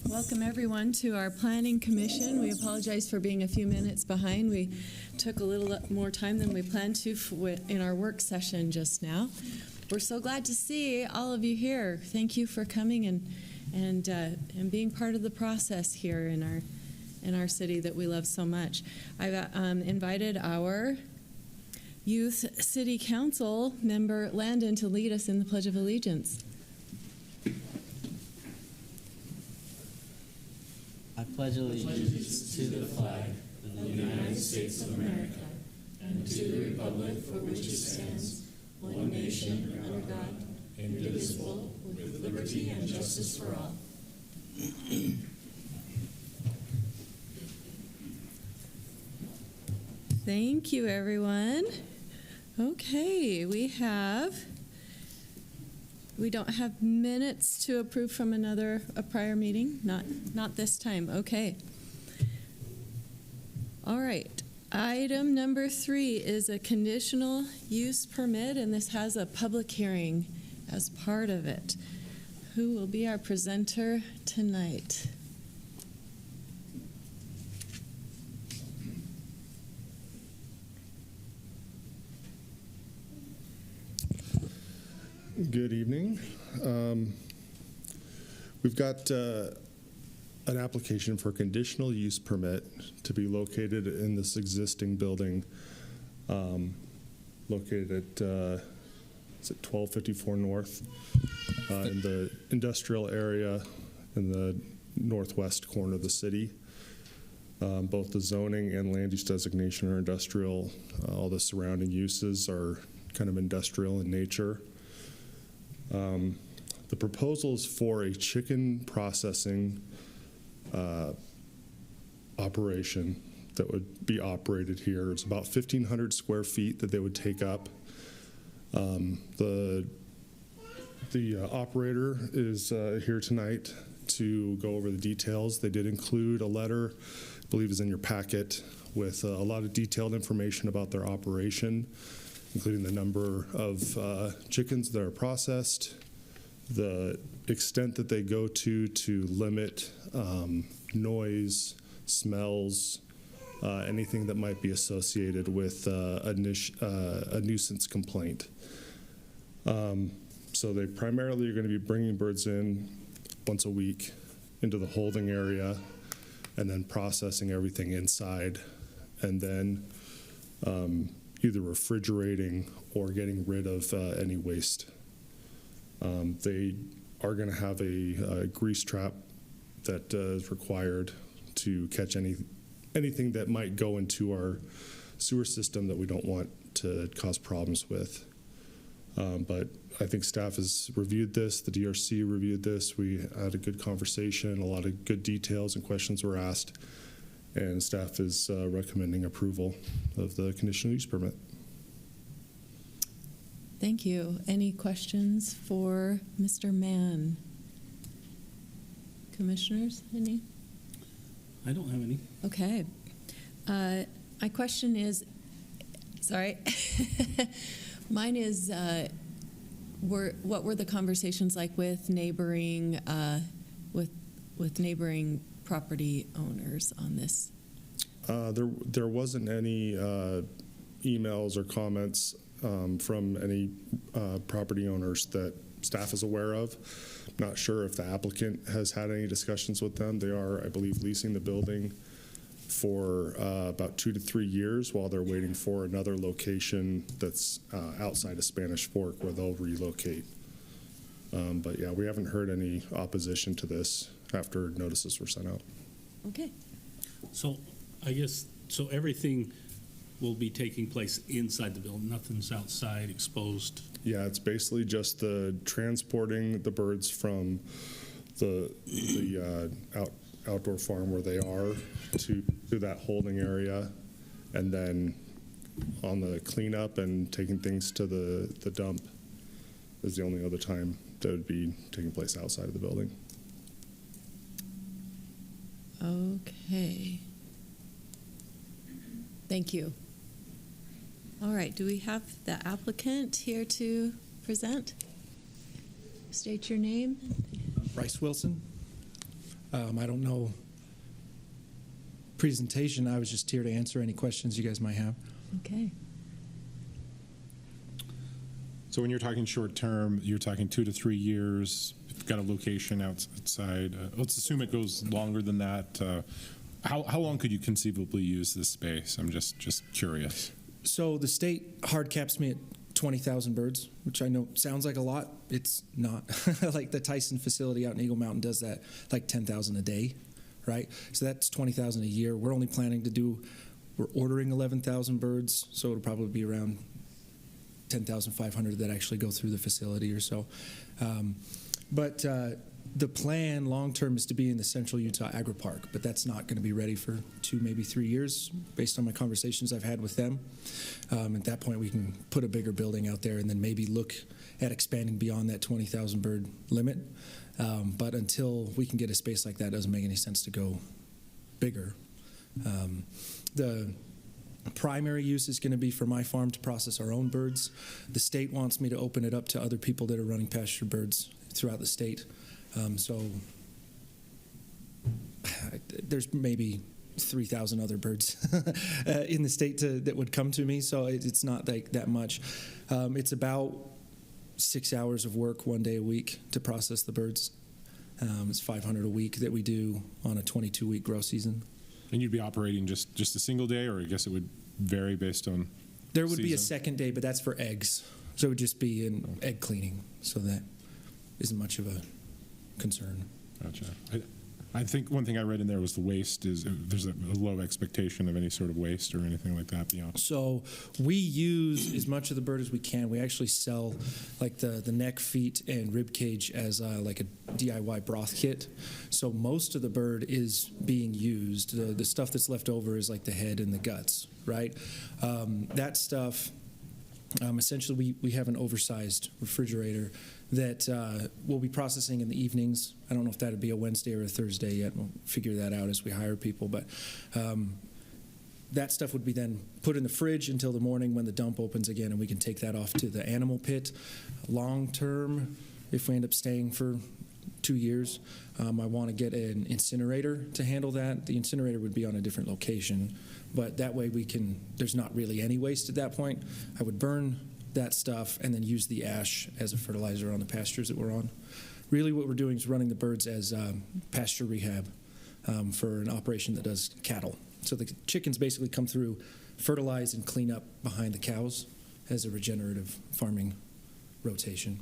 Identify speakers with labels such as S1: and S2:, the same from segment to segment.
S1: Welcome everyone to our Planning Commission. We apologize for being a few minutes behind. We took a little more time than we planned to in our work session just now. We're so glad to see all of you here. Thank you for coming and being part of the process here in our city that we love so much. I've invited our Youth City Council member Landon to lead us in the Pledge of Allegiance.
S2: I pledge allegiance to the flag of the United States of America and to the republic for which it stands, one nation under God, indivisible, with liberty and justice for all.
S1: Thank you, everyone. Okay, we don't have minutes to approve from a prior meeting? Not this time. Okay. All right. Item number 3 is a conditional use permit, and this has a public hearing as part of it. Who will be our presenter tonight?
S3: Good evening. We've got an application for a conditional use permit to be located in this existing building, located at is it 1254 North in the industrial area in the northwest corner of the city. Both the zoning and land use designation are industrial. All the surrounding uses are kind of industrial in nature. The proposal is for a chicken processing operation that would be operated here. It's about 1,500 square feet that they would take up. The operator is here tonight to go over the details. They did include a letter, I believe is in your packet, with a lot of detailed information about their operation, including the number of chickens that are processed, the extent that they go to limit noise, smells, anything that might be associated with a nuisance complaint. So they primarily are going to be bringing birds in once a week into the holding area and then processing everything inside, and then either refrigerating or getting rid of any waste. They are going to have a grease trap that is required to catch anything that might go into our sewer system that we don't want to cause problems with. But I think staff has reviewed this, the DRC reviewed this. We had a good conversation, a lot of good details and questions were asked, and staff is recommending approval of the conditional use permit.
S1: Thank you. Any questions for Mr. Mann? Commissioners, any?
S4: I don't have any.
S1: Okay. My question is, sorry, mine is, what were the conversations like with neighboring, with neighboring property owners on this?
S3: There wasn't any emails or comments from any property owners that staff is aware of. Not sure if the applicant has had any discussions with them. They are, I believe, leasing the building for about 2 to 3 years while they're waiting for another location that's outside of Spanish Fork where they'll relocate. But yeah, we haven't heard any opposition to this after notices were sent out.
S1: Okay.
S4: So I guess, so everything will be taking place inside the building. Nothing's outside exposed.
S3: Yeah, it's basically just the transporting the birds from the outdoor farm where they are to that holding area, and then on the cleanup and taking things to the dump is the only other time that would be taking place outside of the building.
S1: Okay. Thank you. All right, do we have the applicant here to present? State your name.
S5: Bryce Wilson. I don't know presentation. I was just here to answer any questions you guys might have.
S1: Okay.
S6: So when you're talking short term, you're talking 2 to 3 years. You've got a location outside. Let's assume it goes longer than that. How long could you conceivably use this space? I'm just curious.
S5: So the state hard caps me at 20,000 birds, which I know sounds like a lot. It's not. Like the Tyson facility out in Eagle Mountain does that like 10,000 a day, right? So that's 20,000 a year. We're only planning to do, we're ordering 11,000 birds, so it'll probably be around 10,500 that actually go through the facility or so. But the plan long-term is to be in the Central Utah Agri Park, but that's not going to be ready for 2, maybe 3 years based on my conversations I've had with them. At that point, we can put a bigger building out there and then maybe look at expanding beyond that 20,000 bird limit. But until we can get a space like that, it doesn't make any sense to go bigger. The primary use is going to be for my farm to process our own birds. The state wants me to open it up to other people that are running pasture birds throughout the state. So there's maybe 3,000 other birds in the state that would come to me, so it's not like that much. It's about 6 hours of work 1 day a week to process the birds. It's 500 a week that we do on a 22-week grow season.
S6: And you'd be operating just a single day, or I guess it would vary based on
S5: There would be a
S6: season?
S5: second day, but that's for eggs. So it would just be an egg cleaning, so that isn't much of a concern.
S6: Gotcha. I think one thing I read in there was the waste is there's a low expectation of any sort of waste or anything like that beyond.
S5: So we use as much of the bird as we can. We actually sell like the neck, feet, and rib cage as like a DIY broth kit. So most of the bird is being used. The stuff that's left over is like the head and the guts, right? That stuff, essentially we have an oversized refrigerator that we'll be processing in the evenings. I don't know if that'd be a Wednesday or a Thursday yet. We'll figure that out as we hire people. But that stuff would be then put in the fridge until the morning when the dump opens again, and we can take that off to the animal pit. Long term, if we end up staying for 2 years, I want to get an incinerator to handle that. The incinerator would be on a different location, but that way there's not really any waste at that point. I would burn that stuff and then use the ash as a fertilizer on the pastures that we're on. Really what we're doing is running the birds as pasture rehab for an operation that does cattle. So the chickens basically come through, fertilize and clean up behind the cows as a regenerative farming rotation.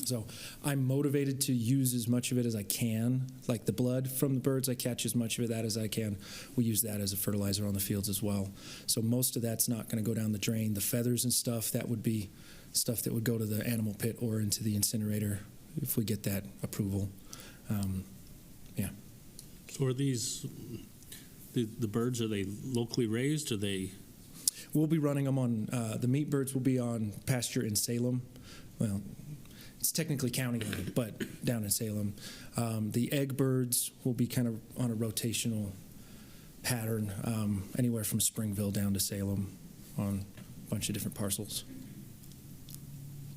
S5: So I'm motivated to use as much of it as I can, like the blood from the birds. I catch as much of that as I can. We use that as a fertilizer on the fields as well. So most of that's not going to go down the drain. The feathers and stuff, that would be stuff that would go to the animal pit or into the incinerator if we get that approval. Yeah.
S4: So are these, the birds, are they locally raised? Are they?
S5: We'll be running them on, the meat birds will be on pasture in Salem. Well, it's technically county land, but down in Salem. The egg birds will be kind of on a rotational pattern, anywhere from Springville down to Salem on a bunch of different parcels.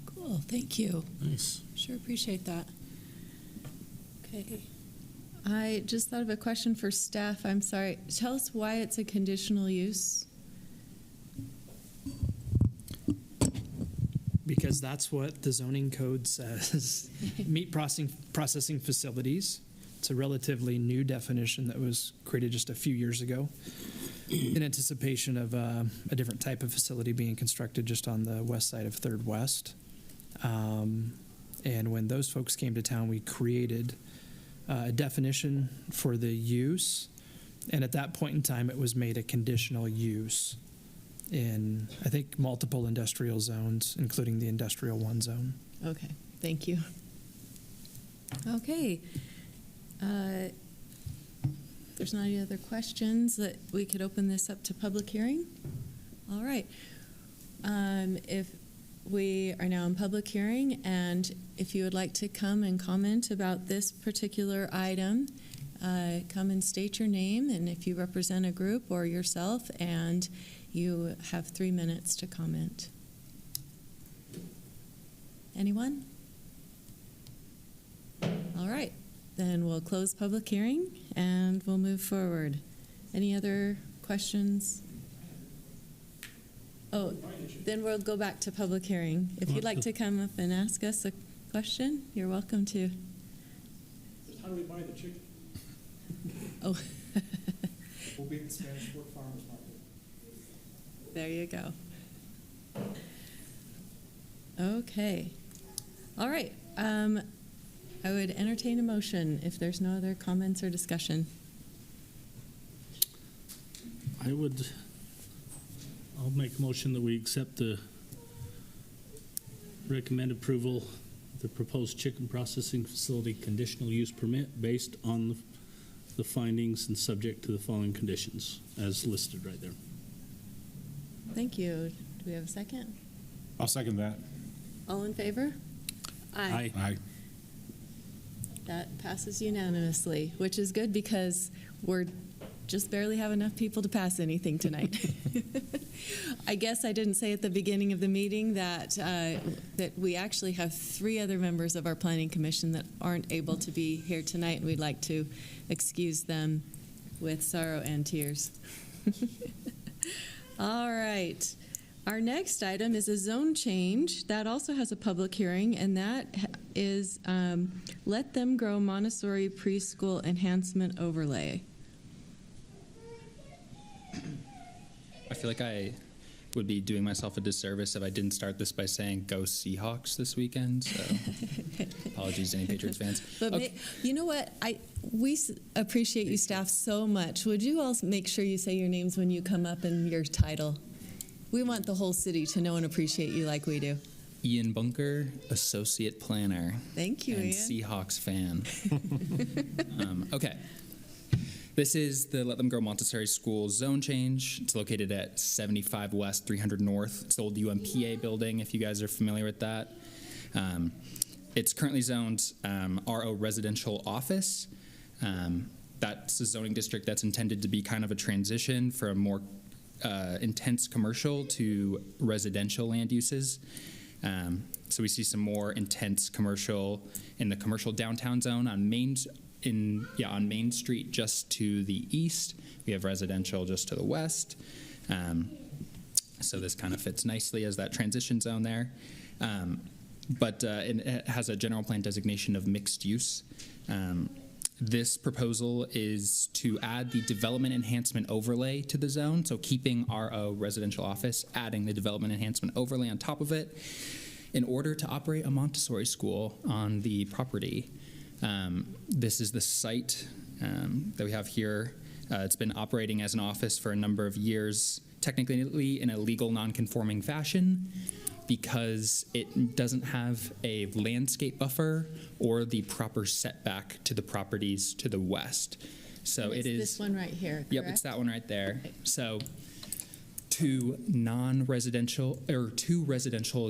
S1: Cool, thank you.
S4: Nice.
S1: Sure appreciate that. Okay. I just thought of a question for staff. I'm sorry. Tell us why it's a conditional use.
S7: Because that's what the zoning code says. Meat processing facilities. It's a relatively new definition that was created just a few years ago in anticipation of a different type of facility being constructed just on the west side of 3rd West. And when those folks came to town, we created a definition for the use. And at that point in time, it was made a conditional use in, I think, multiple industrial zones, including the industrial 1 zone.
S1: Okay, thank you. Okay. If there's not any other questions, that we could open this up to public hearing. All right. If we are now in public hearing, and if you would like to come and comment about this particular item, come and state your name, and if you represent a group or yourself, and you have 3 minutes to comment. Anyone? All right. then we'll close public hearing and we'll move forward. Any other questions? Oh, then we'll go back to public hearing. If you'd like to come up and ask us a question, you're welcome to.
S8: How do we buy the chicken?
S1: Oh,
S8: We'll be at the Spanish Fork Farmers Market.
S1: there you go. Okay. All right. I would entertain a motion if there's no other comments or discussion.
S4: I'll make a motion that we accept the recommend approval of the proposed chicken processing facility conditional use permit based on the findings and subject to the following conditions as listed right there.
S1: Thank you. Do we have a second?
S6: I'll second that.
S1: All in favor?
S4: Aye.
S6: Aye.
S1: That passes unanimously, which is good because we're just barely have enough people to pass anything tonight. I guess I didn't say at the beginning of the meeting that that we actually have 3 other members of our planning commission that aren't able to be here tonight, and we'd like to excuse them with sorrow and tears. All right. Our next item is a zone change. That also has a public hearing, and that is Let Them Grow Montessori Preschool Enhancement Overlay.
S9: I feel like I would be doing myself a disservice if I didn't start this by saying go Seahawks this weekend. So apologies to any Patriots fans.
S1: But
S9: Okay.
S1: you know what? We appreciate you staff so much. Would you all make sure you say your names when you come up and your title? We want the whole city to know and appreciate you like we do.
S9: Ian Bunker, Associate Planner.
S1: Thank you,
S9: and
S1: Ian.
S9: Seahawks fan. Okay. This is the Let Them Grow Montessori School zone change. It's located at 75 West, 300 North. It's the old UMPA building, if you guys are familiar with that. It's currently zoned RO Residential Office. That's a zoning district that's intended to be kind of a transition for a more intense commercial to residential land uses. So we see some more intense commercial in the commercial downtown zone on Main Street just to the east. We have residential just to the west. So this kind of fits nicely as that transition zone there. But it has a general plan designation of mixed use. This proposal is to add the development enhancement overlay to the zone, so keeping RO residential office, adding the development enhancement overlay on top of it in order to operate a Montessori school on the property. This is the site that we have here. It's been operating as an office for a number of years, technically in a legal non-conforming fashion, because it doesn't have a landscape buffer or the proper setback to the properties to the west. So
S1: And
S9: it
S1: it's
S9: is
S1: this one right here,
S9: Yep,
S1: correct?
S9: it's that one right there. So two residential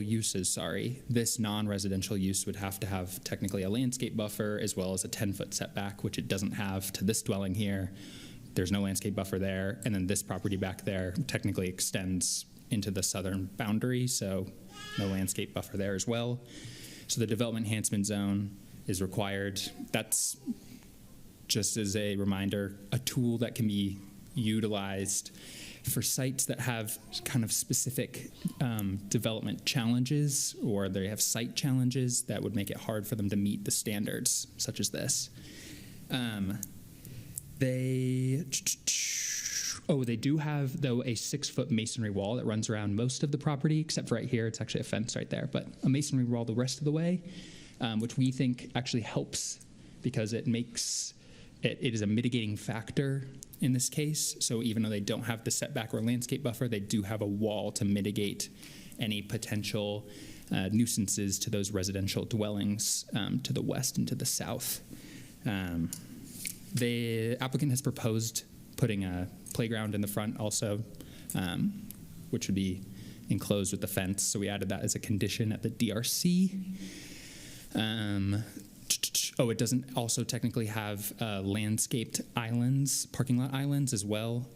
S9: uses, this non-residential use would have to have technically a landscape buffer as well as a 10-foot setback, which it doesn't have to this dwelling here. There's no landscape buffer there. And then this property back there technically extends into the southern boundary, so no landscape buffer there as well. So the development enhancement zone is required. That's, just as a reminder, a tool that can be utilized for sites that have kind of specific development challenges, or they have site challenges that would make it hard for them to meet the standards, such as this. They do have, though, a 6-foot masonry wall that runs around most of the property, except for right here. It's actually a fence right there, but a masonry wall the rest of the way, which we think actually helps because it makes it is a mitigating factor in this case. So even though they don't have the setback or landscape buffer, they do have a wall to mitigate any potential nuisances to those residential dwellings to the west and to the south. The applicant has proposed putting a playground in the front also, which would be enclosed with the fence. So we added that as a condition at the DRC. It doesn't also technically have landscaped islands, parking lot islands as well.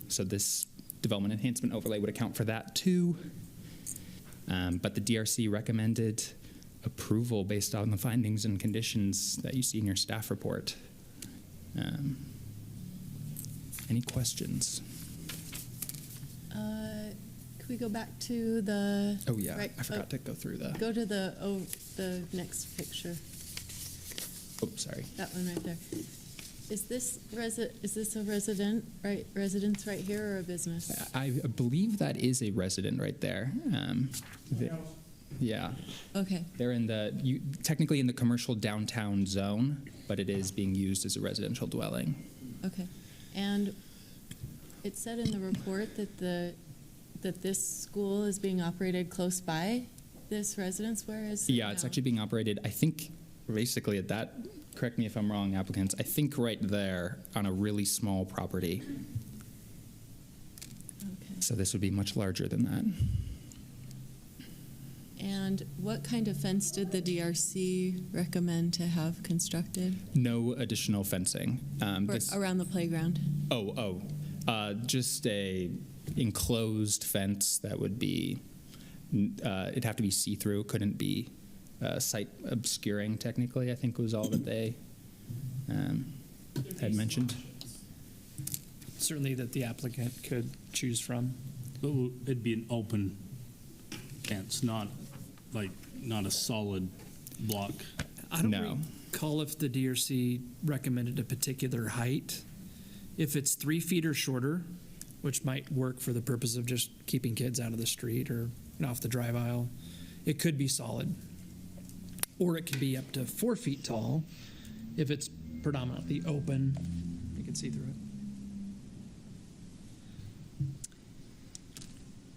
S9: So this development enhancement overlay would account for that too. But the DRC recommended approval based on the findings and conditions that you see in your staff report. Any questions?
S1: Could we go back to the?
S9: Oh yeah,
S1: right,
S9: I forgot to go through the.
S1: Go to the next picture.
S9: Oh, sorry.
S1: That one right there. Is this a residence right here or a business?
S9: I believe that is a resident right there. Yeah,
S1: Okay.
S9: they're in technically in the commercial downtown zone, but it is being used as a residential dwelling.
S1: Okay. And it said in the report that this school is being operated close by this residence. Where is it
S9: Yeah, it's
S1: now?
S9: actually being operated, I think, basically at that, correct me if I'm wrong, applicants, I think right there on a really small property.
S1: Okay.
S9: So this would be much larger than that.
S1: And what kind of fence did the DRC recommend to have constructed
S9: No additional fencing.
S1: around the playground?
S9: Just a enclosed fence that would be, it'd have to be see-through, couldn't be site obscuring technically, I think was all that they had mentioned.
S7: Certainly that the applicant could choose from.
S4: But it'd be an open fence, not a solid block.
S7: I don't
S9: No.
S7: recall if the DRC recommended a particular height. If it's 3 feet or shorter, which might work for the purpose of just keeping kids out of the street or off the drive aisle, it could be solid. Or it could be up to 4 feet tall. If it's predominantly open, you can see through it.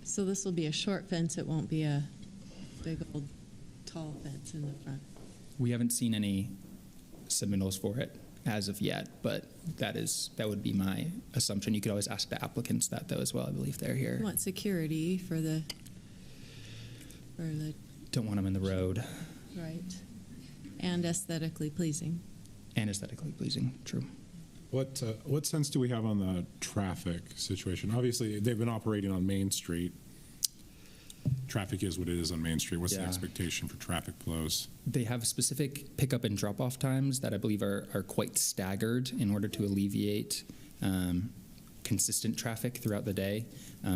S1: So this will be a short fence. It won't be a big old tall fence in the front.
S9: We haven't seen any submittals for it as of yet, but that would be my assumption. You could always ask the applicants that though as well. I believe they're here.
S1: You want security for the
S9: Don't want them in the road.
S1: right, and aesthetically pleasing.
S9: And aesthetically pleasing, true.
S6: What sense do we have on the traffic situation? Obviously, they've been operating on Main Street. Traffic is what it is on Main Street. What's the
S9: Yeah.
S6: expectation for traffic flows?
S9: They have specific pickup and drop-off times that I believe are quite staggered in order to alleviate consistent traffic throughout the day.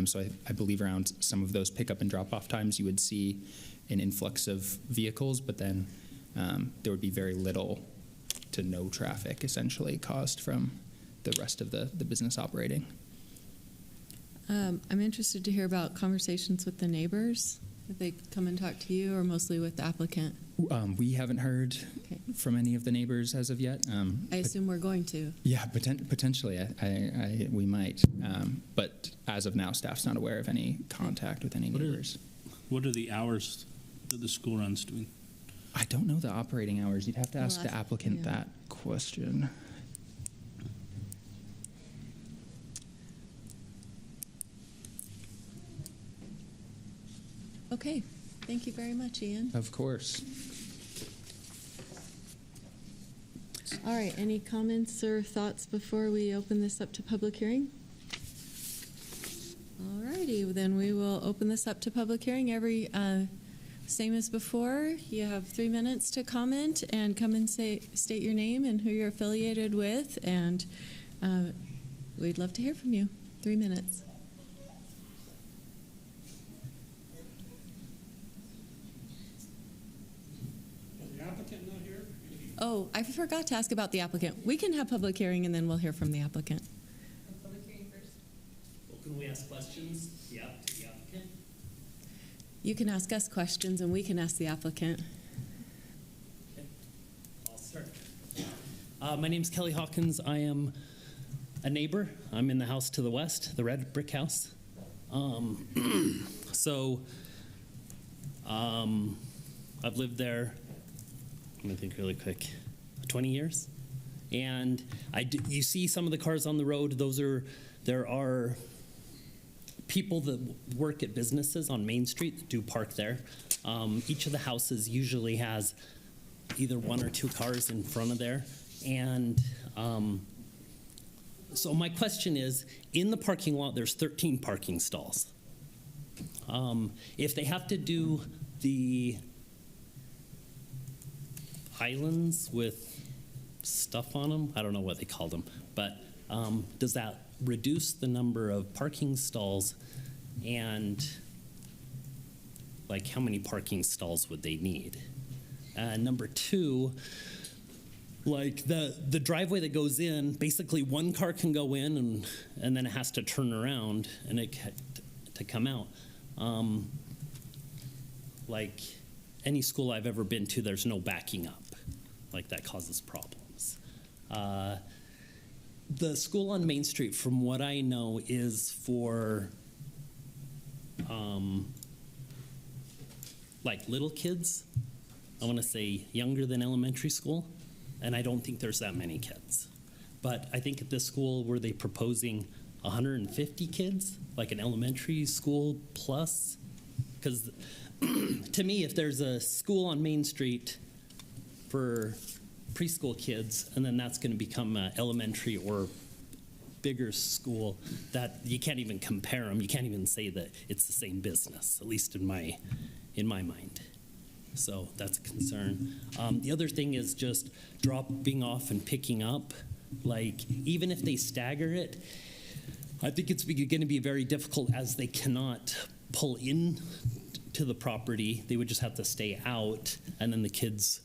S9: So I believe around some of those pickup and drop-off times you would see an influx of vehicles, but then there would be very little to no traffic essentially caused from the rest of the business operating.
S1: I'm interested to hear about conversations with the neighbors. If they come and talk to you, or mostly with the applicant.
S9: We haven't heard
S1: Okay.
S9: from any of the neighbors as of yet.
S1: I assume we're going to.
S9: Yeah, potentially, we might. But as of now, staff's not aware of any contact with any neighbors.
S4: What are the hours that the school runs doing?
S9: I don't know the operating hours. You'd have to ask the applicant
S1: yeah.
S9: that question.
S1: Okay. Thank you very much, Ian.
S9: Of course.
S1: All right. Any comments or thoughts before we open this up to public hearing? All righty. Then we will open this up to public hearing. Same as before. You have 3 minutes to comment and come and state your name and who you're affiliated with, and we'd love to hear from you. 3 minutes.
S8: The applicant not here?
S1: Oh, I forgot to ask about the applicant. We can have public hearing and then we'll hear from the applicant.
S10: Public hearing first.
S11: Well, can we ask questions to the applicant?
S1: You can ask us questions and we can ask the applicant.
S11: Okay, I'll start. My name's Kelly Hawkins. I am a neighbor. I'm in the house to the west, the red brick house. I've lived there, I'm going to think really quick, 20 years. And you see some of the cars on the road. There are people that work at businesses on Main Street that do park there. Each of the houses usually has either 1 or 2 cars in front of there. And so my question is, in the parking lot, there's 13 parking stalls. If they have to do the islands with stuff on them. I don't know what they call them, but does that reduce the number of parking stalls? And like, how many parking stalls would they need? Number two, like the driveway that goes in, basically one car can go in and then it has to turn around and to come out. Like any school I've ever been to, there's no backing up. Like, that causes problems. The school on Main Street, from what I know, is for like little kids. I want to say younger than elementary school, and I don't think there's that many kids. But I think at this school, were they proposing 150 kids, like an elementary school plus? Because to me, if there's a school on Main Street for preschool kids, and then that's going to become an elementary or bigger school, that you can't even compare them. You can't even say that it's the same business, at least in my mind. So that's a concern. The other thing is just dropping off and picking up. Like, even if they stagger it, I think it's going to be very difficult, as they cannot pull in to the property. They would just have to stay out, and then the kids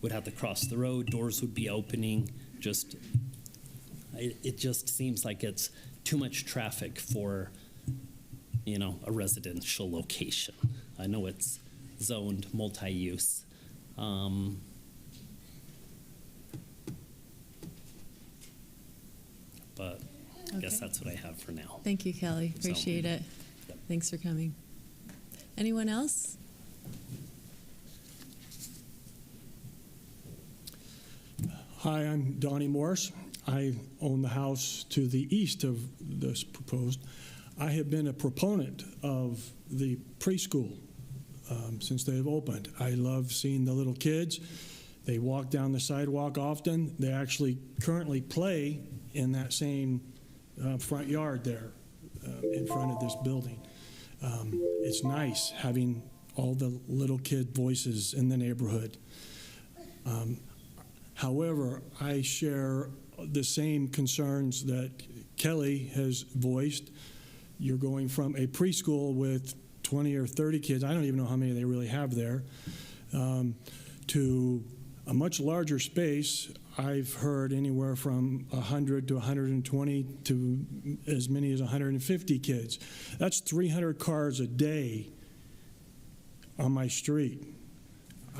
S11: would have to cross the road. Doors would be opening. It just seems like it's too much traffic for, a residential location. I know it's zoned multi-use. But I guess that's what I have for now.
S1: Thank you, Kelly. Appreciate it.
S11: Yep.
S1: Thanks for coming. Anyone else?
S8: Hi, I'm Donnie Morris. I own the house to the east of this proposed. I have been a proponent of the preschool since they've opened. I love seeing the little kids. They walk down the sidewalk often. They actually currently play in that same front yard there in front of this building. It's nice having all the little kid voices in the neighborhood. However, I share the same concerns that Kelly has voiced. You're going from a preschool with 20 or 30 kids, I don't even know how many they really have there, to a much larger space. I've heard anywhere from 100 to 120 to as many as 150 kids. That's 300 cars a day on my street.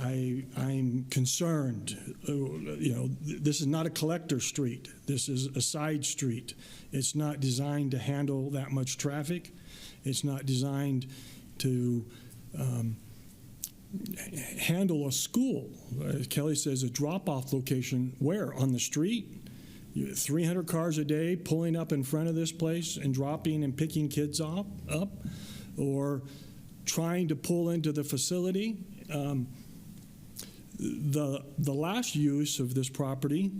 S8: I'm concerned. This is not a collector street. This is a side street. It's not designed to handle that much traffic. It's not designed to handle a school. Kelly says a drop-off location. Where? On the street? 300 cars a day pulling up in front of this place and dropping and picking kids up, or trying to pull into the facility. The last use of this property,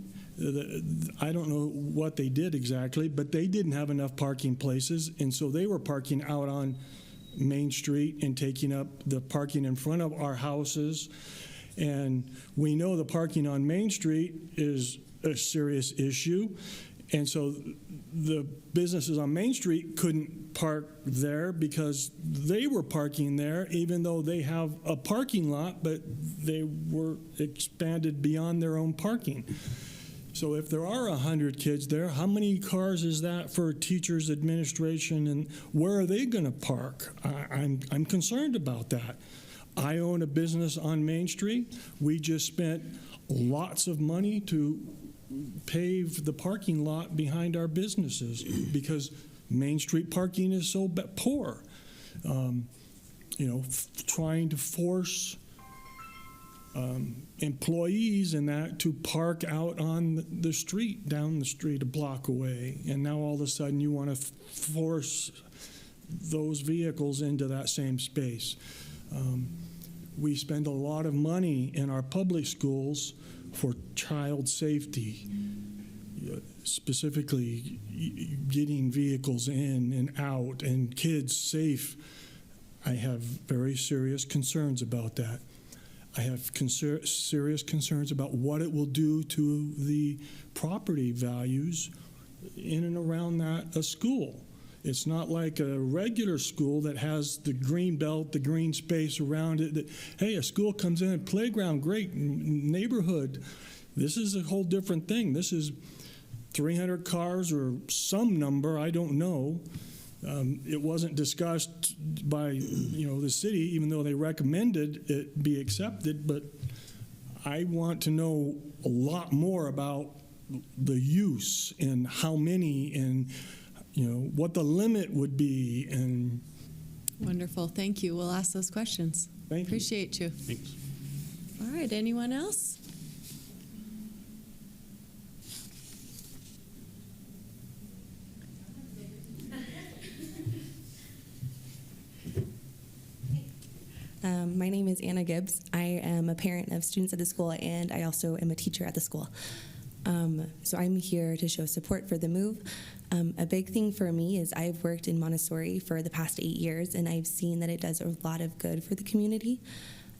S8: I don't know what they did exactly, but they didn't have enough parking places, and so they were parking out on Main Street and taking up the parking in front of our houses. And we know the parking on Main Street is a serious issue, and so the businesses on Main Street couldn't park there because they were parking there, even though they have a parking lot, but they were expanded beyond their own parking. So if there are 100 kids there, how many cars is that for teachers, administration, and where are they going to park? I'm concerned about that. I own a business on Main Street. We just spent lots of money to pave the parking lot behind our businesses because Main Street parking is so poor. Trying to force employees and that to park out on the street, down the street a block away, and now all of a sudden you want to force those vehicles into that same space. We spend a lot of money in our public schools for child safety, specifically getting vehicles in and out and kids safe. I have very serious concerns about that. I have serious concerns about what it will do to the property values in and around a school. It's not like a regular school that has the green belt, the green space around it. Hey, a school comes in, playground, great, neighborhood. This is a whole different thing. This is 300 cars or some number, I don't know. It wasn't discussed by the city, even though they recommended it be accepted, but I want to know a lot more about the use and how many and what the limit would be. And
S1: Wonderful. Thank you. We'll ask those questions.
S8: Thank you.
S1: Appreciate you.
S4: Thanks.
S1: All right. Anyone else?
S12: My name is Anna Gibbs. I am a parent of students at the school, and I also am a teacher at the school. So I'm here to show support for the move. A big thing for me is I've worked in Montessori for the past 8 years, and I've seen that it does a lot of good for the community.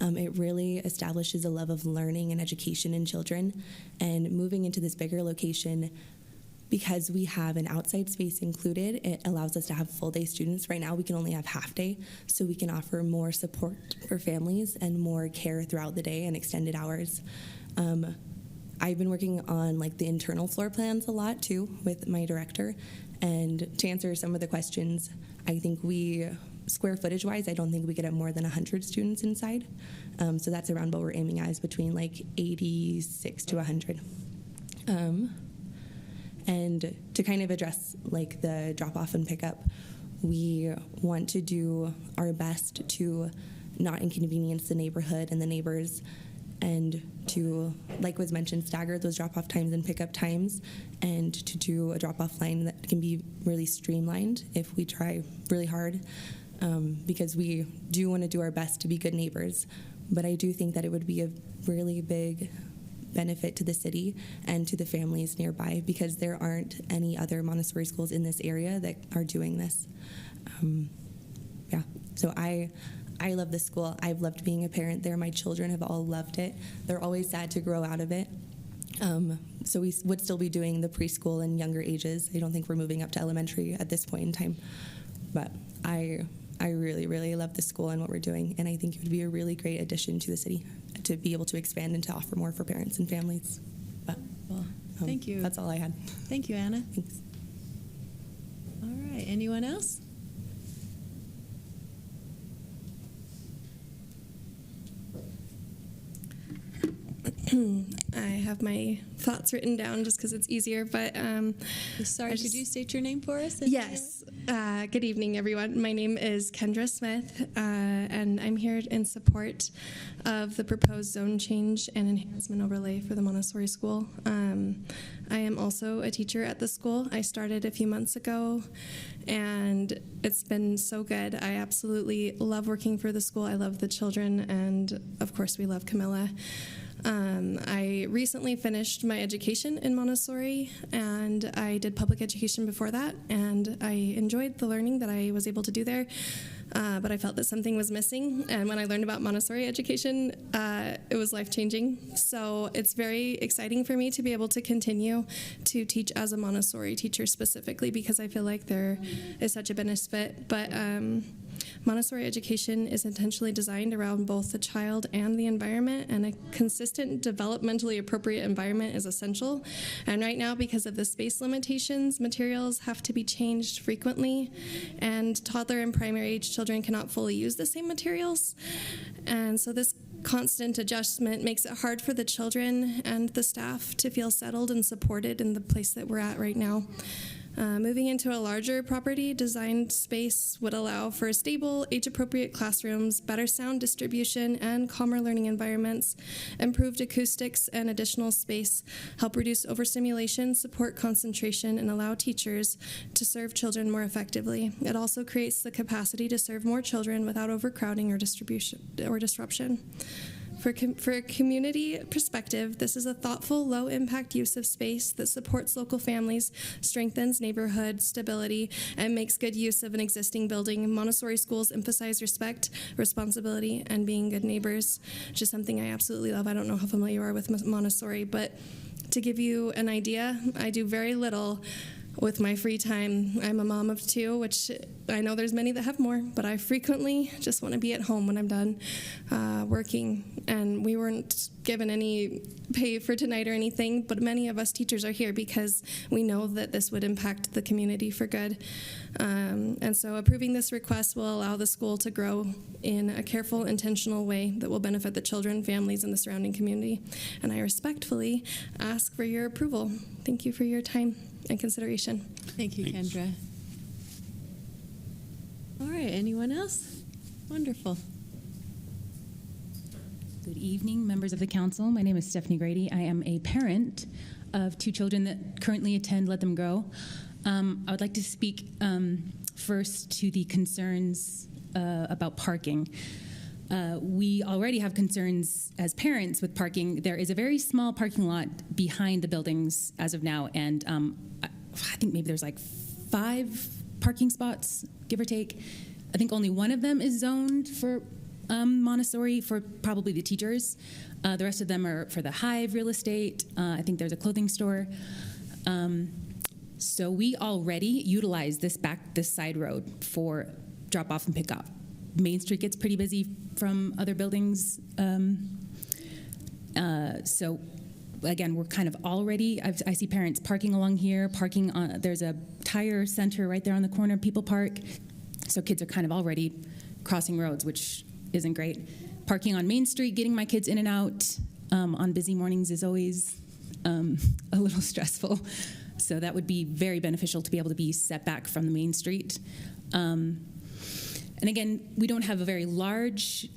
S12: It really establishes a love of learning and education in children, and moving into this bigger location, because we have an outside space included, it allows us to have full-day students. Right now, we can only have half-day, so we can offer more support for families and more care throughout the day and extended hours. I've been working on the internal floor plans a lot too with my director, and to answer some of the questions, I think square footage-wise, I don't think we could have more than 100 students inside. So that's around what we're aiming at, is between 86 to 100. And to kind of address the drop-off and pickup, we want to do our best to not inconvenience the neighborhood and the neighbors, and to, like was mentioned, stagger those drop-off times and pickup times, and to do a drop-off line that can be really streamlined if we try really hard, because we do want to do our best to be good neighbors. But I do think that it would be a really big benefit to the city and to the families nearby, because there aren't any other Montessori schools in this area that are doing this. So I love this school. I've loved being a parent there. My children have all loved it. They're always sad to grow out of it. So we would still be doing the preschool and younger ages. I don't think we're moving up to elementary at this point in time. But I really, really love the school and what we're doing, and I think it would be a really great addition to the city to be able to expand and to offer more for parents and families. But,
S1: Thank you.
S12: That's all I had.
S1: Thank you, Anna.
S12: Thanks.
S1: All right. Anyone else?
S10: I have my thoughts written down just because it's easier, but
S1: Sorry, could you state your name for us?
S10: Yes. Good evening, everyone. My name is Kendra Smith, and I'm here in support of the proposed zone change and enhancement overlay for the Montessori school. I am also a teacher at the school. I started a few months ago, and it's been so good. I absolutely love working for the school. I love the children, and of course, we love Camilla. I recently finished my education in Montessori, and I did public education before that, and I enjoyed the learning that I was able to do there, but I felt that something was missing, and when I learned about Montessori education, it was life-changing. So it's very exciting for me to be able to continue to teach as a Montessori teacher specifically, because I feel like there is such a benefit. But Montessori education is intentionally designed around both the child and the environment, and a consistent, developmentally appropriate environment is essential. And right now, because of the space limitations, materials have to be changed frequently, and toddler and primary age children cannot fully use the same materials. And so this constant adjustment makes it hard for the children and the staff to feel settled and supported in the place that we're at right now. Moving into a larger property designed space would allow for stable, age-appropriate classrooms, better sound distribution, and calmer learning environments, improved acoustics and additional space, help reduce overstimulation, support concentration, and allow teachers to serve children more effectively. It also creates the capacity to serve more children without overcrowding or disruption. For a community perspective, this is a thoughtful, low-impact use of space that supports local families, strengthens neighborhood stability, and makes good use of an existing building. Montessori schools emphasize respect, responsibility, and being good neighbors, which is something I absolutely love. I don't know how familiar you are with Montessori, but to give you an idea, I do very little with my free time. I'm a mom of 2, which I know there's many that have more, but I frequently just want to be at home when I'm done working. And we weren't given any pay for tonight or anything, but many of us teachers are here because we know that this would impact the community for good. And so approving this request will allow the school to grow in a careful, intentional way that will benefit the children, families, and the surrounding community. And I respectfully ask for your approval. Thank you for your time and consideration.
S1: Thank you, Kendra. All right, anyone else? Wonderful.
S13: Good evening, members of the council. My name is Stephanie Grady. I am a parent of 2 children that currently attend Let Them Grow. I would like to speak first to the concerns about parking. We already have concerns as parents with parking. There is a very small parking lot behind the buildings as of now, and I think maybe there's like 5 parking spots, give or take. I think only one of them is zoned for Montessori for probably the teachers. The rest of them are for the Hive real estate. I think there's a clothing store. So we already utilize this side road for drop off and pick up. Main Street gets pretty busy from other buildings. So again, we're kind of already, I see parents parking along here, parking on, there's a tire center right there on the corner, people park. So kids are kind of already crossing roads, which isn't great. Parking on Main Street, getting my kids in and out on busy mornings is always a little stressful. So that would be very beneficial to be able to be set back from the Main Street. And again, we don't have a very large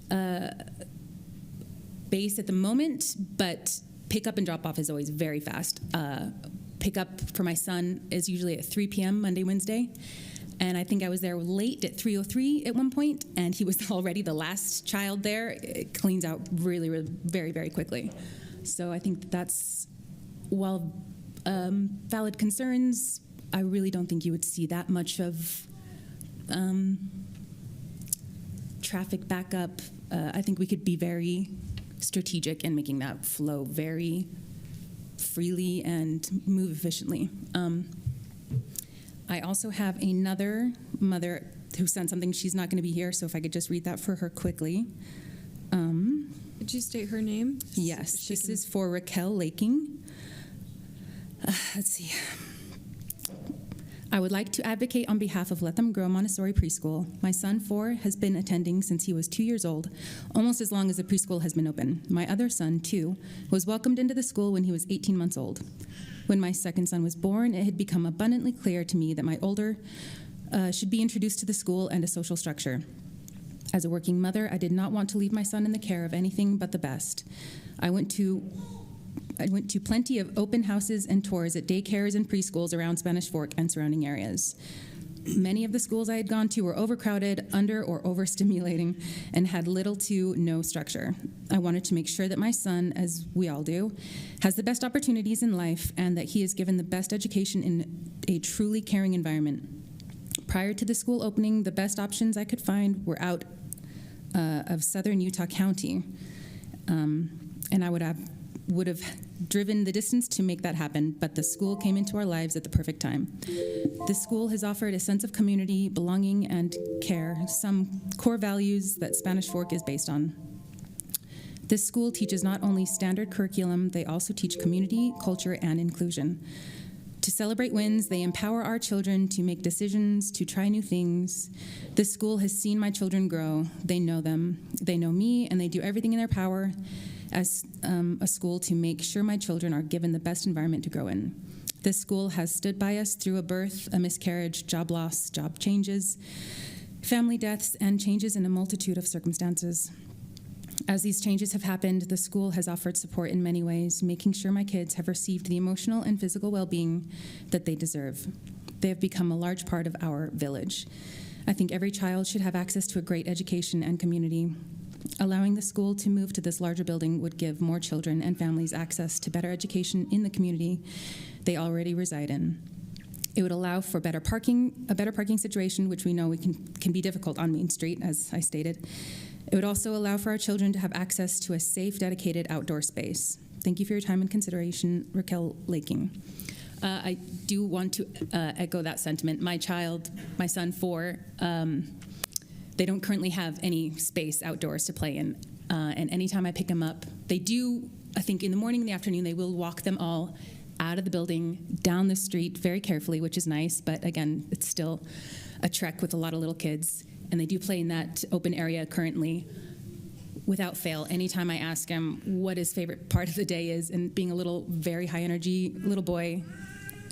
S13: base at the moment, but pick up and drop off is always very fast. Pick up for my son is usually at 3 p.m. Monday, Wednesday. And I think I was there late at 3:03 at one point, and he was already the last child there. It cleans out really, really very, very quickly. So I think that's, while valid concerns, I really don't think you would see that much of traffic backup. I think we could be very strategic in making that flow very freely and move efficiently. I also have another mother who sent something. She's not going to be here, so if I could just read that for her quickly.
S1: Could you state her name?
S13: Yes, this is for Raquel Laking. Let's see. I would like to advocate on behalf of Let Them Grow Montessori Preschool. My son, 4, has been attending since he was 2 years old, almost as long as the preschool has been open. My other son, 2, was welcomed into the school when he was 18 months old. When my second son was born, it had become abundantly clear to me that my older should be introduced to the school and a social structure. As a working mother, I did not want to leave my son in the care of anything but the best. I went to plenty of open houses and tours at daycares and preschools around Spanish Fork and surrounding areas. Many of the schools I had gone to were overcrowded, under or overstimulating, and had little to no structure. I wanted to make sure that my son, as we all do, has the best opportunities in life and that he is given the best education in a truly caring environment. Prior to the school opening, the best options I could find were out of southern Utah County, and I would have driven the distance to make that happen, but the school came into our lives at the perfect time. The school has offered a sense of community, belonging, and care, some core values that Spanish Fork is based on. This school teaches not only standard curriculum, they also teach community, culture, and inclusion. To celebrate wins, they empower our children to make decisions, to try new things. This school has seen my children grow. They know them, they know me, and they do everything in their power as a school to make sure my children are given the best environment to grow in. This school has stood by us through a birth, a miscarriage, job loss, job changes, family deaths, and changes in a multitude of circumstances. As these changes have happened, the school has offered support in many ways, making sure my kids have received the emotional and physical well-being that they deserve. They have become a large part of our village. I think every child should have access to a great education and community. Allowing the school to move to this larger building would give more children and families access to better education in the community they already reside in. It would allow for a better parking situation, which we know can be difficult on Main Street, as I stated. It would also allow for our children to have access to a safe, dedicated outdoor space. Thank you for your time and consideration, Raquel Laking. I do want to echo that sentiment. My son 4, they don't currently have any space outdoors to play in. And anytime I pick them up, they do, I think in the morning and the afternoon, they will walk them all out of the building, down the street very carefully, which is nice, but again, it's still a trek with a lot of little kids. And they do play in that open area currently without fail. Anytime I ask him what his favorite part of the day is, and being a little, very high energy little boy,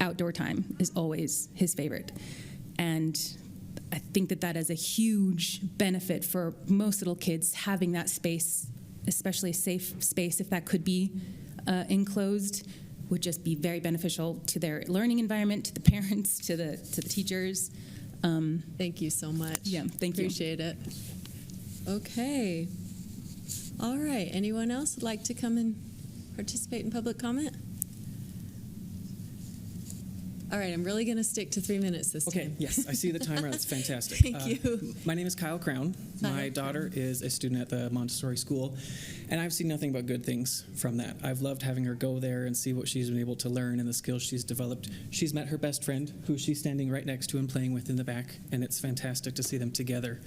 S13: outdoor time is always his favorite. And I think that is a huge benefit for most little kids, having that space, especially a safe space, if that could be enclosed, would just be very beneficial to their learning environment, to the parents, to the teachers.
S1: Thank you so much.
S13: Yeah, thank you.
S1: Appreciate it. Okay. All right. Anyone else would like to come and participate in public comment? All right, I'm really going to stick to 3 minutes this time.
S14: Okay, yes, I see the timer. That's fantastic.
S1: Thank you.
S14: My name is Kyle Crown. My daughter is a student at the Montessori school, and I've seen nothing but good things from that. I've loved having her go there and see what she's been able to learn and the skills she's developed. She's met her best friend, who she's standing right next to and playing with in the back, and it's fantastic to see them together.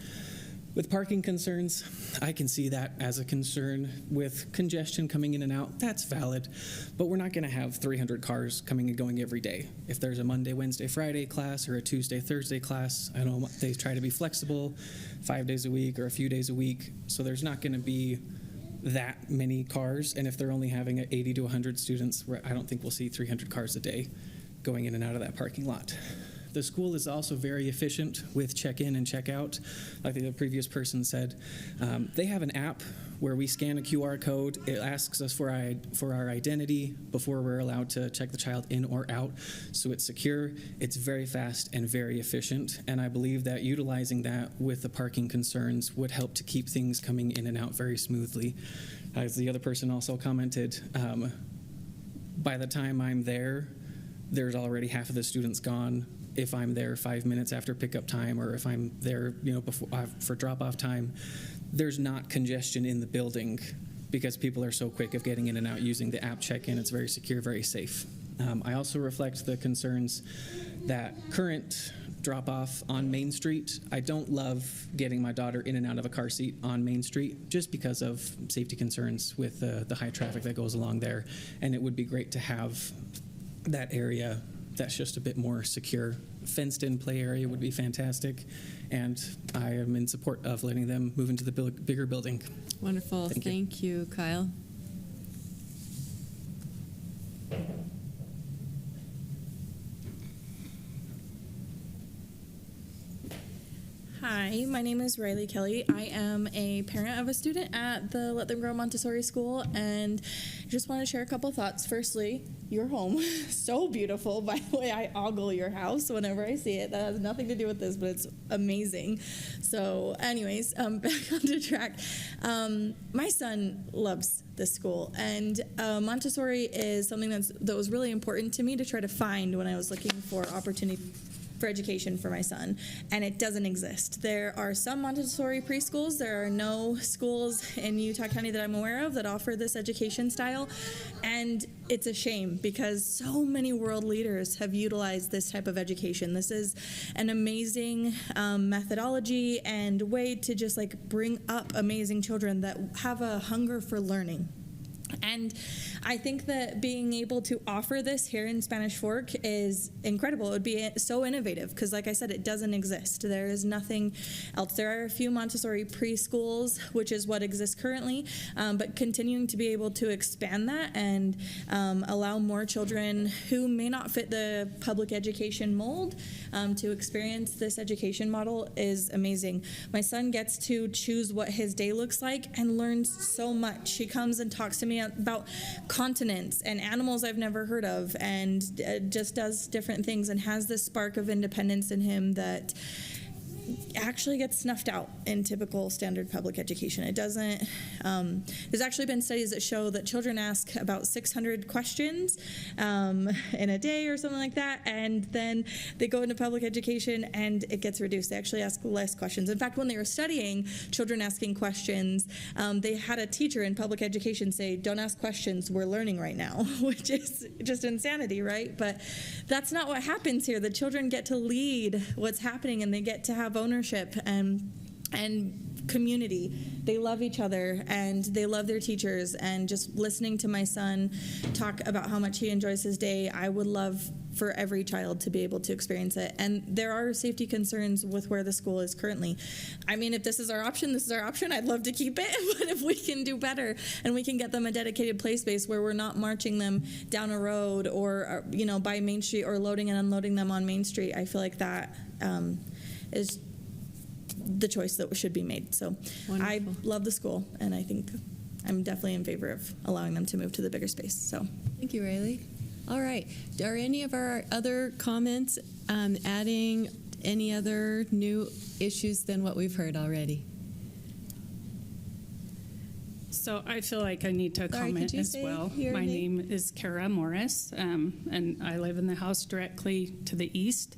S14: With parking concerns, I can see that as a concern. With congestion coming in and out, that's valid, but we're not going to have 300 cars coming and going every day. If there's a Monday, Wednesday, Friday class or a Tuesday, Thursday class, I know they try to be flexible 5 days a week or a few days a week, so there's not going to be that many cars, and if they're only having 80 to 100 students, I don't think we'll see 300 cars a day going in and out of that parking lot. The school is also very efficient with check-in and check-out. Like the previous person said, they have an app where we scan a QR code. It asks us for our identity before we're allowed to check the child in or out. So it's secure, it's very fast, and very efficient. And I believe that utilizing that with the parking concerns would help to keep things coming in and out very smoothly. As the other person also commented, by the time I'm there, there's already half of the students gone. If I'm there 5 minutes after pickup time, or if I'm there, before for drop-off time, there's not congestion in the building because people are so quick of getting in and out using the app check-in. It's very secure, very safe. I also reflect the concerns that current drop-off on Main Street. I don't love getting my daughter in and out of a car seat on Main Street just because of safety concerns with the high traffic that goes along there. And it would be great to have that area that's just a bit more secure. Fenced-in play area would be fantastic, and I am in support of letting them move into the bigger building.
S1: Wonderful. Thank you, Kyle.
S15: Hi, my name is Riley Kelly. I am a parent of a student at the Let Them Grow Montessori School, and just want to share a couple thoughts. Firstly, your home, so beautiful. By the way, I ogle your house whenever I see it. That has nothing to do with this, but it's amazing. So anyways, back on the track. My son loves this school, and Montessori is something that was really important to me to try to find when I was looking for opportunity for education for my son, and it doesn't exist. There are some Montessori preschools. There are no schools in Utah County that I'm aware of that offer this education style, and it's a shame because so many world leaders have utilized this type of education. This is an amazing methodology and way to just bring up amazing children that have a hunger for learning. And I think that being able to offer this here in Spanish Fork is incredible. It would be so innovative because, like I said, it doesn't exist. There is nothing else. There are a few Montessori preschools, which is what exists currently, but continuing to be able to expand that and allow more children who may not fit the public education mold to experience this education model is amazing. My son gets to choose what his day looks like and learns so much. He comes and talks to me about continents and animals I've never heard of, and just does different things and has this spark of independence in him that actually gets snuffed out in typical standard public education. It doesn't. There's actually been studies that show that children ask about 600 questions in a day or something like that, and then they go into public education and it gets reduced. They actually ask less questions. In fact, when they were studying children asking questions, they had a teacher in public education say, "Don't ask questions, we're learning right now," which is just insanity, right? But that's not what happens here. The children get to lead what's happening, and they get to have ownership and community. They love each other and they love their teachers. And just listening to my son talk about how much he enjoys his day, I would love for every child to be able to experience it. And there are safety concerns with where the school is currently. I mean, if this is our option, this is our option. I'd love to keep it, but if we can do better and we can get them a dedicated play space where we're not marching them down a road or by Main Street or loading and unloading them on Main Street, I feel like that is the choice that should be made. So wonderful. I love the school, and I think I'm definitely in favor of allowing them to move to the bigger space. So
S1: thank you, Rayleigh. All right. Are any of our other comments adding any other new issues than what we've heard already?
S16: So I feel like I need to comment as well. My name is Kara Morris, and I live in the house directly to the east.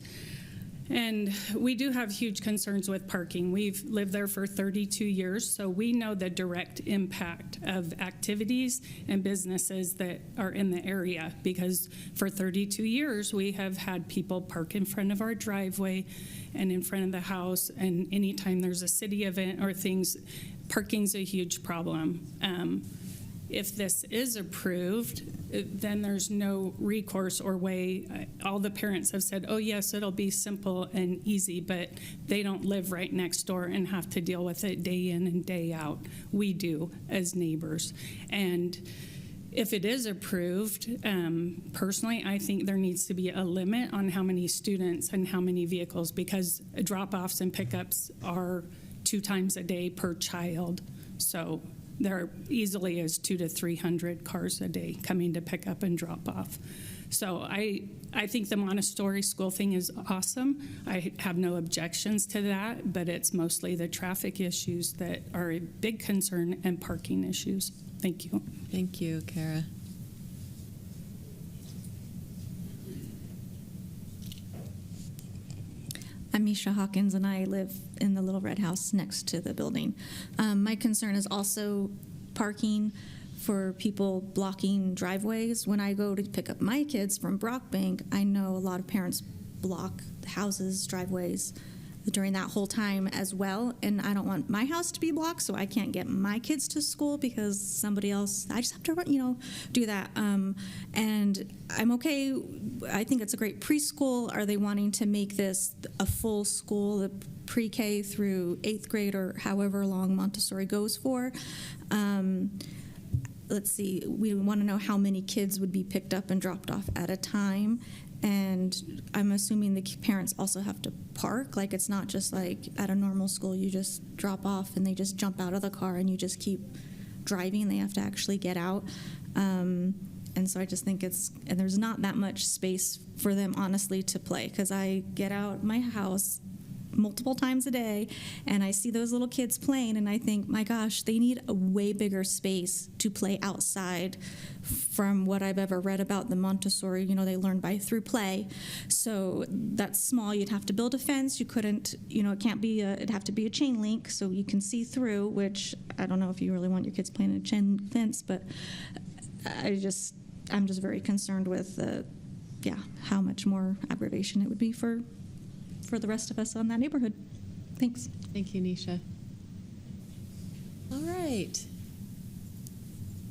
S16: And we do have huge concerns with parking. We've lived there for 32 years, so we know the direct impact of activities and businesses that are in the area, because for 32 years we have had people park in front of our driveway and in front of the house, and anytime there's a city event or things, parking's a huge problem. If this is approved, then there's no recourse or way. All the parents have said, oh yes, it'll be simple and easy, but they don't live right next door and have to deal with it day in and day out. We do as neighbors. And if it is approved, personally, I think there needs to be a limit on how many students and how many vehicles, because drop-offs and pickups are 2 times a day per child. So there easily is 200 to 300 cars a day coming to pick up and drop off. So I think the Montessori school thing is awesome. I have no objections to that, but it's mostly the traffic issues that are a big concern and parking issues. Thank you.
S1: Thank you, Kara.
S17: I'm Misha Hawkins, and I live in the little red house next to the building. My concern is also parking for people blocking driveways. When I go to pick up my kids from Brockbank, I know a lot of parents block houses, driveways during that whole time as well, and I don't want my house to be blocked, so I can't get my kids to school because somebody else, I just have to, do that. And I'm okay. I think it's a great preschool. Are they wanting to make this a full school, the pre-K through 8th grade or however long Montessori goes for? Let's see, we want to know how many kids would be picked up and dropped off at a time. And I'm assuming the parents also have to park. Like, it's not just like at a normal school, you just drop off and they just jump out of the car and you just keep driving. They have to actually get out. And so I just think and there's not that much space for them, honestly, to play. Because I get out my house multiple times a day and I see those little kids playing and I think, my gosh, they need a way bigger space to play outside. From what I've ever read about the Montessori, they learn through play. So that's small. You'd have to build a fence. You couldn't, it can't be it'd have to be a chain link so you can see through, which I don't know if you really want your kids playing in a chain fence, but I'm just very concerned with how much more aggravation it would be for the rest of us on that neighborhood. Thanks.
S1: Thank you, Nisha. All right.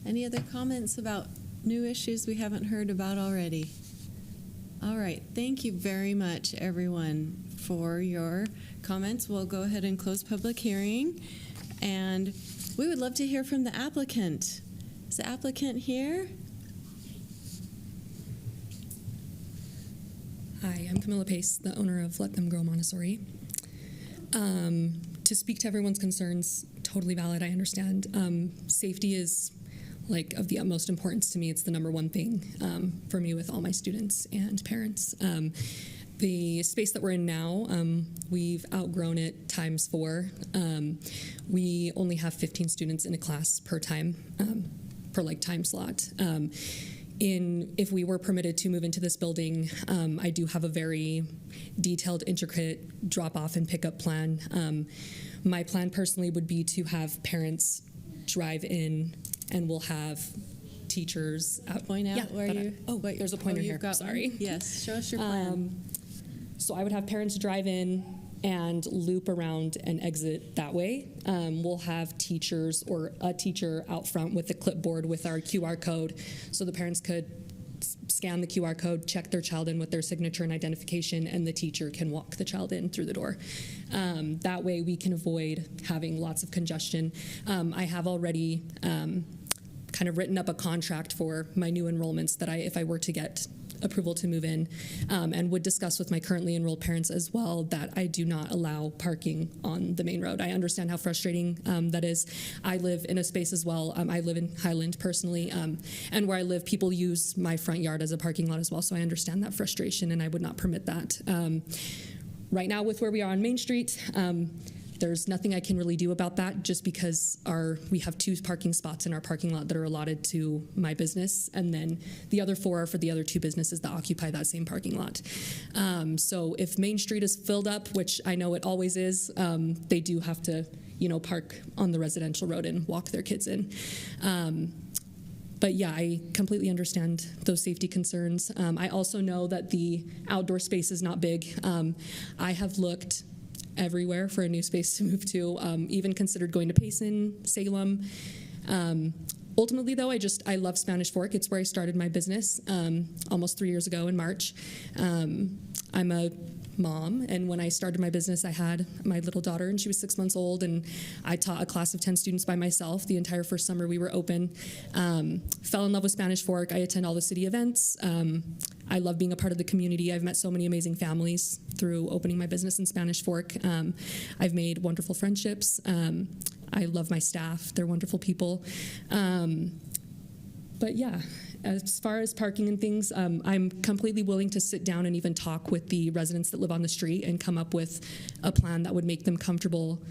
S1: Any other comments about new issues we haven't heard about already? All right. Thank you very much, everyone, for your comments. We'll go ahead and close public hearing. And we would love to hear from the applicant. Is the applicant here?
S18: Hi, I'm Camilla Pace, the owner of Let Them Grow Montessori. To speak to everyone's concerns, totally valid, I understand. Safety is of the utmost importance to me. It's the number one thing for me with all my students and parents. the space that we're in now, we've outgrown it times 4. We only have 15 students in a class per time, per time slot. If we were permitted to move into this building, I do have a very detailed, intricate drop-off and pickup plan. My plan personally would be to have parents drive in, and we'll have teachers out.
S1: Point out where you.
S18: There's a pointer here.
S1: You've got
S18: Sorry.
S1: one? Yes, show us your plan.
S18: So I would have parents drive in and loop around and exit that way. We'll have teachers or a teacher out front with a clipboard with our QR code, so the parents could scan the QR code, check their child in with their signature and identification, and the teacher can walk the child in through the door. That way we can avoid having lots of congestion. I have already kind of written up a contract for my new enrollments that if I were to get approval to move in, and would discuss with my currently enrolled parents as well that I do not allow parking on the main road. I understand how frustrating that is. I live in a space as well. I live in Highland personally, and where I live, people use my front yard as a parking lot as well, so I understand that frustration, and I would not permit that. Right now, with where we are on Main Street, there's nothing I can really do about that, just because we have 2 parking spots in our parking lot that are allotted to my business, and then the other 4 are for the other 2 businesses that occupy that same parking lot. So if Main Street is filled up, which I know it always is, they do have to, park on the residential road and walk their kids in. But yeah, I completely understand those safety concerns. I also know that the outdoor space is not big. I have looked everywhere for a new space to move to, even considered going to Payson, Salem. Ultimately, though, I love Spanish Fork. It's where I started my business almost 3 years ago in March. I'm a mom, and when I started my business, I had my little daughter, and she was 6 months old, and I taught a class of 10 students by myself the entire first summer we were open. Fell in love with Spanish Fork. I attend all the city events. I love being a part of the community. I've met so many amazing families through opening my business in Spanish Fork. I've made wonderful friendships. I love my staff. They're wonderful people. But yeah, as far as parking and things, I'm completely willing to sit down and even talk with the residents that live on the street and come up with a plan that would make them comfortable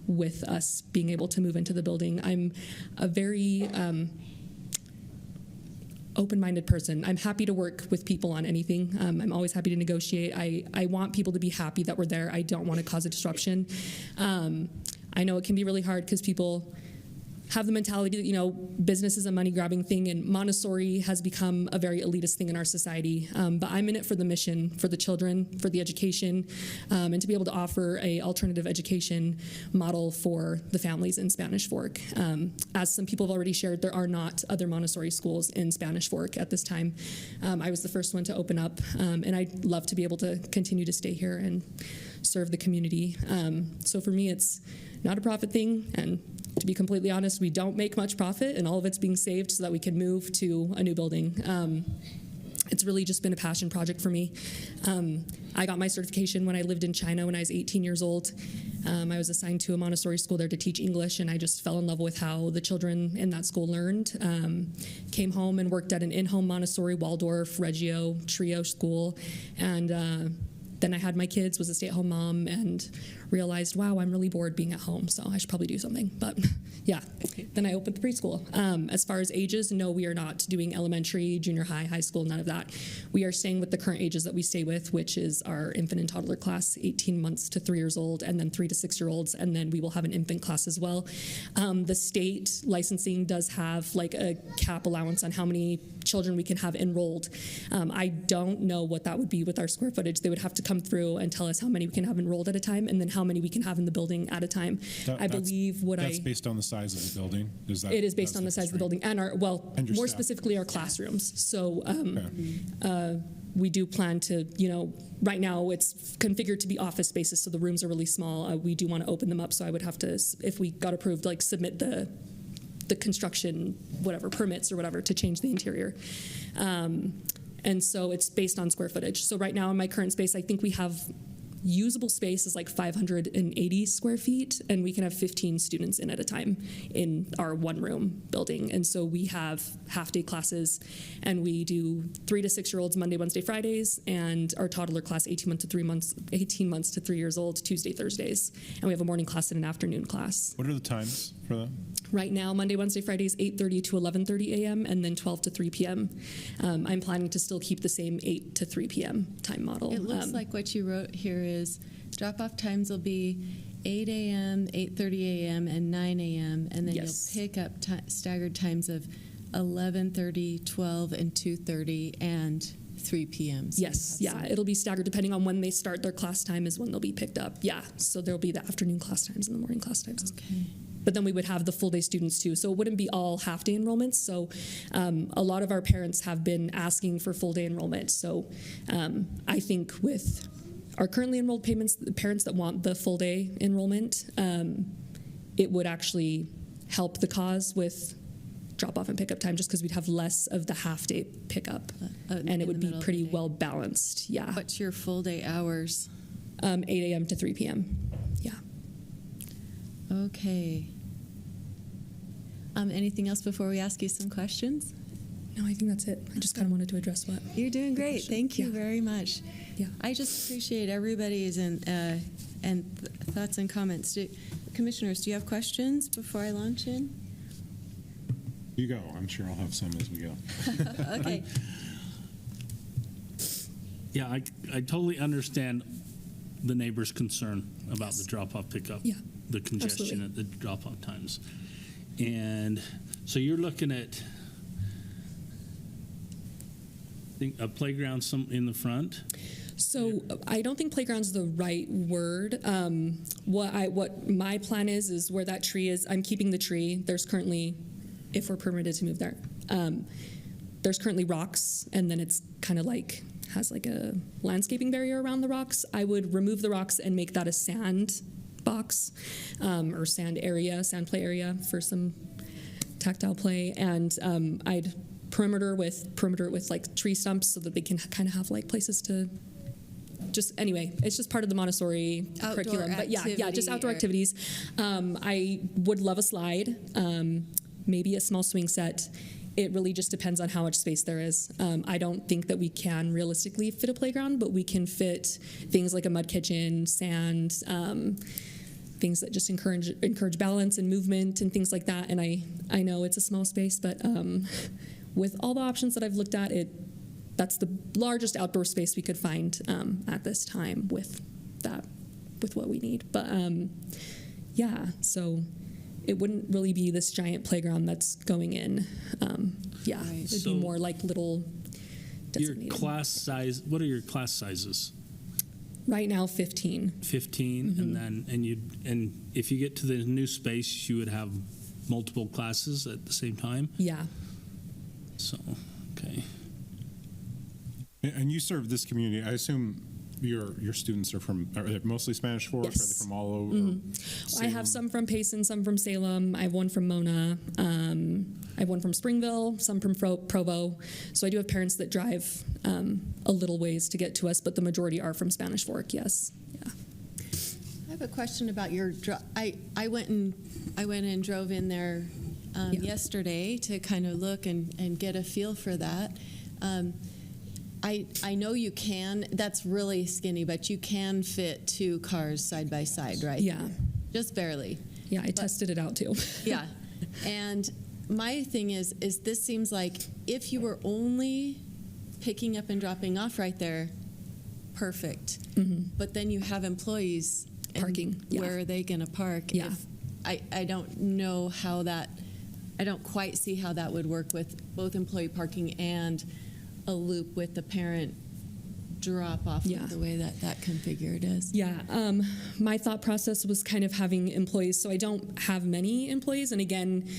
S18: with us being able to move into the building. I'm a very open-minded person. I'm happy to work with people on anything. I'm always happy to negotiate. I want people to be happy that we're there. I don't want to cause a disruption. I know it can be really hard because people have the mentality that, business is a money-grabbing thing, and Montessori has become a very elitist thing in our society. But I'm in it for the mission, for the children, for the education, and to be able to offer a alternative education model for the families in Spanish Fork. As some people have already shared, there are not other Montessori schools in Spanish Fork at this time. I was the first one to open up, and I'd love to be able to continue to stay here and serve the community. So for me, it's not a profit thing, and to be completely honest, we don't make much profit, and all of it's being saved so that we can move to a new building. It's really just been a passion project for me. I got my certification when I lived in China when I was 18 years old. I was assigned to a Montessori school there to teach English, and I just fell in love with how the children in that school learned. Came home and worked at an in-home Montessori, Waldorf, Reggio, Trio school, and then I had my kids, was a stay-at-home mom, and realized, wow, I'm really bored being at home, so I should probably do something. But yeah, then I opened the preschool. As far as ages, no, we are not doing elementary, junior high, high school, none of that. We are staying with the current ages that we stay with, which is our infant and toddler class, 18 months to 3 years old, and then 3 to 6 year olds, and then we will have an infant class as well. The state licensing does have like a cap allowance on how many children we can have enrolled. I don't know what that would be with our square footage. They would have to come through and tell us how many we can have enrolled at a time, and then how many we can have in the building at a time. That's
S6: based on the size of the building?
S18: It is based on the size of the building and more specifically our classrooms. So we do plan to, right now it's configured to be office spaces, so the rooms are really small. We do want to open them up, so I would have to, if we got approved, submit the construction, permits or whatever to change the interior. And so it's based on square footage. So right now in my current space, I think we have usable space is like 580 square feet, and we can have 15 students in at a time in our one-room building. And so we have half-day classes, and we do 3 to 6-year-olds Monday, Wednesday, Fridays, and our toddler class 18 months to 3 years old Tuesday, Thursdays. And we have a morning class and an afternoon class.
S6: What are the times for that?
S18: Right now, Monday, Wednesday, Fridays, 8:30 to 11:30 a.m., and then 12 to 3 p.m. I'm planning to still keep the same 8 to 3 p.m. time model.
S1: It looks like what you wrote here is drop-off times will be 8 a.m., 8:30 a.m., and 9 a.m., and then
S18: Yes.
S1: you'll pick up staggered times of 11:30, 12, and 2:30, and 3 p.m. So
S18: Yes, yeah, it'll be staggered depending on when they start their class time is when they'll be picked up. Yeah, so there'll be the afternoon class times and the morning class times.
S1: Okay.
S18: But then we would have the full day students too. So it wouldn't be all half day enrollments. So a lot of our parents have been asking for full day enrollment. So I think with our currently enrolled parents that want the full day enrollment, it would actually help the cause with drop off and pickup time, just because we'd have less of the half day pickup, and it would be pretty well balanced. Yeah.
S1: What's your full day hours?
S18: 8 a.m. to 3 p.m. Yeah.
S1: Okay. Anything else before we ask you some questions?
S18: No, I think that's it. I just kind of wanted to address what
S1: you're doing. Great. Thank you very much.
S18: Yeah.
S1: I just appreciate everybody's thoughts and comments. Commissioners, do you have questions before I launch in?
S6: You go. I'm sure I'll have some as we go.
S1: Okay.
S4: Yeah, I totally understand the neighbor's concern about the drop-off pickup, the congestion at the drop-off times. And so you're looking at a playground in the front?
S18: So I don't think playground's the right word. What my plan is where that tree is, I'm keeping the tree. There's currently, if we're permitted to move there, there's currently rocks, and then it's kind of like has like a landscaping barrier around the rocks. I would remove the rocks and make that a sand box or sand play area for some tactile play, and I'd perimeter it with like tree stumps so that they can kind of have like places to it's just part of the Montessori curriculum. But yeah, just outdoor activities. I would love a slide, maybe a small swing set. It really just depends on how much space there is. I don't think that we can realistically fit a playground, but we can fit things like a mud kitchen, sand, things that just encourage balance and movement and things like that. And I know it's a small space, but with all the options that I've looked at, that's the largest outdoor space we could find at this time with what we need. But so it wouldn't really be this giant playground that's going in. It'd be more like little designated.
S4: Your class size, what are your class sizes?
S18: Right now, 15.
S4: 15,
S18: Mm-hmm.
S4: and if you get to the new space, you would have multiple classes at the same time?
S18: Yeah.
S4: So, okay.
S6: And you serve this community. I assume your students are they mostly Spanish Fork?
S18: Yes.
S6: Are they from all over?
S18: Mm-hmm. I have some from Payson, some from Salem. I have one from Mona. I have one from Springville, some from Provo. So I do have parents that drive a little ways to get to us, but the majority are from Spanish Fork, yes. Yeah.
S1: I have a question about your I went and drove in there yesterday to kind of look and get a feel for that. I know you can, that's really skinny, but you can fit 2 cars side by side, right?
S18: Yeah.
S1: Just barely.
S18: Yeah, I tested it out too.
S1: Yeah. And my thing is this seems like if you were only picking up and dropping off right there, perfect.
S18: Mm-hmm.
S1: But then you have employees
S18: parking.
S1: Where are they going to park?
S18: Yeah.
S1: I don't know how that, I don't quite see how that would work with both employee parking and a loop with the parent drop off the way that configured is.
S18: Yeah, my thought process was kind of having employees, so I don't have many employees, and again,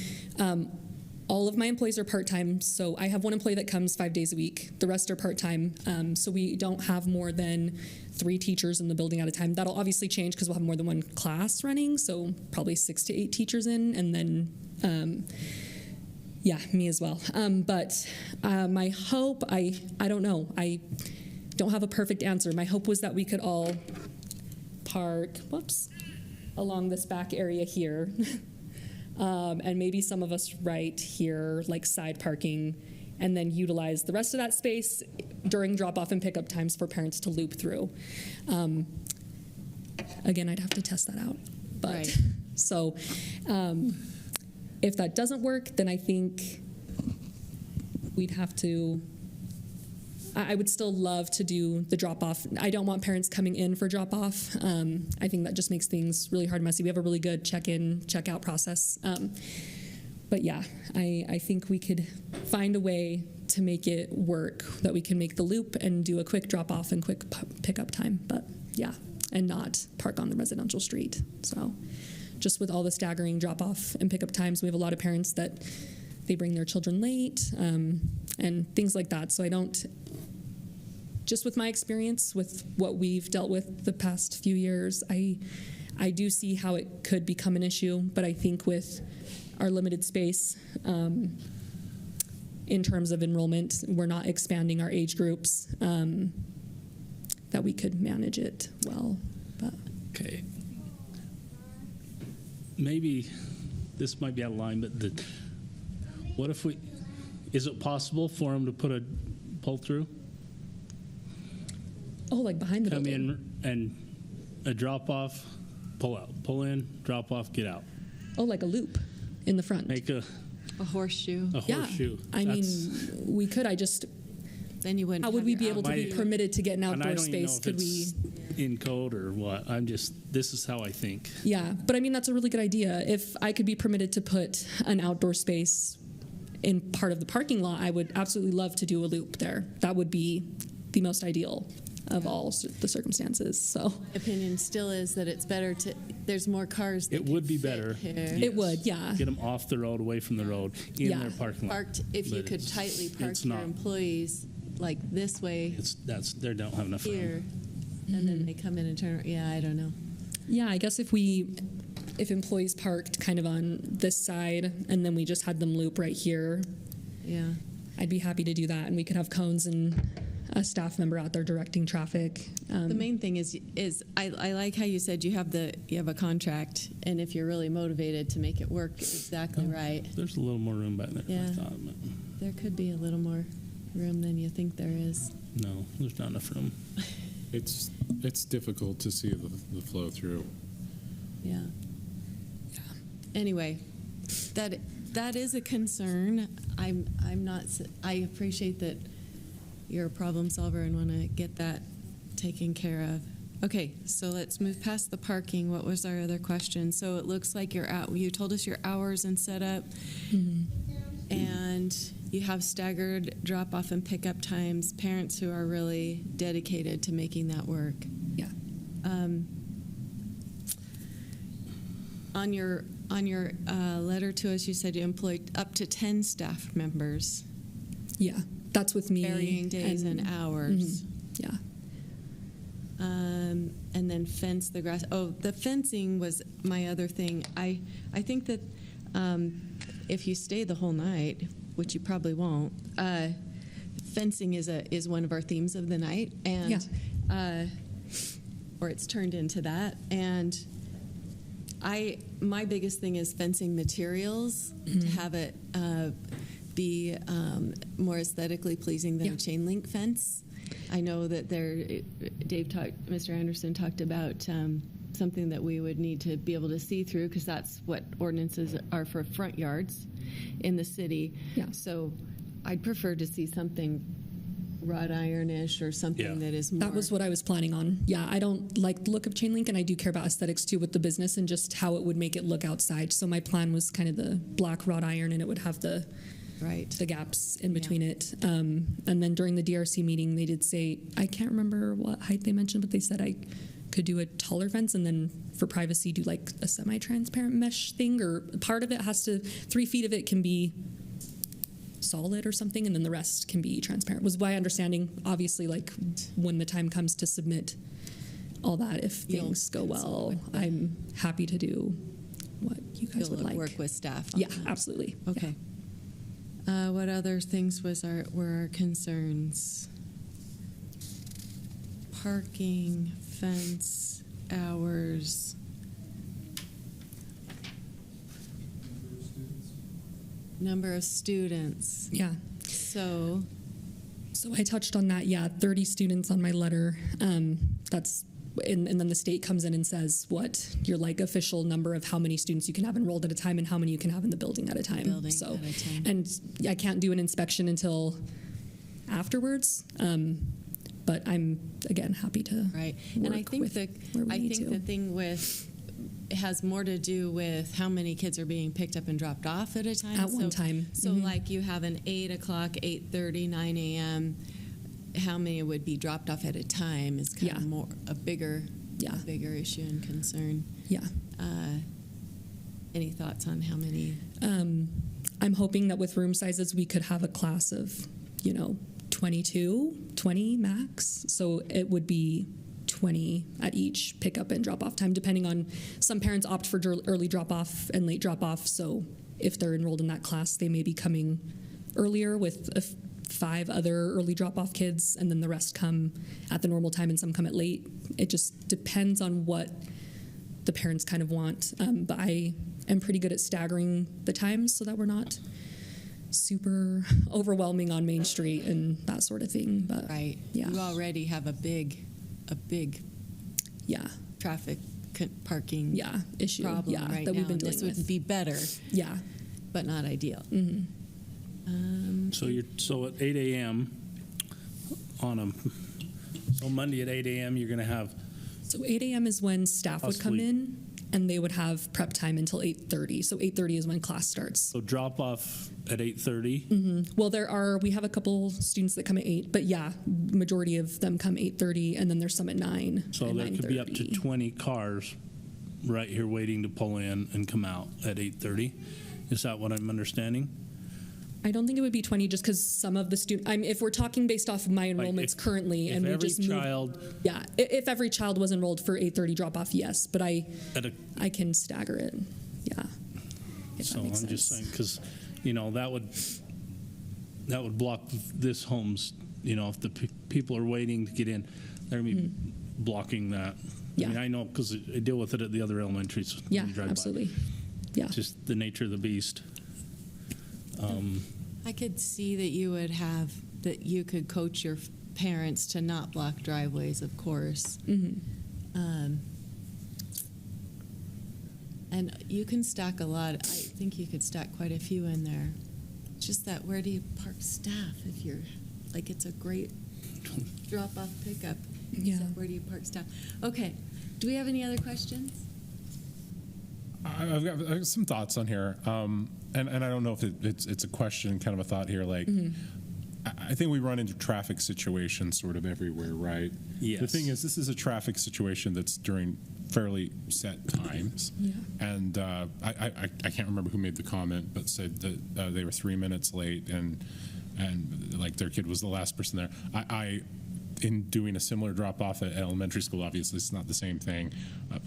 S18: all of my employees are part-time, so I have one employee that comes 5 days a week. The rest are part-time, so we don't have more than 3 teachers in the building at a time. That'll obviously change because we'll have more than one class running, so probably 6 to 8 teachers in, and then me as well. But my hope, I don't know. I don't have a perfect answer. My hope was that we could all park, whoops, along this back area here. And maybe some of us right here, like side parking, and then utilize the rest of that space during drop-off and pickup times for parents to loop through. Again, I'd have to test that out. But
S1: Right.
S18: so if that doesn't work, then I think we'd have to, I would still love to do the drop-off. I don't want parents coming in for drop-off. I think that just makes things really hard and messy. We have a really good check-in, check-out process. But yeah, I think we could find a way to make it work, that we can make the loop and do a quick drop-off and quick pickup time. But yeah, and not park on the residential street. So just with all the staggering drop-off and pickup times, we have a lot of parents that they bring their children late and things like that. So I don't, just with my experience with what we've dealt with the past few years, I do see how it could become an issue, but I think with our limited space in terms of enrollment, we're not expanding our age groups, that we could manage it well. But.
S4: Okay. Maybe this might be out of line, but what if is it possible for them to put a pull through?
S18: Oh, like behind the
S4: Come
S18: building.
S4: in and a drop off, pull out, pull in, drop off, get out.
S18: Oh, like a loop in the front.
S4: Make a
S1: horseshoe.
S4: horseshoe.
S18: I mean, we could.
S1: Then you wouldn't.
S18: How would we be able to be
S4: Might-
S18: permitted to get an
S4: And I
S18: outdoor
S4: don't even know
S18: space?
S4: if
S18: Could we?
S4: it's in code or what? This is how I think.
S18: Yeah, but I mean that's a really good idea. If I could be permitted to put an outdoor space in part of the parking lot, I would absolutely love to do a loop there. That would be the most ideal of all the circumstances. So
S1: My opinion still is that it's better to. There's more cars. That
S4: It would be better.
S1: here.
S18: It would, yeah.
S4: Get them off the road, away from the road, in
S18: Yeah.
S4: their parking lot.
S1: Parked. If you
S4: But
S1: could
S4: it's-
S1: tightly park
S4: it's
S1: your
S4: not.
S1: employees like this way
S4: They don't have enough
S1: here,
S4: room.
S1: and then they come in and turn. Yeah, I don't know.
S18: yeah, I guess if employees parked kind of on this side and then we just had them loop right here,
S1: Yeah.
S18: I'd be happy to do that, and we could have cones and a staff member out there directing traffic.
S1: The main thing is I like how you said you have a contract, and if you're really motivated to make it work exactly right,
S4: There's a little more room back there.
S1: Yeah.
S4: I thought, but
S1: there could be a little more room than you think there is.
S4: no, there's not enough room.
S6: It's difficult to see the flow through.
S1: Yeah. Anyway, that is a concern. I'm not. I appreciate that you're a problem solver and want to get that taken care of. Okay, so let's move past the parking. What was our other question? So it looks like you told us your hours and setup, and you have staggered drop-off and pickup times. Parents who are really dedicated to making that work.
S18: Yeah.
S1: On your letter to us, you said you employed up to 10 staff members.
S18: Yeah, that's with me.
S1: Varying days and hours.
S18: Yeah.
S1: And then fence the grass. Oh, the fencing was my other thing. I think that if you stay the whole night, which you probably won't, fencing is one of our themes of the night, and or it's turned into that. And my biggest thing is fencing materials to have it be more aesthetically pleasing than a chain link fence. I know that Mr. Anderson talked about something that we would need to be able to see through, because that's what ordinances are for front yards in the city.
S18: Yeah.
S1: So I'd prefer to see something wrought ironish or something that is more.
S18: That was what I was planning on. Yeah, I don't like the look of chain link, and I do care about aesthetics too with the business and just how it would make it look outside. So my plan was kind of the black wrought iron, and it would have the gaps in between it. And then during the DRC meeting, they did say, I can't remember what height they mentioned, but they said I could do a taller fence, and then for privacy do like a semi-transparent mesh thing, or part of it has to, 3 feet of it can be solid or something, and then the rest can be transparent, was my understanding. Obviously, like when the time comes to submit all that, if things go well, I'm happy to do what you guys would like.
S1: Work with staff on
S18: Yeah,
S1: that.
S18: absolutely.
S1: Okay. What other things were our concerns? Parking, fence. hours. Number of students.
S18: Yeah.
S1: So
S18: I touched on that. Yeah, 30 students on my letter. That's and then the state comes in and says what your like official number of how many students you can have enrolled at a time and how many you can have in the building at a time. And I can't do an inspection until afterwards. But I'm again happy to
S1: right. And I think the thing with it has more to do with how many kids are being picked up and dropped off at a time.
S18: At one time.
S1: So like you have an 8 o'clock, 8:30, 9 a.m. How many would be dropped off at a time is kind of more a bigger issue and concern.
S18: Yeah.
S1: Any thoughts on how many?
S18: I'm hoping that with room sizes we could have a class of, 20 max. So it would be 20 at each pickup and drop off time, depending on some parents opt for early drop off and late drop off. So if they're enrolled in that class, they may be coming earlier with 5 other early drop off kids, and then the rest come at the normal time and some come at late. It just depends on what the parents kind of want. But I am pretty good at staggering the times so that we're not super overwhelming on Main Street and that sort of thing. But
S1: right.
S18: Yeah.
S1: You already have a big traffic parking
S18: issue
S1: problem right
S18: that
S1: now.
S18: We've been dealing
S1: this
S18: with.
S1: would be better.
S18: Yeah.
S1: But not ideal.
S4: So at 8 a.m. on Monday at 8 a.m. you're going to have.
S18: So 8 a.m. is when staff would come in, and they would have prep time until 8:30. So 8:30 is when class starts.
S4: So drop off at 8:30.
S18: Well, we have a couple students that come at 8, but majority of them come 8:30, and then there's some at 9.
S4: So there could be up to 20 cars right here waiting to pull in and come out at 8:30. Is that what I'm understanding?
S18: I don't think it would be 20 just because some of the students, if we're talking based off of my enrollments currently, and we just moved. If every child was enrolled for 8:30 drop off, yes, but I can stagger it. Yeah.
S4: So I'm just saying, because, that would block this home's, if the people are waiting to get in, they're going to be blocking that.
S18: Yeah.
S4: I mean, I know because I deal with it at the other elementaries.
S18: Yeah,
S4: when you drive
S18: absolutely.
S4: By.
S18: Yeah.
S4: Just the nature of the beast.
S1: I could see that you could coach your parents to not block driveways, of course. And you can stack a lot. I think you could stack quite a few in there. Just that, where do you park staff if you're, it's a great drop-off pickup.
S18: Yeah.
S1: So where do you park staff? Okay. Do we have any other questions?
S6: I've got some thoughts on here, and I don't know if it's a question, kind of a thought here. I think we run into traffic situations sort of everywhere, right?
S4: Yes.
S6: The thing is, this is a traffic situation that's during fairly set times, and I can't remember who made the comment, but said that they were 3 minutes late, and their kid was the last person there. I in doing a similar drop-off at elementary school, obviously it's not the same thing,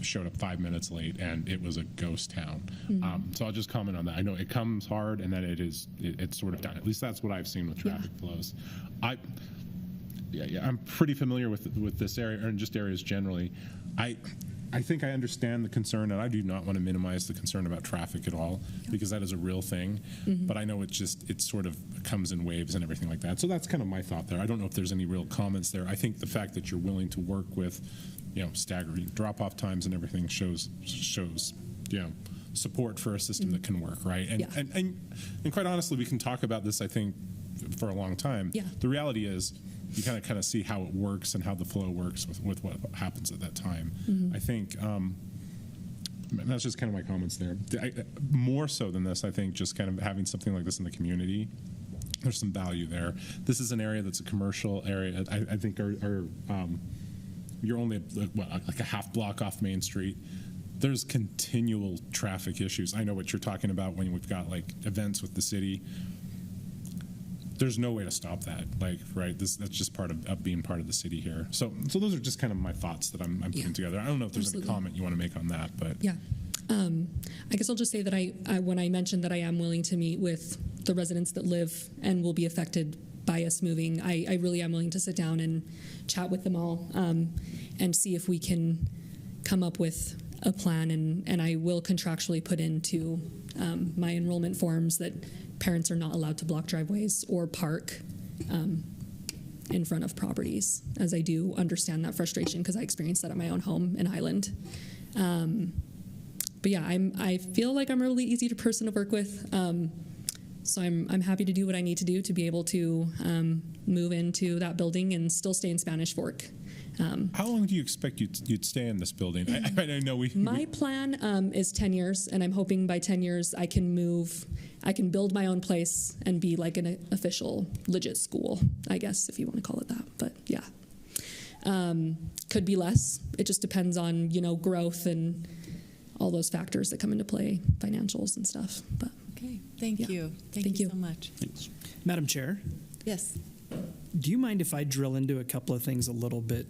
S6: showed up 5 minutes late, and it was a ghost town. So I'll just comment on that. I know it comes hard, and then it's sort of done. At least that's what I've seen with traffic flows. I'm pretty familiar with this area, or just areas generally. I think I understand the concern, and I do not want to minimize the concern about traffic at all, because that is a real thing. But I know it sort of comes in waves and everything like that. So that's kind of my thought there. I don't know if there's any real comments there. I think the fact that you're willing to work with, staggering drop-off times and everything shows support for a system that can work, right? And quite honestly, we can talk about this, I think, for a long time. The reality is, you kind of see how it works and how the flow works with what happens at that time. I think that's just kind of my comments there. More so than this, I think just kind of having something like this in the community, there's some value there. This is an area that's a commercial area. I think you're only like a half block off Main Street. There's continual traffic issues. I know what you're talking about when we've got events with the city. There's no way to stop that, right? That's just part of being part of the city here. So those are just kind of my thoughts that I'm putting together. I don't know if there's any comment you want to make on that, but
S18: I guess I'll just say that when I mentioned that I am willing to meet with the residents that live and will be affected by us moving, I really am willing to sit down and chat with them all and see if we can come up with a plan, and I will contractually put into my enrollment forms that parents are not allowed to block driveways or park in front of properties, as I do understand that frustration because I experienced that at my own home in Highland. But yeah, I feel like I'm a really easy person to work with. So I'm happy to do what I need to do to be able to move into that building and still stay in Spanish Fork.
S6: How long do you expect you'd stay in this building? I know
S18: My plan is 10 years, and I'm hoping by 10 years I can build my own place and be like an official, legit school, I guess, if you want to call it that. But yeah, could be less. It just depends on, growth and all those factors that come into play, financials and stuff. But
S1: okay, thank you. Thank you so much.
S7: Thanks. Madam Chair?
S1: Yes.
S7: Do you mind if I drill into a couple of things a little bit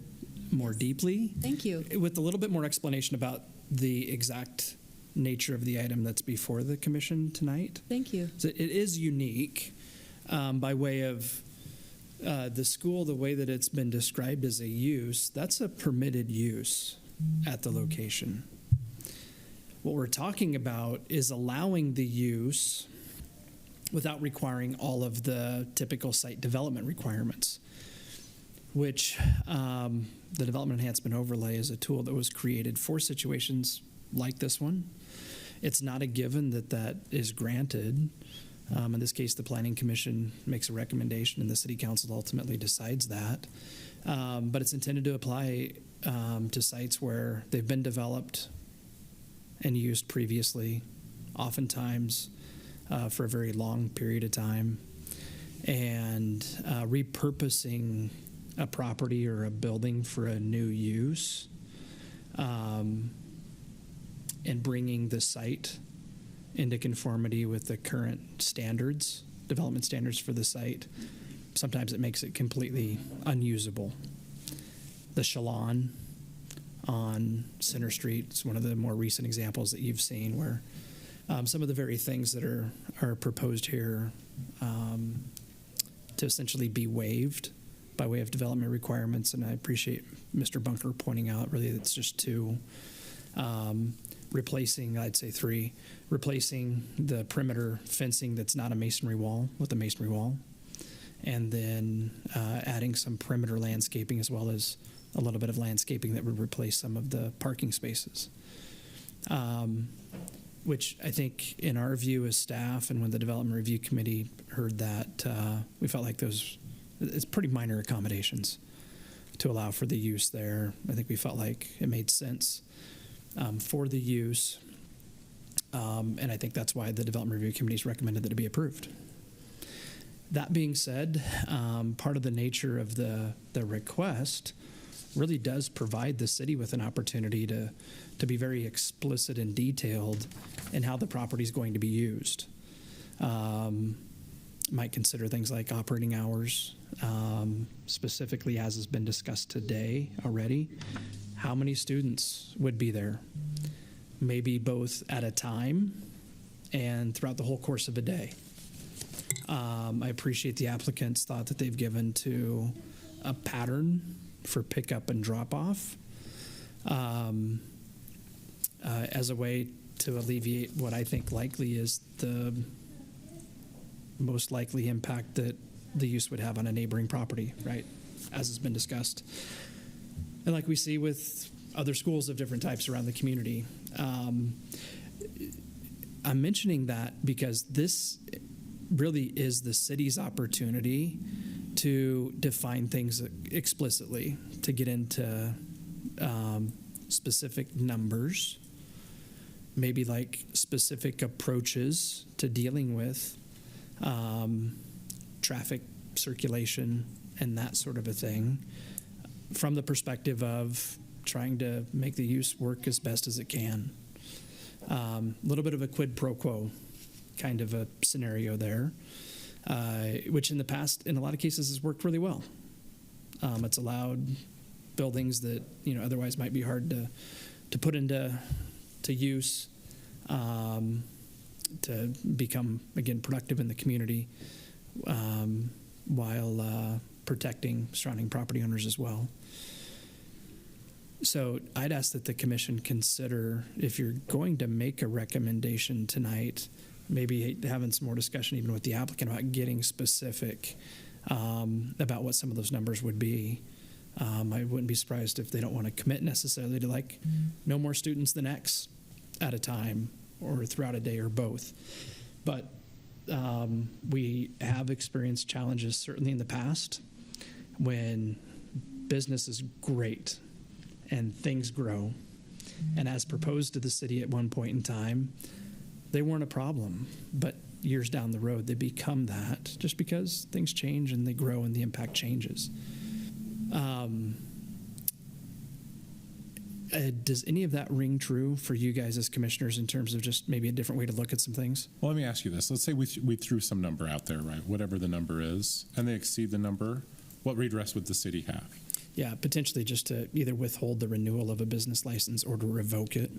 S7: more deeply?
S1: Thank you.
S7: With a little bit more explanation about the exact nature of the item that's before the commission tonight?
S1: Thank you.
S7: So it is unique by way of the school, the way that it's been described as a use, that's a permitted use at the location. What we're talking about is allowing the use without requiring all of the typical site development requirements, which the Development Enhancement Overlay is a tool that was created for situations like this one. It's not a given that is granted. In this case, the Planning Commission makes a recommendation and the City Council ultimately decides that. But it's intended to apply to sites where they've been developed and used previously, oftentimes for a very long period of time, and repurposing a property or a building for a new use, and bringing the site into conformity with the current standards, development standards for the site. Sometimes it makes it completely unusable. The Shalon on Center Street is one of the more recent examples that you've seen where some of the very things that are proposed here to essentially be waived by way of development requirements. And I appreciate Mr. Bunker pointing out really it's just two, replacing, I'd say three, replacing the perimeter fencing that's not a masonry wall with a masonry wall, and then adding some perimeter landscaping as well as a little bit of landscaping that would replace some of the parking spaces. Which I think in our view as staff and when the Development Review Committee heard that, we felt like it's pretty minor accommodations to allow for the use there. I think we felt like it made sense for the use. And I think that's why the Development Review Committee's recommended that it be approved. That being said, part of the nature of the request really does provide the city with an opportunity to be very explicit and detailed in how the property is going to be used. Might consider things like operating hours, specifically as has been discussed today already. How many students would be there? Maybe both at a time and throughout the whole course of a day. I appreciate the applicant's thought that they've given to a pattern for pickup and drop off as a way to alleviate what I think likely is the most likely impact that the use would have on a neighboring property, right, as has been discussed. And like we see with other schools of different types around the community. I'm mentioning that because this really is the city's opportunity to define things explicitly, to get into specific numbers, maybe like specific approaches to dealing with traffic circulation and that sort of a thing, from the perspective of trying to make the use work as best as it can. A little bit of a quid pro quo kind of a scenario there, which in the past, in a lot of cases, has worked really well. It's allowed buildings that otherwise might be hard to put into use to become, again, productive in the community while protecting surrounding property owners as well. So I'd ask that the commission consider, if you're going to make a recommendation tonight, maybe having some more discussion even with the applicant about getting specific about what some of those numbers would be. I wouldn't be surprised if they don't want to commit necessarily to like no more students than X at a time or throughout a day or both. But we have experienced challenges certainly in the past when business is great and things grow. And as proposed to the city at one point in time, they weren't a problem, but years down the road, they become that just because things change and they grow and the impact changes. Does any of that ring true for you guys as commissioners in terms of just maybe a different way to look at some things?
S6: Well, let me ask you this. Let's say we threw some number out there, right? Whatever the number is, and they exceed the number, what redress would the city have?
S7: Yeah, potentially just to either withhold the renewal of a business license or to revoke it.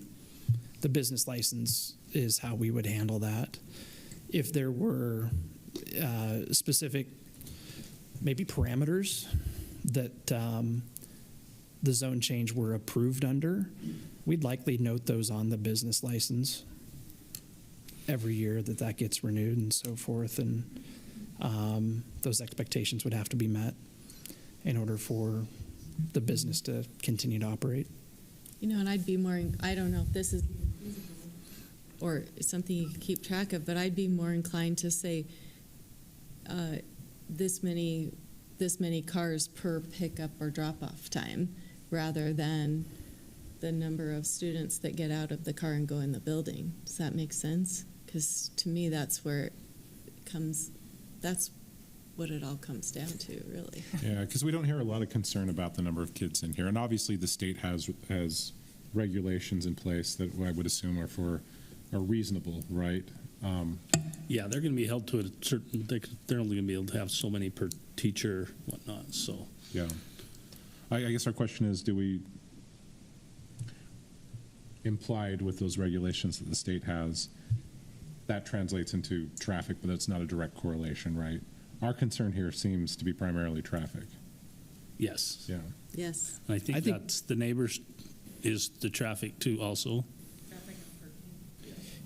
S7: The business license is how we would handle that. If there were specific maybe parameters that the zone change were approved under, we'd likely note those on the business license every year that gets renewed and so forth. And those expectations would have to be met in order for the business to continue to operate.
S1: You know, and I'd be more, I don't know if this is, or something you can keep track of, but I'd be more inclined to say this many cars per pickup or drop-off time, rather than the number of students that get out of the car and go in the building. Does that make sense? Because to me, that's where it comes, that's what it all comes down to, really.
S6: Yeah, because we don't hear a lot of concern about the number of kids in here. And obviously the state has regulations in place that I would assume are reasonable, right?
S4: Yeah, they're going to be held to a certain, they're only going to be able to have so many per teacher, whatnot, so.
S6: Yeah. I guess our question is, do we, implied with those regulations that the state has, that translates into traffic, but that's not a direct correlation, right? Our concern here seems to be primarily traffic.
S4: Yes.
S6: Yeah.
S1: Yes.
S4: I think that's the neighbors is the traffic too also.
S8: How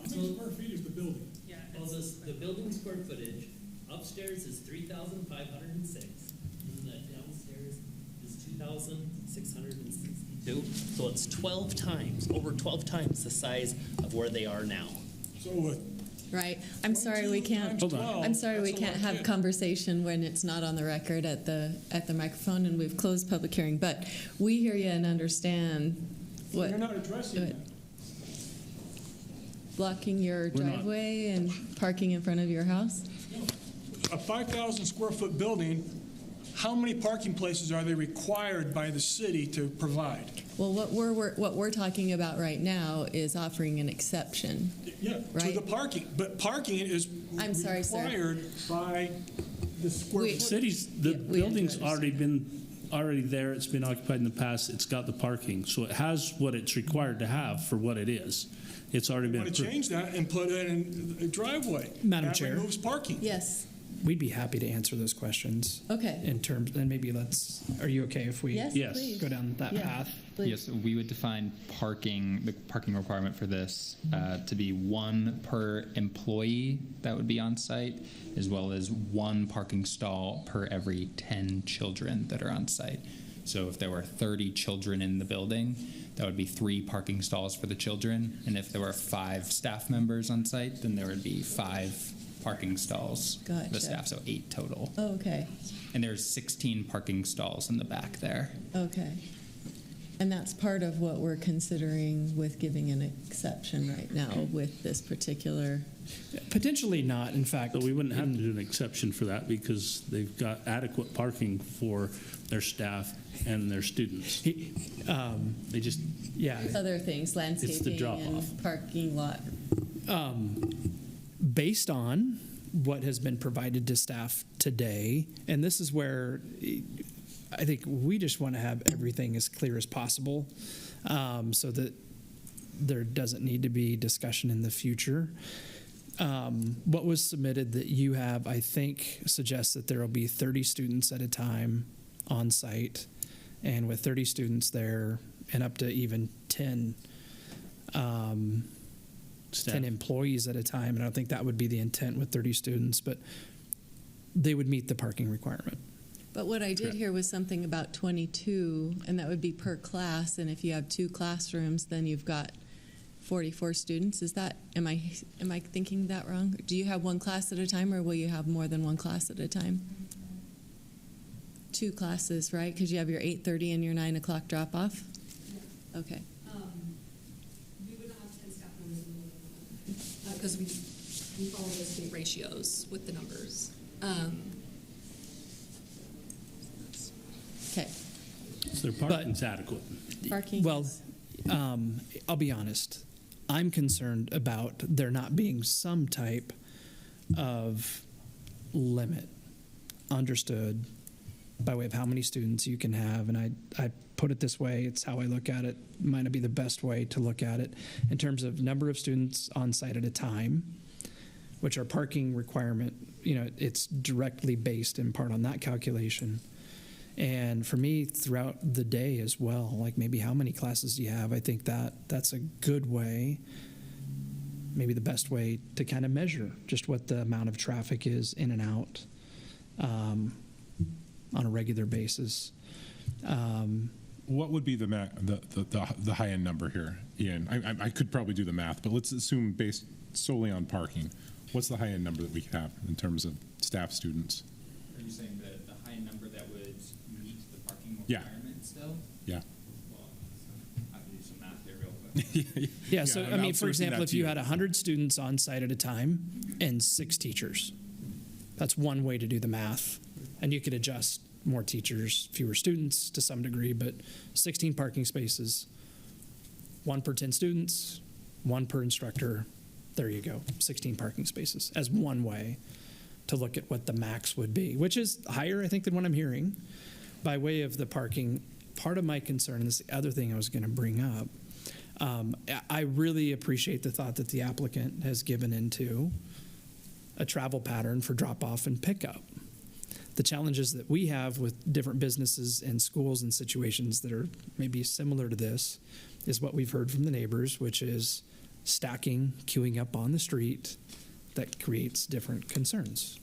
S8: many square feet is the building?
S11: Yeah, well, the building square footage upstairs is 3,506, and the downstairs is 2,662. So it's 12 times, over 12 times the size of where they are now.
S8: So
S1: Right. I'm sorry we can't.
S8: Hold on.
S1: I'm sorry we can't have conversation when it's not on the record at the microphone, and we've closed public hearing. But we hear you and understand what.
S8: You're not addressing it.
S1: Blocking your driveway and parking in front of your house.
S8: A 5,000 square foot building, how many parking places are they required by the city to provide?
S1: Well, what we're talking about right now is offering an exception.
S8: Yeah,
S1: right?
S8: to the parking, but parking is required by the square foot.
S4: The building's already there. It's been occupied in the past. It's got the parking, so it has what it's required to have for what it is. It's already been
S8: approved. Want to change that and put it in a driveway.
S7: Madam
S8: That
S7: Chair.
S8: removes parking.
S1: Yes.
S7: We'd be happy to answer those questions.
S1: Okay.
S7: In terms, and maybe are you okay if we
S1: Yes, please.
S7: go down that path?
S1: Please.
S19: Yes, we would define the parking requirement for this to be one per employee that would be on site, as well as one parking stall per every 10 children that are on site. So if there were 30 children in the building, that would be 3 parking stalls for the children. And if there were 5 staff members on site, then there would be 5 parking stalls for
S1: Gotcha.
S19: the staff, so 8 total.
S1: Oh, okay.
S19: And there's 16 parking stalls in the back there.
S1: Okay. And that's part of what we're considering with giving an exception right now with this particular.
S7: Potentially not, in fact.
S4: So we wouldn't have to do an exception for that because they've got adequate parking for their staff and their students. They just,
S1: Other things, landscaping
S4: it's the drop-off.
S1: and parking lot.
S7: Based on what has been provided to staff today, and this is where I think we just want to have everything as clear as possible so that there doesn't need to be discussion in the future. What was submitted that you have, I think, suggests that there will be 30 students at a time on site. And with 30 students there, and up to even 10 employees at a time. And I don't think that would be the intent with 30 students, but they would meet the parking requirement.
S1: But what I did hear was something about 22, and that would be per class. And if you have 2 classrooms, then you've got 44 students. Is that, am I thinking that wrong? Do you have 1 class at a time, or will you have more than 1 class at a time? 2 classes, right? Because you have your 8:30 and your 9 o'clock drop off? Okay.
S18: We would not have 10 staff members because we follow those state ratios with the numbers.
S1: Okay.
S4: So their parking's adequate.
S1: Parking.
S7: Well, I'll be honest. I'm concerned about there not being some type of limit understood by way of how many students you can have. And I put it this way, it's how I look at it. Might not be the best way to look at it in terms of number of students on site at a time, which our parking requirement, it's directly based in part on that calculation. And for me, throughout the day as well, like maybe how many classes do you have? I think that's a good way, maybe the best way to kind of measure just what the amount of traffic is in and out on a regular basis.
S6: What would be the high end number here, Ian? I could probably do the math, but let's assume based solely on parking. What's the high end number that we could have in terms of staff, students?
S19: Are you saying the high number that would meet the parking
S6: Yeah.
S19: requirement still?
S6: Yeah.
S19: Well, I have to do some math here real quick.
S7: Yeah, so
S6: I'm
S7: I mean, for
S6: outsourcing
S7: example,
S6: that
S7: if
S6: to
S7: you
S6: you.
S7: had 100 students on site at a time and 6 teachers, that's one way to do the math. And you could adjust more teachers, fewer students to some degree, but 16 parking spaces, 1 per 10 students, 1 per instructor. There you go, 16 parking spaces as one way to look at what the max would be, which is higher, I think, than what I'm hearing by way of the parking. Part of my concern, and this is the other thing I was going to bring up, I really appreciate the thought that the applicant has given into a travel pattern for drop-off and pickup. The challenges that we have with different businesses and schools and situations that are maybe similar to this is what we've heard from the neighbors, which is stacking, queuing up on the street that creates different concerns.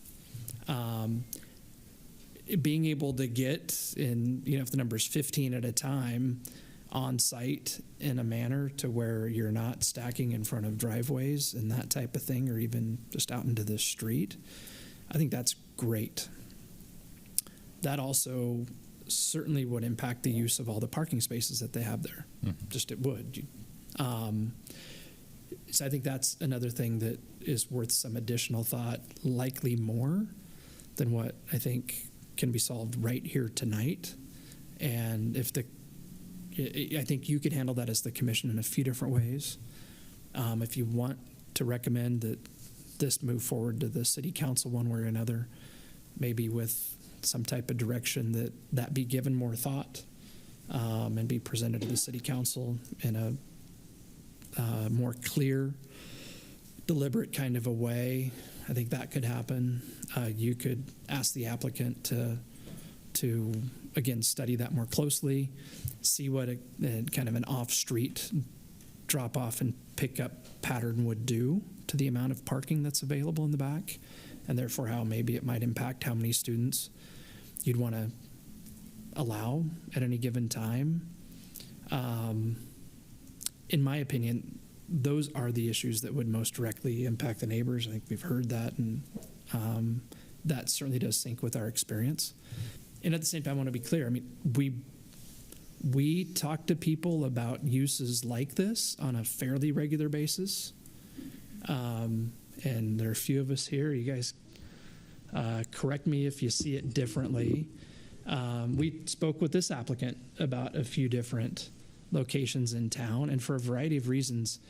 S7: Being able to get in, if the number is 15 at a time on site in a manner to where you're not stacking in front of driveways and that type of thing, or even just out into the street, I think that's great. That also certainly would impact the use of all the parking spaces that they have there. Just it would. So I think that's another thing that is worth some additional thought, likely more than what I think can be solved right here tonight. And I think you could handle that as the commission in a few different ways. If you want to recommend that this move forward to the city council one way or another, maybe with some type of direction that be given more thought and be presented to the city council in a more clear, deliberate kind of a way. I think that could happen. You could ask the applicant to again study that more closely, see what a kind of an off-street drop-off and pickup pattern would do to the amount of parking that's available in the back, and therefore how maybe it might impact how many students you'd want to allow at any given time. In my opinion, those are the issues that would most directly impact the neighbors. I think we've heard that, and that certainly does sync with our experience. And at the same time, I want to be clear. I mean, we talk to people about uses like this on a fairly regular basis. And there are a few of us here. You guys correct me if you see it differently. We spoke with this applicant about a few different locations in town, and for a variety of reasons,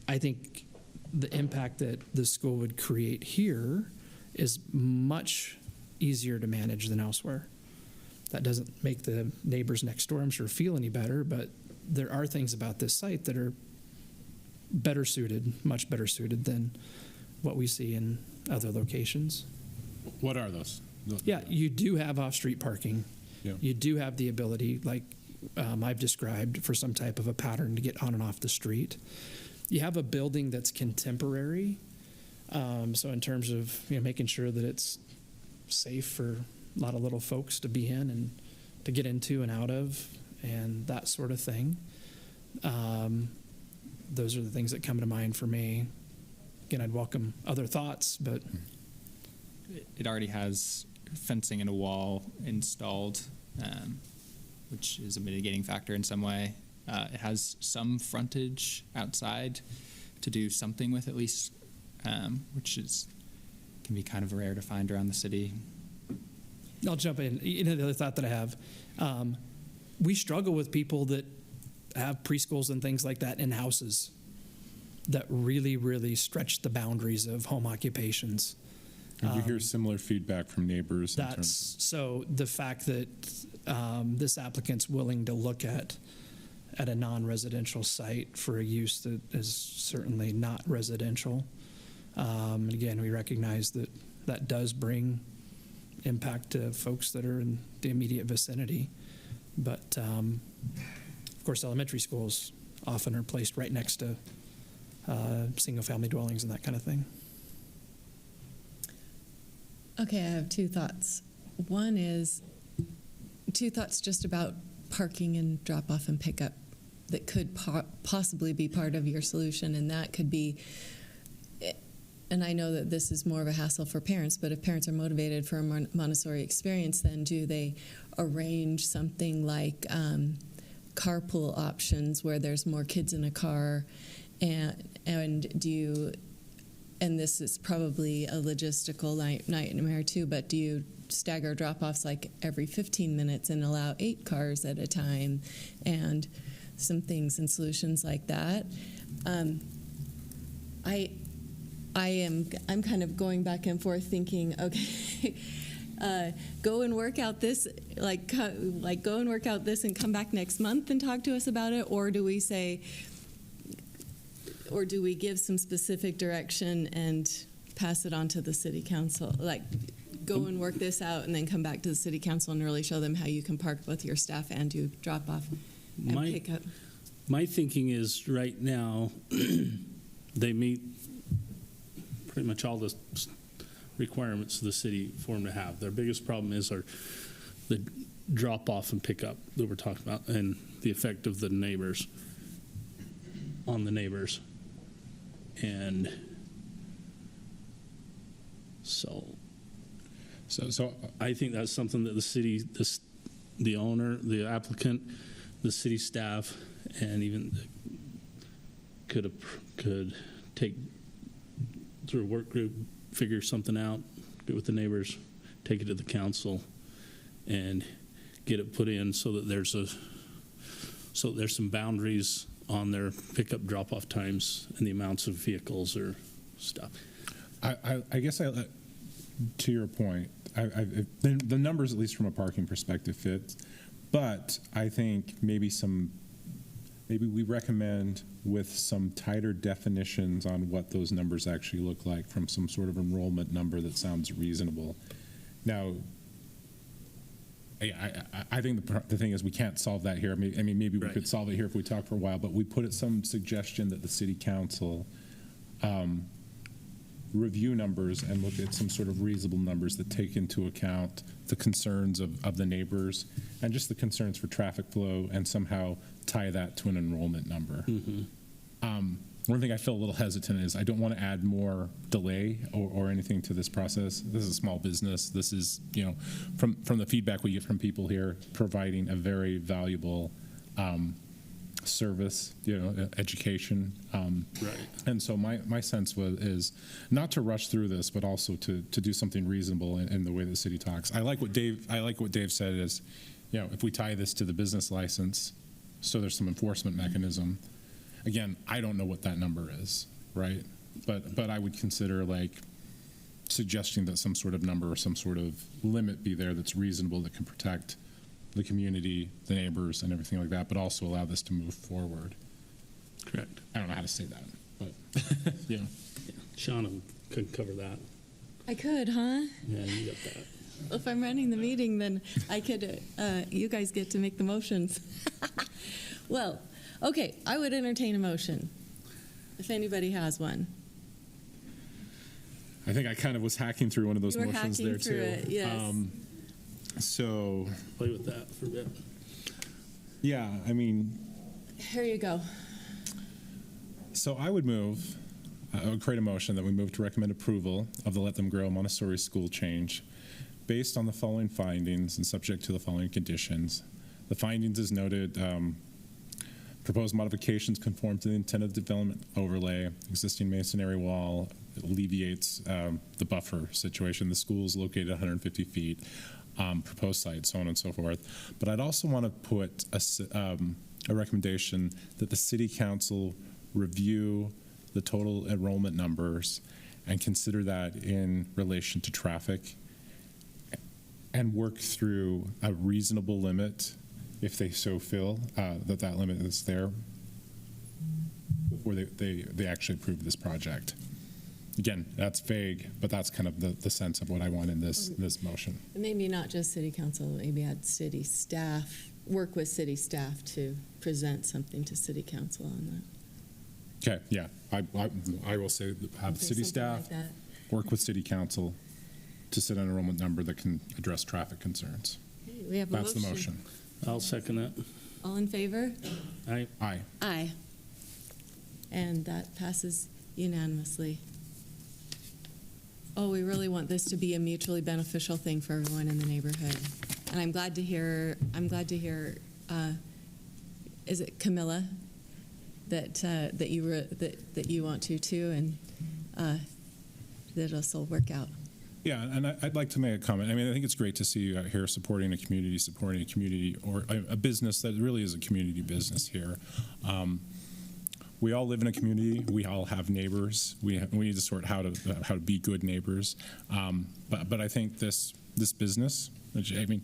S7: I think the impact that the school would create here is much easier to manage than elsewhere. That doesn't make the neighbors next door, I'm sure, feel any better, but there are things about this site that are better suited, much better suited than what we see in other locations.
S6: What are those?
S7: Yeah, you do have off-street parking.
S6: Yeah.
S7: You do have the ability, like I've described for some type of a pattern to get on and off the street. You have a building that's contemporary, so in terms of making sure that it's safe for a lot of little folks to be in and to get into and out of, and that sort of thing. Those are the things that come to mind for me. Again, I'd welcome other thoughts, but
S19: it already has fencing and a wall installed, which is a mitigating factor in some way. It has some frontage outside to do something with, at least, which can be kind of rare to find around the city.
S7: I'll jump in. The other thought that I have, we struggle with people that have preschools and things like that in houses that really, really stretch the boundaries of home occupations.
S6: And you hear similar feedback from neighbors.
S7: So the fact that this applicant's willing to look at a non-residential site for a use that is certainly not residential. And again, we recognize that that does bring impact to folks that are in the immediate vicinity. But of course, elementary schools often are placed right next to single-family dwellings and that kind of thing.
S1: Okay, I have two thoughts. One is two thoughts just about parking and drop-off and pickup that could possibly be part of your solution, and that could be, and I know that this is more of a hassle for parents, but if parents are motivated for a Montessori experience, then do they arrange something like carpool options where there's more kids in a car, and do you, and this is probably a logistical nightmare too, but do you stagger drop-offs like every 15 minutes and allow 8 cars at a time, and some things and solutions like that? I'm kind of going back and forth thinking, okay, go and work out this, go and work out this and come back next month and talk to us about it, or do we say, or do we give some specific direction and pass it on to the city council? Like, go and work this out and then come back to the city council and really show them how you can park both your staff and do drop off and pick up.
S4: My thinking is right now they meet pretty much all the requirements of the city for them to have. Their biggest problem is the drop off and pick up that we're talking about, and the effect of the neighbors on the neighbors. And so I think that's something that the city, the owner, the applicant, the city staff, and even could take through a work group, figure something out, do it with the neighbors, take it to the council, and get it put in so that there's some boundaries on their pickup drop-off times and the amounts of vehicles or stuff.
S6: I guess to your point, the numbers, at least from a parking perspective, fit. But I think maybe we recommend with some tighter definitions on what those numbers actually look like from some sort of enrollment number that sounds reasonable. Now, I think the thing is we can't solve that here. I mean, maybe we could solve it here if we talk for a while, but we put some suggestion that the city council review numbers and look at some sort of reasonable numbers that take into account the concerns of the neighbors and just the concerns for traffic flow, and somehow tie that to an enrollment number. Mm-hmm. One thing I feel a little hesitant is I don't want to add more delay or anything to this process. This is a small business. This is, from the feedback we get from people here, providing a very valuable service, education.
S4: Right.
S6: And so my sense is not to rush through this, but also to do something reasonable in the way the city talks. I like what Dave said is, if we tie this to the business license, so there's some enforcement mechanism. Again, I don't know what that number is, right? But I would consider suggesting that some sort of number or some sort of limit be there that's reasonable, that can protect the community, the neighbors, and everything like that, but also allow this to move forward.
S4: Correct.
S6: I don't know how to say that, but
S4: yeah. Shauna could cover that.
S1: I could, huh?
S4: Yeah, you got that.
S1: If I'm running the meeting, then I could, you guys get to make the motions. Well, okay, I would entertain a motion, if anybody has one.
S6: I think I kind of was hacking through one of those
S1: You were
S6: motions
S1: hacking
S6: there
S1: through
S6: too.
S1: it, yes.
S6: So
S4: play with that for a bit.
S6: Yeah, I mean,
S1: Here you go.
S6: so I would create a motion that we move to recommend approval of the Let Them Grow Montessori school change based on the following findings and subject to the following conditions. The findings is noted, proposed modifications conform to the intent of the development overlay, existing masonry wall alleviates the buffer situation. The school is located 150 feet, proposed site, so on and so forth. But I'd also want to put a recommendation that the city council review the total enrollment numbers and consider that in relation to traffic and work through a reasonable limit if they so feel that limit is there before they actually approve this project. Again, that's vague, but that's kind of the sense of what I want in this motion.
S1: Maybe not just city council, maybe add city staff, work with city staff to present something to city council on that.
S6: Okay, yeah, I will say have
S1: Okay,
S6: city
S1: something
S6: staff
S1: like that.
S6: work with city council to set an enrollment number that can address traffic concerns.
S1: Okay, we have a
S6: That's the motion.
S4: I'll second that.
S1: All in favor?
S4: Aye.
S6: Aye.
S1: Aye. And that passes unanimously. Oh, we really want this to be a mutually beneficial thing for everyone in the neighborhood. And I'm glad to hear, is it Camilla? That you want to too, and that this will work out.
S6: Yeah, and I'd like to make a comment. I mean, I think it's great to see you out here supporting a community, or a business that really is a community business here. We all live in a community. We all have neighbors. We need to sort how to be good neighbors. But I think this business, which, I mean,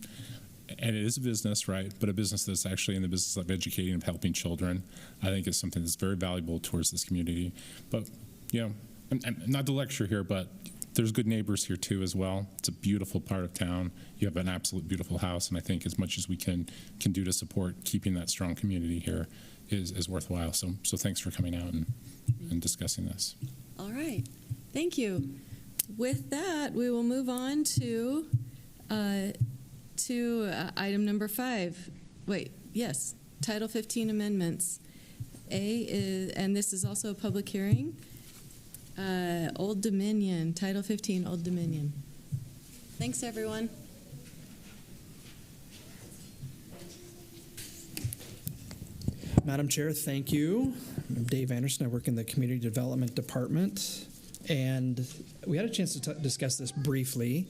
S6: and it is a business, right? But a business that's actually in the business of educating and helping children, I think is something that's very valuable towards this community. But, you know, and not to lecture here, but there's good neighbors here too as well. It's a beautiful part of town. You have an absolute beautiful house, and I think as much as we can do to support keeping that strong community here is worthwhile. So thanks for coming out and discussing this.
S1: All right, thank you. With that, we will move on to item number 5. Wait, yes, Title 15 amendments. And this is also a public hearing. Old Dominion, Title 15, Old Dominion. Thanks, everyone.
S7: Madam Chair, thank you. I'm Dave Anderson. I work in the Community Development Department. And we had a chance to discuss this briefly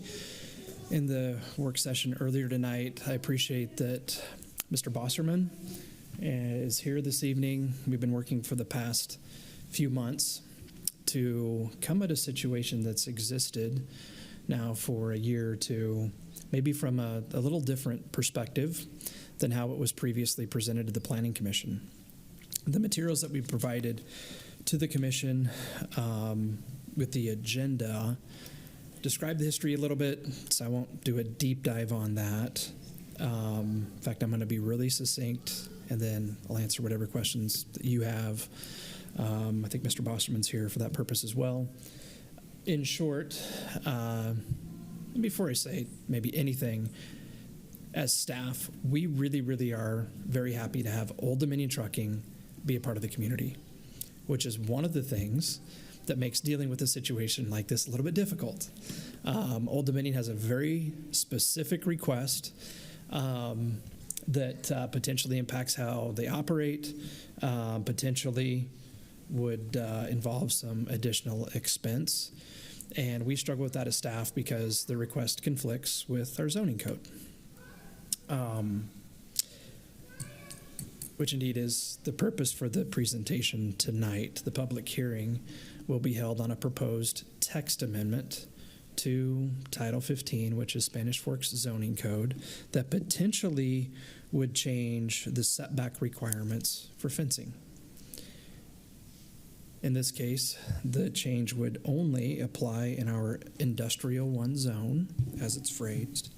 S7: in the work session earlier tonight. I appreciate that Mr. Bosserman is here this evening. We've been working for the past few months to come at a situation that's existed now for a year or two, maybe from a little different perspective than how it was previously presented to the Planning Commission. The materials that we provided to the Commission with the agenda describe the history a little bit, so I won't do a deep dive on that. In fact, I'm going to be really succinct, and then I'll answer whatever questions that you have. I think Mr. Bosserman's here for that purpose as well. In short, before I say maybe anything, as staff, we really, really are very happy to have Old Dominion Trucking be a part of the community, which is one of the things that makes dealing with a situation like this a little bit difficult. Old Dominion has a very specific request that potentially impacts how they operate, potentially would involve some additional expense. And we struggle with that as staff because the request conflicts with our zoning code. Which indeed is the purpose for the presentation tonight. The public hearing will be held on a proposed text amendment to Title 15, which is Spanish Forks zoning code, that potentially would change the setback requirements for fencing.
S5: In this case, the change would only apply in our Industrial 1 zone, as it's phrased.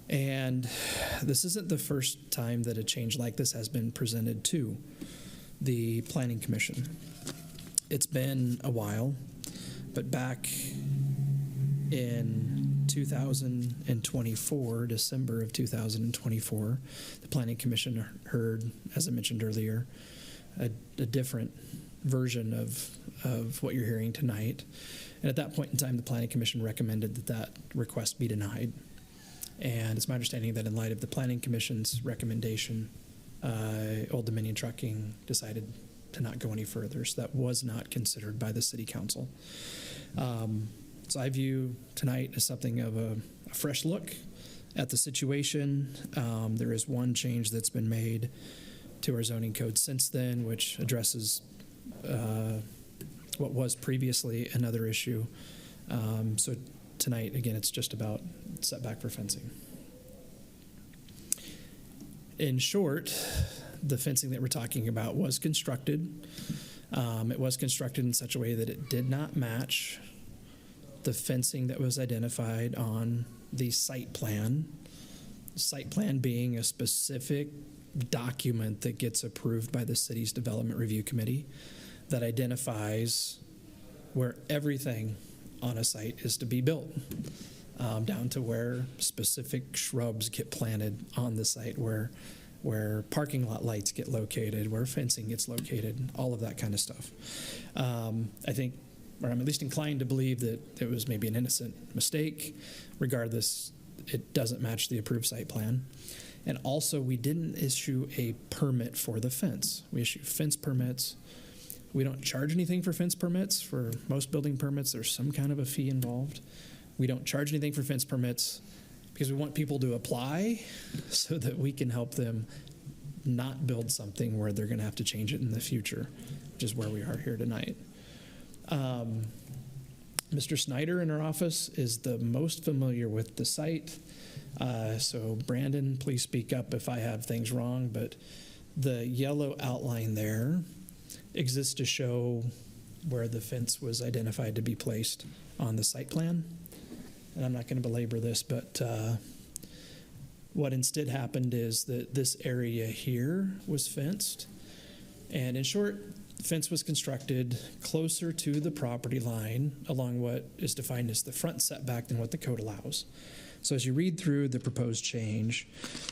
S5: And this isn't the first time that a change like this has been presented to the Planning Commission. It's been a while, but back in 2024, December of 2024, the Planning Commission heard, as I mentioned earlier, a different version of what you're hearing tonight. And at that point in time, the Planning Commission recommended that request be denied. And it's my understanding that in light of the Planning Commission's recommendation, Old Dominion Trucking decided to not go any further. So that was not considered by the City Council. So I view tonight as something of a fresh look at the situation. There is one change that's been made to our zoning code since then, which addresses what was previously another issue. So tonight, again, it's just about setback for fencing. In short, the fencing that we're talking about was constructed. It was constructed in such a way that it did not match the fencing that was identified on the site plan. The site plan being a specific document that gets approved by the city's Development Review Committee that identifies where everything on a site is to be built, down to where specific shrubs get planted on the site, where parking lot lights get located, where fencing gets located, all of that kind of stuff. I think, or I'm at least inclined to believe that it was maybe an innocent mistake. Regardless, it doesn't match the approved site plan. And also, we didn't issue a permit for the fence. We issue fence permits. We don't charge anything for fence permits. For most building permits, there's some kind of a fee involved. We don't charge anything for fence permits because we want people to apply so that we can help them not build something where they're going to have to change it in the future, which is where we are here tonight. Mr. Snyder in our office is the most familiar with the site. So Brandon, please speak up if I have things wrong, but the yellow outline there exists to show where the fence was identified to be placed on the site plan. And I'm not going to belabor this, but what instead happened is that this area here was fenced. And in short, the fence was constructed closer to the property line along what is defined as the front setback than what the code allows. So as you read through the proposed change,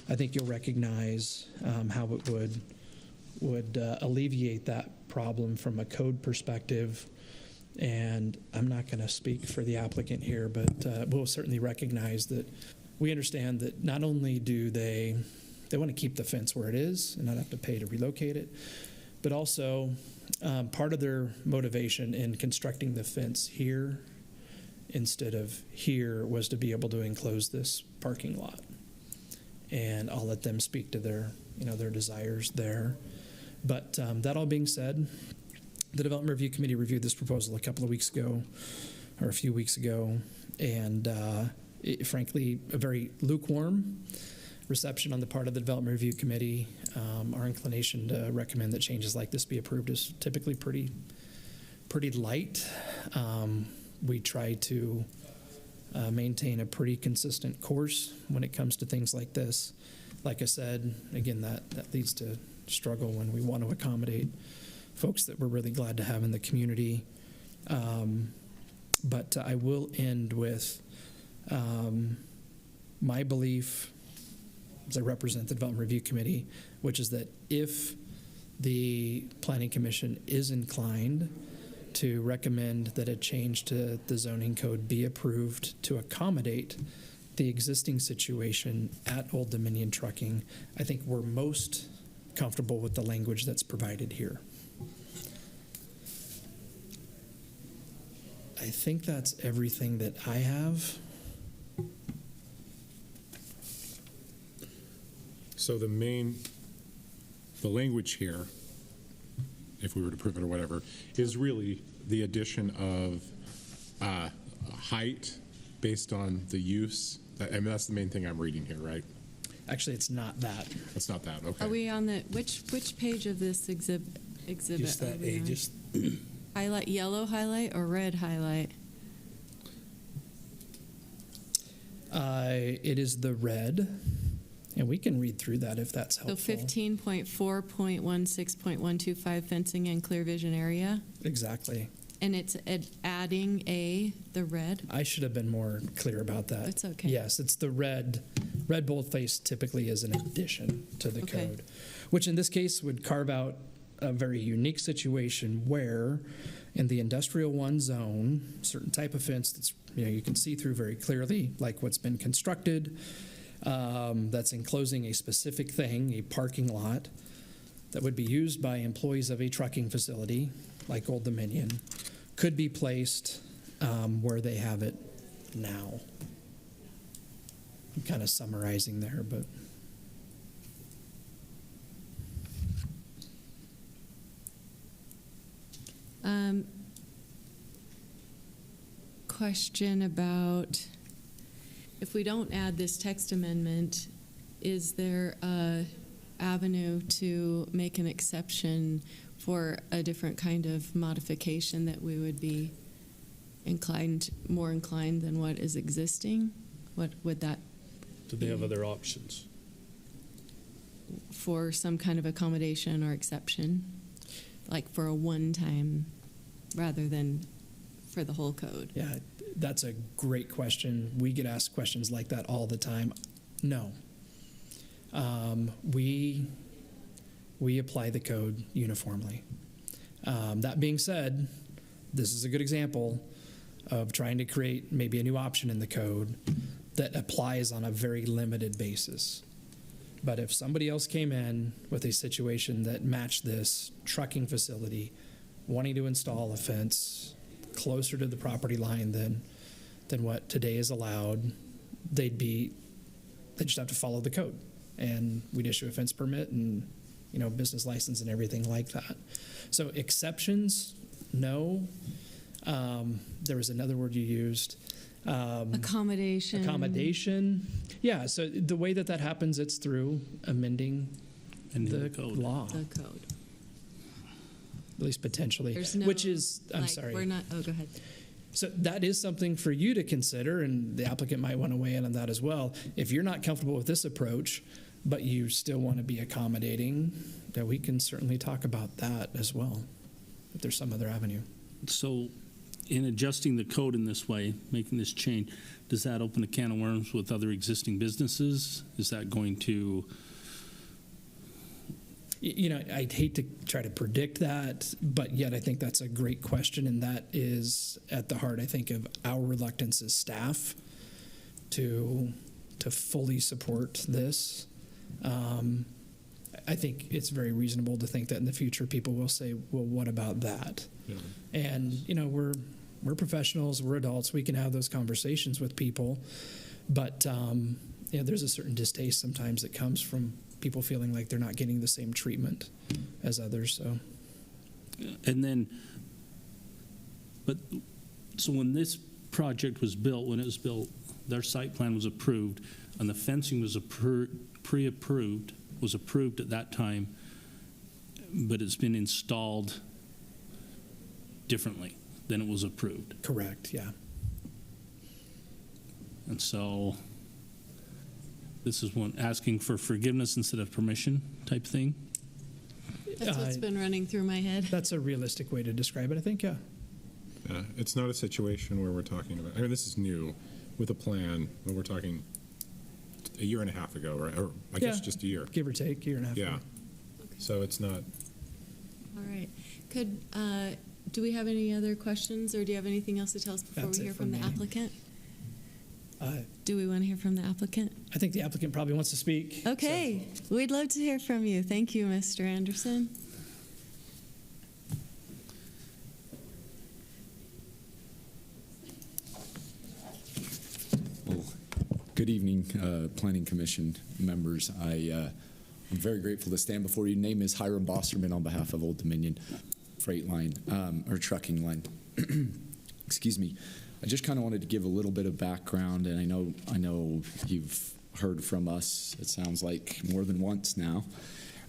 S5: I think you'll recognize how it would alleviate that problem from a code perspective. And I'm not going to speak for the applicant here, but we'll certainly recognize that we understand that not only do they want to keep the fence where it is and not have to pay to relocate it, but also part of their motivation in constructing the fence here instead of here was to be able to enclose this parking lot. And I'll let them speak to their desires there. But that all being said, the Development Review Committee reviewed this proposal a couple of weeks ago, or a few weeks ago, and frankly, a very lukewarm reception on the part of the Development Review Committee. Our inclination to recommend that changes like this be approved is typically pretty light. We try to maintain a pretty consistent course when it comes to things like this. Like I said, again, that leads to struggle when we want to accommodate folks that we're really glad to have in the community. But I will end with my belief as I represent the Development Review Committee, which is that if the Planning Commission is inclined to recommend that a change to the zoning code be approved to accommodate the existing situation at Old Dominion Trucking, I think we're most comfortable with the language that's provided here. I think that's everything that I have.
S6: So the language here, if we were to prove it or whatever, is really the addition of height based on the use. I mean, that's the main thing I'm reading here, right?
S5: Actually, it's not that.
S6: It's not that. Okay.
S1: Are we on the which page of this exhibit?
S8: Just that
S1: are we on?
S8: just
S1: Highlight, yellow highlight or red highlight?
S7: It is the red, and we can read through that if that's helpful.
S1: So 15.4.16.125 fencing and clear vision area.
S7: Exactly.
S1: And it's adding the red.
S7: I should have been more clear about that.
S1: It's okay.
S7: Yes, it's the red. Red boldface typically is an addition to the
S1: Okay.
S7: code, which in this case would carve out a very unique situation where in the industrial 1 zone, certain type of fence that's you can see through very clearly, like what's been constructed, that's enclosing a specific thing, a parking lot that would be used by employees of a trucking facility like Old Dominion, could be placed where they have it now. I'm kind of summarizing there, but
S1: question about if we don't add this text amendment, is there a avenue to make an exception for a different kind of modification that we would be more inclined than what is existing? What would that
S4: Do they have other options?
S1: for some kind of accommodation or exception, like for a one-time rather than for the whole code?
S7: yeah, that's a great question. We get asked questions like that all the time. No. We apply the code uniformly. That being said, this is a good example of trying to create maybe a new option in the code that applies on a very limited basis. But if somebody else came in with a situation that matched this trucking facility, wanting to install a fence closer to the property line than what today is allowed, they just have to follow the code, and we'd issue a fence permit and business license and everything like that. So exceptions, no. There was another word you used.
S1: Accommodation.
S7: Accommodation. Yeah, so the way that happens, it's through amending the
S4: code.
S7: law.
S1: The code.
S7: At least potentially.
S1: There's no,
S7: which is, I'm
S1: like,
S7: sorry.
S1: We're not, oh, go ahead.
S7: So that is something for you to consider, and the applicant might want to weigh in on that as well. If you're not comfortable with this approach, but you still want to be accommodating, then we can certainly talk about that as well, if there's some other avenue.
S4: So in adjusting the code in this way, making this change, does that open a can of worms with other existing businesses? Is that going to...
S7: I'd hate to try to predict that, but yet I think that's a great question, and that is at the heart, I think, of our reluctance as staff to fully support this. I think it's very reasonable to think that in the future people will say, well, what about that?
S3: Yeah.
S7: And, we're professionals, we're adults, we can have those conversations with people, but there's a certain distaste sometimes that comes from people feeling like they're not getting the same treatment as others. So,
S4: and then, so when this project was built, their site plan was approved, and the fencing was pre-approved, was approved at that time, but it's been installed differently than it was approved.
S7: Correct, yeah.
S4: And so this is one asking for forgiveness instead of permission type thing.
S1: That's what's been running through my head.
S7: That's a realistic way to describe it, I think, yeah.
S6: It's not a situation where we're talking about, this is new with a plan, but we're talking a year and a half ago, right? Or I guess just a year.
S7: Give or take, year and a half.
S6: Yeah.
S7: Ago.
S1: Okay.
S6: So it's not.
S1: All right. Do we have any other questions, or do you have anything else to tell us before we hear from the applicant? Do we want to hear from the applicant?
S7: I think the applicant probably wants to speak.
S1: Okay. So. We'd love to hear from you. Thank you, Mr. Anderson.
S20: Well, good evening, Planning Commission members. I'm very grateful to stand before you. Name is Hiram Bosserman on behalf of Old Dominion Freight Line, or Trucking Line. Excuse me. I just kind of wanted to give a little bit of background, and I know you've heard from us, it sounds like more than once now,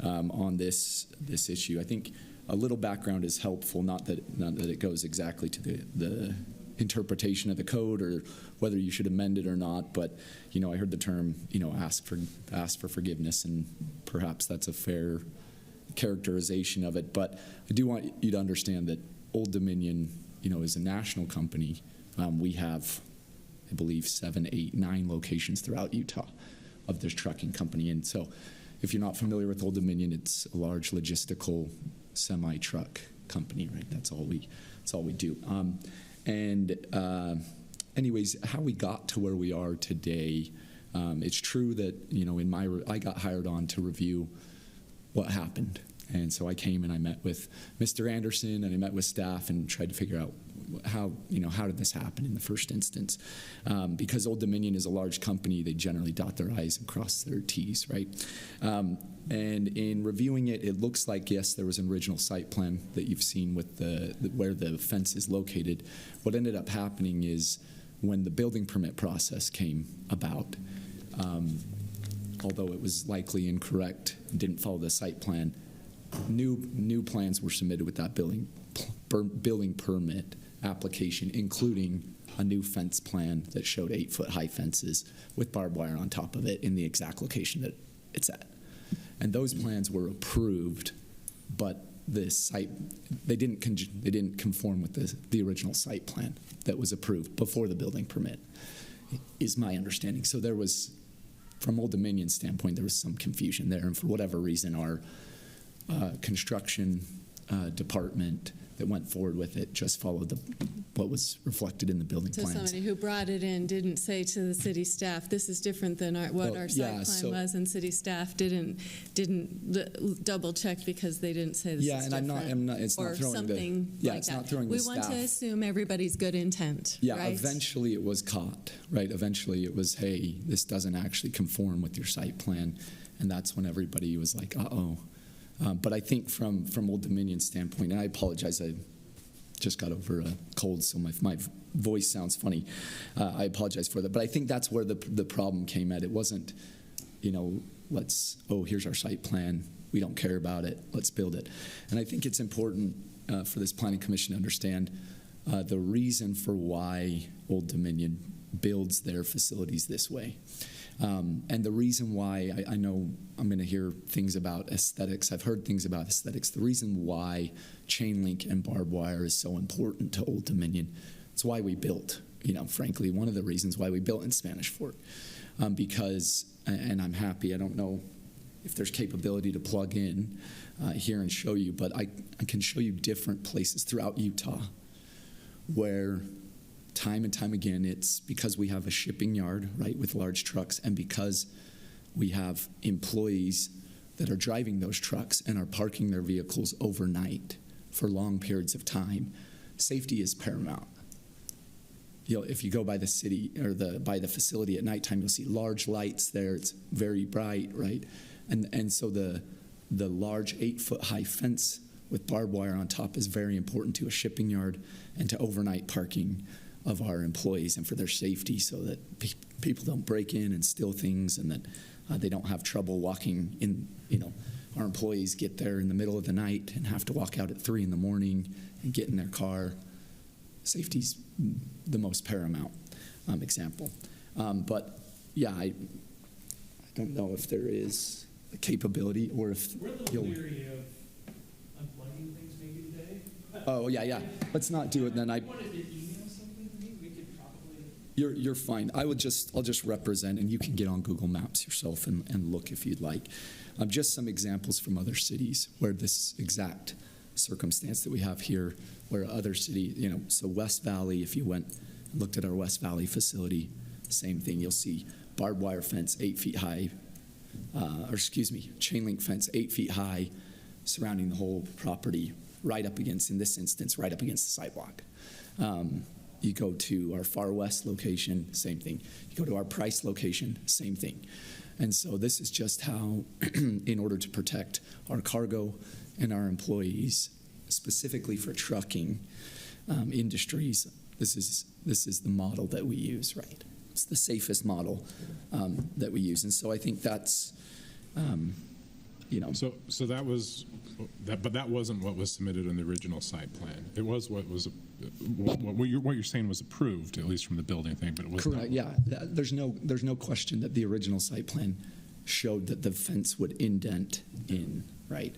S20: on this issue. I think a little background is helpful, not that it goes exactly to the interpretation of the code or whether you should amend it or not, but I heard the term ask for forgiveness, and perhaps that's a fair characterization of it. But I do want you to understand that Old Dominion is a national company. We have, I believe, 7, 8, 9 locations throughout Utah of this trucking company. And so if you're not familiar with Old Dominion, it's a large logistical semi-truck company, right? That's all we do. Anyways, how we got to where we are today, it's true that, I got hired on to review what happened. And so I came and I met with Mr. Anderson and I met with staff and tried to figure out how did this happen in the first instance? Because Old Dominion is a large company, they generally dot their I's and cross their T's, right? And in reviewing it, it looks like, yes, there was an original site plan that you've seen with where the fence is located. What ended up happening is when the building permit process came about, although it was likely incorrect, didn't follow the site plan, new plans were submitted with that building permit application, including a new fence plan that showed 8-foot high fences with barbed wire on top of it in the exact location that it's at. And those plans were approved, but the site, they didn't conform with the original site plan that was approved before the building permit, is my understanding. So there was, from Old Dominion's standpoint, there was some confusion there, and for whatever reason, our construction department that went forward with it just followed what was reflected in the building
S1: So
S20: plans.
S1: somebody who brought it in didn't say to the city staff, this is different than what our site plan was, and city staff didn't double check because they didn't say this is different.
S20: I'm not, it's
S1: or
S20: not throwing
S1: something
S20: the, yeah,
S1: like
S20: it's
S1: that.
S20: not throwing
S1: we
S20: the
S1: want
S20: staff.
S1: to assume everybody's good intent,
S20: Yeah,
S1: right?
S20: eventually it was caught, right? Eventually it was, hey, this doesn't actually conform with your site plan, and that's when everybody was like, uh-oh. But I think from Old Dominion's standpoint, and I apologize, I just got over a cold, so my voice sounds funny. I apologize for that. But I think that's where the problem came at. It wasn't, here's our site plan. We don't care about it. Let's build it. And I think it's important for this Planning Commission to understand the reason for why Old Dominion builds their facilities this way. And the reason why, I know I'm going to hear things about aesthetics. I've heard things about aesthetics. The reason why chain link and barbed wire is so important to Old Dominion, it's why we built, frankly, one of the reasons why we built in Spanish Fort. Because, and I'm happy, I don't know if there's capability to plug in here and show you, but I can show you different places throughout Utah where time and time again, it's because we have a shipping yard, right, with large trucks, and because we have employees that are driving those trucks and are parking their vehicles overnight for long periods of time. Safety is paramount. If you go by the city or by the facility at nighttime, you'll see large lights there. It's very bright, right? And so the large 8-foot high fence with barbed wire on top is very important to a shipping yard and to overnight parking of our employees and for their safety, so that people don't break in and steal things, and that they don't have trouble walking in. Our employees get there in the middle of the night and have to walk out at 3 a.m. and get in their car. Safety's the most paramount example. But yeah, I don't know if there is a capability or if
S7: we're a little leery of unplugging things maybe today.
S20: Oh yeah. Let's not do it then. You're fine. I'll just represent, and you can get on Google Maps yourself and look if you'd like. Just some examples from other cities where this exact circumstance that we have here, where other cities, so West Valley, if you went and looked at our West Valley facility, same thing. You'll see barbed wire fence 8 feet high, chain link fence 8 feet high, surrounding the whole property, right up against, in this instance, right up against the sidewalk. You go to our Far West location, same thing. You go to our Price location, same thing. And so this is just how, in order to protect our cargo and our employees, specifically for trucking industries, this is the model that we use, right? It's the safest model that we use. And so I think that's
S6: So that was that, but that wasn't what was submitted in the original site plan. It was what was what you're saying was approved, at least from the building thing, but it was
S20: correct. Yeah, there's no question that the original site plan showed that the fence would indent in right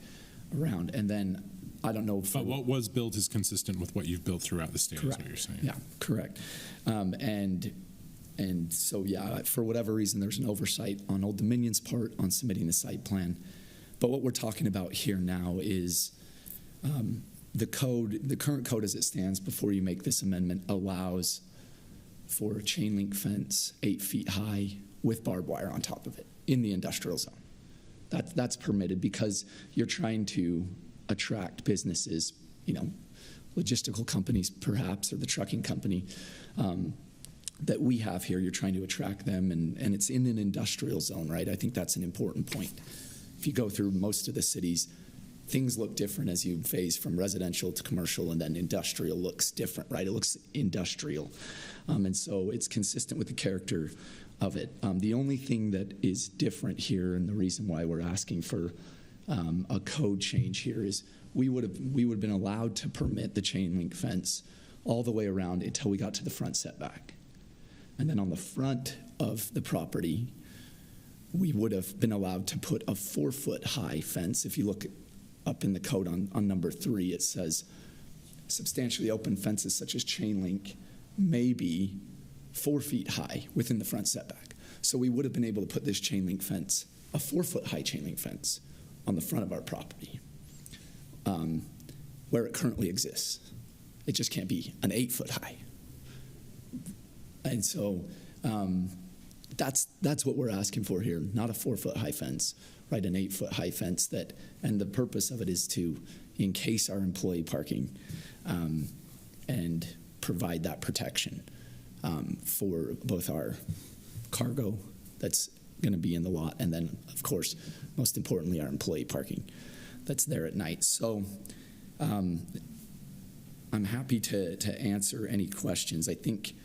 S20: around, and then I don't know.
S6: But what was built is consistent with what you've built throughout the state.
S20: Correct.
S6: Is what you're saying.
S20: Yeah, correct. And so yeah, for whatever reason, there's an oversight on Old Dominion's part on submitting the site plan. But what we're talking about here now is the code, the current code as it stands before you make this amendment allows for a chain link fence 8 feet high with barbed wire on top of it in the industrial zone. That's permitted because you're trying to attract businesses, logistical companies perhaps, or the trucking company that we have here. You're trying to attract them, and it's in an industrial zone, right? I think that's an important point. If you go through most of the cities, things look different as you phase from residential to commercial, and then industrial looks different, right? It looks industrial. And so it's consistent with the character of it. The only thing that is different here, and the reason why we're asking for a code change here, is we would have been allowed to permit the chain link fence all the way around until we got to the front setback. And then on the front of the property, we would have been allowed to put a 4-foot high fence. If you look up in the code on number 3, it says substantially open fences such as chain link may be 4 feet high within the front setback. So we would have been able to put this chain link fence, a 4-foot high chain link fence, on the front of our property where it currently exists. It just can't be an 8-foot high. And so that's what we're asking for here, not a 4-foot high fence, right? An 8-foot high fence and the purpose of it is to encase our employee parking and provide that protection for both our cargo that's going to be in the lot, and then, of course, most importantly, our employee parking that's there at night. So I'm happy to answer any questions. I think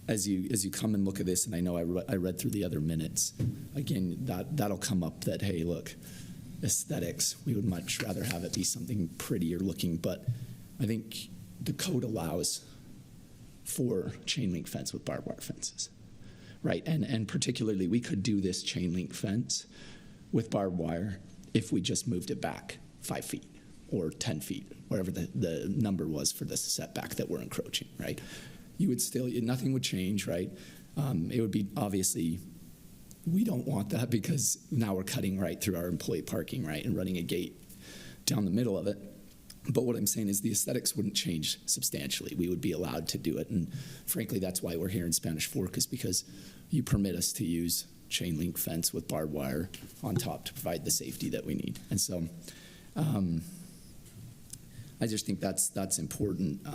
S20: as you come and look at this, and I know I read through the other minutes, again, that'll come up that, hey, look, aesthetics, we would much rather have it be something prettier looking, but I think the code allows for chain link fence with barbed wire fences, right? And particularly, we could do this chain link fence with barbed wire if we just moved it back 5 feet or 10 feet, whatever the number was for the setback that we're encroaching, right? You would still, nothing would change, right? It would be, obviously, we don't want that because now we're cutting right through our employee parking, right, and running a gate down the middle of it. But what I'm saying is the aesthetics wouldn't change substantially. We would be allowed to do it. And frankly, that's why we're here in Spanish Fork, is because you permit us to use chain link fence with barbed wire on top to provide the safety that we need. And so I just think that's important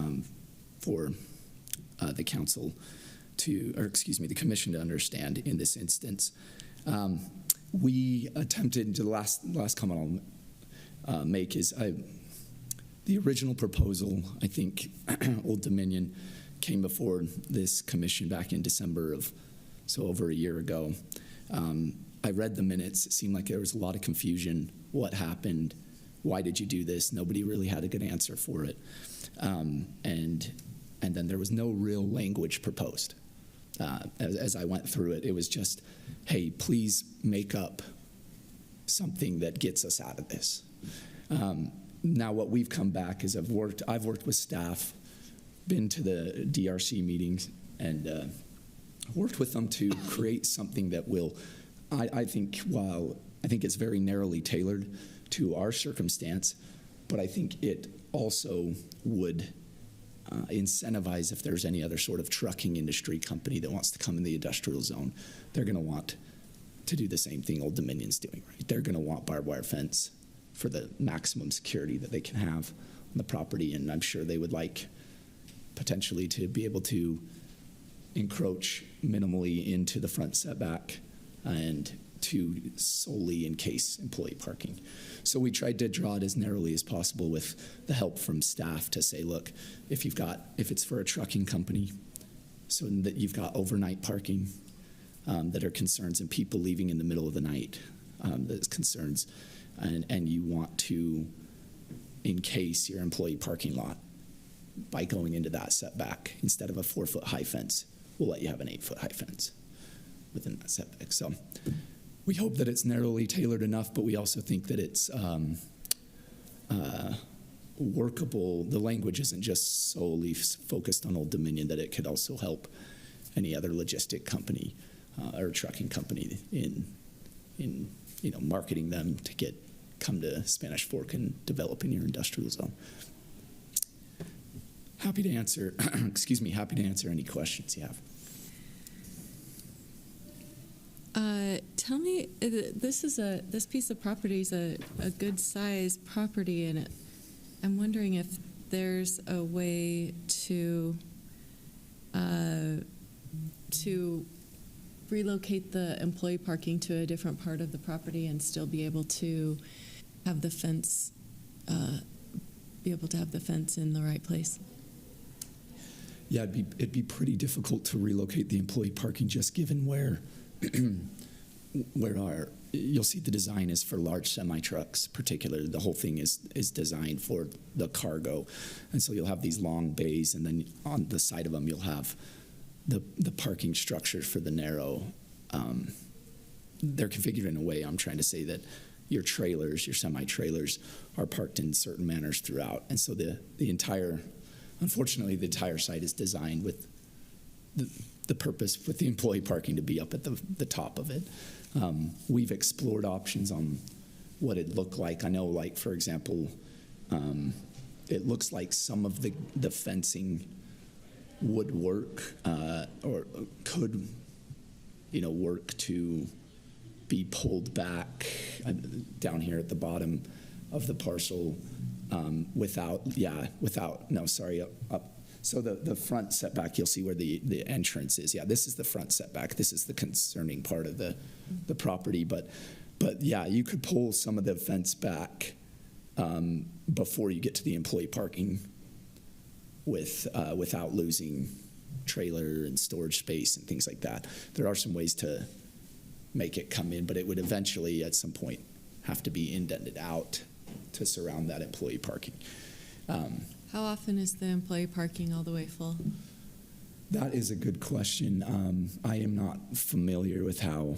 S20: for the council the commission to understand in this instance. We attempted the last comment I'll make is the original proposal, I think Old Dominion came before this commission back in December over a year ago. I read the minutes. It seemed like there was a lot of confusion. What happened? Why did you do this? Nobody really had a good answer for it. And then there was no real language proposed. As I went through it, it was just, hey, please make up something that gets us out of this. Now what we've come back is I've worked with staff, been to the DRC meetings, and worked with them to create something that will, I think it's very narrowly tailored to our circumstance, but I think it also would incentivize if there's any other sort of trucking industry company that wants to come in the industrial zone. They're going to want to do the same thing Old Dominion's doing, right? They're going to want barbed wire fence for the maximum security that they can have on the property, and I'm sure they would like potentially to be able to encroach minimally into the front setback and to solely encase employee parking. So we tried to draw it as narrowly as possible with the help from staff to say, look, if it's for a trucking company, so that you've got overnight parking that are concerns and people leaving in the middle of the night, that's concerns. and you want to encase your employee parking lot by going into that setback, instead of a 4-foot high fence, we'll let you have an 8-foot high fence within that setback. So we hope that it's narrowly tailored enough, but we also think that it's workable. The language isn't just solely focused on Old Dominion, that it could also help any other logistic company or trucking company in marketing them to come to Spanish Fork and developing your industrial zone. Happy to answer, happy to answer any questions you have.
S1: Tell me, this piece of property is a good size property, and I'm wondering if there's a way to relocate the employee parking to a different part of the property and still be able to have the fence, in the right place.
S20: Yeah, it'd be pretty difficult to relocate the employee parking, just given where you'll see the design is for large semi-trucks, particularly. The whole thing is designed for the cargo. And so you'll have these long bays, and then on the side of them you'll have the parking structure for the narrow. They're configured in a way, I'm trying to say, that your trailers, your semi-trailers, are parked in certain manners throughout. And so unfortunately, the entire site is designed with the purpose, with the employee parking, to be up at the top of it. We've explored options on what it'd look like. I know, like, for example, it looks like some of the fencing would work or could, work to be pulled back down here at the bottom of the parcel up. So the front setback, you'll see where the entrance is. Yeah, this is the front setback. This is the concerning part of the property. But yeah, you could pull some of the fence back before you get to the employee parking without losing trailer and storage space and things like that. There are some ways to make it come in, but it would eventually at some point have to be indented out to surround that employee parking.
S1: How often is the employee parking all the way full?
S20: That is a good question. I am not familiar with how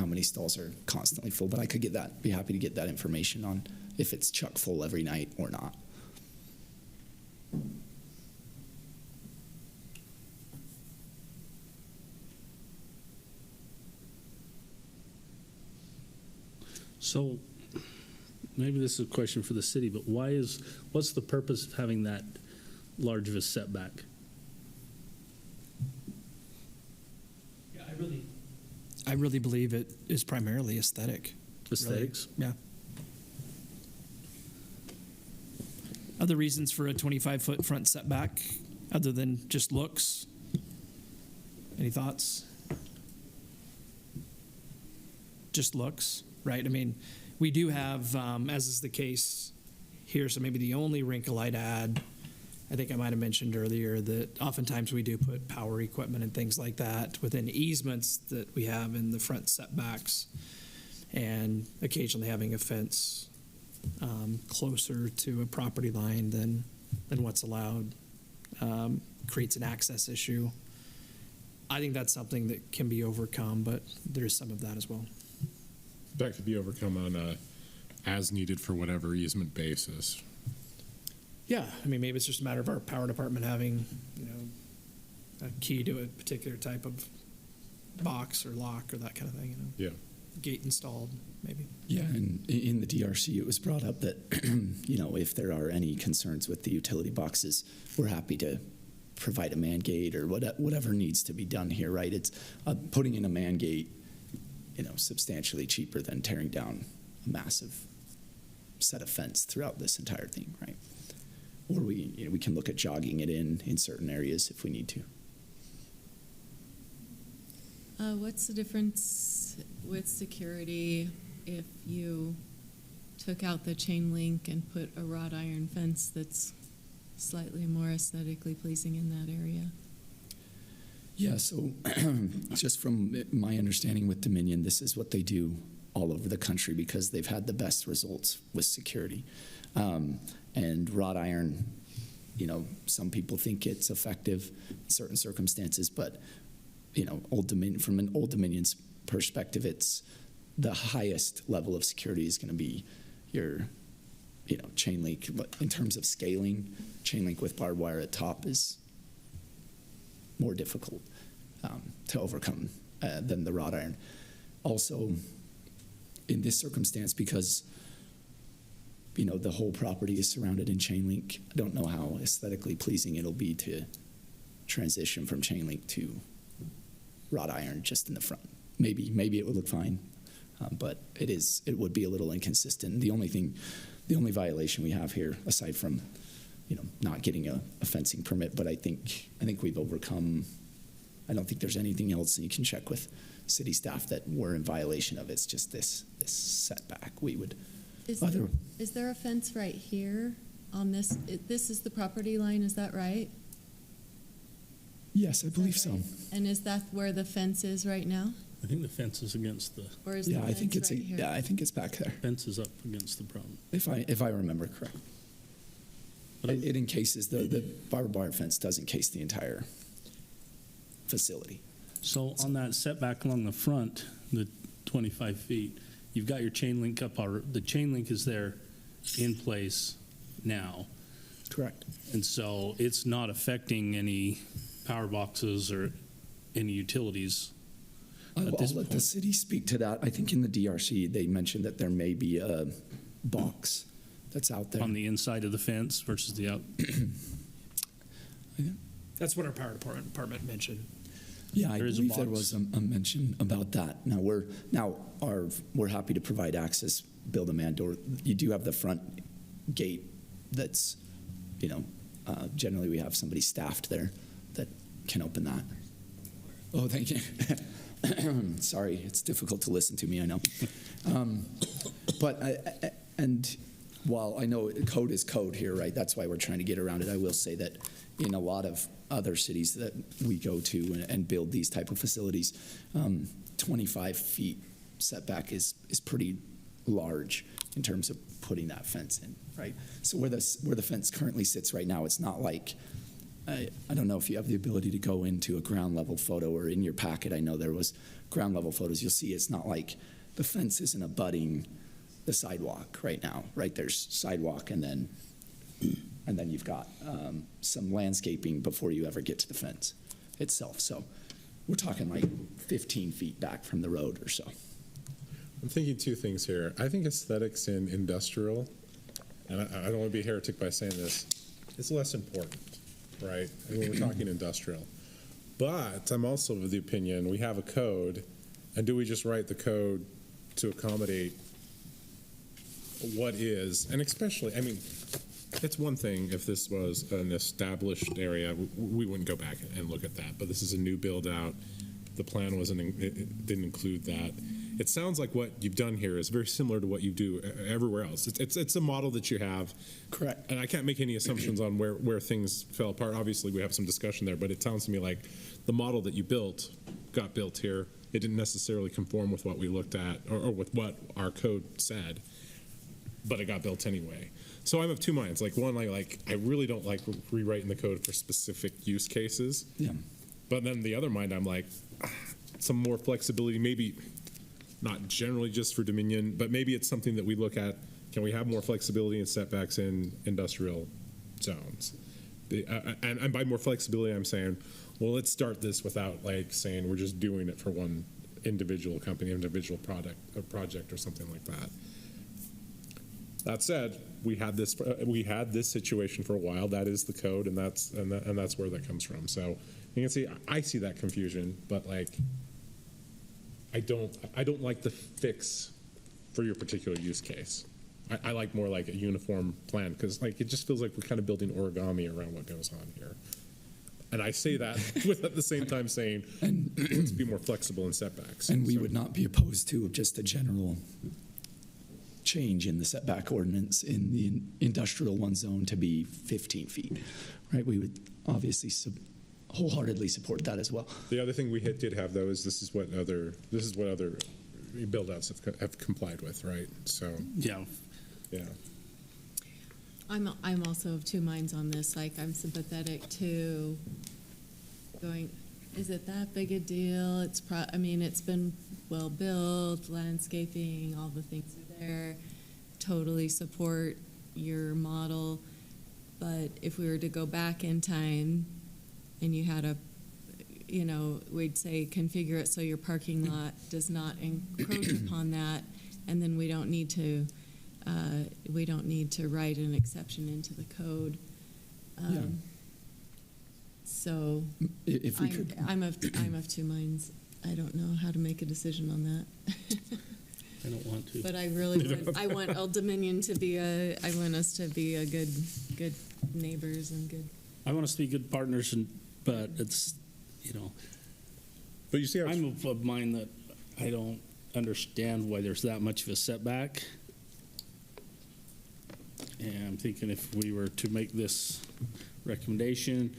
S20: many stalls are constantly full, but I could be happy to get that information on if it's chock full every night or not.
S4: So maybe this is a question for the city, but what's the purpose of having that large of a setback?
S7: Yeah, I really believe it is primarily aesthetic.
S4: Aesthetics?
S7: Really. Yeah. Other reasons for a 25-foot front setback other than just looks? Any thoughts? Just looks, right? I mean, we do have, as is the case here, so maybe the only wrinkle I'd add, I think I might have mentioned earlier, that oftentimes we do put power equipment and things like that within easements that we have in the front setbacks, and occasionally having a fence closer to a property line than what's allowed creates an access issue. I think that's something that can be overcome, but there's some of that as well.
S6: That could be overcome on a as needed for whatever easement basis.
S7: Yeah, I mean, maybe it's just a matter of our power department having, a key to a particular type of box or lock or that kind of thing.
S6: Yeah.
S7: Gate installed, maybe.
S20: Yeah, and in the DRC, it was brought up that, if there are any concerns with the utility boxes, we're happy to provide a man gate or whatever needs to be done here, right? It's putting in a man gate, substantially cheaper than tearing down a massive set of fence throughout this entire thing, right? Or we can look at jogging it in certain areas if we need to.
S1: What's the difference with security if you took out the chain link and put a wrought iron fence that's slightly more aesthetically pleasing in that area? Yeah,
S20: so just from my understanding with Dominion, this is what they do all over the country because they've had the best results with security. And wrought iron, you know, some people think it's effective in certain circumstances, but, you know, from an Old Dominion's perspective, it's the highest level of security is going to be your, you know, chain link. But in terms of scaling, chain link with barbed wire at top is more difficult to overcome than the wrought iron. Also, in this circumstance, because, you know, the whole property is surrounded in chain link, I don't know how aesthetically pleasing it'll be to transition from chain link to wrought iron just in the front. Maybe it would look fine, but it would be a little inconsistent. The only violation we have here, aside from, you know, not getting a fencing permit, but I think we've overcome. I don't think there's anything else, and you can check with city staff that we're in violation of. It's just this setback. We would.
S1: Is there a fence right here on this? This is the property line, is that right?
S20: Yes, I believe so.
S1: And is that where the fence is right now?
S4: I think the fence is against the.
S1: Or is
S20: yeah,
S1: the
S20: I think
S1: fence
S20: it's
S1: right here?
S20: yeah, I think it's back there.
S4: Fence is up against the problem.
S20: If I remember correctly. It encases the barbed wire fence does encase the entire facility.
S4: So on that setback along the front, the 25 feet, you've got your chain link up. The chain link is there in place now.
S20: Correct.
S4: And so it's not affecting any power boxes or any utilities.
S20: I'll let the city speak to that. I think in the DRC they mentioned that there may be a box that's out there.
S4: On the inside of the fence versus the out.
S7: That's what our power department mentioned.
S20: Yeah, I believe there was a mention about that. Now we're happy to provide access, build a man door. You do have the front gate that's, you know, generally we have somebody staffed there that can open that. Oh, thank you. Sorry, it's difficult to listen to me, I know. And while I know code is code here, right, that's why we're trying to get around it, I will say that in a lot of other cities that we go to and build these type of facilities, 25 feet setback is pretty large in terms of putting that fence in, right? So where the fence currently sits right now, it's not like, I don't know if you have the ability to go into a ground level photo or in your packet, I know there was ground level photos. You'll see it's not like the fence isn't abutting the sidewalk right now, right? There's sidewalk and then you've got some landscaping before you ever get to the fence itself. So we're talking like 15 feet back from the road or so.
S6: I'm thinking two things here. I think aesthetics in industrial, and I don't want to be a heretic by saying this, it's less important, right? I mean, we're talking industrial. But I'm also of the opinion we have a code, and do we just write the code to accommodate what is, and especially, I mean, it's one thing if this was an established area, we wouldn't go back and look at that, but this is a new build out. The plan it didn't include that. It sounds like what you've done here is very similar to what you do everywhere else. It's a model that you have.
S20: Correct.
S6: And I can't make any assumptions on where things fell apart. Obviously, we have some discussion there, but it sounds to me like the model that you built got built here. It didn't necessarily conform with what we looked at or with what our code said, but it got built anyway. So I'm of two minds. Like one, I really don't like rewriting the code for specific use cases.
S20: Yeah.
S6: But then the other mind, I'm like, some more flexibility, maybe not generally just for Dominion, but maybe it's something that we look at. Can we have more flexibility and setbacks in industrial zones? And by more flexibility, I'm saying, well, let's start this without like saying we're just doing it for one individual company, individual project or something like that. That said, we had this situation for a while. That is the code, and that's where that comes from. So you can see I see that confusion, but like I don't like the fix for your particular use case. I like more like a uniform plan because like it just feels like we're kind of building origami around what goes on here. And I say that with at the same time saying let's be more flexible in setbacks.
S20: And we would not be opposed to just a general change in the setback ordinance in the industrial one zone to be 15 feet, right? We would obviously wholeheartedly support that as well.
S6: The other thing we did have though is this is what other build-outs have complied with, right? So,
S4: yeah.
S1: I'm also of two minds on this. Like, I'm sympathetic to going, is it that big a deal? It's it's been well built, landscaping, all the things are there. Totally support your model. But if we were to go back in time and you had we'd say configure it so your parking lot does not encroach upon that, and then we don't need to write an exception into the code. So
S20: if we could,
S1: I'm of two minds. I don't know how to make a decision on that.
S4: I don't want to.
S1: But I really would. I want Old Dominion to be I want us to be a good neighbors and good.
S4: I want us to be good partners, but it's,
S6: But you see,
S4: I'm of mind that I don't understand why there's that much of a setback. And I'm thinking if we were to make this recommendation,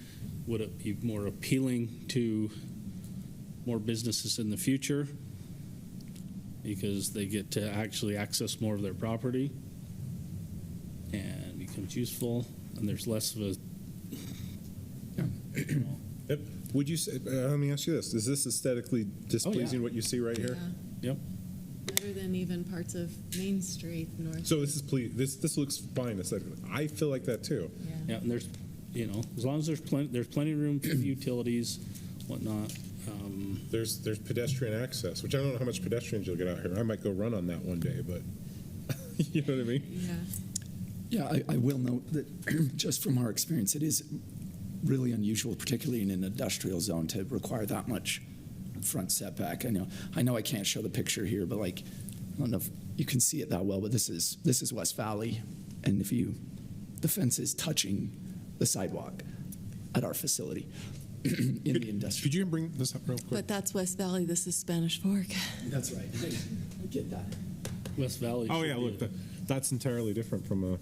S4: would it be more appealing to more businesses in the future because they get to actually access more of their property and becomes useful, and there's less of a
S6: Would you say, let me ask you this, is this aesthetically displeasing what you see right here?
S4: Yep.
S1: Better than even parts of Main Street north.
S6: So this looks fine aesthetically. I feel like that too.
S4: Yeah, and there's, as long as there's plenty of room for utilities, whatnot.
S6: There's pedestrian access, which I don't know how much pedestrians you'll get out here. I might go run on that one day, but you know what I mean?
S20: Yeah, I will note that just from our experience, it is really unusual, particularly in an industrial zone, to require that much front setback. I know I can't show the picture here, but I don't know if you can see it that well, but this is West Valley, and the fence is touching the sidewalk at our facility in the industrial.
S6: Could you bring this up real quick?
S1: But that's West Valley. This is Spanish Fork.
S20: That's right. I get that.
S4: West Valley.
S6: Oh yeah, look, that's entirely different from a.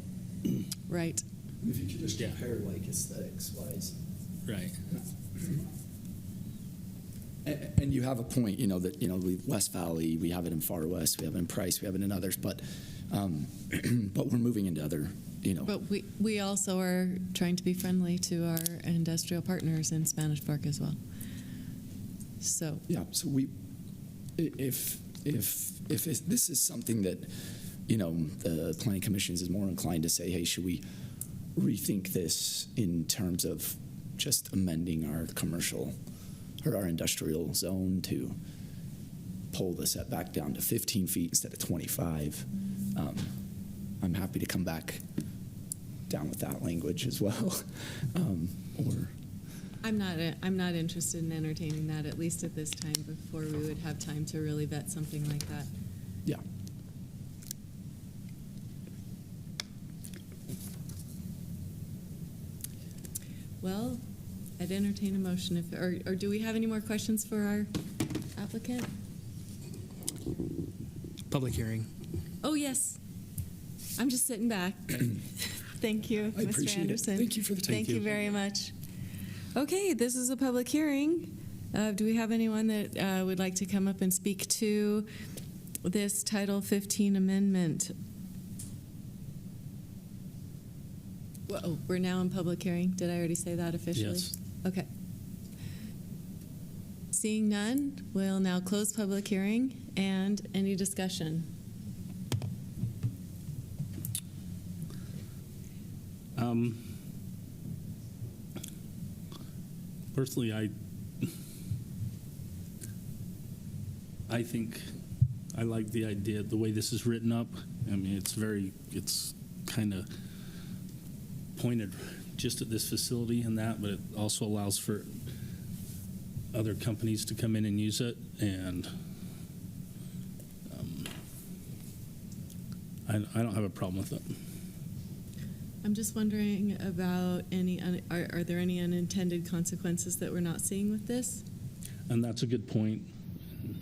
S1: Right.
S20: If you could just compare aesthetics wise.
S4: Right.
S20: And you have a point, that West Valley, we have it in Far West, we have it in Price, we have it in others, but we're moving into other,
S1: But we also are trying to be friendly to our industrial partners in Spanish Fork as well. So
S20: so if this is something that the Planning Commission is more inclined to say, hey, should we rethink this in terms of just amending our commercial or our industrial zone to pull the setback down to 15 feet instead of 25. I'm happy to come back down with that language as well.
S1: I'm not interested in entertaining that, at least at this time, before we would have time to really vet something like that.
S20: Yeah.
S1: Well, I'd entertain a motion or do we have any more questions for our applicant?
S7: Public hearing.
S1: Oh, yes. I'm just sitting back. Thank you,
S20: I
S1: Mr.
S20: appreciate
S1: Anderson.
S20: it. Thank you for the time.
S1: Thank you very much. Okay, this is a public hearing. Do we have anyone that would like to come up and speak to this Title 15 amendment? Whoa, we're now in public hearing. Did I already say that officially?
S4: Yes.
S1: Okay. Seeing none, we'll now close public hearing and any discussion.
S4: Personally, I think I like the idea, the way this is written up. I mean, it's kind of pointed just at this facility and that, but it also allows for other companies to come in and use it. And I don't have a problem with it.
S1: I'm just wondering about are there any unintended consequences that we're not seeing with this?
S4: And that's a good point.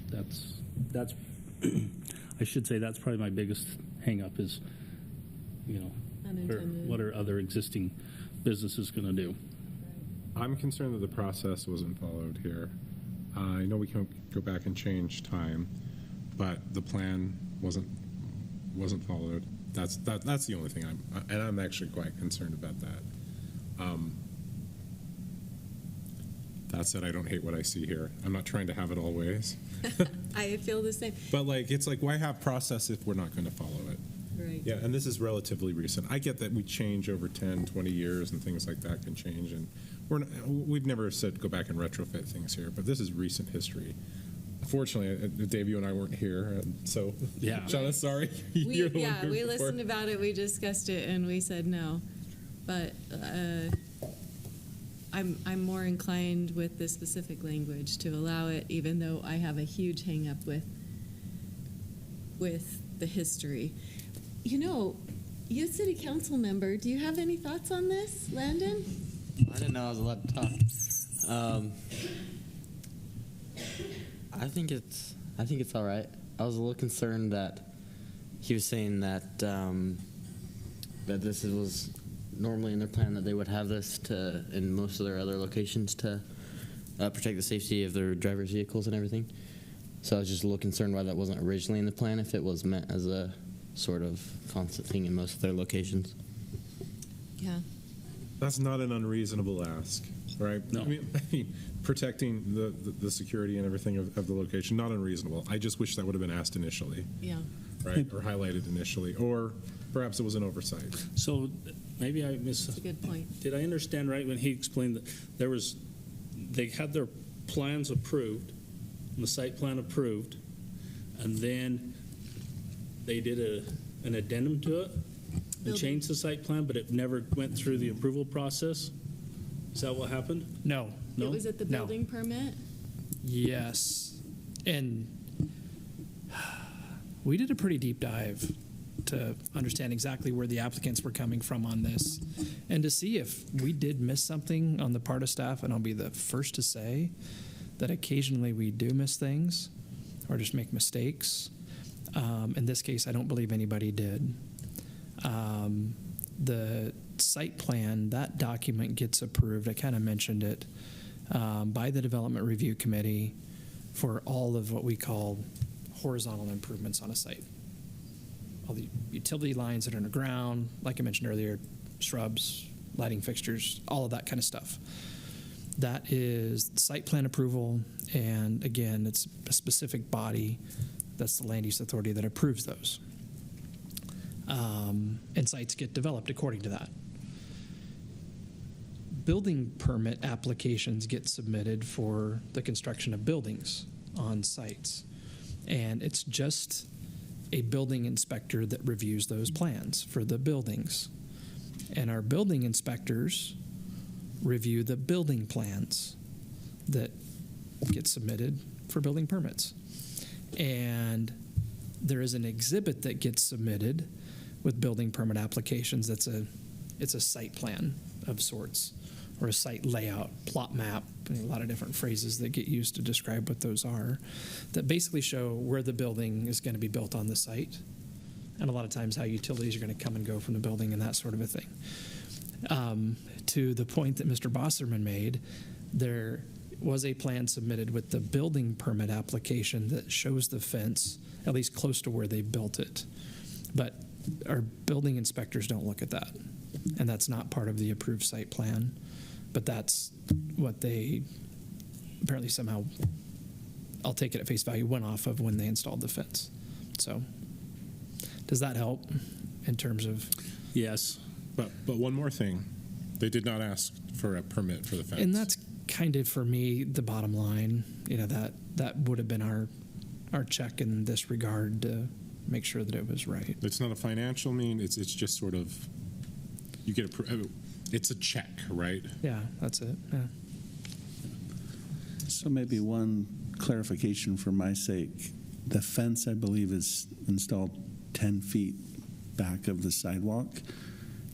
S4: That's I should say that's probably my biggest hang up is, what are other existing businesses going to do?
S6: I'm concerned that the process wasn't followed here. I know we can go back and change time, but the plan wasn't followed. That's the only thing I'm actually quite concerned about that. That said, I don't hate what I see here. I'm not trying to have it all ways.
S1: I feel the same.
S6: But it's like, why have process if we're not going to follow it?
S1: Right.
S6: Yeah, and this is relatively recent. I get that we change over 10, 20 years and things like that can change, and we've never said go back and retrofit things here, but this is recent history. Unfortunately, Dave, you and I weren't here, so
S4: yeah.
S6: Shauna, sorry.
S1: We listened about it, we discussed it, and we said no. But I'm more inclined with the specific language to allow it, even though I have a huge hang up with the history. You know, youth city council member, do you have any thoughts on this, Landon?
S21: I didn't know I was allowed to talk. I think it's all right. I was a little concerned that he was saying that that this was normally in their plan that they would have this in most of their other locations to protect the safety of their drivers' vehicles and everything. So I was just a little concerned why that wasn't originally in the plan, if it was meant as a sort of constant thing in most of their locations.
S1: Yeah.
S6: That's not an unreasonable ask, right?
S4: No.
S6: I mean, protecting the security and everything of the location, not unreasonable. I just wish that would have been asked initially.
S1: Yeah.
S6: Right, or highlighted initially, or perhaps it was an oversight.
S4: So maybe I missed.
S1: That's a good point.
S4: Did I understand right when he explained that they had their plans approved, the site plan approved, and then they did an addendum to it and changed the site plan, but it never went through the approval process? Is that what happened?
S7: No.
S1: It was at the
S7: No.
S1: building permit?
S7: Yes. And we did a pretty deep dive to understand exactly where the applicants were coming from on this and to see if we did miss something on the part of staff. And I'll be the first to say that occasionally we do miss things or just make mistakes. In this case, I don't believe anybody did. The site plan, that document gets approved, I kind of mentioned it, by the Development Review Committee for all of what we call horizontal improvements on a site. All the utility lines that are underground, like I mentioned earlier, shrubs, lighting fixtures, all of that kind of stuff. That is site plan approval, and again, it's a specific body, that's the Land Use Authority, that approves those. And sites get developed according to that. Building permit applications get submitted for the construction of buildings on sites. And it's just a building inspector that reviews those plans for the buildings. And our building inspectors review the building plans that get submitted for building permits. And there is an exhibit that gets submitted with building permit applications. It's a site plan of sorts, or a site layout, plot map, and a lot of different phrases that get used to describe what those are, that basically show where the building is going to be built on the site, and a lot of times how utilities are going to come and go from the building and that sort of a thing. To the point that Mr. Bosserman made, there was a plan submitted with the building permit application that shows the fence, at least close to where they built it. But our building inspectors don't look at that, and that's not part of the approved site plan. But that's what they apparently somehow, I'll take it at face value, went off of when they installed the fence. So does that help in terms of?
S4: Yes.
S6: But one more thing, they did not ask for a permit for the fence.
S7: And that's kind of, for me, the bottom line. You know, that would have been our check in this regard to make sure that it was right.
S6: It's not a financial mean, it's just sort of, you get it's a check, right?
S7: Yeah, that's it. Yeah.
S22: So maybe one clarification for my sake. The fence, I believe, is installed 10 feet back of the sidewalk,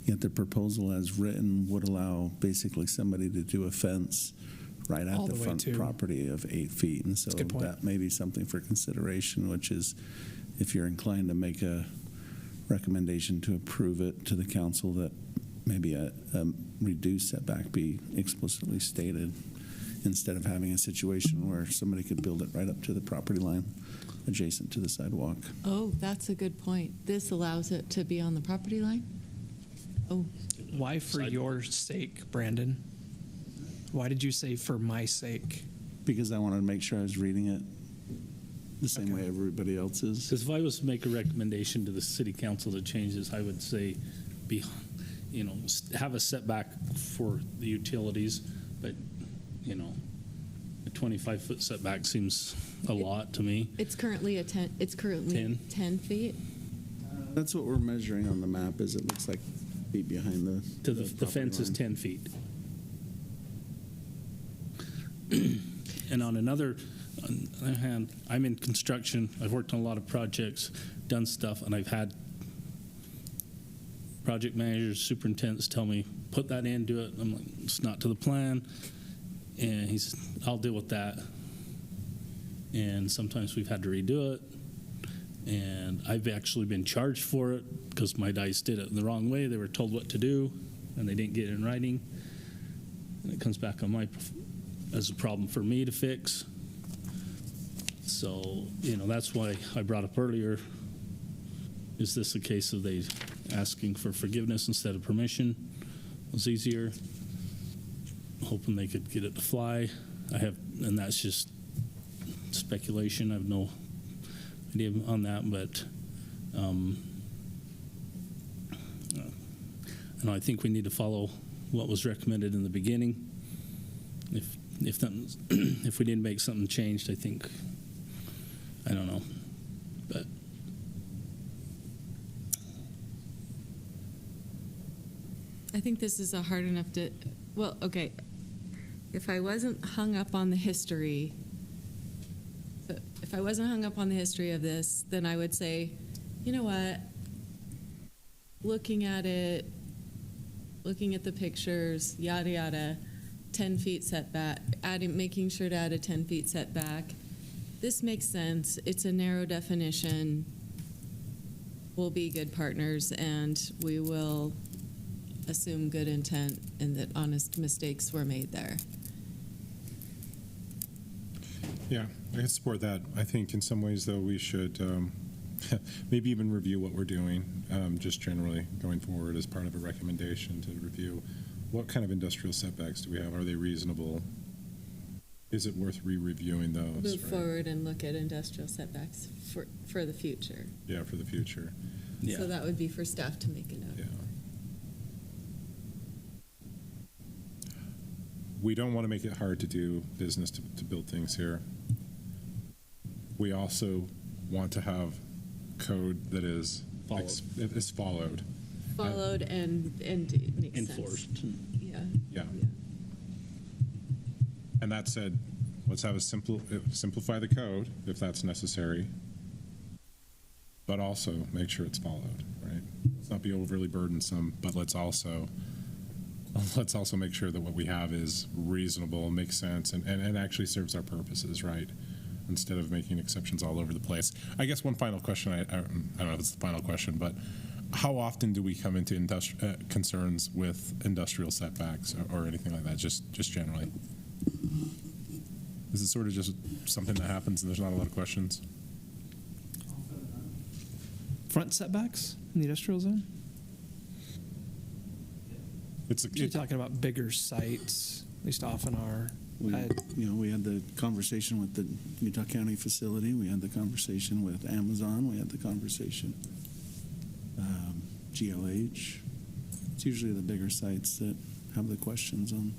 S22: yet the proposal as written would allow basically somebody to do a fence right at the front property of 8 feet. And so that may be something for consideration, which is if you're inclined to make a recommendation to approve it to the council, that maybe a reduced setback be explicitly stated instead of having a situation where somebody could build it right up to the property line adjacent to the sidewalk.
S1: Oh, that's a good point. This allows it to be on the property line? Oh.
S7: Why for your sake, Brandon? Why did you say for my sake?
S22: Because I wanted to make sure I was reading it the same way everybody else is.
S4: Because if I was to make a recommendation to the city council to change this, I would say, have a setback for the utilities, but, a 25-foot setback seems a lot to me.
S1: It's currently 10 feet.
S22: That's what we're measuring on the map. Is it looks like feet behind the
S4: The fence is 10 feet. And on another hand, I'm in construction. I've worked on a lot of projects, done stuff, and I've had project managers, superintendents tell me, put that in, do it. I'm like, it's not to the plan. And he said, I'll deal with that. And sometimes we've had to redo it. And I've actually been charged for it because my dice did it the wrong way. They were told what to do, and they didn't get it in writing. And it comes back on as a problem for me to fix. So, that's why I brought up earlier, is this a case of they asking for forgiveness instead of permission? It was easier. Hoping they could get it to fly. And that's just speculation. I have no idea on that, but I think we need to follow what was recommended in the beginning. If we didn't make something changed, I don't know, but
S1: I think this is a hard enough well, okay. If I wasn't hung up on the history, of this, then I would say, you know what? Looking at it, looking at the pictures, yada yada, 10 feet setback, making sure to add a 10 feet setback. This makes sense. It's a narrow definition. We'll be good partners, and we will assume good intent and that honest mistakes were made there.
S6: Yeah, I can support that. I think in some ways, though, we should maybe even review what we're doing, just generally going forward as part of a recommendation to review what kind of industrial setbacks do we have? Are they reasonable? Is it worth re-reviewing those?
S1: Move forward and look at industrial setbacks for the future.
S6: Yeah, for the future.
S4: Yeah.
S1: So that would be for staff to make a note.
S6: Yeah. We don't want to make it hard to do business, to build things here. We also want to have code that is followed.
S1: Followed and it makes
S4: enforced.
S1: Sense. Yeah.
S6: Yeah. And that said, let's have simplify the code if that's necessary, but also make sure it's followed, right? Let's not be overly burdensome, but let's also make sure that what we have is reasonable, makes sense, and actually serves our purposes, right? Instead of making exceptions all over the place. I guess one final question, I don't know if it's the final question, but how often do we come into concerns with industrial setbacks or anything like that, just generally? Is it sort of just something that happens and there's not a lot of questions?
S7: Front setbacks in the industrial zone? You're talking about bigger sites, at least often are.
S22: We had the conversation with the Utah County facility. We had the conversation with Amazon. We had the conversation GLH. It's usually the bigger sites that have the questions on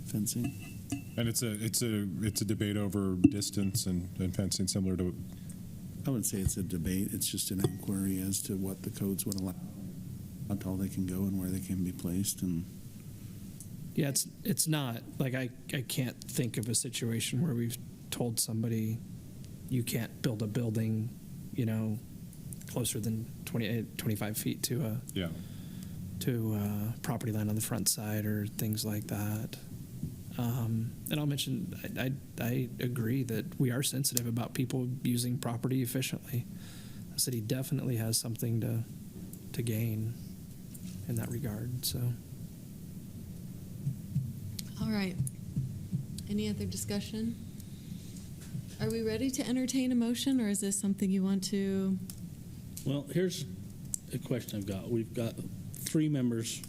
S22: fencing.
S6: And it's a debate over distance and fencing, similar to.
S22: I would say it's a debate. It's just an inquiry as to what the codes would allow, how tall they can go, and where they can be placed. And
S7: yeah, it's not like I can't think of a situation where we've told somebody you can't build a building, closer than 25 feet to a property line on the front side or things like that. And I'll mention, I agree that we are sensitive about people using property efficiently. The city definitely has something to gain in that regard. So,
S1: all right. Any other discussion? Are we ready to entertain a motion, or is this something you want to?
S4: Well, here's a question I've got. We've got 3 members.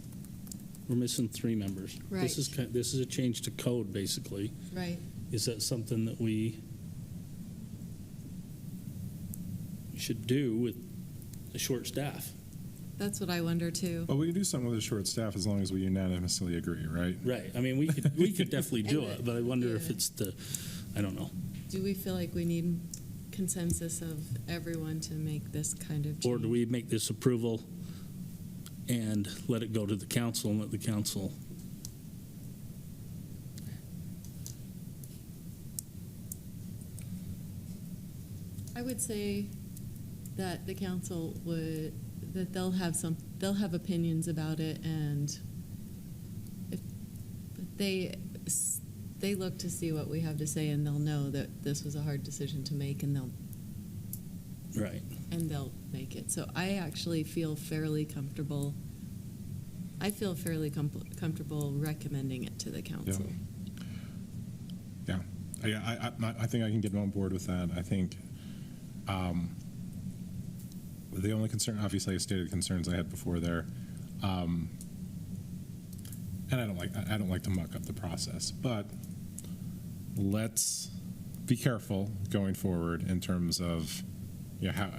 S4: We're missing 3 members.
S1: Right.
S4: This is a change to code, basically.
S1: Right.
S4: Is that something that we should do with a short staff?
S1: That's what I wonder too.
S6: Well, we can do something with a short staff as long as we unanimously agree, right?
S4: Right. I mean, we could definitely do it, but I wonder if it's I don't know.
S1: Do we feel like we need consensus of everyone to make this kind of change?
S4: Or do we make this approval and let it go to the council and let the council?
S1: I would say that the council they'll have opinions about it, and if they look to see what we have to say, and they'll know that this was a hard decision to make, and they'll make it. So I actually feel fairly comfortable. Comfortable recommending it to the council.
S6: Yeah. I think I can get on board with that. I think the only concern, obviously, I stated concerns I had before there, and I don't like to muck up the process, but let's be careful going forward in terms of how.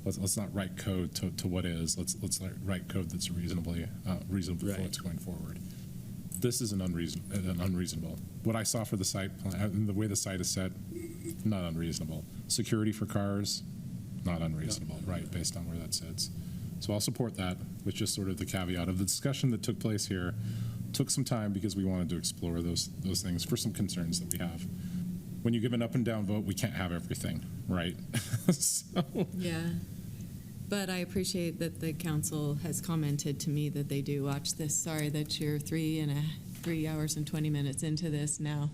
S6: Let's not write code to what is. Let's write code that's reasonable for what's going forward. This is an unreasonable. What I saw for the site plan, the way the site is set, not unreasonable. Security for cars, not unreasonable, right, based on where that sits. So I'll support that with just sort of the caveat of the discussion that took place here took some time because we wanted to explore those things for some concerns that we have. When you give an up and down vote, we can't have everything, right? So.
S1: Yeah. But I appreciate that the council has commented to me that they do watch this. Sorry that you're 3 hours and 20 minutes into this now.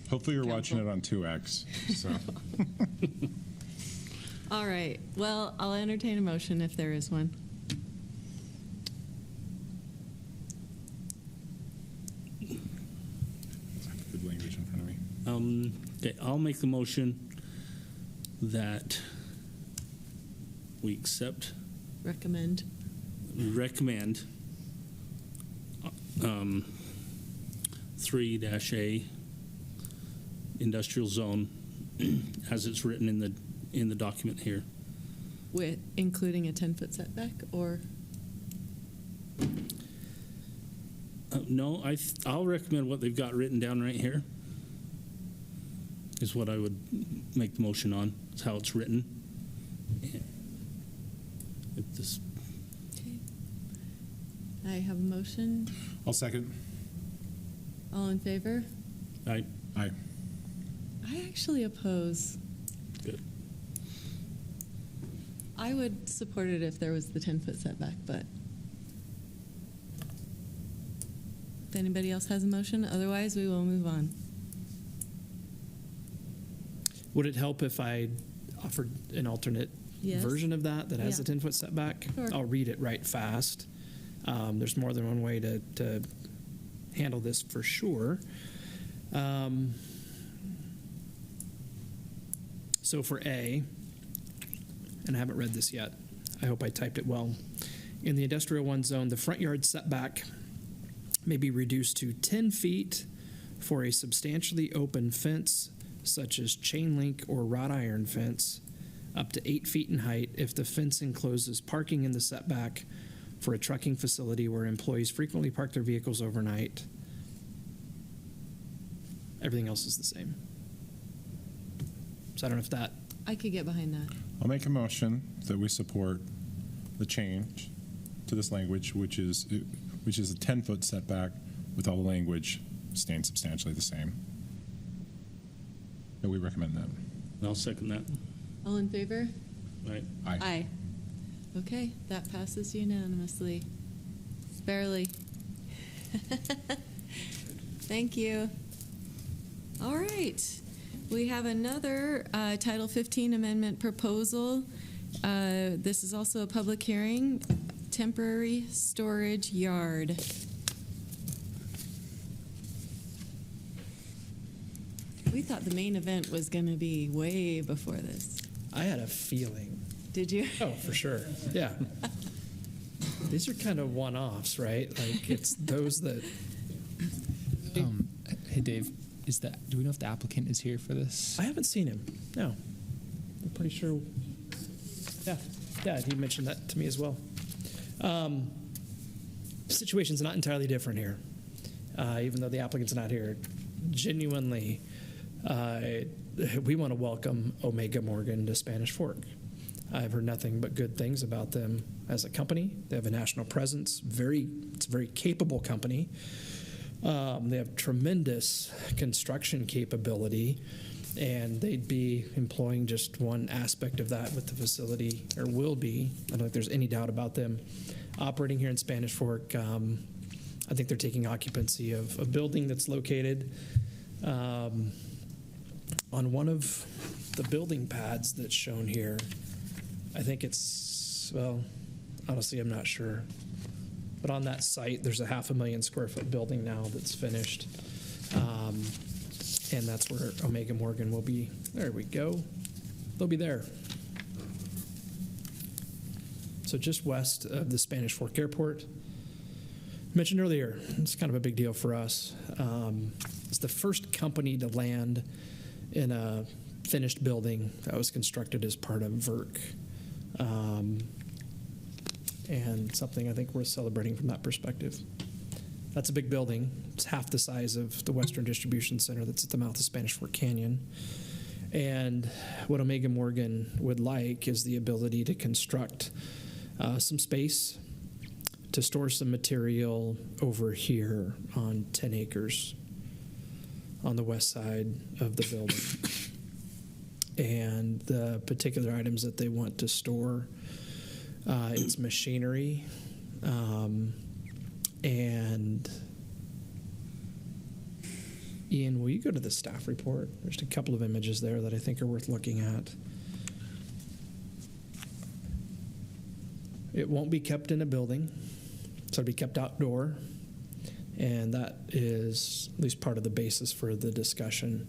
S6: Hopefully you're watching it on 2X. So.
S1: All right. Well, I'll entertain a motion if there is one.
S6: Good language in front of me.
S4: Okay, I'll make the motion that we recommend 3-A industrial zone as it's written in the document here.
S1: With including a 10-foot setback, or?
S4: No, I'll recommend what they've got written down right here. Is what I would make the motion on. It's how it's written.
S1: Okay. I have a motion.
S6: I'll second.
S1: All in favor?
S4: Aye.
S6: Aye.
S1: I actually oppose.
S4: Good.
S1: I would support it if there was the 10-foot setback, but if anybody else has a motion, otherwise we will move on.
S7: Would it help if I offered an alternate version of that has a 10-foot setback?
S1: Sure.
S7: I'll read it right fast. There's more than one way to handle this for sure. So for A, and I haven't read this yet, I hope I typed it well. In the industrial 1 zone, the front yard setback may be reduced to 10 feet for a substantially open fence, such as chain link or wrought iron fence, up to 8 feet in height if the fence encloses parking in the setback for a trucking facility where employees frequently park their vehicles overnight. Everything else is the same. So I don't know if that...
S1: I could get behind that.
S6: I'll make a motion that we support the change to this language, which is a 10-foot setback with all the language staying substantially the same. And we recommend that.
S4: I'll second that.
S1: All in favor?
S4: Aye.
S6: Aye.
S1: Aye. Okay, that passes unanimously. Barely. Thank you. All right. We have another Title 15 amendment proposal. This is also a public hearing. Temporary storage yard. We thought the main event was going to be way before this.
S7: I had a feeling.
S1: Did you?
S7: Oh, for sure. Yeah. These are kind of one-offs, right? Like it's those that.
S2: Hey, Dave, do we know if the applicant is here for this?
S7: I haven't seen him. No. I'm pretty sure. Yeah, he mentioned that to me as well. Situation's not entirely different here, even though the applicant's not here. Genuinely, we want to welcome Omega Morgan to Spanish Fork. I've heard nothing but good things about them as a company. They have a national presence. It's a very capable company. They have tremendous construction capability, and they'd be employing just one aspect of that with the facility, or will be. I don't think there's any doubt about them operating here in Spanish Fork. I think they're taking occupancy of a building that's located on one of the building pads that's shown here. I think it's, well, honestly, I'm not sure. But on that site, there's a 500,000 square foot building now that's finished. And that's where Omega Morgan will be. There we go. They'll be there. So just west of the Spanish Fork Airport. Mentioned earlier, it's kind of a big deal for us. It's the first company to land in a finished building that was constructed as part of VERC. And something I think worth celebrating from that perspective. That's a big building. It's half the size of the Western Distribution Center that's at the mouth of Spanish Fork Canyon. And what Omega Morgan would like is the ability to construct some space to store some material over here on 10 acres on the west side of the building. And the particular items that they want to store, it's machinery, and Ian, will you go to the staff report? There's a couple of images there that I think are worth looking at. It won't be kept in a building, so it'll be kept outdoor, and that is at least part of the basis for the discussion.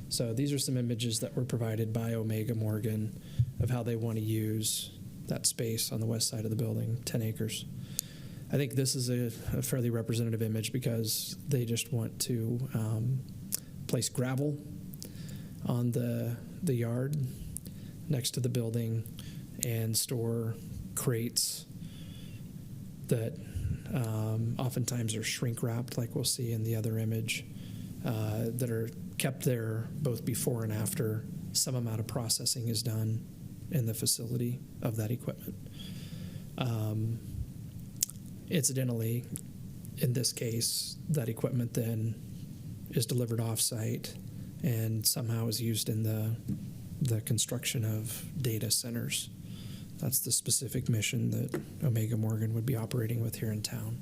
S7: So these are some images that were provided by Omega Morgan of how they want to use that space on the west side of the building, 10 acres. I think this is a fairly representative image because they just want to place gravel on the yard next to the building and store crates that oftentimes are shrink wrapped, like we'll see in the other image, that are kept there both before and after some amount of processing is done in the facility of that equipment. Incidentally, in this case, that equipment then is delivered off-site and somehow is used in the construction of data centers. That's the specific mission that Omega Morgan would be operating with here in town.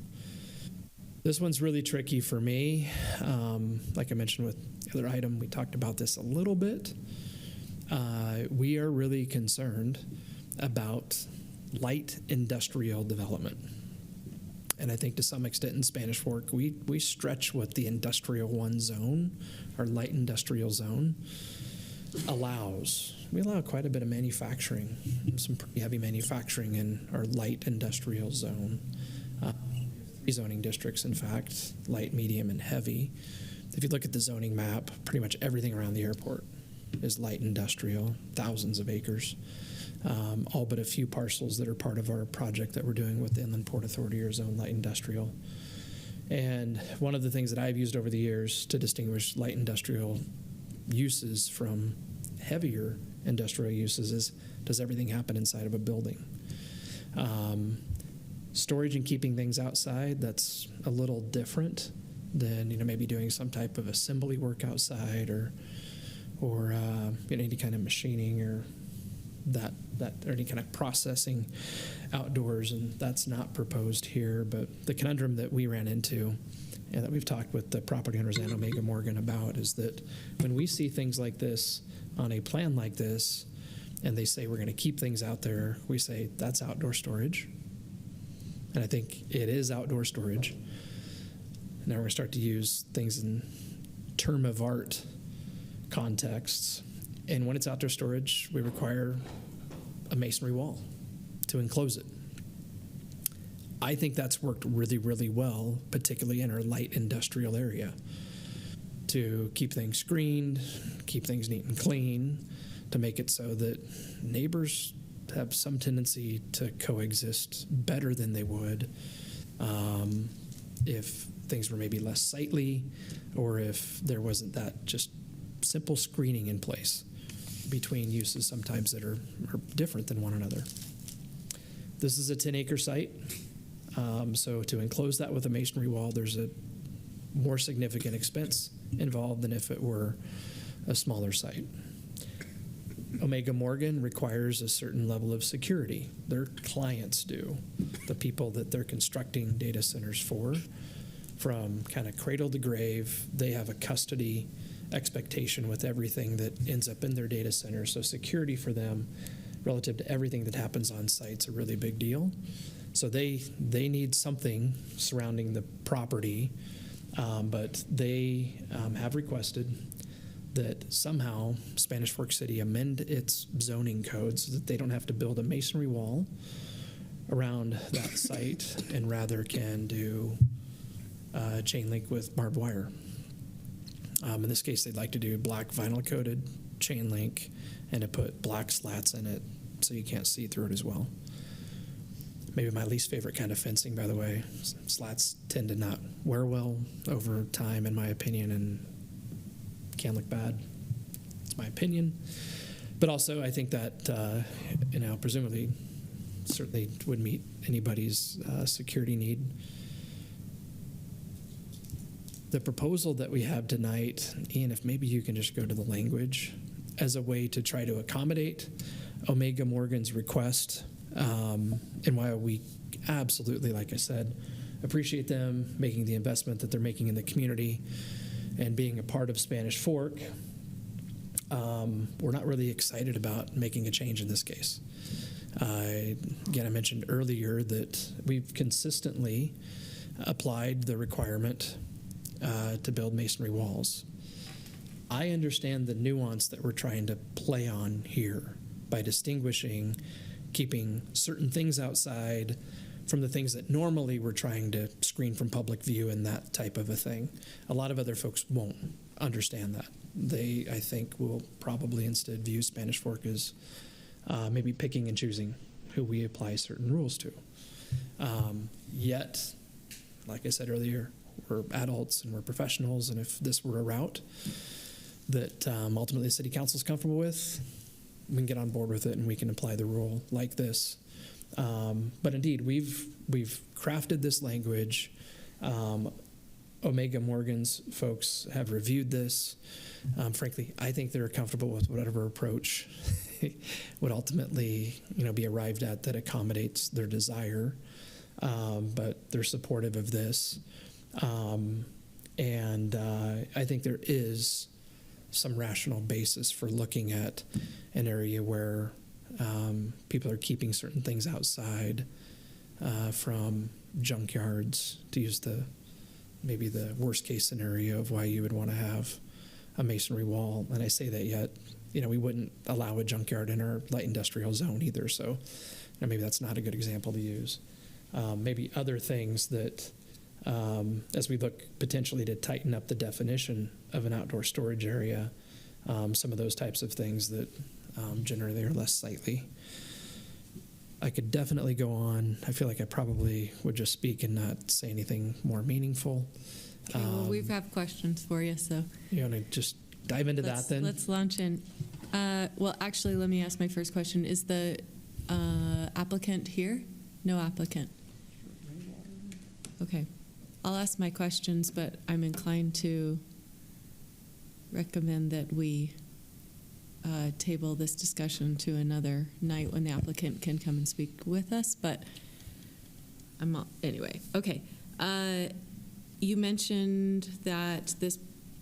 S7: This one's really tricky for me. Like I mentioned with the other item, we talked about this a little bit. We are really concerned about light industrial development. And I think to some extent in Spanish Fork, we stretch what the Industrial 1 zone, our light industrial zone, allows. We allow quite a bit of manufacturing, some pretty heavy manufacturing in our light industrial zone. Zoning districts, in fact, light, medium, and heavy. If you look at the zoning map, pretty much everything around the airport is light industrial, thousands of acres. All but a few parcels that are part of our project that we're doing with the Inland Port Authority are zone light industrial. And one of the things that I've used over the years to distinguish light industrial uses from heavier industrial uses is, does everything happen inside of a building? Storage and keeping things outside, that's a little different than maybe doing some type of assembly work outside or any kind of machining or that or any kind of processing outdoors, and that's not proposed here. But the conundrum that we ran into and that we've talked with the property owners and Omega Morgan about is that when we see things like this on a plan like this and they say we're going to keep things out there, we say that's outdoor storage. And I think it is outdoor storage. Now we're going to start to use things in term of art contexts. And when it's outdoor storage, we require a masonry wall to enclose it. I think that's worked really, really well, particularly in our light industrial area, to keep things screened, keep things neat and clean, to make it so that neighbors have some tendency to coexist better than they would if things were maybe less sightly, or if there wasn't that just simple screening in place between uses sometimes that are different than one another. This is a 10-acre site, so to enclose that with a masonry wall, there's a more significant expense involved than if it were a smaller site. Omega Morgan requires a certain level of security. Their clients do, the people that they're constructing data centers for. From kind of cradle to grave, they have a custody expectation with everything that ends up in their data center. So security for them relative to everything that happens on site is a really big deal. So they need something surrounding the property, but they have requested that somehow Spanish Fork City amend its zoning code so that they don't have to build a masonry wall around that site and rather can do chain link with barbed wire. In this case, they'd like to do black vinyl coated chain link and to put black slats in it so you can't see through it as well. Maybe my least favorite kind of fencing, by the way. Slats tend to not wear well over time, in my opinion, and can look bad. It's my opinion. But also, I think that, presumably, certainly would meet anybody's security need. The proposal that we have tonight, Ian, if maybe you can just go to the language as a way to try to accommodate Omega Morgan's request, and while we absolutely, like I said, appreciate them making the investment that they're making in the community and being a part of Spanish Fork, we're not really excited about making a change in this case. Again, I mentioned earlier that we've consistently applied the requirement to build masonry walls. I understand the nuance that we're trying to play on here by distinguishing, keeping certain things outside from the things that normally we're trying to screen from public view and that type of a thing. A lot of other folks won't understand that. They, I think, will probably instead view Spanish Fork as maybe picking and choosing who we apply certain rules to. Yet, like I said earlier, we're adults and we're professionals, and if this were a route that ultimately the city council is comfortable with, we can get on board with it and we can apply the rule like this. But indeed, we've crafted this language. Omega Morgan's folks have reviewed this. Frankly, I think they're comfortable with whatever approach would ultimately, be arrived at that accommodates their desire. But they're supportive of this. And I think there is some rational basis for looking at an area where people are keeping certain things outside from junkyards, to use maybe the worst case scenario of why you would want to have a masonry wall. And I say that yet, we wouldn't allow a junkyard in our light industrial zone either. So maybe that's not a good example to use. Maybe other things that, as we look potentially to tighten up the definition of an outdoor storage area, some of those types of things that generally are less sightly. I could definitely go on. I feel like I probably would just speak and not say anything more meaningful.
S1: Okay, well, we have questions for you, so.
S7: You want to just dive into that then?
S1: Let's launch in. Well, actually, let me ask my first question. Is the applicant here? No applicant. Okay. I'll ask my questions, but I'm inclined to recommend that we table this discussion to another night when the applicant can come and speak with us. But anyway. Okay. You mentioned that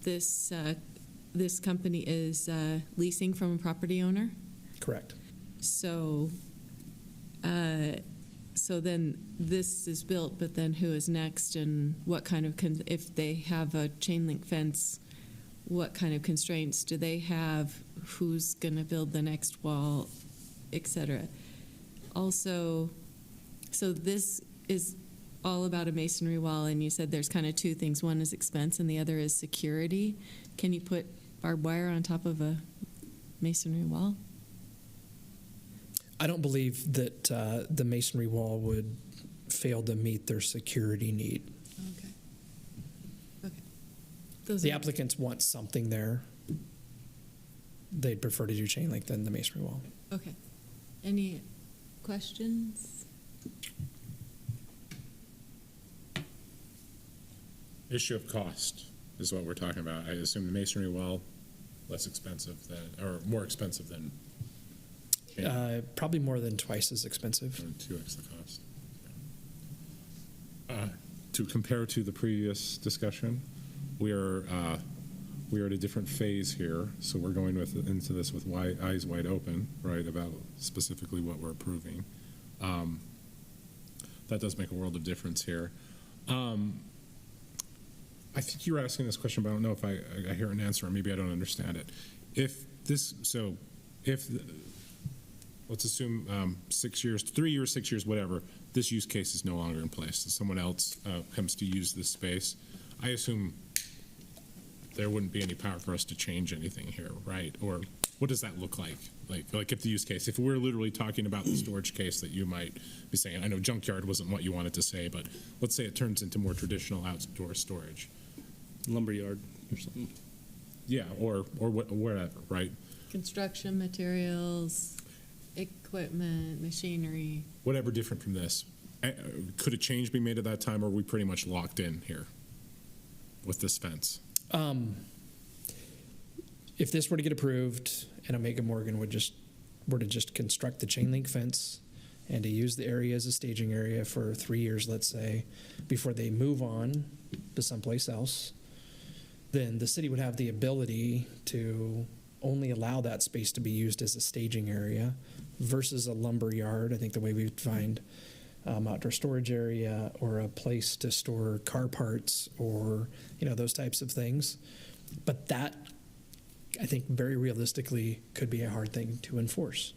S1: this company is leasing from a property owner?
S7: Correct.
S1: So then this is built, but then who is next, and what kind of, if they have a chain link fence, what kind of constraints do they have, who's going to build the next wall, etc. Also, so this is all about a masonry wall, and you said there's kind of two things. One is expense and the other is security. Can you put barbed wire on top of a masonry wall?
S7: I don't believe that the masonry wall would fail to meet their security need. The applicants want something there. They'd prefer to do chain link than the masonry wall.
S1: Okay. Any questions?
S6: Issue of cost is what we're talking about. I assume the masonry wall less expensive than, or more expensive than.
S7: Probably more than twice as expensive.
S6: 2x the cost. To compare to the previous discussion, we are at a different phase here, so we're going into this with eyes wide open, right, about specifically what we're approving. That does make a world of difference here. I think you were asking this question, but I don't know if I hear an answer, or maybe I don't understand it. Let's assume 6 years, 3 years, 6 years, whatever, this use case is no longer in place, and someone else comes to use this space. I assume there wouldn't be any power for us to change anything here, right? Or what does that look like? Like if the use case, if we're literally talking about the storage case that you might be saying, I know junkyard wasn't what you wanted to say, but let's say it turns into more traditional outdoor storage.
S4: Lumberyard or something.
S6: Yeah, or wherever, right?
S1: Construction materials, equipment, machinery.
S6: Whatever different from this. Could a change be made at that time, or are we pretty much locked in here with this fence?
S7: If this were to get approved and Omega Morgan were to just construct the chain link fence and to use the area as a staging area for 3 years, let's say, before they move on to someplace else, then the city would have the ability to only allow that space to be used as a staging area versus a lumber yard. I think the way we find outdoor storage area or a place to store car parts or those types of things. But that, I think, very realistically could be a hard thing to enforce.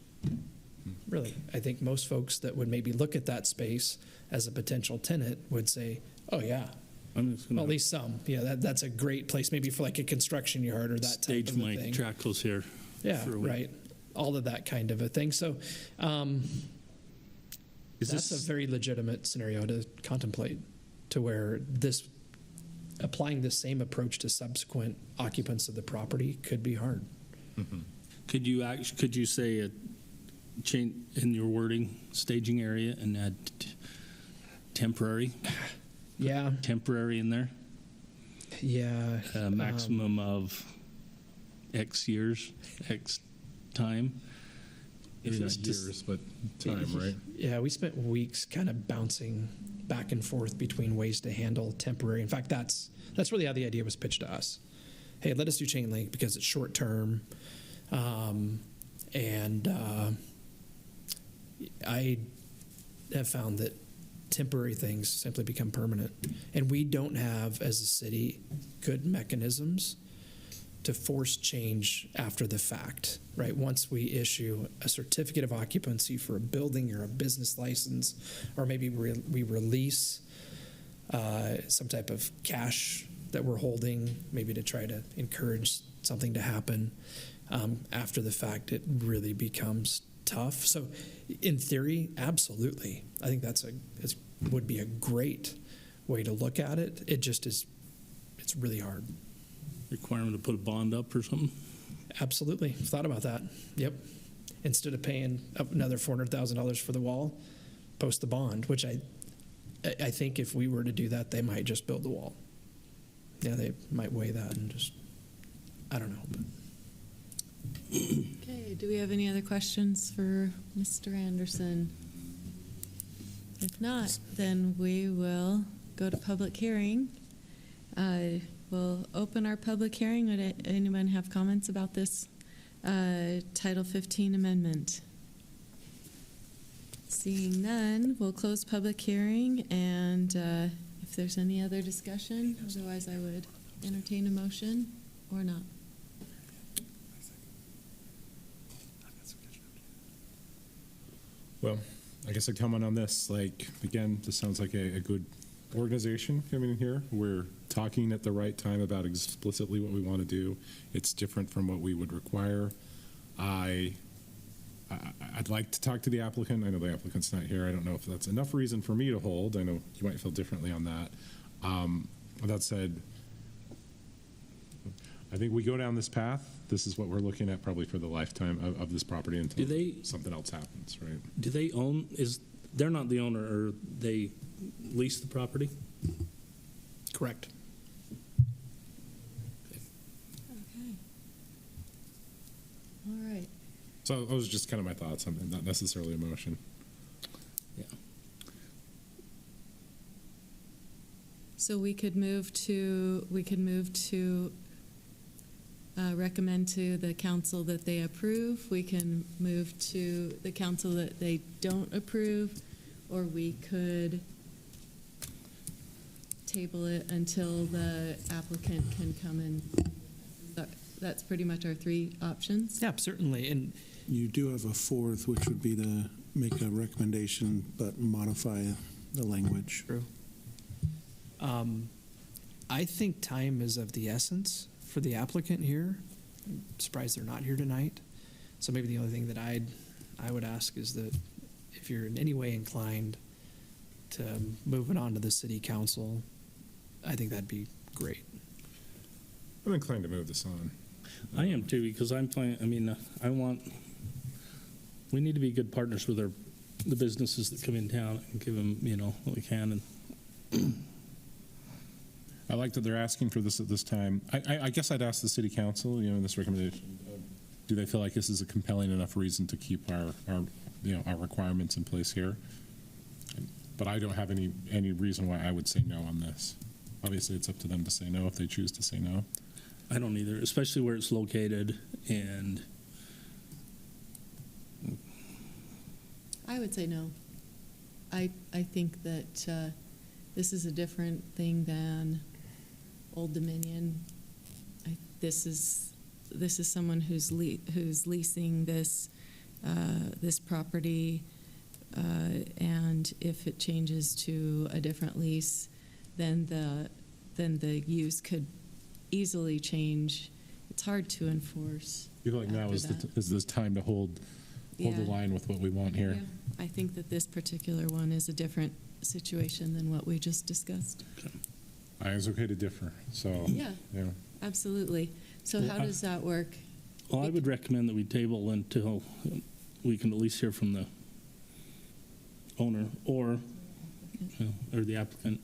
S7: Really, I think most folks that would maybe look at that space as a potential tenant would say, oh yeah, well, at least some. Yeah, that's a great place maybe for like a construction yard or that type of a thing.
S4: Tractors here.
S7: Yeah, right. All of that kind of a thing. So that's a very legitimate scenario to contemplate, to where applying this same approach to subsequent occupants of the property could be hard.
S4: Mm-hmm. Could you say a change in your wording, staging area, and add temporary?
S7: Yeah.
S4: Temporary in there?
S7: Yeah.
S4: Maximum of X years, X time.
S6: Maybe not years, but time, right?
S7: Yeah, we spent weeks kind of bouncing back and forth between ways to handle temporary. In fact, that's really how the idea was pitched to us. Hey, let us do chain link because it's short term, and I have found that temporary things simply become permanent, and we don't have, as a city, good mechanisms to force change after the fact, right? Once we issue a certificate of occupancy for a building or a business license, or maybe we release some type of cash that we're holding, maybe to try to encourage something to happen, after the fact, it really becomes tough. So in theory, absolutely. I think it would be a great way to look at it. It just is, it's really hard.
S4: Requirement to put a bond up or something?
S7: Absolutely. Thought about that. Yep. Instead of paying another $400,000 for the wall, post the bond, which I think if we were to do that, they might just build the wall. Yeah, they might weigh that and just, I don't know. But.
S1: Okay, do we have any other questions for Mr. Anderson? If not, then we will go to public hearing. We'll open our public hearing. Would anyone have comments about this Title 15 amendment? Seeing none, we'll close public hearing, and if there's any other discussion, otherwise I would entertain a motion or not?
S6: Well, I guess I comment on this. Like, again, this sounds like a good organization coming in here. We're talking at the right time about explicitly what we want to do. It's different from what we would require. I'd like to talk to the applicant. I know the applicant's not here. I don't know if that's enough reason for me to hold. I know you might feel differently on that. With that said, I think we go down this path. This is what we're looking at probably for the lifetime of this property until something else happens, right?
S4: Do they own, they're not the owner, or they lease the property?
S7: Correct.
S1: Okay. All right.
S6: So those are just kind of my thoughts, not necessarily a motion.
S4: Yeah.
S1: So we could move to recommend to the council that they approve. We can move to the council that they don't approve, or we could table it until the applicant can come in. That's pretty much our three options.
S7: Yeah, certainly. And
S22: you do have a fourth, which would be to make a recommendation but modify the language.
S7: True. I think time is of the essence for the applicant here. I'm surprised they're not here tonight. So maybe the only thing that I would ask is that if you're in any way inclined to move it on to the city council, I think that'd be great.
S6: I'm inclined to move this on.
S4: I am too, because we need to be good partners with the businesses that come in town and give them, what we can. And
S6: I like that they're asking for this at this time. I guess I'd ask the city council, in this recommendation, do they feel like this is a compelling enough reason to keep our requirements in place here? But I don't have any reason why I would say no on this. Obviously, it's up to them to say no if they choose to say no.
S4: I don't either, especially where it's located. And
S1: I would say no. I think that this is a different thing than Old Dominion. This is someone who's leasing this property, and if it changes to a different lease, then the use could easily change. It's hard to enforce.
S6: You feel like now is this time to hold the line with what we want here?
S1: Yeah. I think that this particular one is a different situation than what we just discussed.
S4: Okay.
S6: It's okay to differ. So
S1: yeah. Absolutely. So how does that work?
S4: Well, I would recommend that we table until we can at least hear from the owner or the applicant.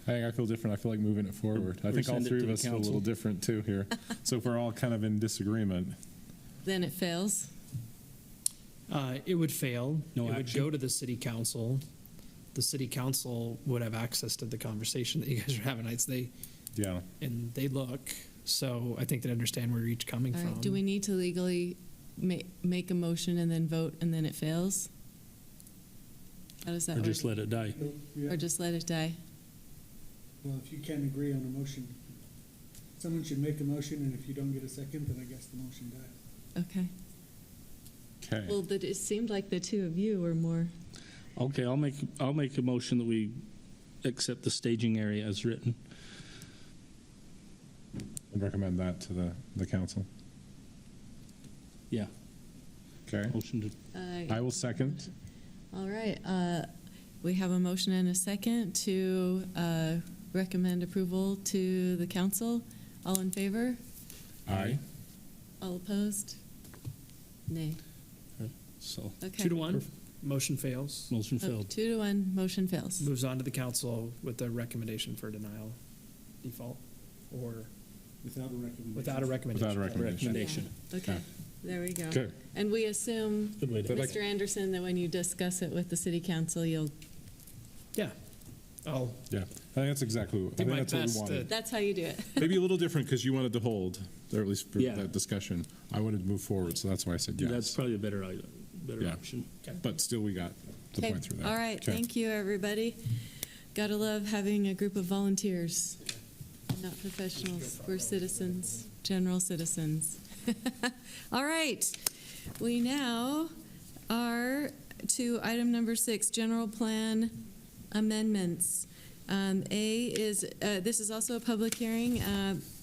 S6: I feel different. I feel like moving it forward. I think all three of us feel a little different too here. So if we're all kind of in disagreement,
S1: then it fails.
S7: It would fail.
S4: No
S7: it
S4: action.
S7: Would go to the city council. The city council would have access to the conversation that you guys are having. And they look. So I think they understand where you're each coming
S1: All
S7: from.
S1: right. Do we need to legally make a motion and then vote and then it fails? How does that work?
S4: Or just let it die.
S1: Or just let it die?
S9: Well, if you can't agree on a motion, someone should make a motion, and if you don't get a second, then I guess the motion dies.
S1: Okay.
S6: Okay.
S1: Well, it seemed like the two of you were more.
S4: Okay, I'll make a motion that we accept the staging area as written.
S6: I'd recommend that to the council.
S4: Yeah.
S6: Okay.
S4: Motion to.
S6: I will second.
S1: All right. We have a motion and a second to recommend approval to the council. All in favor?
S6: Aye.
S1: All opposed? Nay.
S4: So
S1: Okay.
S7: 2-1. Motion fails.
S4: Motion failed.
S1: 2-1. Motion fails.
S7: Moves on to the council with a recommendation for denial default or
S9: without a recommendation.
S7: Without a recommendation.
S6: Without a recommendation.
S1: Yeah. Okay. There we go.
S6: Okay.
S1: And we assume,
S4: Good way to-
S1: Mr. Anderson, that when you discuss it with the city council, you'll.
S7: Yeah. Oh.
S6: Yeah. I think that's exactly what,
S7: Do my
S6: that's what we
S7: best
S6: wanted.
S1: That's how you do it.
S6: Maybe a little different because you wanted to hold, or at least for
S4: Yeah.
S6: that discussion. I wanted to move forward, so that's why I said yes.
S4: That's probably a better
S6: Yeah.
S4: option.
S6: But still, we got the
S1: Okay.
S6: point through that.
S1: All right.
S6: Okay.
S1: Thank you, everybody. Gotta love having a group of volunteers, not professionals. We're citizens. general citizens. All right. We now are to item number 6, general plan amendments. This is also a public hearing.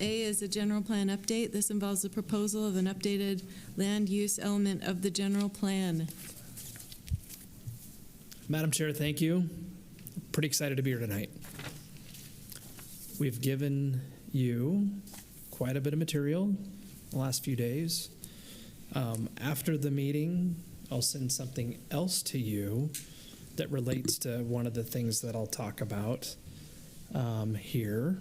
S1: A is a general plan update. This involves the proposal of an updated land use element of the general plan.
S7: Madam Chair, thank you. Pretty excited to be here tonight. We've given you quite a bit of material the last few days. After the meeting, I'll send something else to you that relates to one of the things that I'll talk about here.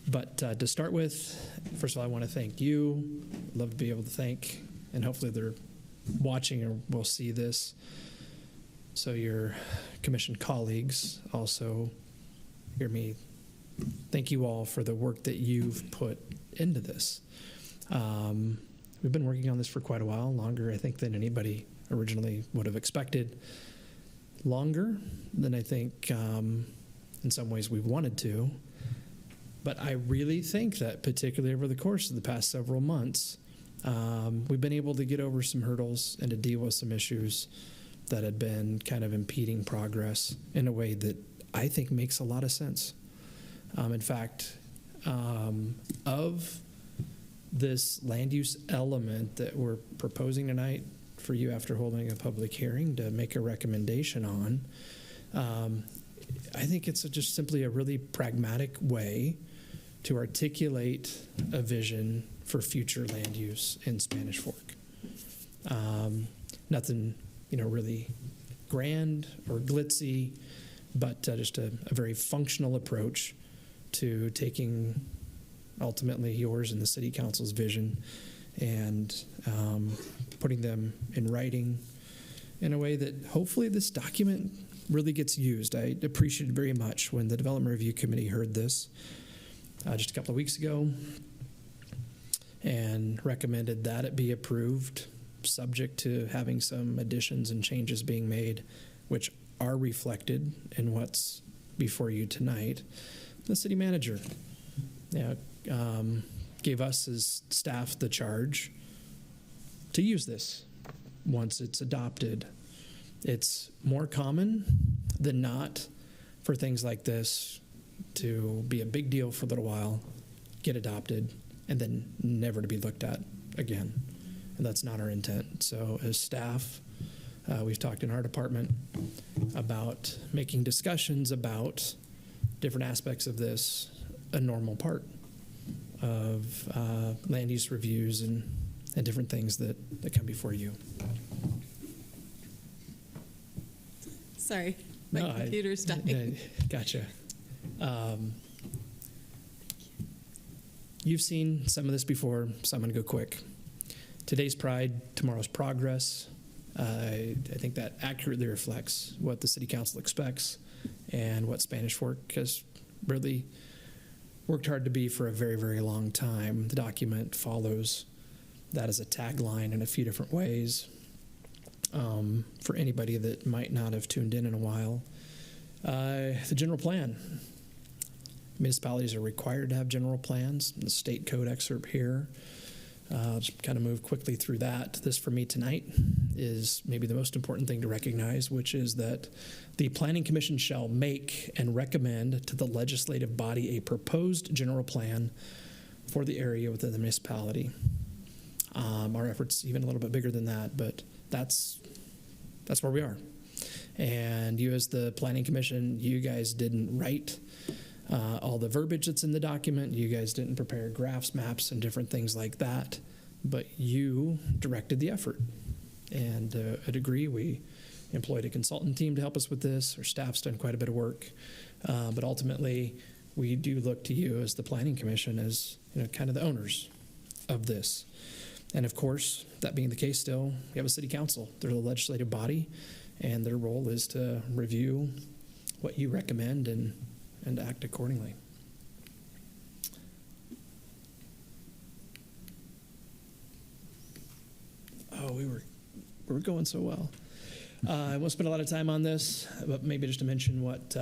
S7: But to start with, first of all, I want to thank you. I'd love to be able to thank, and hopefully they're watching or will see this, so your commission colleagues also hear me. Thank you all for the work that you've put into this. We've been working on this for quite a while, longer, I think, than anybody originally would have expected. Longer than I think in some ways we wanted to. But I really think that particularly over the course of the past several months, we've been able to get over some hurdles and to deal with some issues that had been kind of impeding progress in a way that I think makes a lot of sense. In fact, of this land use element that we're proposing tonight for you after holding a public hearing to make a recommendation on, I think it's just simply a really pragmatic way to articulate a vision for future land use in Spanish Fork. Nothing, really grand or glitzy, but just a very functional approach to taking ultimately yours and the city council's vision and putting them in writing in a way that hopefully this document really gets used. I appreciated very much when the Development Review Committee heard this just a couple of weeks ago and recommended that it be approved, subject to having some additions and changes being made, which are reflected in what's before you tonight. The city manager gave us as staff the charge to use this once it's adopted. It's more common than not for things like this to be a big deal for a little while, get adopted, and then never to be looked at again. And that's not our intent. So as staff, we've talked in our department about making discussions about different aspects of this a normal part of land use reviews and different things that come before you.
S1: Sorry, my computer's dying.
S7: Gotcha. You've seen some of this before, so I'm going to go quick. Today's pride, tomorrow's progress. I think that accurately reflects what the City Council expects and what Spanish Fork has really worked hard to be for a very, very long time. The document follows that as a tagline in a few different ways. For anybody that might not have tuned in a while, the general plan. Municipalities are required to have general plans. The state code excerpt here. Just kind of move quickly through that. This for me tonight is maybe the most important thing to recognize, which is that the Planning Commission shall make and recommend to the legislative body a proposed general plan for the area within the municipality. Our effort's even a little bit bigger than that, but that's where we are. And you as the Planning Commission, you guys didn't write all the verbiage that's in the document. You guys didn't prepare graphs, maps, and different things like that, but you directed the effort. And I'd agree, we employed a consultant team to help us with this. Our staff's done quite a bit of work. But ultimately, we do look to you as the Planning Commission as kind of the owners of this. And of course, that being the case still, we have a city council. They're the legislative body, and their role is to review what you recommend and act accordingly. Oh, we were going so well. I won't spend a lot of time on this, but maybe just to mention what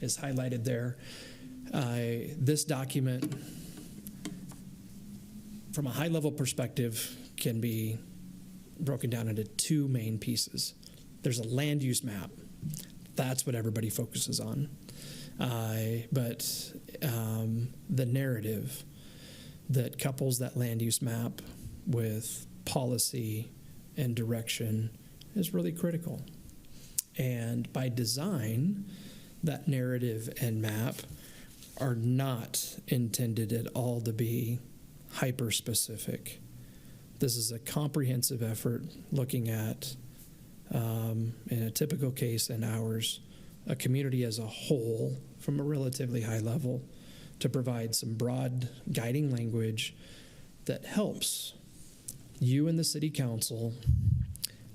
S7: is highlighted there. This document from a high level perspective, can be broken down into two main pieces. There's a land use map. That's what everybody focuses on. But the narrative that couples that land use map with policy and direction is really critical. And by design, that narrative and map are not intended at all to be hyper-specific. This is a comprehensive effort looking at, in a typical case in ours, a community as a whole from a relatively high level to provide some broad guiding language that helps you and the city council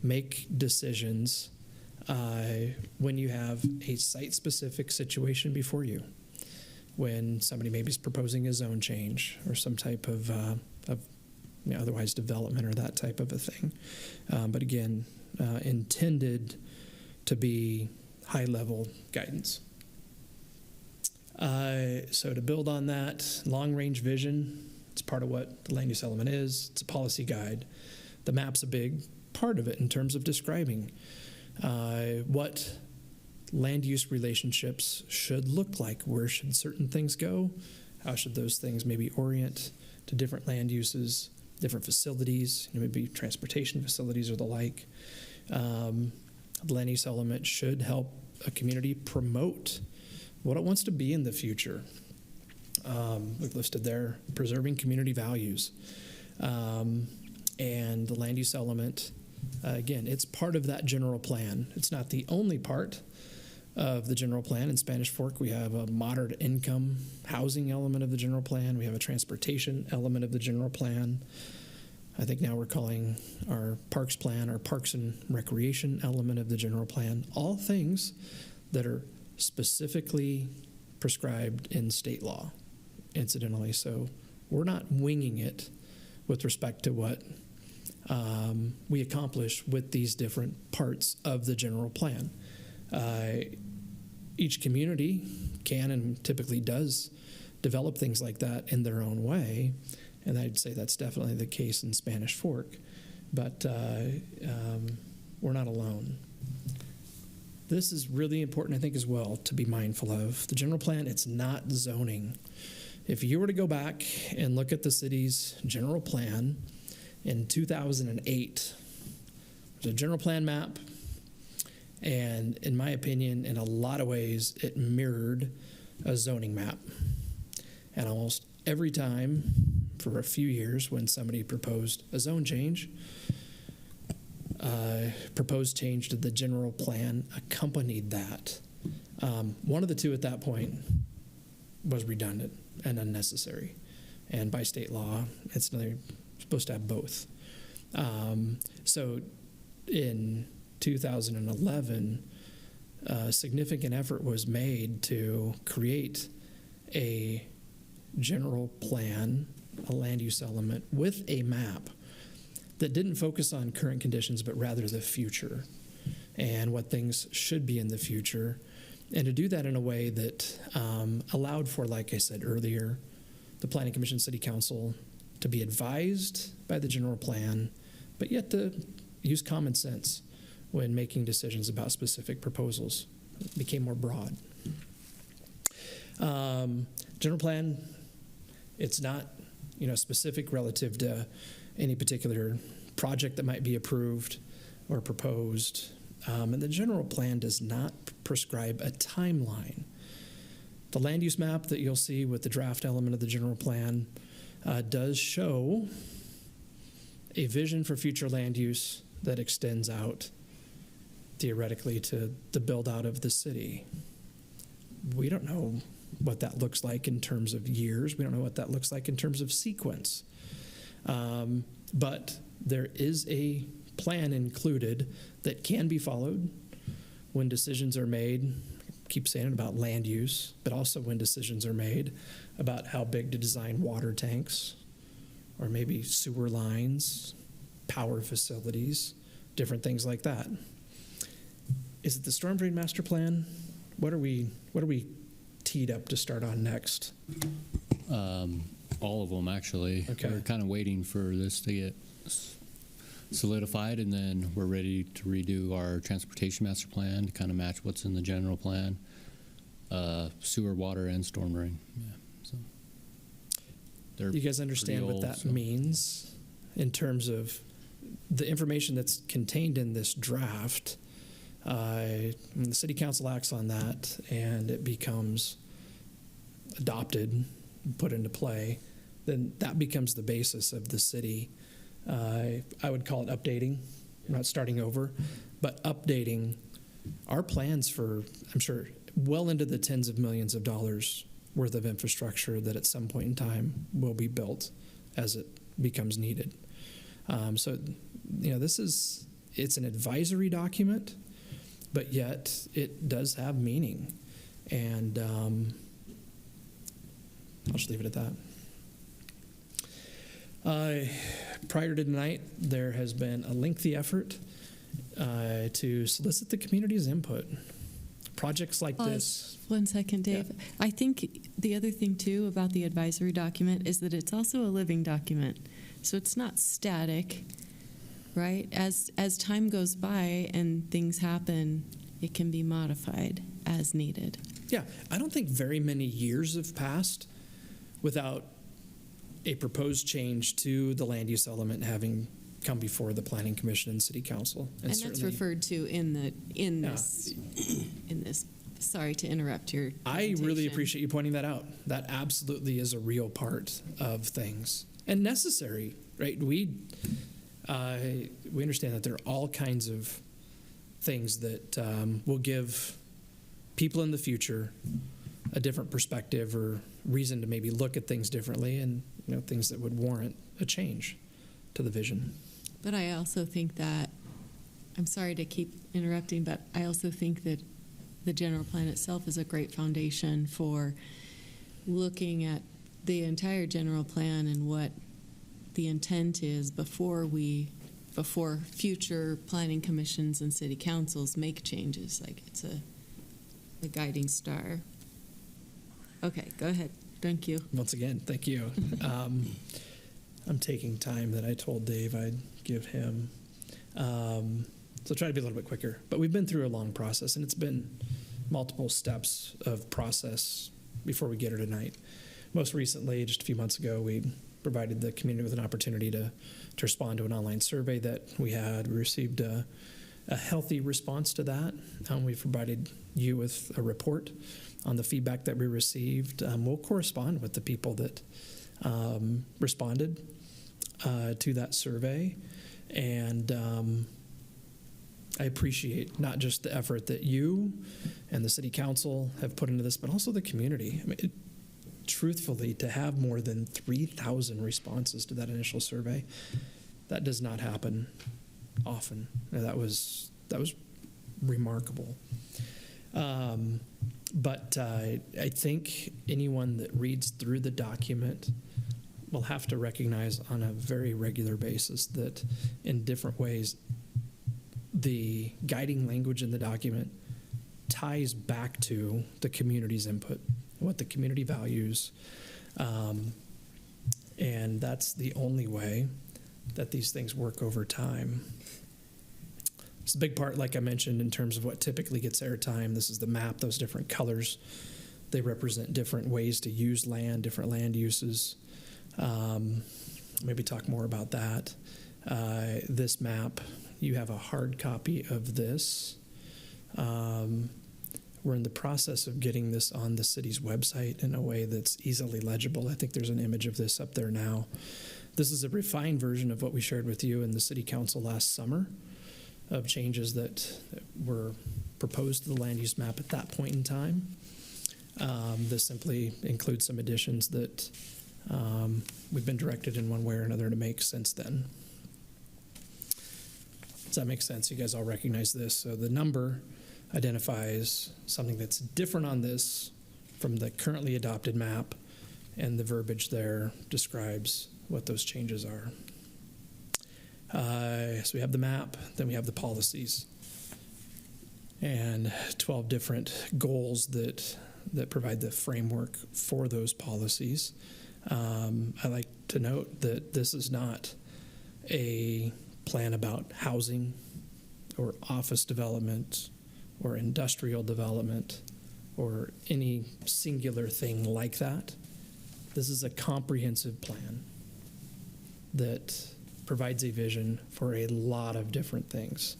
S7: make decisions when you have a site-specific situation before you, when somebody maybe is proposing a zone change or some type of otherwise development or that type of a thing. But again, intended to be high-level guidance. So to build on that, long-range vision, it's part of what the land use element is. It's a policy guide. The map's a big part of it in terms of describing what land use relationships should look like. Where should certain things go? How should those things maybe orient to different land uses, different facilities, maybe transportation facilities or the like. The land use element should help a community promote what it wants to be in the future. We've listed there preserving community values. And the land use element, again, it's part of that general plan. It's not the only part of the general plan. In Spanish Fork, we have a moderate income housing element of the general plan. We have a transportation element of the general plan. I think now we're calling our parks plan our parks and recreation element of the general plan. All things that are specifically prescribed in state law, incidentally. So we're not winging it with respect to what we accomplish with these different parts of the general plan. Each community can and typically does develop things like that in their own way, and I'd say that's definitely the case in Spanish Fork, but we're not alone. This is really important, I think, as well, to be mindful of. The general plan, it's not zoning. If you were to go back and look at the city's general plan in 2008, there's a general plan map, and in my opinion, in a lot of ways, it mirrored a zoning map. And almost every time for a few years when somebody proposed a zone change, proposed change to the general plan accompanied that. One of the two at that point was redundant and unnecessary. And by state law, it's supposed to have both. So in 2011, a significant effort was made to create a general plan, a land use element with a map that didn't focus on current conditions, but rather the future and what things should be in the future. And to do that in a way that allowed for, like I said earlier, the Planning Commission, City Council to be advised by the general plan, but yet to use common sense when making decisions about specific proposals. It became more broad. General plan, it's not specific relative to any particular project that might be approved or proposed. And the general plan does not prescribe a timeline. The land use map that you'll see with the draft element of the general plan does show a vision for future land use that extends out theoretically to the build out of the city. We don't know what that looks like in terms of years. We don't know what that looks like in terms of sequence. But there is a plan included that can be followed when decisions are made. I keep saying it about land use, but also when decisions are made about how big to design water tanks or maybe sewer lines, power facilities, different things like that. Is it the storm drain master plan? What are we teed up to start on next?
S10: All of them, actually.
S7: Okay.
S10: We're kind of waiting for this to get solidified, and then we're ready to redo our transportation master plan to kind of match what's in the general plan. Sewer, water, and storm drain. Yeah. So they're
S7: You guys understand
S10: pretty
S7: what
S10: old,
S7: that
S10: so-
S7: means in terms of the information that's contained in this draft? When the city council acts on that and it becomes adopted, put into play, then that becomes the basis of the city. I would call it updating, not starting over, but updating our plans for, I'm sure, well into the tens of millions of dollars worth of infrastructure that at some point in time will be built as it becomes needed. So, it's an advisory document, but yet it does have meaning. And I'll just leave it at that. Prior to tonight, there has been a lengthy effort to solicit the community's input. Projects like this.
S1: 1 second, Dave.
S7: Yeah.
S1: I think the other thing, too, about the advisory document is that it's also a living document. So it's not static, right? As time goes by and things happen, it can be modified as needed.
S7: Yeah, I don't think very many years have passed without a proposed change to the land use element having come before the Planning Commission and City Council.
S1: And that's referred to in this. Sorry to interrupt your
S7: I really
S1: presentation.
S7: appreciate you pointing that out. That absolutely is a real part of things and necessary, right? We understand that there are all kinds of things that will give people in the future a different perspective or reason to maybe look at things differently, and things that would warrant a change to the vision.
S1: But I also think that, I'm sorry to keep interrupting, but I also think that the general plan itself is a great foundation for looking at the entire general plan and what the intent is before future planning commissions and city councils make changes. Like, it's a guiding star. Okay, go ahead. Thank you.
S7: Once again, thank you. I'm taking time that I told Dave I'd give him. So try to be a little bit quicker. But we've been through a long process, and it's been multiple steps of process before we get here tonight. Most recently, just a few months ago, we provided the community with an opportunity to respond to an online survey that we had. We received a healthy response to that. We've provided you with a report on the feedback that we received. We'll correspond with the people that responded to that survey. And I appreciate not just the effort that you and the city council have put into this, but also the community. I mean, truthfully, to have more than 3,000 responses to that initial survey, that does not happen often. That was remarkable. But I think anyone that reads through the document will have to recognize on a very regular basis that in different ways, the guiding language in the document ties back to the community's input, what the community values. And that's the only way that these things work over time. It's a big part, like I mentioned, in terms of what typically gets airtime. This is the map, those different colors. They represent different ways to use land, different land uses. Maybe talk more about that. This map, you have a hard copy of this. We're in the process of getting this on the city's website in a way that's easily legible. I think there's an image of this up there now. This is a refined version of what we shared with you in the city council last summer, of changes that were proposed to the land use map at that point in time. This simply includes some additions that we've been directed in one way or another to make since then. Does that make sense? You guys all recognize this. So the number identifies something that's different on this from the currently adopted map, and the verbiage there describes what those changes are. So we have the map, then we have the policies, and 12 different goals that provide the framework for those policies. I like to note that this is not a plan about housing or office development or industrial development or any singular thing like that. This is a comprehensive plan that provides a vision for a lot of different things.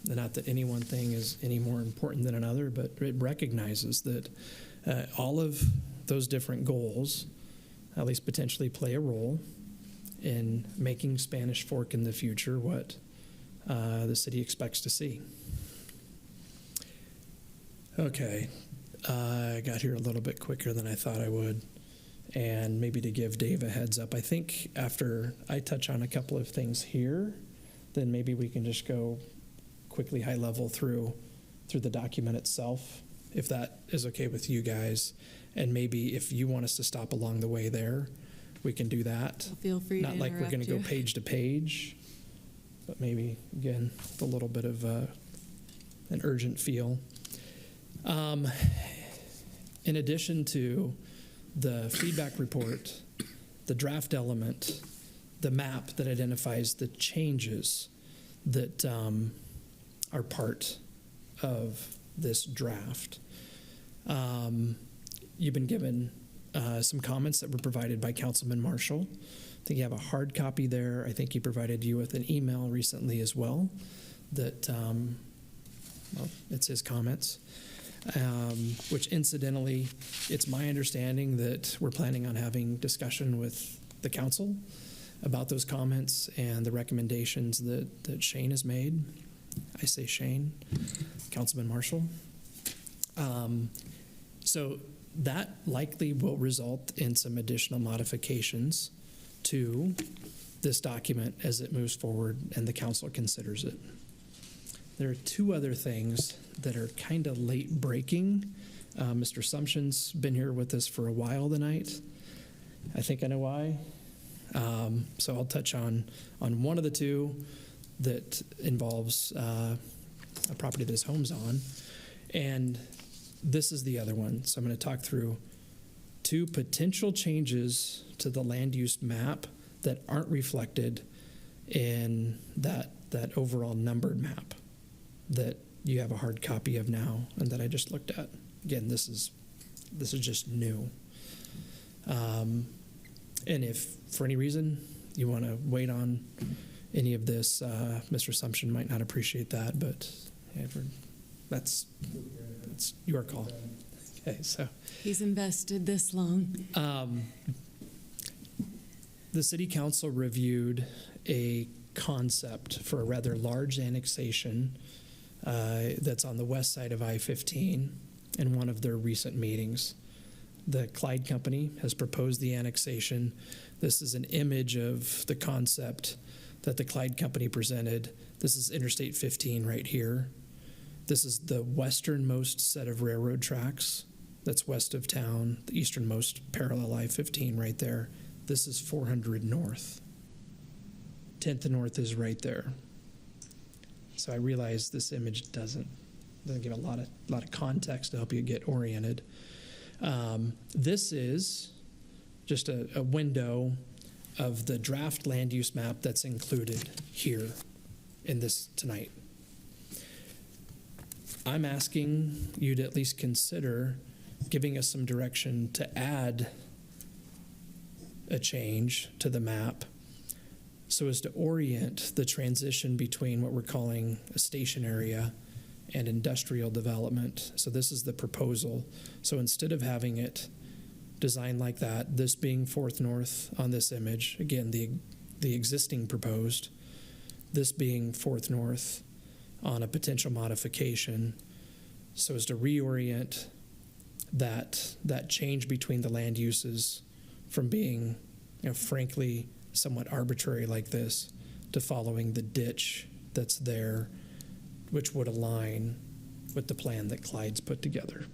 S7: Not that any one thing is any more important than another, but it recognizes that all of those different goals at least potentially play a role in making Spanish Fork in the future what the city expects to see. Okay, I got here a little bit quicker than I thought I would. And maybe to give Dave a heads up, I think after I touch on a couple of things here, then maybe we can just go quickly high level through the document itself, if that is okay with you guys. And maybe if you want us to stop along the way there, we can do that.
S1: Well, feel free
S7: Not
S1: to
S7: like we're going to go
S1: interrupt you.
S7: page to page, but maybe, again, with a little bit of an urgent feel. In addition to the feedback report, the draft element, the map that identifies the changes that are part of this draft. You've been given some comments that were provided by Councilman Marshall. I think you have a hard copy there. I think he provided you with an email recently as well that, well, it's his comments. Which incidentally, it's my understanding that we're planning on having discussion with the council about those comments and the recommendations that Shane has made. I say Shane, Councilman Marshall. So that likely will result in some additional modifications to this document as it moves forward and the council considers it. There are two other things that are kind of late breaking. Mr. Sumption's been here with us for a while tonight. I think I know why. So I'll touch on one of the two that involves a property that his home's on. And this is the other one. So I'm going to talk through two potential changes to the land use map that aren't reflected in that overall numbered map that you have a hard copy of now and that I just looked at. Again, this is just new. And if for any reason you want to wait on any of this, Mr. Sumption might not appreciate that, but that's your call. Okay, so
S1: He's invested this long.
S7: the city council reviewed a concept for a rather large annexation that's on the west side of I-15 in one of their recent meetings. The Clyde Company has proposed the annexation. This is an image of the concept that the Clyde Company presented. This is Interstate 15 right here. This is the westernmost set of railroad tracks that's west of town, the easternmost parallel I-15 right there. This is 400 North. 10th North is right there. So I realize this image doesn't give a lot of context to help you get oriented. This is just a window of the draft land use map that's included here in this tonight. I'm asking you to at least consider giving us some direction to add a change to the map so as to orient the transition between what we're calling a station area and industrial development. So this is the proposal. So instead of having it designed like that, this being 4th North on this image, again, the existing proposed, this being 4th North on a potential modification, so as to reorient that change between the land uses from being, frankly, somewhat arbitrary like this to following the ditch that's there, which would align with the plan that Clyde's put together.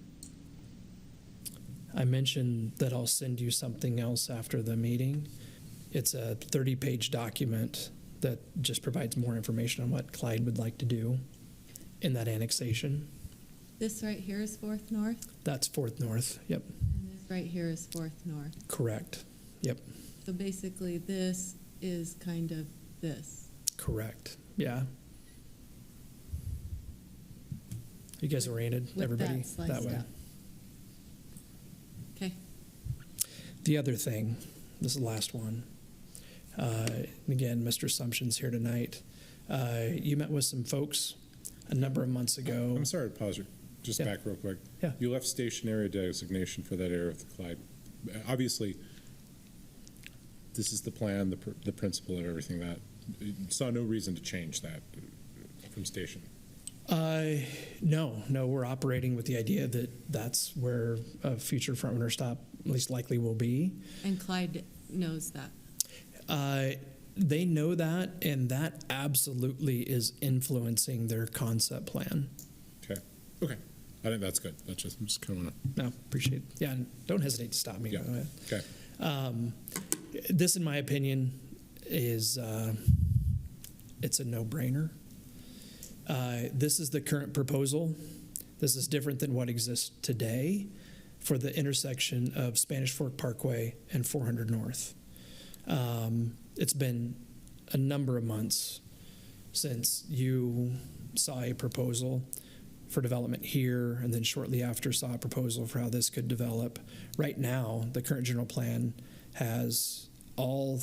S7: I mentioned that I'll send you something else after the meeting. It's a 30-page document that just provides more information on what Clyde would like to do in that annexation.
S1: This right here is 4th North,
S7: That's 4th North, yep.
S1: and this right here is 4th North.
S7: Correct. Yep.
S1: So basically, this is kind of this.
S7: Correct. Yeah. You guys oriented
S1: With
S7: everybody
S1: that sliced
S7: that way.
S1: up. Okay.
S7: The other thing, this is the last one. Again, Mr. Assumption's here tonight. You met with some folks a number of months ago.
S6: I'm sorry to pause you. Just back real quick.
S7: Yeah.
S6: You left station area designation for that area of the Clyde. Obviously, this is the plan, the principle of everything that. Saw no reason to change that from station.
S7: No, we're operating with the idea that that's where a future front runner stop least likely will be.
S1: And Clyde knows that.
S7: They know that, and that absolutely is influencing their concept plan.
S6: Okay. I think that's good. That's just kind of want to.
S7: No, appreciate it. Yeah, and don't hesitate to stop me.
S6: Yeah.
S7: Okay. This, in my opinion, is it's a no-brainer. This is the current proposal. This is different than what exists today for the intersection of Spanish Fork Parkway and 400 North. It's been a number of months since you saw a proposal for development here, and then shortly after saw a proposal for how this could develop. Right now, the current general plan has all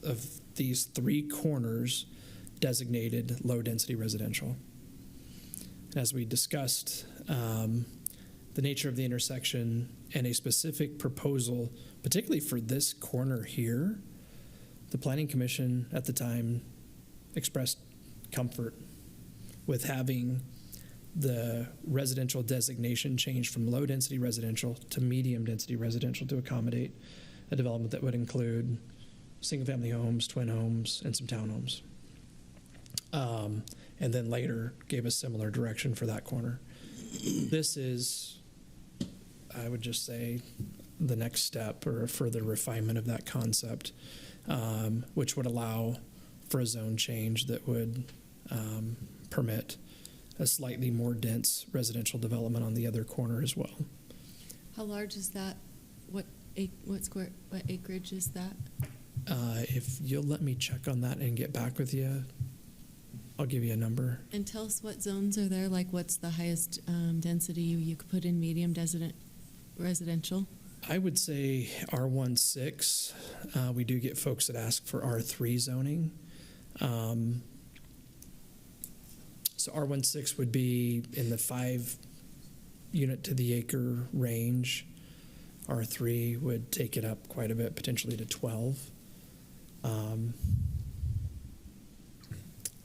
S7: of these 3 corners designated low-density residential. And as we discussed, the nature of the intersection and a specific proposal, particularly for this corner here, the Planning Commission at the time expressed comfort with having the residential designation changed from low-density residential to medium-density residential to accommodate a development that would include single-family homes, twin homes, and some townhomes. And then later gave a similar direction for that corner. This is, I would just say, the next step or a further refinement of that concept, which would allow for a zone change that would permit a slightly more dense residential development on the other corner as well.
S1: How large is that? What acreage is that?
S7: If you'll let me check on that and get back with you, I'll give you a number.
S1: And tell us what zones are there, like what's the highest density you could put in medium residential?
S7: I would say R16. We do get folks that ask for R3 zoning. So R16 would be in the 5 unit to the acre range. R3 would take it up quite a bit, potentially to 12.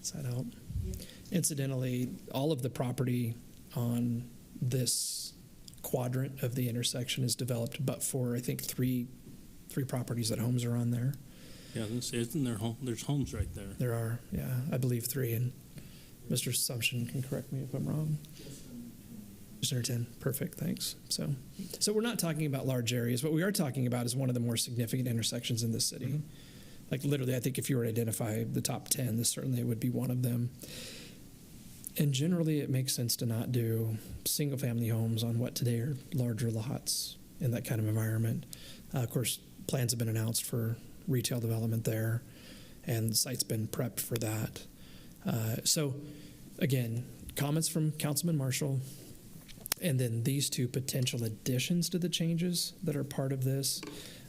S7: Does that help? Yeah. Incidentally, all of the property on this quadrant of the intersection is developed, but for I think three properties that homes are on there.
S4: Yeah, isn't there there's homes right there?
S7: There are, yeah, I believe 3, and Mr. Assumption can correct me if I'm wrong. Just under 10, perfect, thanks. So we're not talking about large areas. What we are talking about is one of the more significant intersections in the city. Mm-hmm. Like literally, I think if you were to identify the top 10, this certainly would be one of them. And generally, it makes sense to not do single-family homes on what today are larger lots in that kind of environment. Of course, plans have been announced for retail development there, and the site's been prepped for that. So, again, comments from Councilman Marshall, and then these 2 potential additions to the changes that are part of this.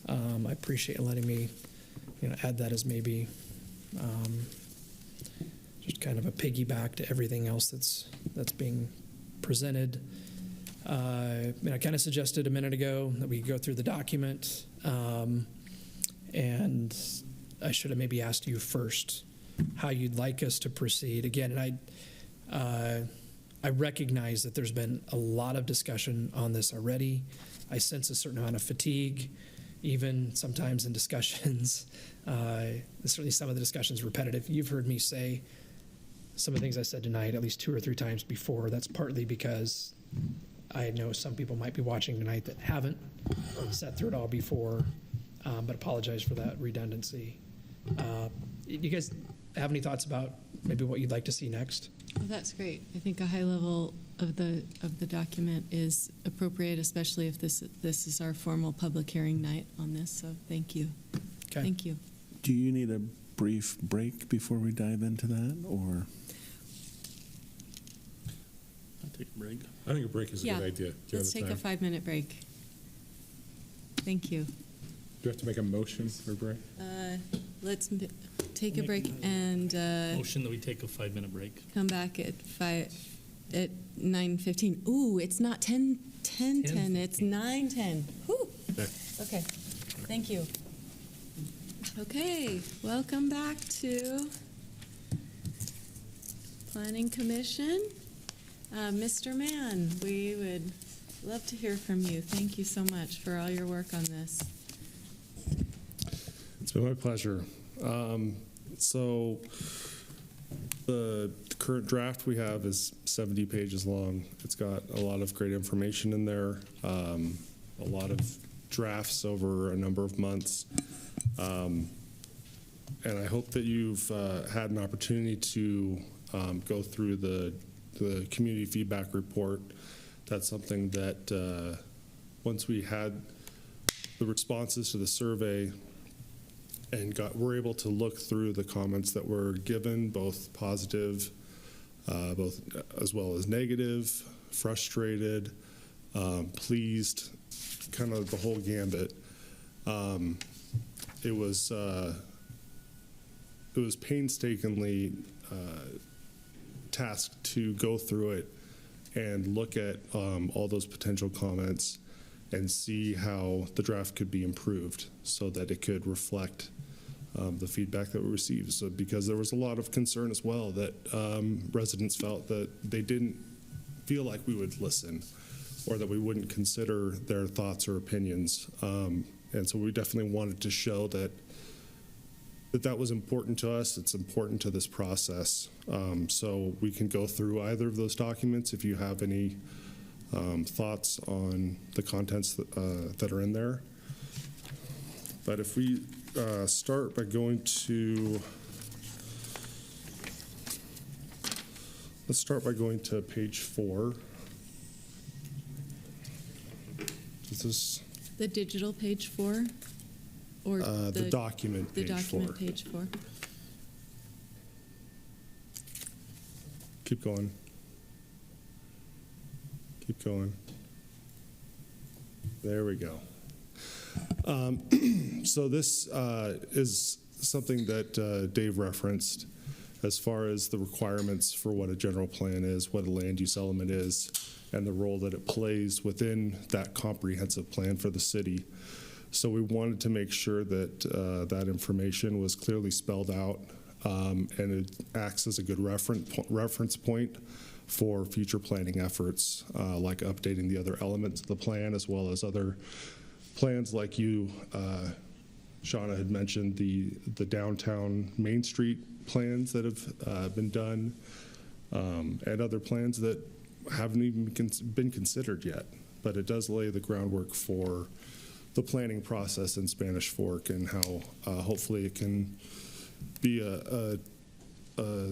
S7: I appreciate letting me, add that as maybe just kind of a piggyback to everything else that's being presented. I kind of suggested a minute ago that we go through the document, and I should have maybe asked you first how you'd like us to proceed. Again, and I recognize that there's been a lot of discussion on this already. I sense a certain amount of fatigue, even sometimes in discussions. Certainly some of the discussions repetitive. You've heard me say some of the things I said tonight at least 2 or 3 times before. That's partly because I know some people might be watching tonight that haven't sat through it all before, but apologize for that redundancy. You guys have any thoughts about maybe what you'd like to see next?
S1: Well, that's great. I think a high-level of the document is appropriate, especially if this is our formal public hearing night on this. So thank you.
S7: Okay.
S1: Thank you.
S22: Do you need a brief break before we dive into that, or?
S4: I'll take a break.
S6: I think a break is a good idea.
S1: Let's take a 5-minute break. Thank you.
S6: Do you have to make a motion for a break?
S1: Let's take a break and
S4: Motion that we take a 5-minute break.
S1: come back at 9:15. Ooh, it's not 10:10. It's 9:10. Whew. Okay. Thank you. Okay, welcome back to Planning Commission. Mr. Mann, we would love to hear from you. Thank you so much for all your work on this.
S3: It's been my pleasure. So the current draft we have is 70 pages long. It's got a lot of great information in there, a lot of drafts over a number of months. And I hope that you've had an opportunity to go through the community feedback report. That's something that once we had the responses to the survey and were able to look through the comments that were given, both positive, both as well as negative, frustrated, pleased, kind of the whole gambit. It was painstakingly tasked to go through it and look at all those potential comments and see how the draft could be improved so that it could reflect the feedback that we received. So because there was a lot of concern as well that residents felt that they didn't feel like we would listen or that we wouldn't consider their thoughts or opinions. And so we definitely wanted to show that was important to us. It's important to this process. So we can go through either of those documents if you have any thoughts on the contents that are in there. But if we start by going to, let's start by going to page 4. Is this
S1: the digital page 4? Or
S3: the document page 4.
S1: The document page 4.
S3: Keep going. Keep going. There we go. So this is something that Dave referenced as far as the requirements for what a general plan is, what a land use element is, and the role that it plays within that comprehensive plan for the city. So we wanted to make sure that that information was clearly spelled out and it acts as a good reference point for future planning efforts, like updating the other elements of the plan as well as other plans like you, Shauna, had mentioned the downtown Main Street plans that have been done and other plans that haven't even been considered yet. But it does lay the groundwork for the planning process in Spanish Fork and how hopefully it can be a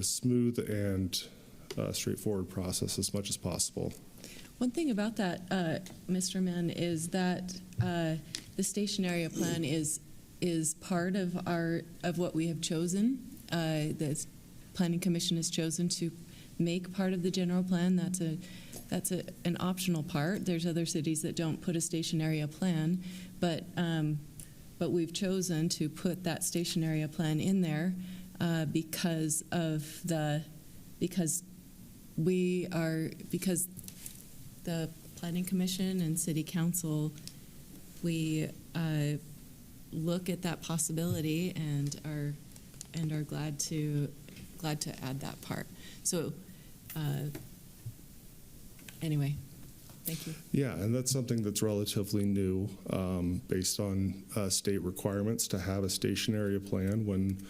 S3: smooth and straightforward process as much as possible.
S1: One thing about that, Mr. Mann, is that the station area plan is part of what we have chosen. The Planning Commission has chosen to make part of the general plan. That's an optional part. There's other cities that don't put a station area plan, but we've chosen to put that station area plan in there because the Planning Commission and City Council, we look at that possibility and are glad to add that part. So anyway, thank you.
S3: Yeah, and that's something that's relatively new based on state requirements to have a station area plan when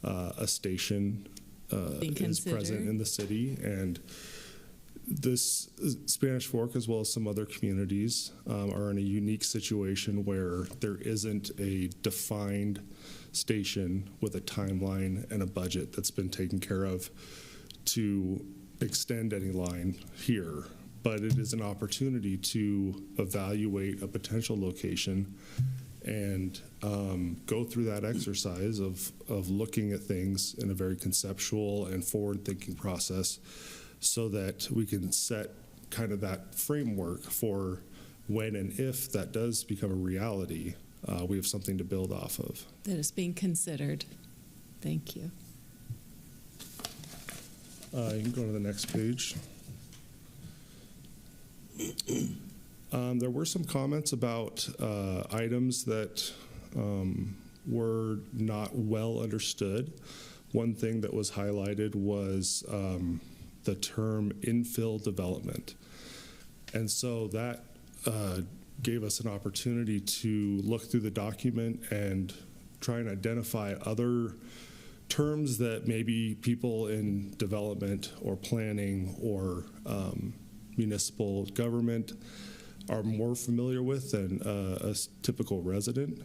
S3: a station is present in the city. And this Spanish Fork, as well as some other communities, are in a unique situation where there isn't a defined station with a timeline and a budget that's been taken care of to extend any line here. but it is an opportunity to evaluate a potential location and go through that exercise of looking at things in a very conceptual and forward-thinking process so that we can set kind of that framework for when and if that does become a reality, we have something to build off of.
S1: That is being considered. Thank you.
S3: You can go to the next page. There were some comments about items that were not well understood. One thing that was highlighted was the term infill development. And so that gave us an opportunity to look through the document and try and identify other terms that maybe people in development or planning or municipal government are more familiar with than a typical resident,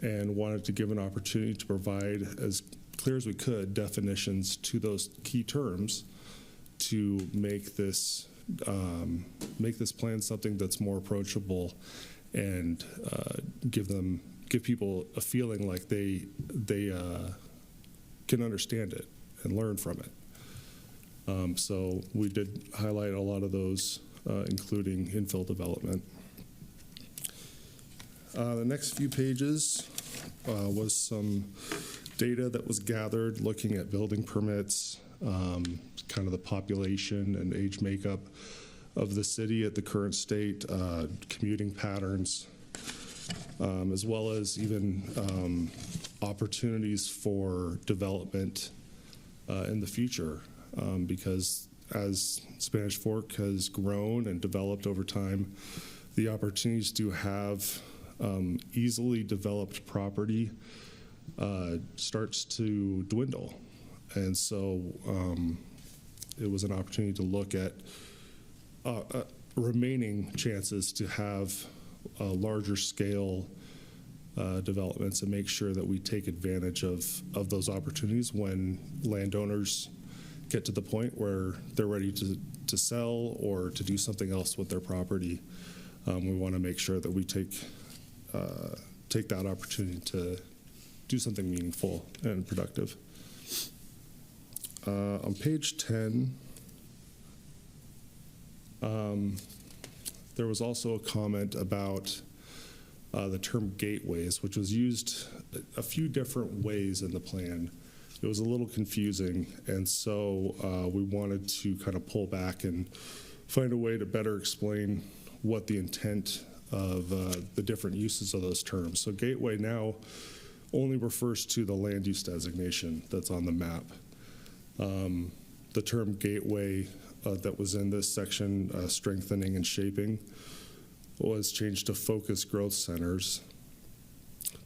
S3: and wanted to give an opportunity to provide as clear as we could definitions to those key terms to make this plan something that's more approachable and give people a feeling like they can understand it and learn from it. So we did highlight a lot of those, including infill development. The next few pages was some data that was gathered looking at building permits, kind of the population and age makeup of the city at the current state, commuting patterns, as well as even opportunities for development in the future, because as Spanish Fork has grown and developed over time, the opportunities to have easily developed property starts to dwindle. And so it was an opportunity to look at remaining chances to have larger scale developments and make sure that we take advantage of those opportunities when landowners get to the point where they're ready to sell or to do something else with their property. We want to make sure that we take that opportunity to do something meaningful and productive. On page 10, there was also a comment about the term gateways, which was used a few different ways in the plan. It was a little confusing, and so we wanted to kind of pull back and find a way to better explain what the intent of the different uses of those terms. So gateway now only refers to the land use designation that's on the map. The term gateway that was in this section, strengthening and shaping, was changed to focus growth centers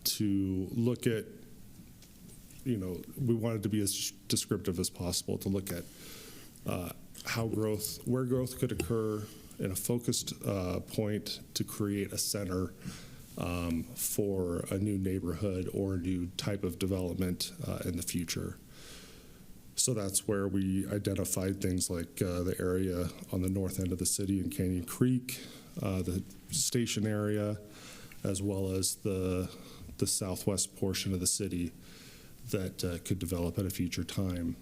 S3: to look at, we wanted to be as descriptive as possible to look at where growth could occur in a focused point to create a center for a new neighborhood or a new type of development in the future. So that's where we identified things like the area on the north end of the city in Canyon Creek, the station area, as well as the southwest portion of the city that could develop at a future time.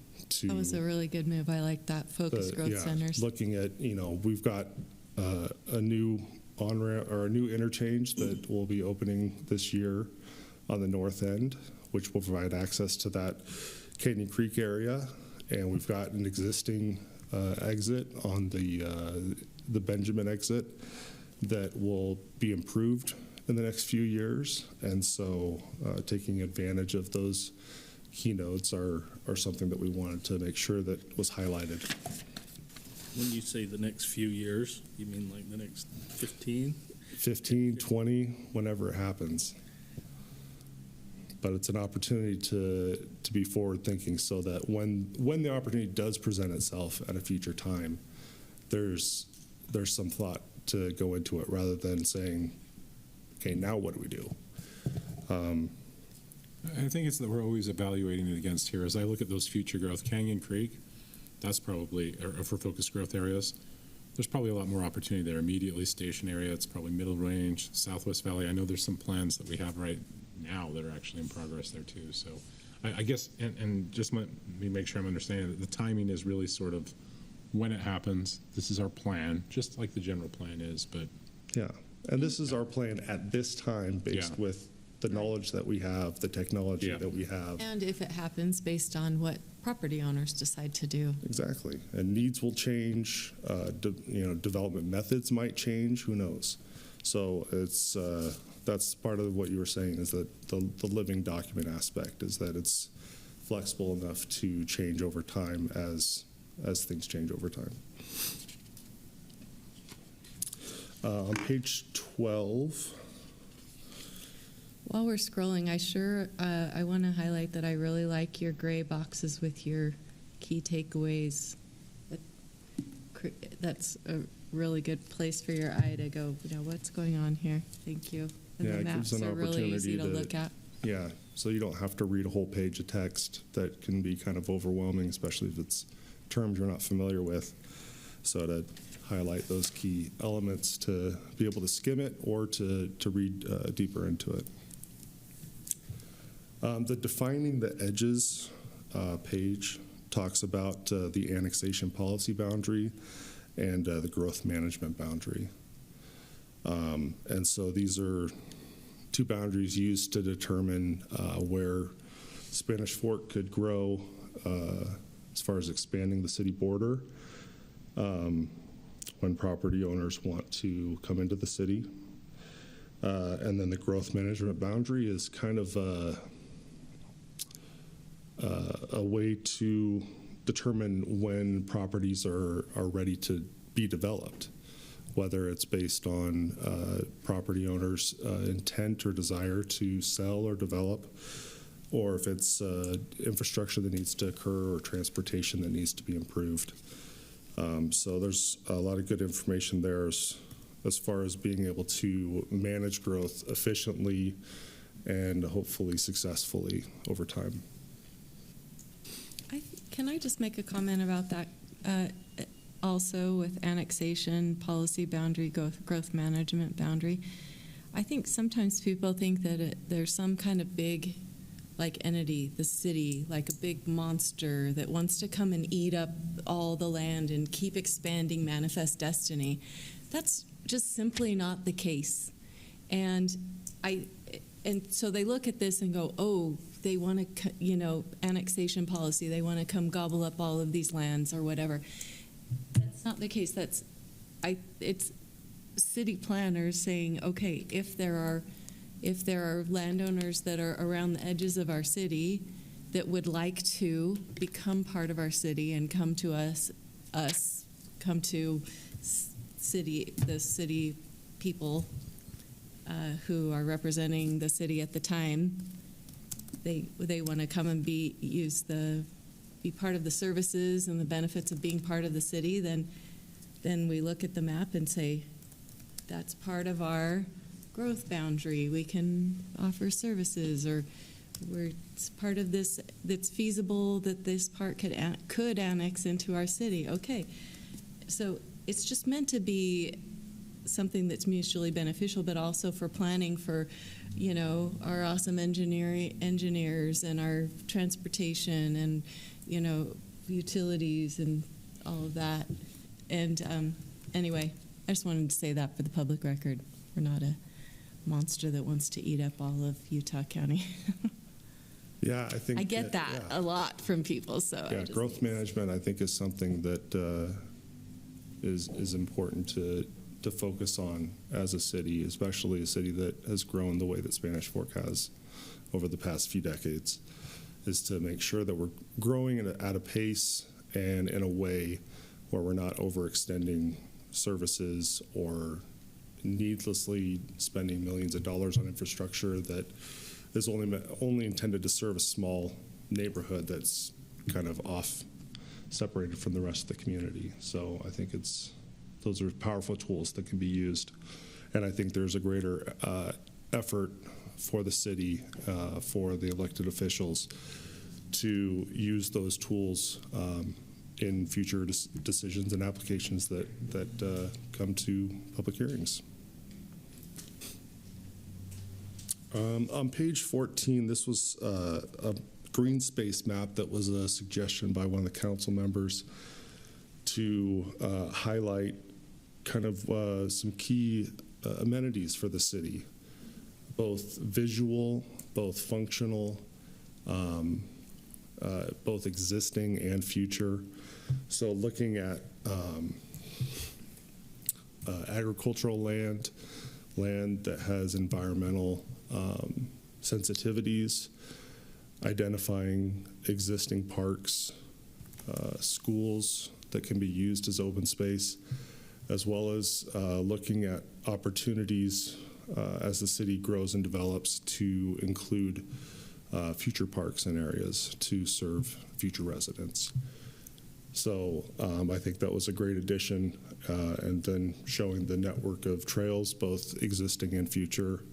S1: That was a really good move. I like that, focused growth centers. Looking
S3: at, we've got a new on-ramp or a new interchange that will be opening this year on the north end, which will provide access to that Canyon Creek area, and we've got an existing exit on the Benjamin exit that will be improved in the next few years, and so taking advantage of those keynotes are something that we wanted to make sure that was highlighted.
S4: When you say the next few years, you mean like the next 15?
S3: 15, 20, whenever it happens. But it's an opportunity to be forward thinking so that when the opportunity does present itself at a future time, there's some thought to go into it rather than saying, okay, now what do we do?
S6: I think it's that we're always evaluating it against here. As I look at those future growth, Canyon Creek, that's probably, or for focused growth areas, there's probably a lot more opportunity there immediately. Station area, it's probably Middle Range, Southwest Valley. I know there's some plans that we have right now that are actually in progress there too. So I guess, and just let me make sure I'm understanding that the timing is really sort of when it happens. This is our plan, just like the general plan is, but.
S3: Yeah, and this is our plan at this time based with the knowledge that we have, the technology that we have.
S1: And if it happens, based on what property owners decide to do.
S3: Exactly, and needs will change, development methods might change, who knows? So it's, that's part of what you were saying, is that the living document aspect is that it's flexible enough to change over time as things change over time. On page 12.
S1: While we're scrolling, I want to highlight that I really like your gray boxes with your key takeaways. That's a really good place for your eye to go, what's going on here? Thank you. And the maps are really easy to look at.
S3: Yeah, so you don't have to read a whole page of text that can be kind of overwhelming, especially if it's terms you're not familiar with. So to highlight those key elements to be able to skim it or to read deeper into it. The defining the edges page talks about the annexation policy boundary and the growth management boundary. And so these are two boundaries used to determine where Spanish Fork could grow as far as expanding the city border when property owners want to come into the city. And then the growth management boundary is kind of a way to determine when properties are ready to be developed, whether it's based on property owners' intent or desire to sell or develop, or if it's infrastructure that needs to occur or transportation that needs to be improved. So there's a lot of good information there as far as being able to manage growth efficiently and hopefully successfully over time.
S1: Can I just make a comment about that? Also with annexation, policy boundary, growth management boundary, I think sometimes people think that there's some kind of big entity, the city, like a big monster that wants to come and eat up all the land and keep expanding manifest destiny. That's just simply not the case. And so they look at this and go, oh, they want to, annexation policy, they want to come gobble up all of these lands or whatever. That's not the case. It's city planners saying, okay, if there are landowners that are around the edges of our city that would like to become part of our city and come to come to the city people who are representing the city at the time, they want to come and be part of the services and the benefits of being part of the city, then we look at the map and say, that's part of our growth boundary. We can offer services, or it's part of this that's feasible that this part could annex into our city. Okay, so it's just meant to be something that's mutually beneficial, but also for planning for, our awesome engineers and our transportation and, utilities and all of that. And anyway, I just wanted to say that for the public record. We're not a monster that wants to eat up all of Utah County.
S3: Yeah, I think
S1: I get that a lot from people. So
S3: yeah, growth management I think is something that is important to focus on as a city, especially a city that has grown the way that Spanish Fork has over the past few decades, is to make sure that we're growing at a pace and in a way where we're not overextending services or needlessly spending millions of dollars on infrastructure that is only intended to serve a small neighborhood that's kind of off, separated from the rest of the community. So I think those are powerful tools that can be used. And I think there's a greater effort for the city, for the elected officials to use those tools in future decisions and applications that come to public hearings. On page 14, this was a green space map that was a suggestion by one of the council members to highlight kind of some key amenities for the city, both visual, both functional, both existing and future. So looking at agricultural land that has environmental sensitivities, identifying existing parks, schools that can be used as open space, as well as looking at opportunities as the city grows and develops to include future parks and areas to serve future residents. So I think that was a great addition, and then showing the network of trails, both existing and future,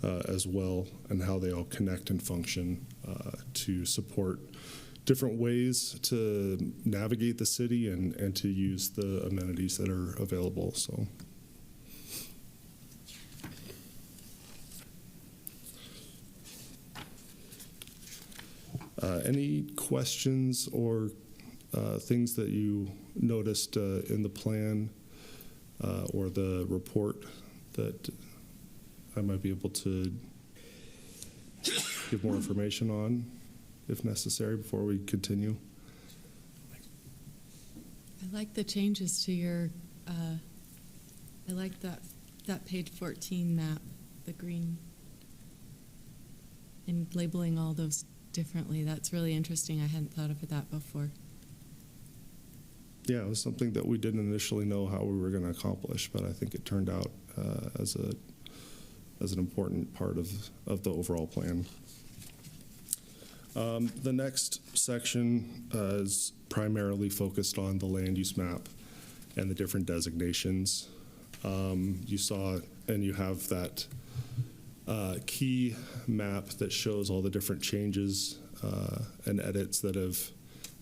S3: as well, and how they all connect and function to support different ways to navigate the city and to use the amenities that are available. So. Any questions or things that you noticed in the plan or the report that I might be able to give more information on, if necessary, before we continue?
S1: I like the changes to your, I like that page 14 map, the green, and labeling all those differently. That's really interesting. I hadn't thought of that before.
S3: Yeah, it was something that we didn't initially know how we were going to accomplish, but I think it turned out as an important part of the overall plan. The next section is primarily focused on the land use map and the different designations. You saw, and you have that key map that shows all the different changes and edits that have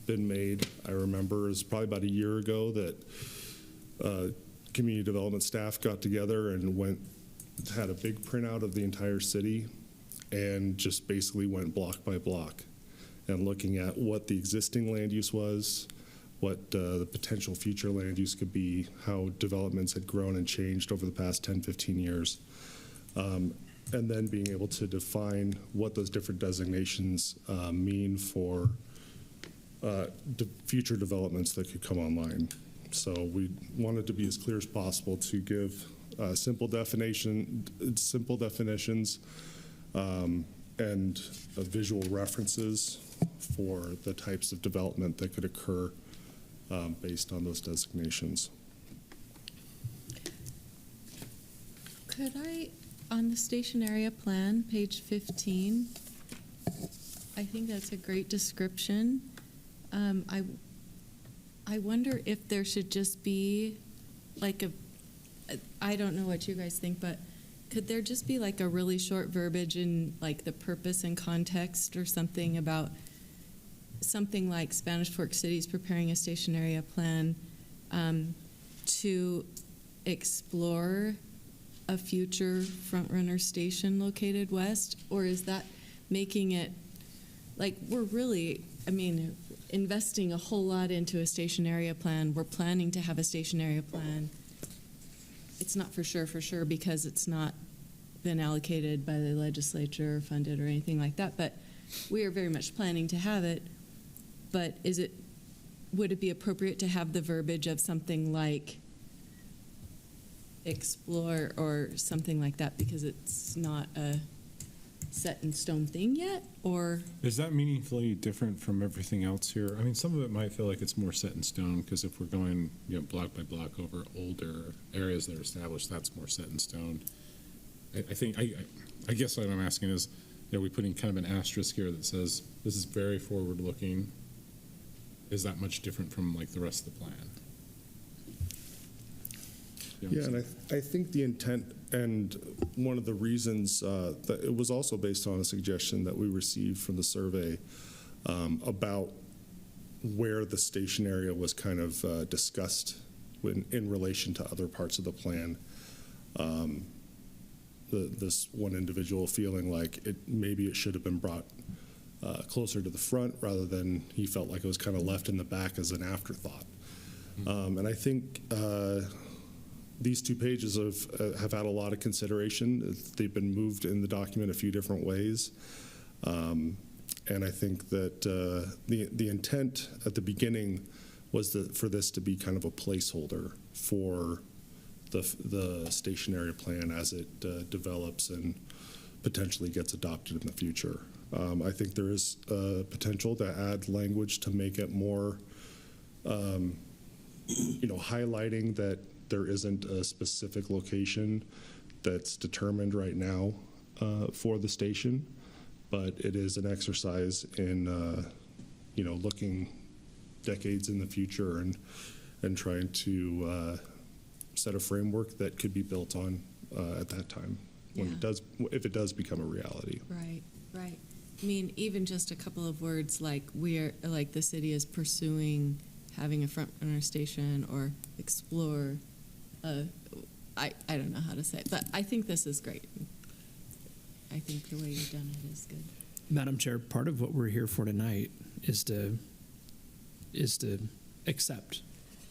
S3: been made. I remember it was probably about a year ago that community development staff got together and had a big printout of the entire city and just basically went block by block and looking at what the existing land use was, what the potential future land use could be, how developments had grown and changed over the past 10, 15 years. And then being able to define what those different designations mean for future developments that could come online. So we wanted to be as clear as possible to give simple definitions and visual references for the types of development that could occur based on those designations.
S1: Could I, on the station area plan, page 15, I think that's a great description. I wonder if there should just be like I don't know what you guys think, but could there just be like a really short verbiage in like the purpose and context or something about something like Spanish Fork City's preparing a station area plan to explore a future front-runner station located west? Or is that making it like we're really, I mean, investing a whole lot into a station area plan. We're planning to have a station area plan. It's not for sure because it's not been allocated by the legislature or funded or anything like that, but we are very much planning to have it. But would it be appropriate to have the verbiage of something like explore or something like that because it's not a set in stone thing yet? Or
S6: is that meaningfully different from everything else here? I mean, some of it might feel like it's more set in stone because if we're going, block by block over older areas that are established, that's more set in stone. I guess what I'm asking is, are we putting kind of an asterisk here that says this is very forward looking? Is that much different from like the rest of the plan?
S3: Yeah, and I think the intent and one of the reasons that it was also based on a suggestion that we received from the survey about where the station area was kind of discussed in relation to other parts of the plan. This one individual feeling like maybe it should have been brought closer to the front rather than he felt like it was kind of left in the back as an afterthought. And I think these 2 pages have had a lot of consideration. They've been moved in the document a few different ways. And I think that the intent at the beginning was for this to be kind of a placeholder for the station area plan as it develops and potentially gets adopted in the future. I think there is potential to add language to make it more, highlighting that there isn't a specific location that's determined right now for the station, but it is an exercise in, looking decades in the future and trying to set a framework that could be built on at that time when if it does become a reality.
S1: Right. I mean, even just a couple of words like the city is pursuing having a front runner station or explore. I don't know how to say it, but I think this is great. I think the way you've done it is good.
S7: Madam Chair, part of what we're here for tonight is to accept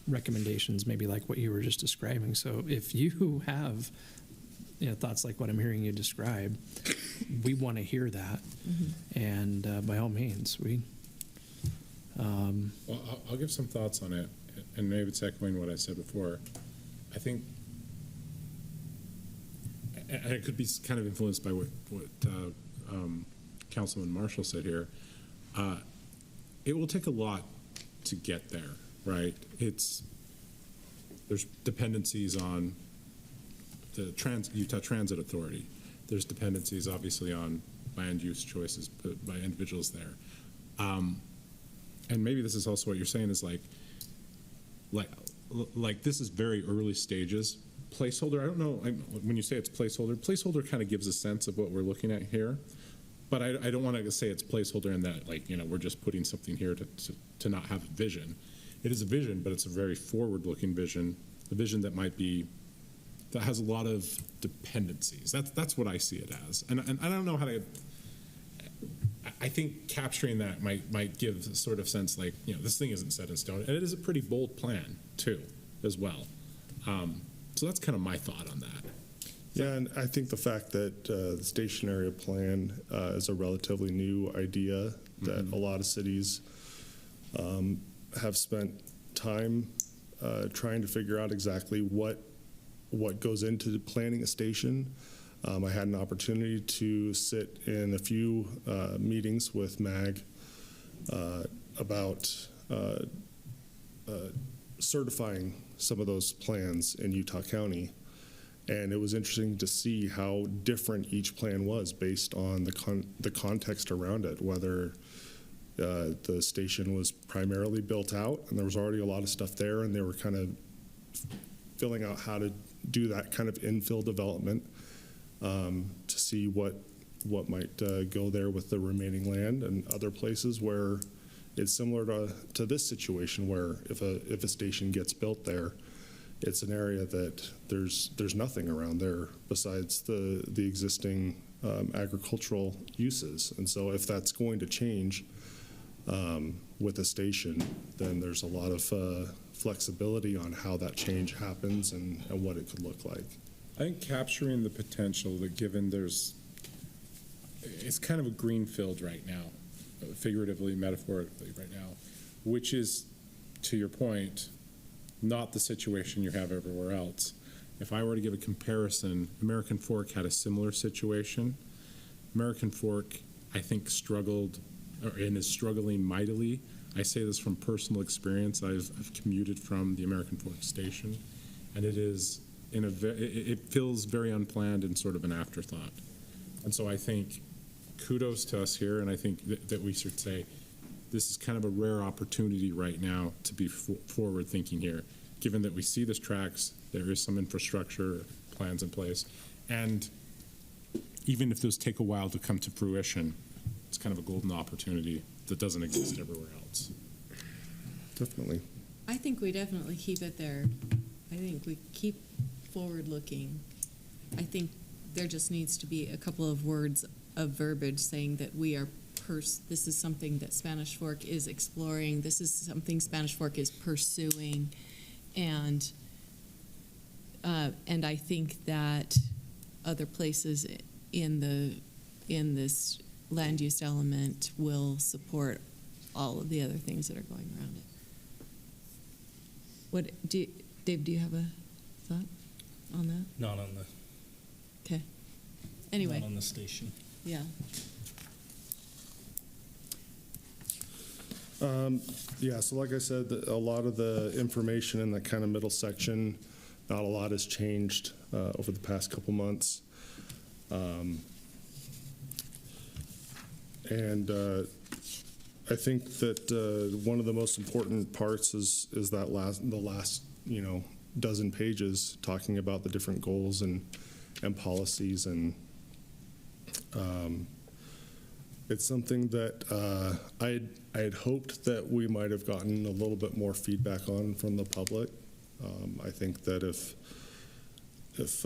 S7: recommendations, maybe like what you were just describing. So if you have thoughts like what I'm hearing you describe, we want to hear that. Mm-hmm. And by all means,
S6: Well, I'll give some thoughts on it, and maybe it's echoing what I said before. I think, and it could be kind of influenced by what Councilman Marshall said here. It will take a lot to get there, right? There's dependencies on the Utah Transit Authority. There's dependencies, obviously, on land use choices by individuals there. And maybe this is also what you're saying is like this is very early stages. Placeholder, I don't know, when you say it's placeholder kind of gives a sense of what we're looking at here. But I don't want to say it's placeholder in that, we're just putting something here to not have a vision. It is a vision, but it's a very forward-looking vision, a vision that has a lot of dependencies. That's what I see it as. And I don't know how to, I think capturing that might give a sort of sense this thing isn't set in stone. And it is a pretty bold plan, too, as well. So that's kind of my thought on that.
S3: Yeah, and I think the fact that the station area plan is a relatively new idea that a lot of cities have spent time trying to figure out exactly what goes into planning a station. I had an opportunity to sit in a few meetings with MAG about certifying some of those plans in Utah County. And it was interesting to see how different each plan was based on the context around it, whether the station was primarily built out and there was already a lot of stuff there, and they were kind of filling out how to do that kind of infill development to see what might go there with the remaining land, and other places where it's similar to this situation where if a station gets built there, it's an area that there's nothing around there besides the existing agricultural uses. And so if that's going to change with a station, then there's a lot of flexibility on how that change happens and what it could look like.
S6: I think capturing the potential that given it's kind of a green field right now, figuratively, metaphorically right now, which is, to your point, not the situation you have everywhere else. If I were to give a comparison, American Fork had a similar situation. American Fork, I think, struggled and is struggling mightily. I say this from personal experience. I've commuted from the American Fork station, and it feels very unplanned and sort of an afterthought. And so I think kudos to us here, and I think that we should say this is kind of a rare opportunity right now to be forward thinking here, given that we see this tracks, there is some infrastructure plans in place, and even if those take a while to come to fruition, it's kind of a golden opportunity that doesn't exist everywhere else.
S3: Definitely.
S1: I think we definitely keep it there. I think we keep forward-looking. I think there just needs to be a couple of words of verbiage saying that we are this is something that Spanish Fork is exploring. This is something Spanish Fork is pursuing, and I think that other places in this land use element will support all of the other things that are going around it. Dave, do you have a thought on that?
S4: Not on the.
S1: Okay. Anyway.
S4: Not on the station.
S1: Yeah.
S3: Yeah, so like I said, a lot of the information in that kind of middle section, not a lot has changed over the past couple months. And I think that one of the most important parts is the last dozen pages talking about the different goals and policies, and it's something that I had hoped that we might have gotten a little bit more feedback on from the public. I think that if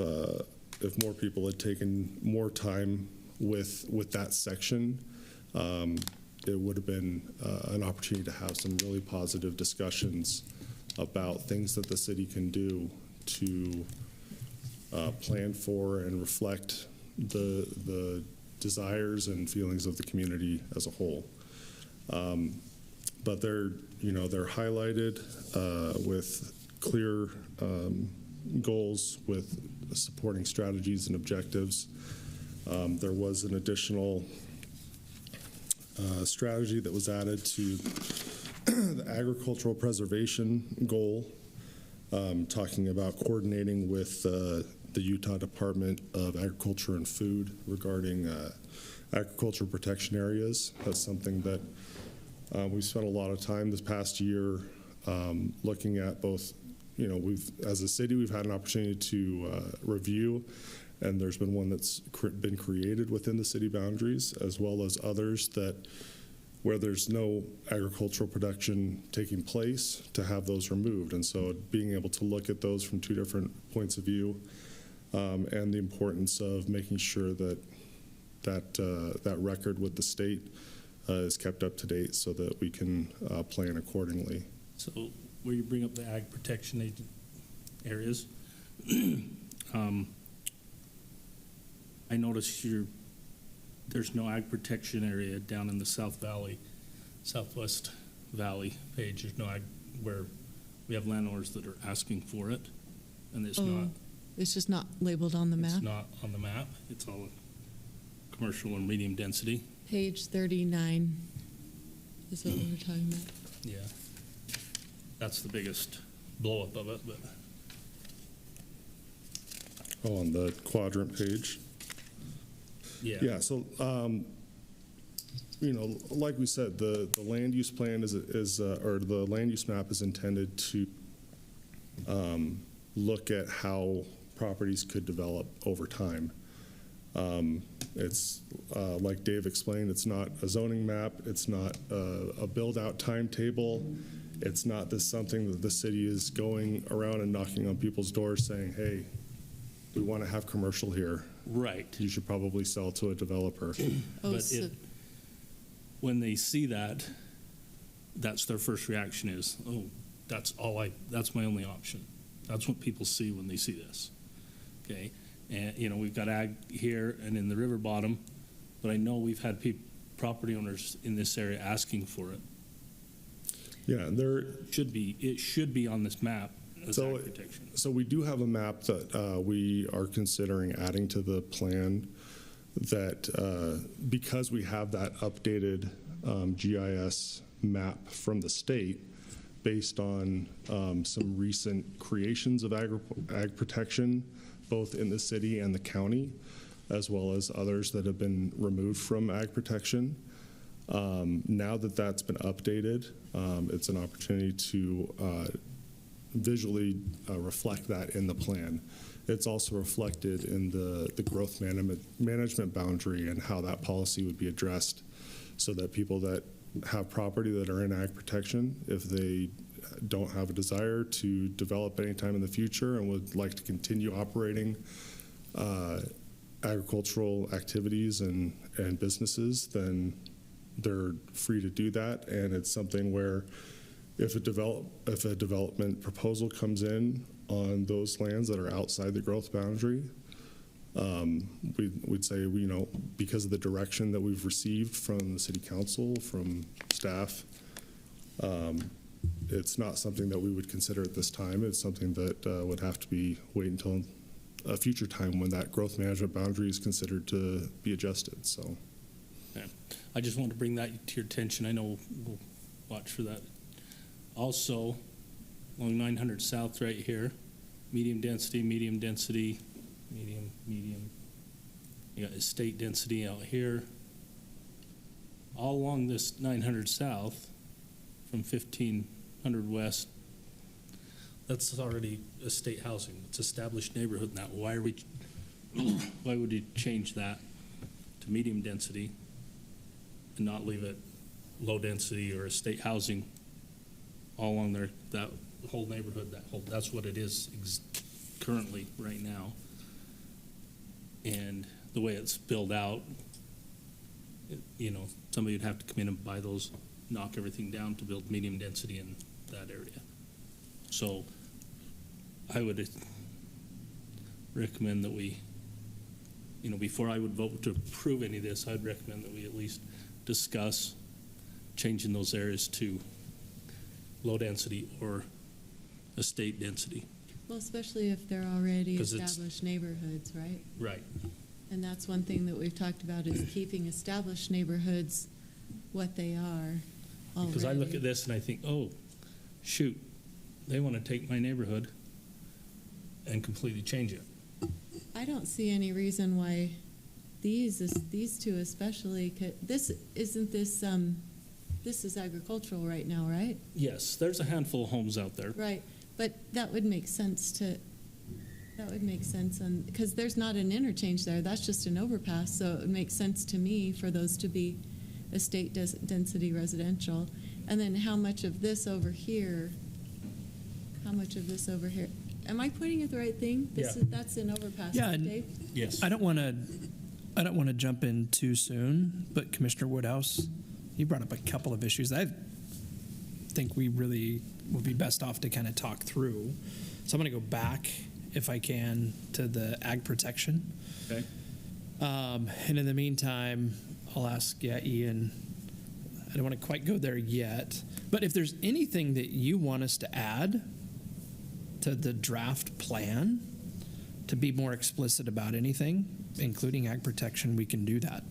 S3: more people had taken more time with that section, it would have been an opportunity to have some really positive discussions about things that the city can do to plan for and reflect the desires and feelings of the community as a whole. But they're highlighted with clear goals with supporting strategies and objectives. There was an additional strategy that was added to the agricultural preservation goal, talking about coordinating with the Utah Department of Agriculture and Food regarding agriculture protection areas. That's something that we've spent a lot of time this past year looking at. Both, as a city, we've had an opportunity to review, and there's been one that's been created within the city boundaries, as well as others that where there's no agricultural production taking place, to have those removed. And so being able to look at those from two different points of view, and the importance of making sure that record with the state is kept up to date so that we can plan accordingly.
S4: So where you bring up the ag protection areas, I noticed there's no ag protection area down in the Southwest Valley page. There's no ag, where we have landowners that are asking for it, and it's not.
S1: It's just not labeled on the map?
S4: It's not on the map. It's all commercial and medium density.
S1: Page 39 is what we're talking about.
S4: Yeah. That's the biggest blow up of it, but.
S3: Oh, on the quadrant page?
S4: Yeah.
S3: Yeah, so, like we said, the land use plan or the land use map is intended to look at how properties could develop over time. It's like Dave explained, it's not a zoning map, it's not a build-out timetable, it's not something that the city is going around and knocking on people's doors saying, hey, we want to have commercial here.
S4: Right.
S3: You should probably sell to a developer.
S4: When they see that, that's their first reaction is, oh, that's my only option. That's what people see when they see this. Okay. And, we've got ag here and in the river bottom, but I know we've had property owners in this area asking for it.
S3: Yeah,
S4: it should be on this map as ag protection.
S3: So we do have a map that we are considering adding to the plan that because we have that updated GIS map from the state based on some recent creations of ag protection, both in the city and the county, as well as others that have been removed from ag protection. Now that that's been updated, it's an opportunity to visually reflect that in the plan. It's also reflected in the growth management boundary and how that policy would be addressed, so that people that have property that are in ag protection, if they don't have a desire to develop anytime in the future and would like to continue operating agricultural activities and businesses, then they're free to do that. And it's something where if a development proposal comes in on those lands that are outside the growth boundary, we'd say, because of the direction that we've received from the city council, from staff, it's not something that we would consider at this time. It's something that would have to wait until a future time when that growth management boundary is considered to be adjusted. So,
S4: yeah. I just want to bring that to your attention. I know we'll watch for that. Also, along 900 South right here, medium density, medium. You got estate density out here. All along this 900 South, from 1500 West, that's already estate housing. It's established neighborhood now. Why would you change that to medium density and not leave it low density or estate housing all along there, that whole neighborhood, that's what it is currently right now. And the way it's built out, somebody would have to come in and buy those, knock everything down to build medium density in that area. So I would recommend that we, before I would vote to approve any of this, I'd recommend that we at least discuss changing those areas to low density or estate density.
S1: Well, especially if they're already
S4: 'Cause
S1: established neighborhoods, right?
S4: Right.
S1: And that's one thing that we've talked about is keeping established neighborhoods what they are already.
S4: Because I look at this and I think, oh, shoot, they want to take my neighborhood and completely change it.
S1: I don't see any reason why these two especially this is agricultural right now, right?
S4: Yes, there's a handful of homes out there.
S1: Right, but that would make sense because there's not an interchange there. That's just an overpass, so it would make sense to me for those to be estate density residential. And then how much of this over here? Am I pointing at the right thing? That's an overpass,
S7: Yeah,
S1: right, Dave?
S4: Yes.
S7: I don't want to jump in too soon, but Commissioner Woodhouse, you brought up a couple of issues I think we really would be best off to kind of talk through. So I'm going to go back, if I can, to the ag protection.
S4: Okay.
S7: And in the meantime, I'll ask, Ian, I don't want to quite go there yet, but if there's anything that you want us to add to the draft plan to be more explicit about anything, including ag protection, we can do that.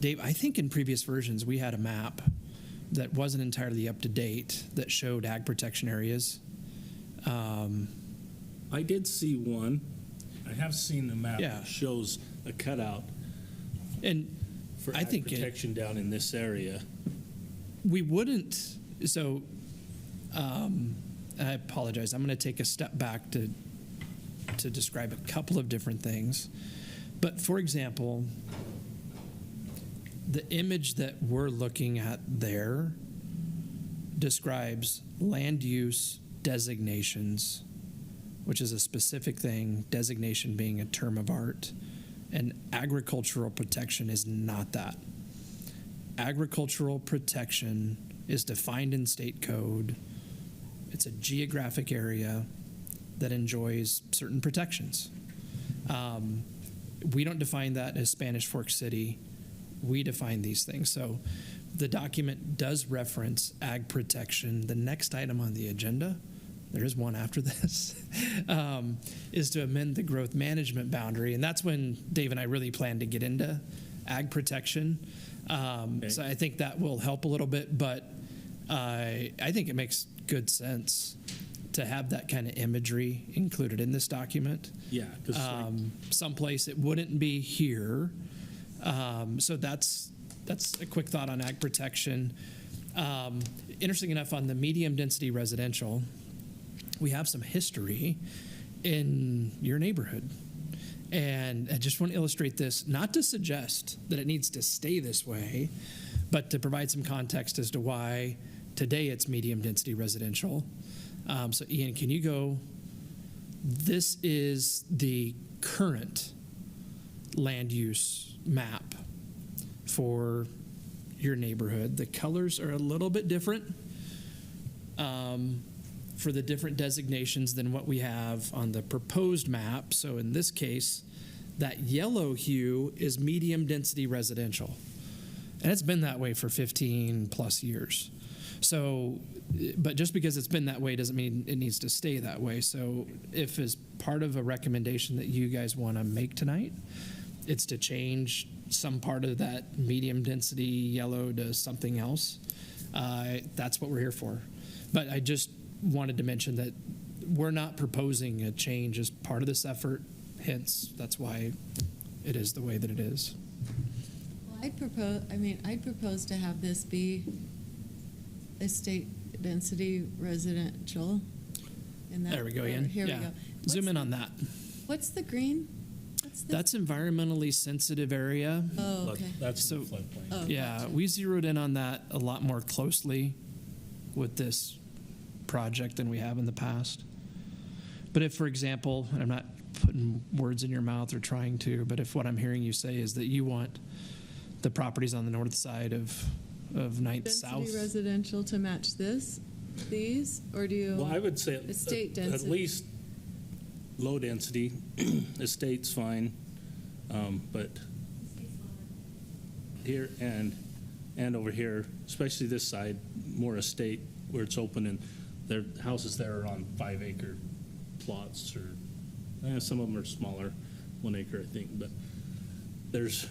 S7: Dave, I think in previous versions we had a map that wasn't entirely up to date that showed ag protection areas.
S4: I did see one. I have seen the map that shows a cutout
S7: and
S4: for
S7: I think
S4: protection down in this area.
S7: We wouldn't. So I apologize. I'm going to take a step back to describe a couple of different things. But for example, the image that we're looking at there describes land use designations, which is a specific thing, designation being a term of art, and agricultural protection is not that. Agricultural protection is defined in state code. It's a geographic area that enjoys certain protections. We don't define that as Spanish Fork City. We define these things. So the document does reference ag protection. The next item on the agenda, there is one after this, is to amend the growth management boundary. And that's when Dave and I really plan to get into ag protection. So I think that will help a little bit, but I think it makes good sense to have that kind of imagery included in this document.
S4: Yeah.
S7: Someplace it wouldn't be here. So that's a quick thought on ag protection. Interesting enough, on the medium density residential, we have some history in your neighborhood. And I just want to illustrate this, not to suggest that it needs to stay this way, But to provide some context as to why today it's medium density residential. So Ian, can you go? This is the current land use map for your neighborhood. The colors are a little bit different for the different designations than what we have on the proposed map. So in this case, that yellow hue is medium density residential. And it's been that way for 15 plus years. So, but just because it's been that way doesn't mean it needs to stay that way. So if as part of a recommendation that you guys want to make tonight, it's to change some part of that medium density yellow to something else, that's what we're here for. But I just wanted to mention that we're not proposing a change as part of this effort, hence that's why it is the way that it is.
S1: I'd propose to have this be estate density residential.
S7: There we go, Ian.
S1: Here we go.
S7: Zoom in on that.
S1: What's the green?
S7: That's environmentally sensitive area.
S1: Oh, okay.
S4: That's
S7: so,
S4: the floodplain.
S1: Oh,
S7: yeah,
S1: gotcha.
S7: we zeroed in on that a lot more closely with this project than we have in the past. But if, for example, and I'm not putting words in your mouth or trying to, but if what I'm hearing you say is that you want the properties on the north side of 9th South.
S1: Density residential to match these, or do you?
S4: Well, I would say
S1: estate
S4: at
S1: density.
S4: least low density. Estate's fine, but here and over here, especially this side, more estate where it's open and their houses there are on 5-acre plots, or some of them are smaller, 1 acre, I think. But there's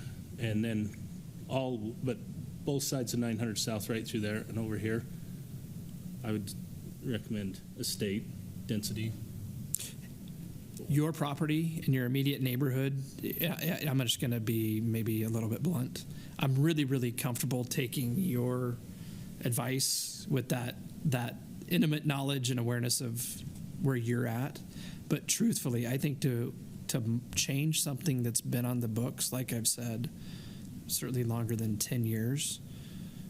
S4: but both sides of 900 South, right through there and over here, I would recommend estate density.
S7: Your property in your immediate neighborhood, I'm just going to be maybe a little bit blunt. I'm really, really comfortable taking your advice with that intimate knowledge and awareness of where you're at. But truthfully, I think to change something that's been on the books, like I've said, certainly longer than 10 years,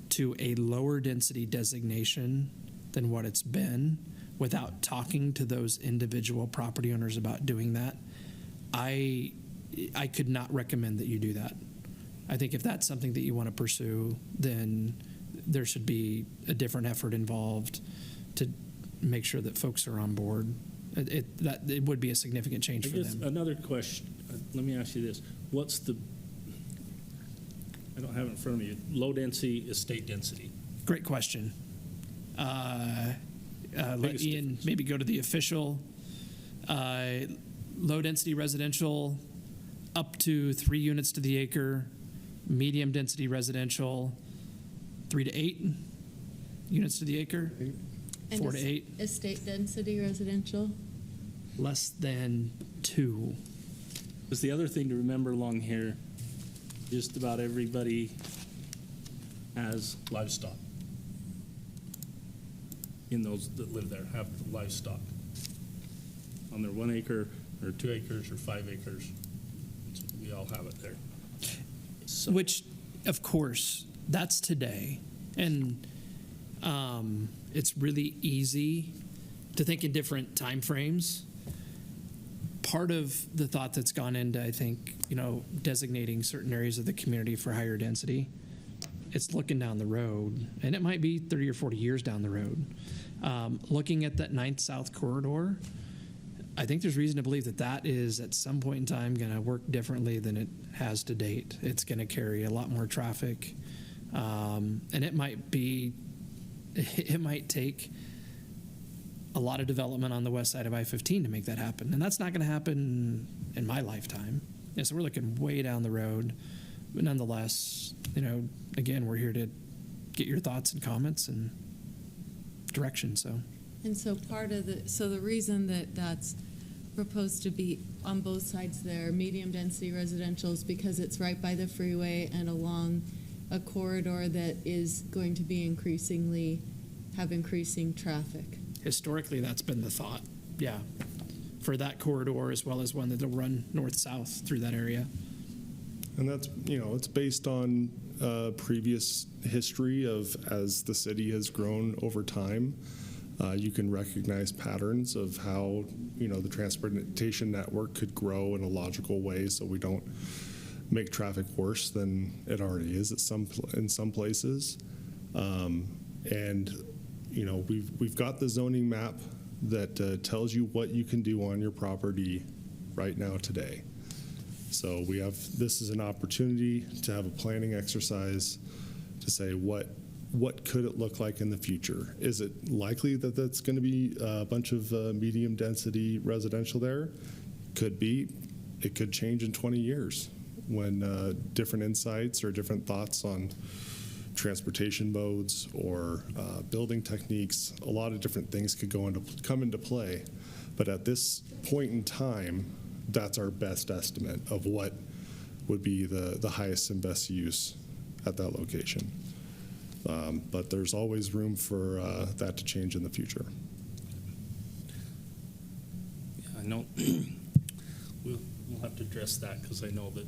S7: to a lower density designation than what it's been, without talking to those individual property owners about doing that, I could not recommend that you do that. I think if that's something that you want to pursue, then there should be a different effort involved to make sure that folks are on board. It would be a significant change for them.
S4: Another question, let me ask you this. What's I don't have it in front of me, low density, estate density?
S7: Great question. Let Ian maybe go to the official low density residential up to 3 units to the acre, medium density residential 3 to 8 units to the acre, 4 to 8.
S1: Estate density residential?
S7: Less than 2.
S4: Because the other thing to remember along here, just about everybody has livestock. In those that live there have livestock on their 1 acre or 2 acres or 5 acres. We all have it there. So.
S7: Which, of course, that's today. And it's really easy to think in different time frames. Part of the thought that's gone into, I think, designating certain areas of the community for higher density, it's looking down the road, and it might be 30 or 40 years down the road. Looking at that 9th South corridor, I think there's reason to believe that is at some point in time going to work differently than it has to date. It's going to carry a lot more traffic, and it might take a lot of development on the west side of I-15 to make that happen, and that's not going to happen in my lifetime. So we're looking way down the road, but nonetheless, again, we're here to get your thoughts and comments and direction.
S1: And so the reason that that's proposed to be on both sides there, medium density residential, is because it's right by the freeway and along a corridor that is going to be have increasing traffic.
S7: Historically, that's been the thought, for that corridor as well as one that'll run north-south through that area.
S3: And that's, it's based on previous history of as the city has grown over time. You can recognize patterns of how, the transportation network could grow in a logical way so we don't make traffic worse than it already is in some places. We've got the zoning map that tells you what you can do on your property right now today. So this is an opportunity to have a planning exercise to say what could it look like in the future? Is it likely that that's going to be a bunch of medium density residential there? Could be. It could change in 20 years when different insights or different thoughts on transportation modes or building techniques, a lot of different things could come into play. But at this point in time, that's our best estimate of what would be the highest and best use at that location. But there's always room for that to change in the future.
S4: Yeah, I know we'll have to address that because I know that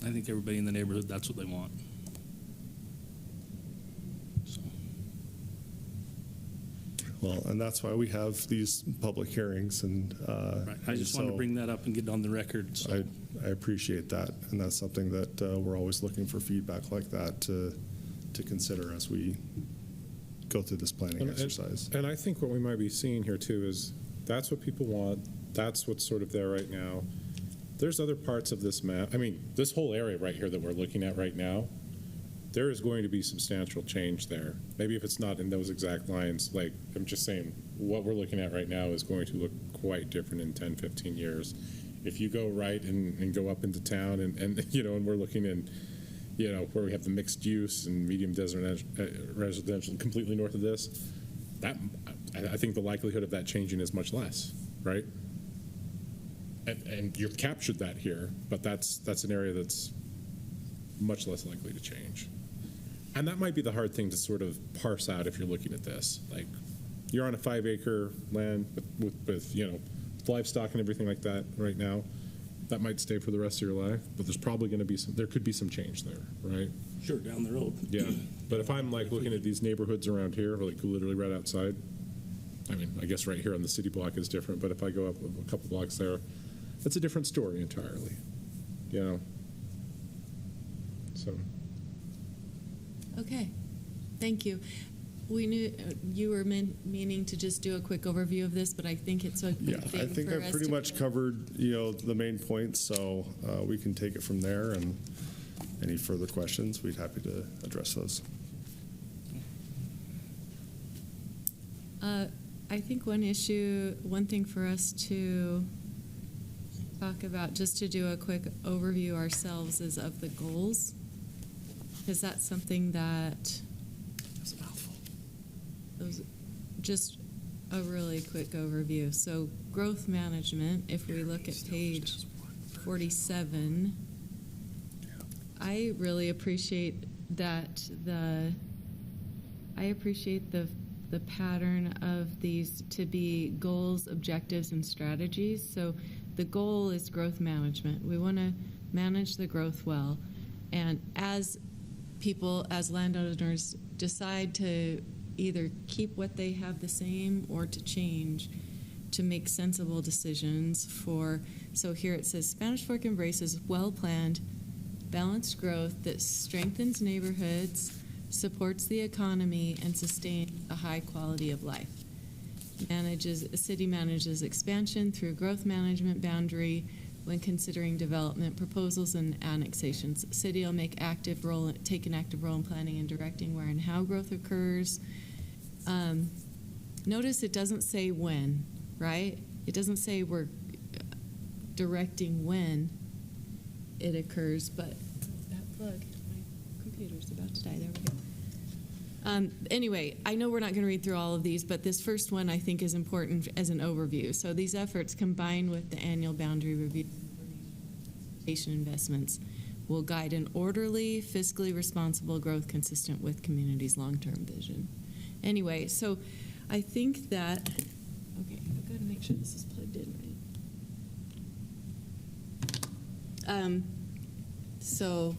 S4: I think everybody in the neighborhood, that's what they want. So.
S3: Well, and that's why we have these public hearings. And
S4: right. I just want to bring that up and get it on the record. So.
S3: I appreciate that, and that's something that we're always looking for feedback like that to consider as we go through this planning exercise.
S6: And I think what we might be seeing here too is that's what people want. That's what's sort of there right now. There's other parts of this map. I mean, this whole area right here that we're looking at right now, there is going to be substantial change there. Maybe if it's not in those exact lines, like I'm just saying, what we're looking at right now is going to look quite different in 10, 15 years. If you go right and go up into town and we're looking in, where we have the mixed use and medium desert residential completely north of this, I think the likelihood of that changing is much less, right? And you've captured that here, but that's an area that's much less likely to change. And that might be the hard thing to sort of parse out if you're looking at this. Like, you're on a 5-acre land with livestock and everything like that right now. That might stay for the rest of your life, but there's probably going to be there could be some change there, right?
S4: Sure, down the road.
S6: Yeah, but if I'm like looking at these neighborhoods around here, like literally right outside, I mean, I guess right here on the city block is different, but if I go up a couple blocks there, it's a different story entirely, So.
S1: Okay, thank you. We knew you were meaning to just do a quick overview of this, but I think it's a good thing
S3: I think
S1: for
S3: I've
S1: us
S3: pretty
S1: to
S3: much covered, the main points, so we can take it from there, and any further questions, we'd happy to address those.
S1: I think one thing for us to talk about, just to do a quick overview ourselves, is of the goals, because that's something that just a really quick overview. So growth management, if we look at page 47, I really appreciate that the pattern of these to be goals, objectives, and strategies. So the goal is growth management. We want to manage the growth well. And as people, as landowners, decide to either keep what they have the same or to change, to make sensible decisions so here it says Spanish Fork embraces well-planned, balanced growth that strengthens neighborhoods, supports the economy, and sustains a high quality of life. The city manages expansion through growth management boundary when considering development proposals and annexations. The city will take an active role in planning and directing where and how growth occurs. Notice it doesn't say when, right? It doesn't say we're directing when it occurs, but that plug, my computer's about to die. There we go. Anyway, I know we're not going to read through all of these, but this first one I think is important as an overview. So these efforts, combined with the annual boundary review investments, will guide an orderly, fiscally responsible growth consistent with community's long-term vision. Anyway, so I think that, okay, I've got to make sure this is plugged in right. So,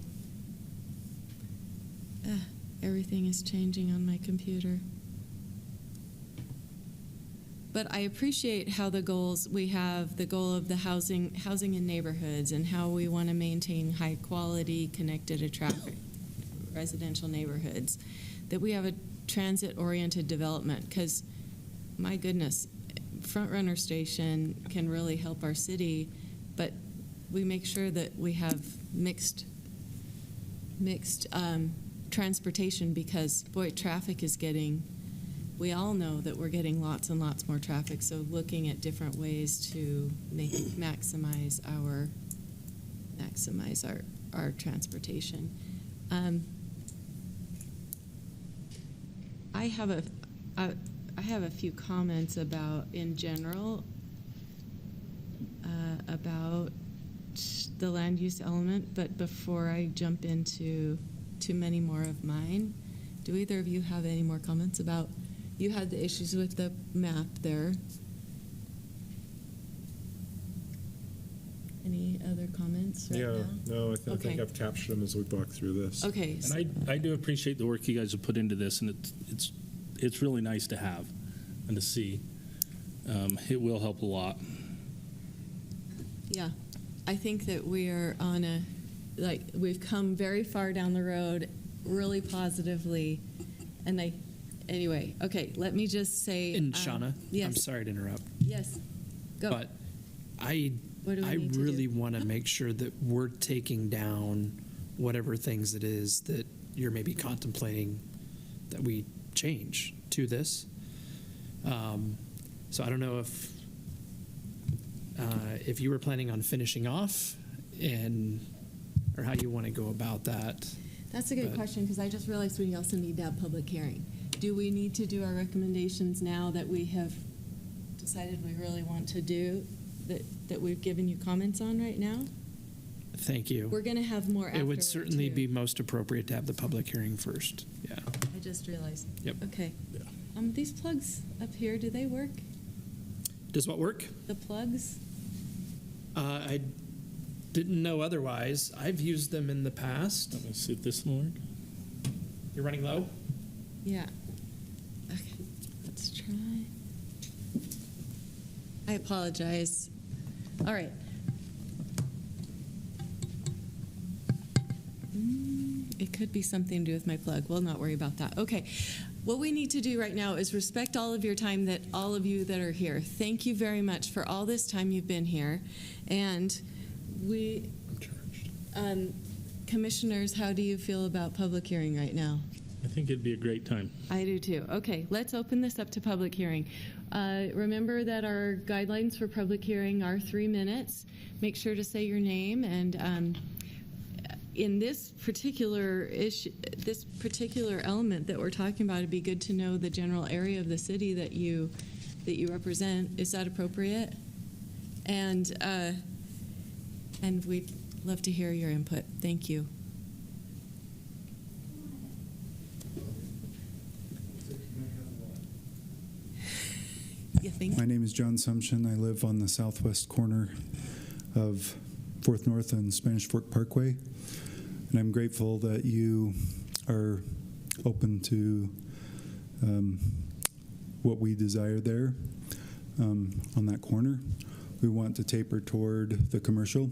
S1: everything is changing on my computer. But I appreciate how the goals, we have the goal of the housing in neighborhoods, and how we want to maintain high quality, connected, attractive residential neighborhoods, that we have a transit oriented development, because my goodness, Front Runner Station can really help our city, but we make sure that we have mixed transportation, because boy, traffic is getting, we all know that we're getting lots and lots more traffic, so looking at different ways to maximize our transportation. I have a few comments about, in general, about the land use element, but before I jump into too many more of mine, do either of you have any more comments about, you had the issues with the map there. Any other comments right now?
S6: No, I think I've captured them as we walk through this.
S1: Okay.
S4: And I do appreciate the work you guys have put into this, and it's really nice to have and to see. It will help a lot.
S1: Yeah, I think that we are on we've come very far down the road, really positively, and anyway, okay, let me just say.
S7: And Shauna,
S1: yes.
S7: I'm sorry to interrupt.
S1: Yes, go.
S7: But I really want to make sure that we're taking down whatever things it is that you're maybe contemplating that we change to this. So I don't know if you were planning on finishing off or how you want to go about that.
S1: That's a good question, because I just realized we also need to have public hearing. Do we need to do our recommendations now that we have decided we really want to do, that we've given you comments on right now?
S7: Thank you.
S1: We're going to have more afterward.
S7: It would certainly be most appropriate to have the public hearing first. Yeah.
S1: I just realized.
S7: Yep.
S1: Okay. Yeah. These plugs up here, do they work?
S7: Does what work?
S1: The plugs?
S7: I didn't know otherwise. I've used them in the past.
S4: Let me see if this will work.
S7: You're running low?
S1: Yeah. Okay, let's try. I apologize. All right. It could be something to do with my plug. We'll not worry about that. Okay. What we need to do right now is respect all of your time, that all of you that are here. Thank you very much for all this time you've been here. And commissioners, how do you feel about public hearing right now?
S4: I think it'd be a great time.
S1: I do too. Okay, let's open this up to public hearing. Remember that our guidelines for public hearing are 3 minutes. Make sure to say your name, and in this particular issue, this particular element that we're talking about, it'd be good to know the general area of the city that you represent. Is that appropriate? And we'd love to hear your input. Thank you.
S12: My name is John Sumption. I live on the southwest corner of 4th North and Spanish Fork Parkway. And I'm grateful that you are open to what we desire there on that corner. We want to taper toward the commercial,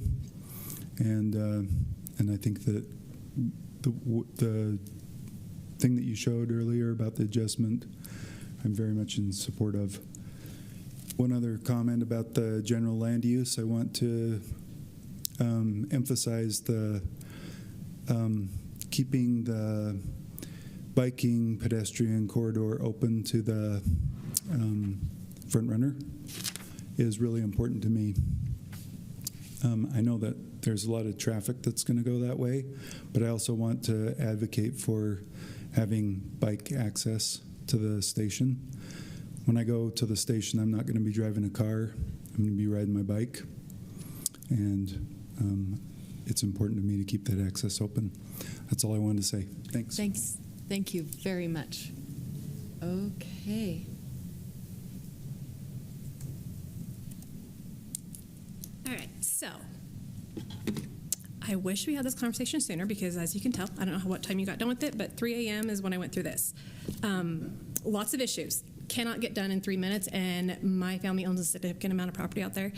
S12: and I think that the thing that you showed earlier about the adjustment, I'm very much in support of. One other comment about the general land use, I want to emphasize the keeping the biking pedestrian corridor open to the front runner is really important to me. I know that there's a lot of traffic that's going to go that way, but I also want to advocate for having bike access to the station. When I go to the station, I'm not going to be driving a car. I'm going to be riding my bike, and it's important to me to keep that access open. That's all I wanted to say. Thanks.
S1: Thanks. Thank you very much. Okay.
S13: All right, so I wish we had this conversation sooner because, as you can tell, I don't know what time you got done with it, but 3 a.m. is when I went through this. Lots of issues. Cannot get done in 3 minutes, and my family owns a significant amount of property out there.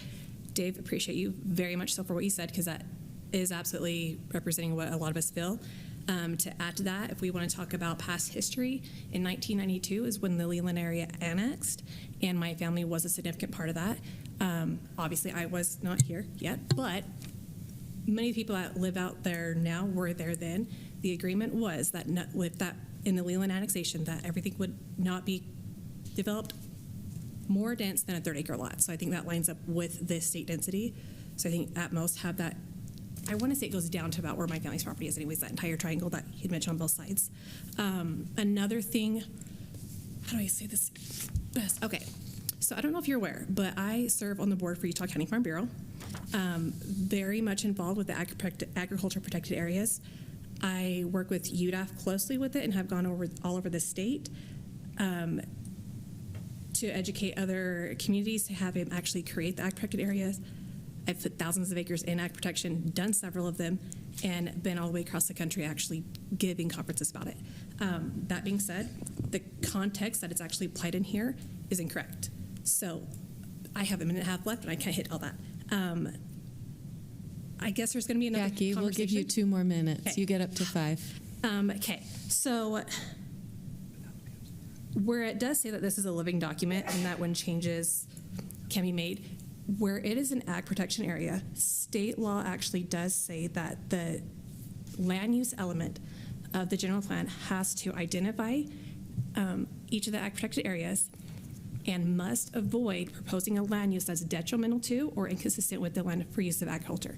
S13: Dave, appreciate you very much so for what you said, because that is absolutely representing what a lot of us feel. To add to that, if we want to talk about past history, in 1992 is when the Leland area annexed, and my family was a significant part of that. Obviously, I was not here yet, but many people that live out there now were there then. The agreement was that with that in the Leland annexation, that everything would not be developed more dense than a 30-acre lot. So I think that lines up with this state density. So I think at most have that. I want to say it goes down to about where my family's property is anyways, that entire triangle that you'd mentioned on both sides. Another thing, how do I say this best? Okay, so I don't know if you're aware, but I serve on the board for Utah County Farm Bureau. Very much involved with the agriculture protected areas. I work with UDAF closely with it and have gone all over the state to educate other communities to have him actually create the ag protected areas. I've put thousands of acres in ag protection, done several of them, and been all the way across the country actually giving conferences about it. That being said, the context that it's actually applied in here is incorrect. So I have a minute and a half left, and I can't hit all that. I guess there's going to be another
S1: Jackie, we'll give you 2 more minutes.
S13: Okay.
S1: You get up to 5.
S13: Okay, so where it does say that this is a living document and that when changes can be made, where it is an ag protection area, state law actually does say that the land use element of the general plan has to identify each of the ag protected areas and must avoid proposing a land use that's detrimental to or inconsistent with the land for use of agriculture.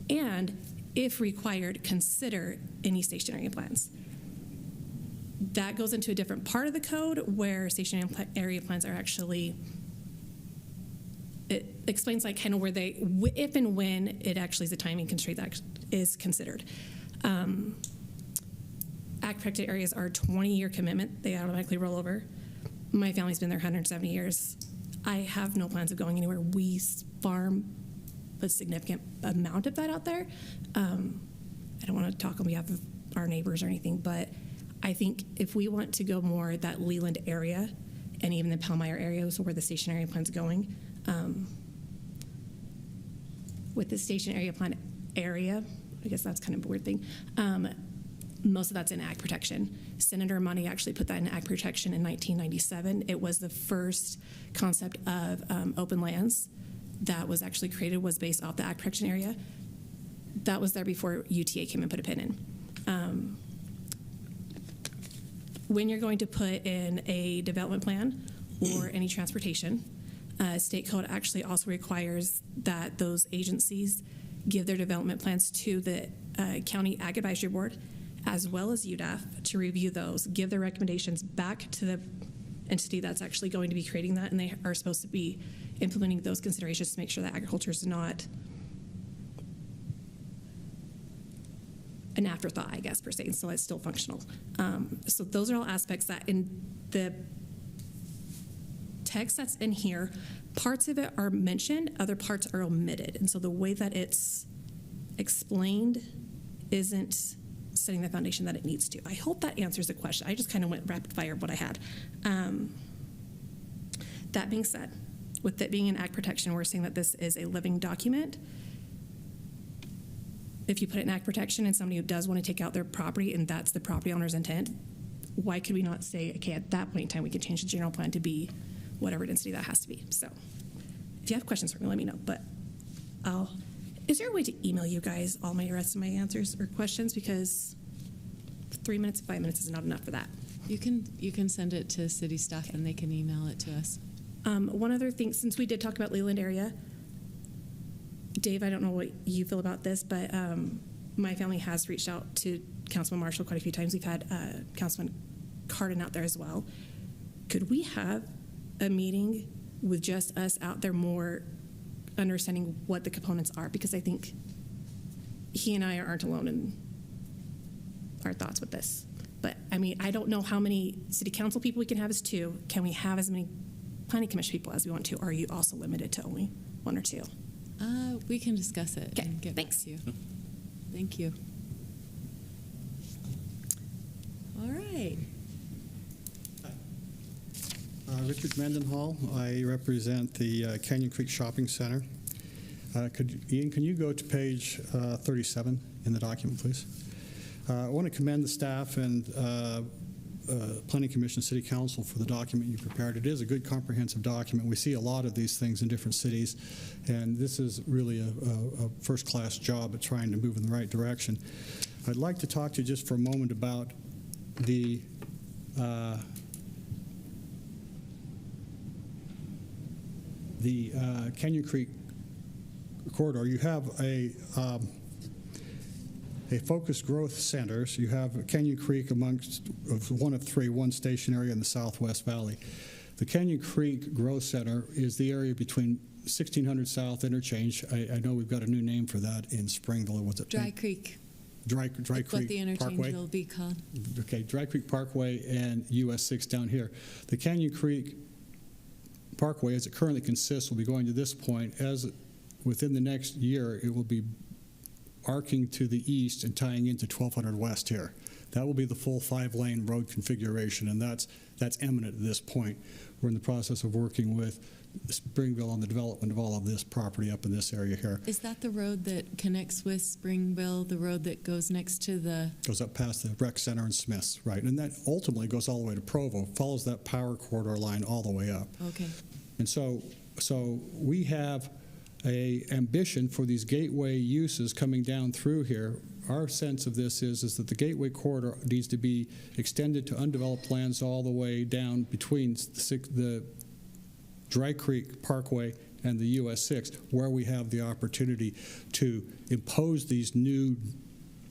S13: And, if required, consider any stationary plans. That goes into a different part of the code where stationary area plans are actually, it explains like kind of where they, if and when it actually is a timing constraint that is considered. Ag protected areas are a 20-year commitment. They automatically roll over. My family's been there 170 years. I have no plans of going anywhere. We farm a significant amount of that out there. I don't want to talk on behalf of our neighbors or anything, but I think if we want to go more that Leland area and even the Palmyra area is where the station area plan's going, with the station area plan area, I guess that's kind of a weird thing, most of that's in ag protection. Senator Money actually put that in ag protection in 1997. It was the first concept of open lands that was actually created, was based off the ag protection area. That was there before UTA came and put a pin in. When you're going to put in a development plan or any transportation, state code actually also requires that those agencies give their development plans to the County Ag Advisory Board as well as UDAF to review those, give their recommendations back to the entity that's actually going to be creating that, and they are supposed to be implementing those considerations to make sure that agriculture is not an afterthought, I guess, per se, so it's still functional. So those are all aspects that in the text that's in here, parts of it are mentioned, other parts are omitted. And so the way that it's explained isn't setting the foundation that it needs to. I hope that answers the question. I just kind of went rapid fire of what I had. That being said, with it being an ag protection, we're saying that this is a living document. If you put it in ag protection and somebody who does want to take out their property and that's the property owner's intent, why could we not say, okay, at that point in time, we could change the general plan to be whatever density that has to be? So if you have questions for me, let me know. But is there a way to email you guys all my rest of my answers or questions? Because 3 minutes, 5 minutes is not enough for that.
S1: You can send it to city staff and they can email it to us.
S13: One other thing, since we did talk about Leland area, Dave, I don't know what you feel about this, but my family has reached out to Councilman Marshall quite a few times. We've had Councilman Cardin out there as well. Could we have a meeting with just us out there, more understanding what the components are? Because I think he and I aren't alone in our thoughts with this. But I mean, I don't know how many city council people we can have as 2. Can we have as many planning commission people as we want to? Or are you also limited to only 1 or 2?
S1: We can discuss it.
S13: Okay,
S1: and get
S13: thanks.
S1: Back to you. Thank you. All right.
S14: Richard Mendenhall. I represent the Canyon Creek Shopping Center. Ian, can you go to page 37 in the document, please? I want to commend the staff and Planning Commission, City Council for the document you prepared. It is a good comprehensive document. We see a lot of these things in different cities, and this is really a first-class job at trying to move in the right direction. I'd like to talk to you just for a moment about the Canyon Creek corridor. You have a focused growth center. So you have Canyon Creek amongst one of three, one station area in the Southwest Valley. The Canyon Creek Growth Center is the area between 1600 South Interchange. I know we've got a new name for that in Springville. Was it
S1: Dry Creek.
S14: Dry
S1: That's
S14: Creek
S1: what the interchange
S14: Parkway.
S1: will be called.
S14: Okay, Dry Creek Parkway and US 6 down here. The Canyon Creek Parkway, as it currently consists, will be going to this point. As within the next year, it will be arcing to the east and tying into 1200 West here. That will be the full 5-lane road configuration, and that's imminent at this point. We're in the process of working with Springville on the development of all of this property up in this area here.
S1: Is that the road that connects with Springville, the road that goes next to the...
S14: Goes up past the rec center and Smiths, right? And that ultimately goes all the way to Provo, follows that power corridor line all the way up.
S1: Okay.
S14: And so we have a ambition for these gateway uses coming down through here. Our sense of this is that the gateway corridor needs to be extended to undeveloped lands all the way down between the Dry Creek Parkway and the US 6, where we have the opportunity to impose these new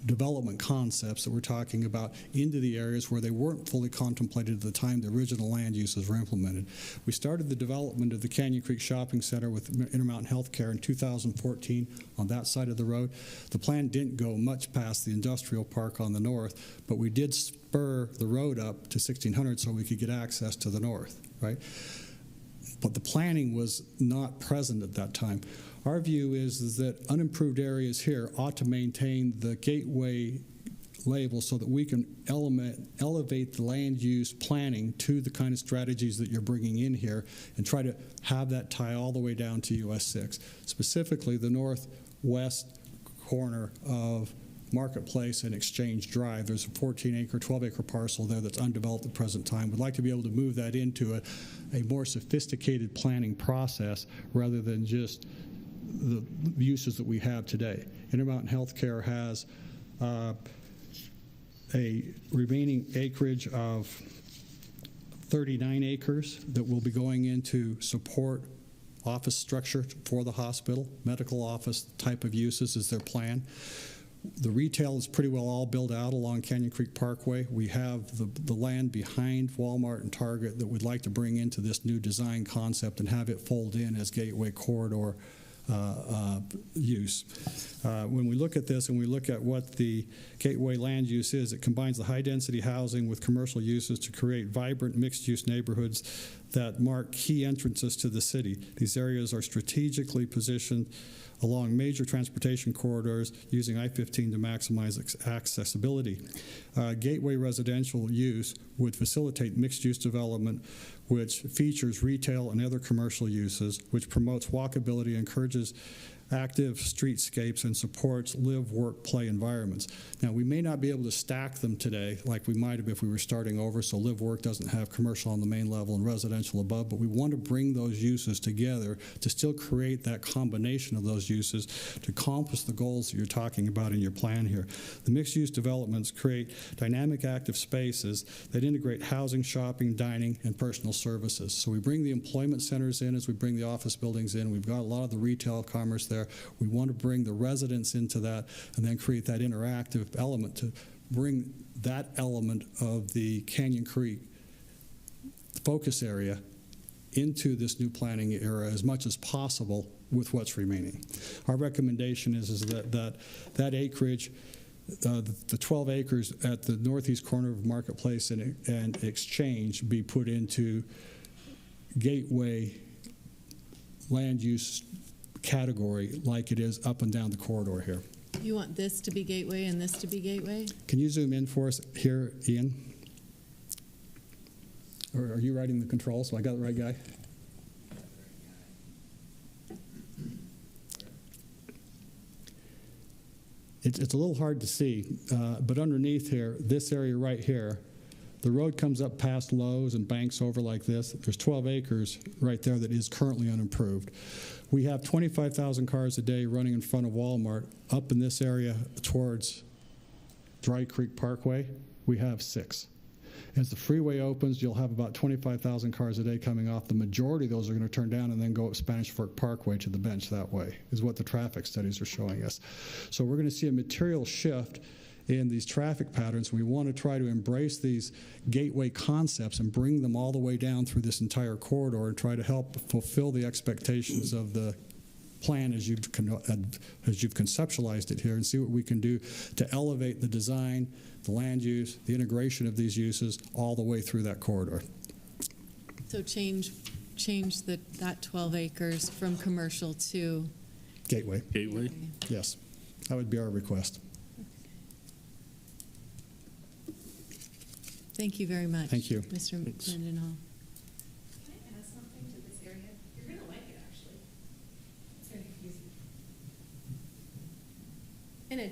S14: development concepts that we're talking about into the areas where they weren't fully contemplated at the time the original land uses were implemented. We started the development of the Canyon Creek Shopping Center with Intermountain Healthcare in 2014 on that side of the road. The plan didn't go much past the industrial park on the north, but we did spur the road up to 1600 so we could get access to the north, right? But the planning was not present at that time. Our view is that unimproved areas here ought to maintain the gateway label so that we can elevate the land use planning to the kind of strategies that you're bringing in here and try to have that tie all the way down to US 6. Specifically, the northwest corner of Marketplace and Exchange Drive. There's a 14-acre, 12-acre parcel there that's undeveloped at the present time. We'd like to be able to move that into a more sophisticated planning process rather than just the uses that we have today. Intermountain Healthcare has a remaining acreage of 39 acres that will be going into support office structure for the hospital. Medical office type of uses is their plan. The retail is pretty well all built out along Canyon Creek Parkway. We have the land behind Walmart and Target that we'd like to bring into this new design concept and have it fold in as gateway corridor use. When we look at this and we look at what the gateway land use is, it combines the high-density housing with commercial uses to create vibrant mixed-use neighborhoods that mark key entrances to the city. These areas are strategically positioned along major transportation corridors using I-15 to maximize accessibility. Gateway residential use would facilitate mixed-use development which features retail and other commercial uses, which promotes walkability, encourages active streetscapes, and supports live, work, play environments. Now, we may not be able to stack them today like we might have if we were starting over, so live, work doesn't have commercial on the main level and residential above, but we want to bring those uses together to still create that combination of those uses to accomplish the goals that you're talking about in your plan here. The mixed-use developments create dynamic, active spaces that integrate housing, shopping, dining, and personal services. So we bring the employment centers in as we bring the office buildings in. We've got a lot of the retail commerce there. We want to bring the residents into that and then create that interactive element to bring that element of the Canyon Creek focus area into this new planning era as much as possible with what's remaining. Our recommendation is that acreage, the 12 acres at the northeast corner of Marketplace and Exchange be put into gateway land use category like it is up and down the corridor here.
S1: You want this to be Gateway and this to be Gateway?
S14: Can you zoom in for us here, Ian? Or are you writing the control, so I got the right guy? It's a little hard to see, but underneath here, this area right here, the road comes up past Lowe's and banks over like this. There's 12 acres right there that is currently unimproved. We have 25,000 cars a day running in front of Walmart. Up in this area towards Dry Creek Parkway, we have 6. As the freeway opens, you'll have about 25,000 cars a day coming off. The majority of those are going to turn down and then go up Spanish Fork Parkway to the bench that way, is what the traffic studies are showing us. So we're going to see a material shift in these traffic patterns. We want to try to embrace these gateway concepts and bring them all the way down through this entire corridor and try to help fulfill the expectations of the plan as you've conceptualized it here, and see what we can do to elevate the design, the land use, the integration of these uses all the way through that corridor.
S1: So change that 12 acres from commercial to
S14: Gateway.
S4: Gateway?
S14: Yes, that would be our request.
S1: Thank you very much.
S14: Thank you.
S1: Mr. Mendenhall.
S13: Can I add something to this area? You're going to like it, actually. It's very confusing. And a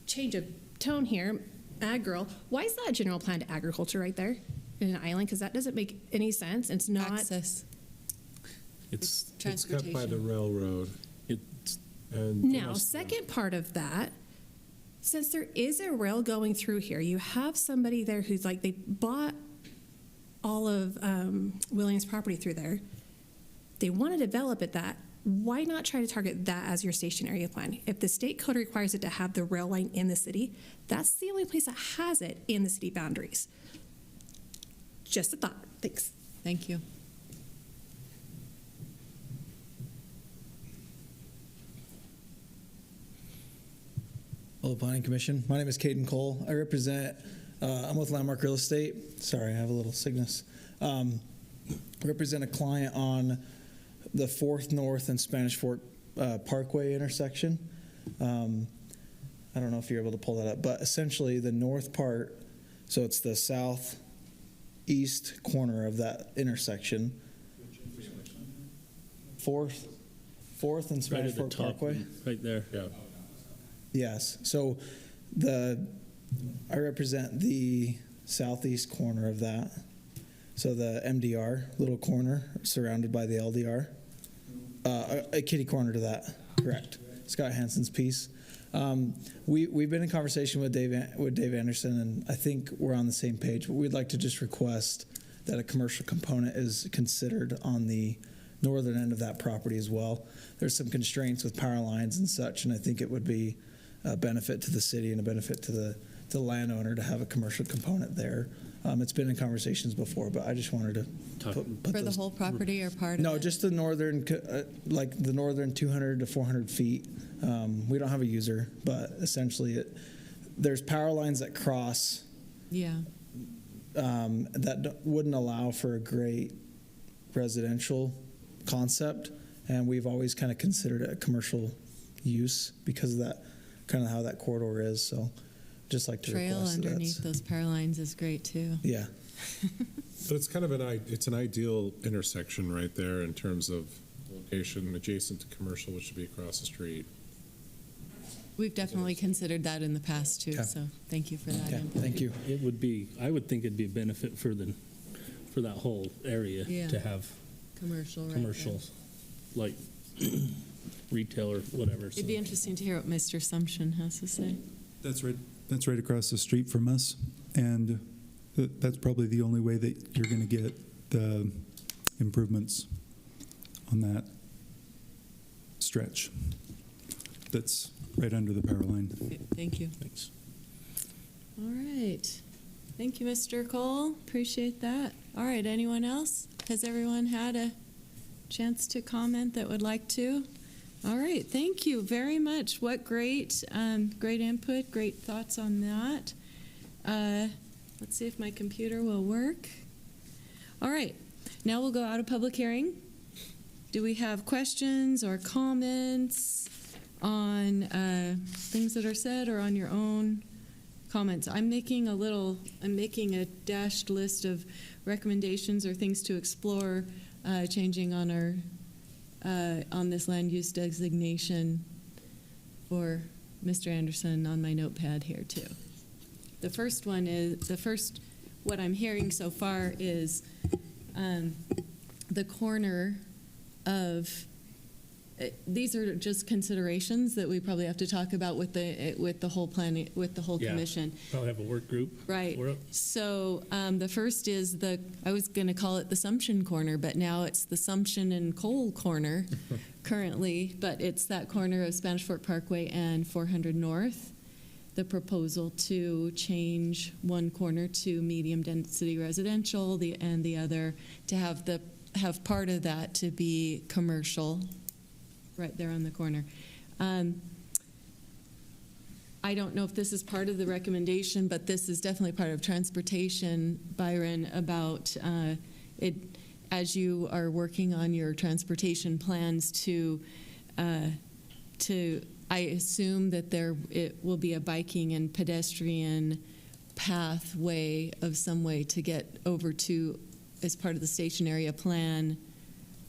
S13: change of tone here, Ag Girl. Why is that general plan to agriculture right there in an island? Because that doesn't make any sense. It's not.
S1: Access.
S15: It's
S1: transportation.
S15: cut by the railroad.
S13: Now, second part of that, since there is a rail going through here, you have somebody there who's like, they bought all of Williams' property through there. They want to develop it that. Why not try to target that as your station area plan? If the state code requires it to have the rail line in the city, that's the only place that has it in the city boundaries. Just a thought. Thanks.
S1: Thank you.
S16: Hello, Planning Commission. My name is Caden Cole. I represent, I'm with Landmark Real Estate. Sorry, I have a little sickness. I represent a client on the 4th North and Spanish Fork Parkway intersection. I don't know if you're able to pull that up, but essentially the north part, so it's the southeast corner of that intersection. 4th and Spanish Fork Parkway.
S4: Right there. Yeah.
S16: Yes. So I represent the southeast corner of that. So the MDR little corner surrounded by the LDR. A kitty corner to that. Correct. Scott Hansen's piece. We've been in conversation with Dave Anderson, and I think we're on the same page. But we'd like to just request that a commercial component is considered on the northern end of that property as well. There's some constraints with power lines and such, and I think it would be a benefit to the city and a benefit to the landowner to have a commercial component there. It's been in conversations before, but I just wanted to put
S1: For the whole property or part of it?
S16: No, just the northern, like the northern 200 to 400 feet. We don't have a user, but essentially there's power lines that cross.
S1: Yeah.
S16: That wouldn't allow for a great residential concept, and we've always kind of considered it a commercial use because of that, kind of how that corridor is. So just like to
S1: Trail
S16: request
S1: underneath those power lines is great too.
S16: Yeah.
S15: But it's kind of it's an ideal intersection right there in terms of location adjacent to commercial, which would be across the street.
S1: We've definitely considered that in the past too,
S16: Okay.
S1: so thank you for that.
S16: Okay,
S1: input.
S16: thank you.
S4: It would be, I would think it'd be a benefit for that whole area
S1: Yeah.
S4: to have
S1: Commercial, right
S4: commercials, like retail or whatever.
S1: It'd be interesting to hear what Mr. Sumption has to say.
S12: That's right across the street from us, and that's probably the only way that you're going to get the improvements on that stretch that's right under the power line.
S1: Thank you.
S4: Thanks.
S1: All right. Thank you, Mr. Cole. Appreciate that. All right, anyone else? Has everyone had a chance to comment that would like to? All right, thank you very much. What great input, great thoughts on that. Let's see if my computer will work. All right, now we'll go out of public hearing. Do we have questions or comments on things that are said or on your own comments? I'm making a dashed list of recommendations or things to explore changing on our on this land use designation for Mr. Anderson on my notepad here too. The first one is, what I'm hearing so far is the corner of, these are just considerations that we probably have to talk about with the whole planning, with the whole commission.
S4: Probably have a work group.
S1: Right.
S4: For it.
S1: So the first is I was going to call it the Sumption Corner, but now it's the Sumption and Cole Corner currently, but it's that corner of Spanish Fork Parkway and 400 North. The proposal to change one corner to medium density residential, and the other to have part of that to be commercial, right there on the corner. I don't know if this is part of the recommendation, but this is definitely part of transportation, Byron, about it as you are working on your transportation plans to I assume that it will be a biking and pedestrian pathway of some way to get over to, as part of the station area plan,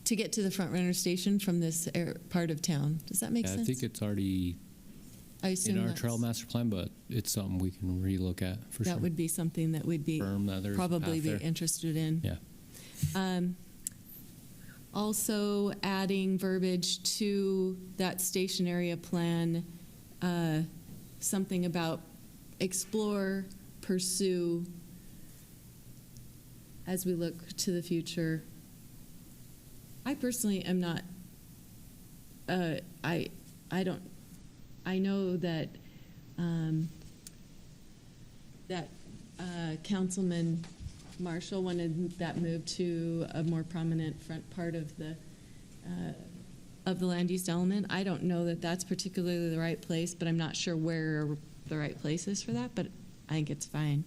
S1: to get to the Front Runner station from this part of town. Does that make sense?
S10: I think it's already in our trail master plan, but it's something we can relook at for sure.
S1: That would be something that we'd be probably be interested in.
S10: Yeah.
S1: Also adding verbiage to that station area plan, something about explore, pursue, as we look to the future. I personally am not, I know that Councilman Marshall wanted that moved to a more prominent front part of the land use element. I don't know that that's particularly the right place, but I'm not sure where the right place is for that, but I think it's fine.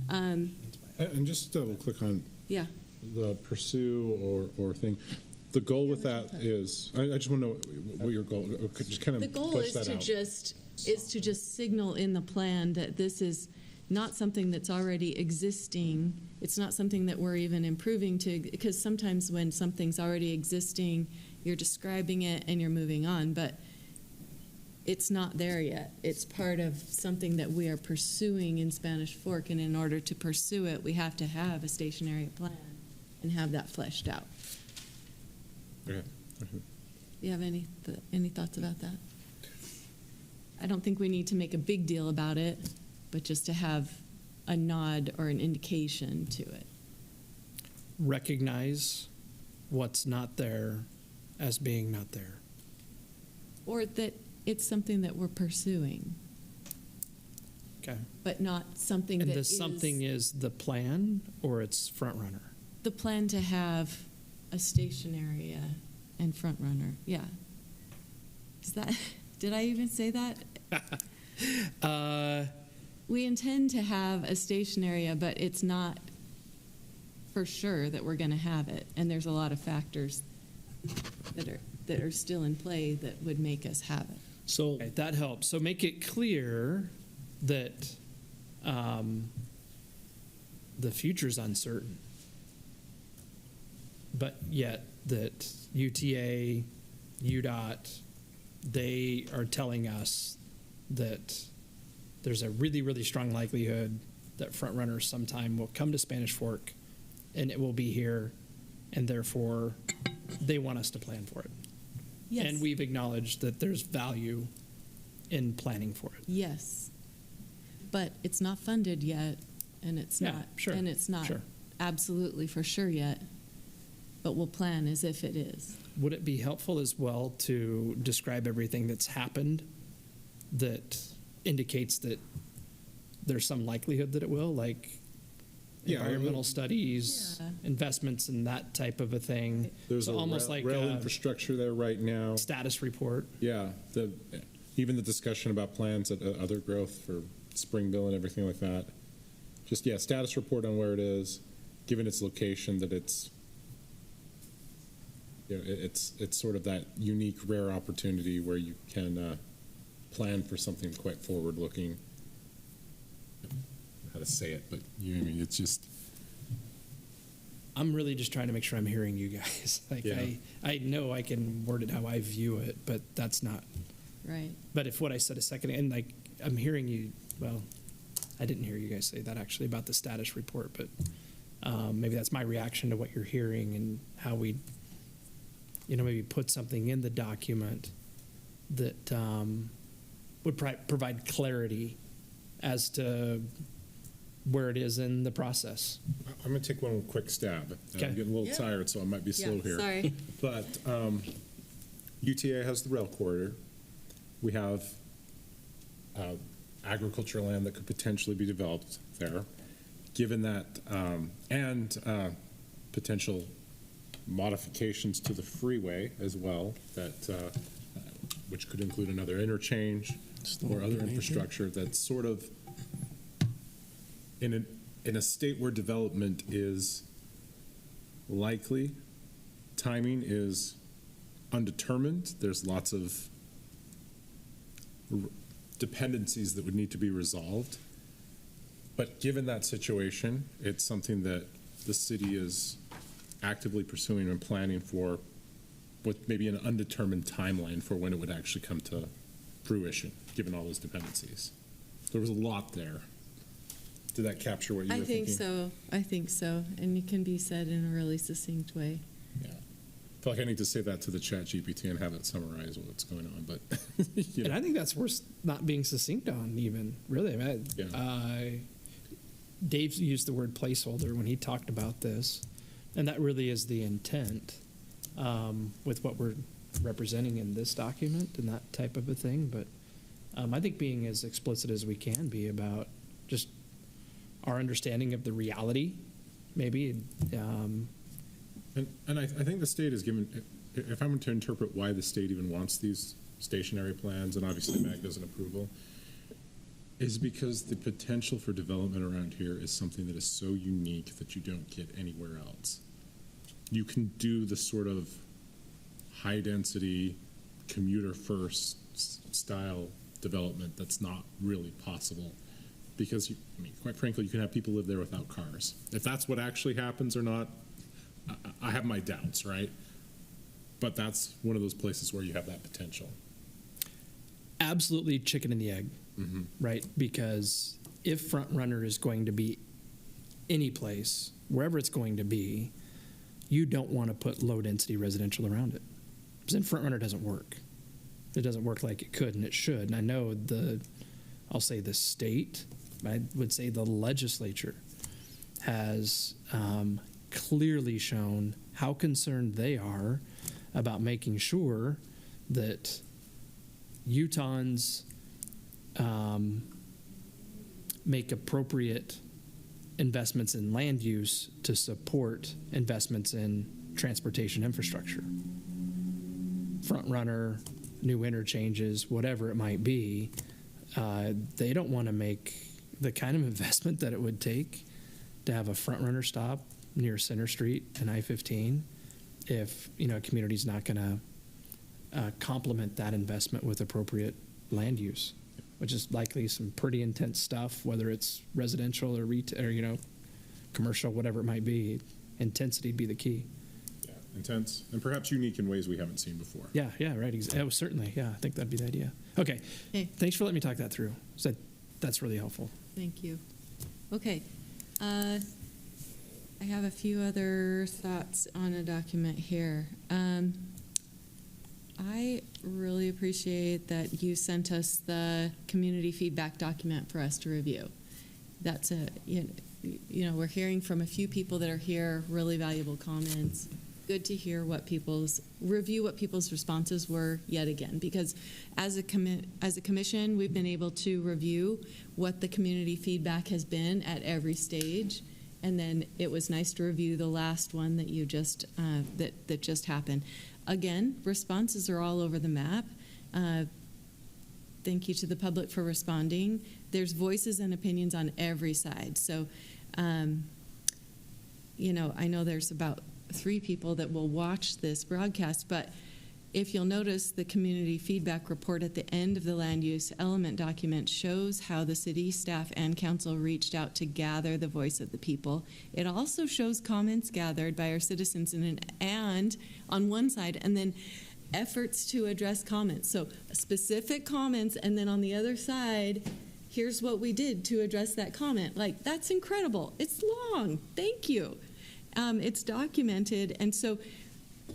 S6: And just double click on the pursue or thing. The goal with that is, I just want to know what your goal, just kind of
S1: the goal
S6: flesh
S1: is
S6: that
S1: to
S6: out.
S1: just signal in the plan that this is not something that's already existing. It's not something that we're even improving to, because sometimes when something's already existing, you're describing it and you're moving on, but it's not there yet. It's part of something that we are pursuing in Spanish Fork, and in order to pursue it, we have to have a station area plan and have that fleshed out.
S6: Okay.
S1: Do you have any thoughts about that? I don't think we need to make a big deal about it, but just to have a nod or an indication to it.
S7: Recognize what's not there as being not there.
S1: Or that it's something that we're pursuing.
S7: Okay.
S1: But not something
S7: and
S1: that
S7: the something is the plan, or it's front runner?
S1: The plan to have a station area and front runner. Yeah. Is that, did I even say that? We intend to have a station area, but it's not for sure that we're going to have it. And there's a lot of factors that are still in play that would make us have it.
S7: So okay, that helps. So make it clear that the future's uncertain, but yet that UTA, UDOT, they are telling us that there's a really, really strong likelihood that front runners sometime will come to Spanish Fork and it will be here, and therefore they want us to plan for it.
S1: Yes.
S7: And we've acknowledged that there's value in planning for it.
S1: Yes. But it's not funded yet, and it's not absolutely for sure yet, but we'll plan as if it is.
S7: Would it be helpful as well to describe everything that's happened that indicates that there's some likelihood that it will, like environmental studies, investments in that type of a thing?
S6: There's
S7: almost like
S6: rail infrastructure there right now.
S7: Status report.
S6: Yeah, even the discussion about plans at other growth for Springville and everything like that. Just status report on where it is, given its location, that it's
S15: You know, it's sort of that unique, rare opportunity where you can plan for something quite forward-looking. How to say it, but you know what I mean, it's just.
S7: I'm really just trying to make sure I'm hearing you guys. Like
S15: Yeah.
S7: I know I can word it how I view it, but that's not.
S1: Right.
S7: But if what I said a second, and like I'm hearing you, well, I didn't hear you guys say that actually about the status report, but maybe that's my reaction to what you're hearing and how we, maybe put something in the document that would provide clarity as to where it is in the process.
S15: I'm going to take one quick stab.
S7: Okay.
S15: I'm getting a little tired, so I might be slow here.
S1: Sorry.
S15: But UTA has the rail corridor. We have agricultural land that could potentially be developed there. Given that, and potential modifications to the freeway as well, that which could include another interchange or other infrastructure that's sort of in a state where development is likely, timing is undetermined. There's lots of dependencies that would need to be resolved. But given that situation, it's something that the city is actively pursuing and planning for, with maybe an undetermined timeline for when it would actually come to fruition, given all those dependencies. There was a lot there. Did that capture what you were thinking?
S1: I think so. And it can be said in a really succinct way.
S15: Yeah. I feel like I need to say that to the ChatGPT and have it summarize what's going on, but.
S7: And I think that's worth not being succinct on even, really. Dave used the word placeholder when he talked about this, and that really is the intent with what we're representing in this document and that type of a thing. But I think being as explicit as we can be about just our understanding of the reality, maybe.
S15: And I think the state is given, if I'm to interpret why the state even wants these stationary plans, and obviously MAG doesn't approval, is because the potential for development around here is something that is so unique that you don't get anywhere else. You can do the sort of high density, commuter first style development that's not really possible. Because, quite frankly, you can have people live there without cars. If that's what actually happens or not, I have my doubts, right? But that's one of those places where you have that potential.
S7: Absolutely chicken and the egg, right? Because if Front Runner is going to be any place, wherever it's going to be, you don't want to put low-density residential around it. Because then Front Runner doesn't work. It doesn't work like it could, and it should. And I know I'll say the state, I would say the legislature has clearly shown how concerned they are about making sure that Utahns make appropriate investments in land use to support investments in transportation infrastructure. Front Runner, new interchanges, whatever it might be, they don't want to make the kind of investment that it would take to have a Front Runner stop near Center Street and I-15 if a community's not going to complement that investment with appropriate land use, which is likely some pretty intense stuff, whether it's residential or retail or commercial, whatever it might be. Intensity would be the key.
S15: Yeah, intense and perhaps unique in ways we haven't seen before.
S7: Yeah, right. Oh, certainly. Yeah, I think that'd be the idea. Okay.
S1: Hey.
S7: Thanks for letting me talk that through. So that's really helpful.
S1: Thank you. Okay. I have a few other thoughts on a document here. I really appreciate that you sent us the community feedback document for us to review. That's we're hearing from a few people that are here, really valuable comments. Good to hear what people's responses were yet again, because as a commission, we've been able to review what the community feedback has been at every stage. And then it was nice to review the last one that you just that just happened. Again, responses are all over the map. Thank you to the public for responding. There's voices and opinions on every side. So, I know there's about 3 people that will watch this broadcast, but if you'll notice, the community feedback report at the end of the land use element document shows how the city staff and council reached out to gather the voice of the people. It also shows comments gathered by our citizens and on one side, and then efforts to address comments. So specific comments, and then on the other side, here's what we did to address that comment. Like, that's incredible. It's long. Thank you. It's documented. And so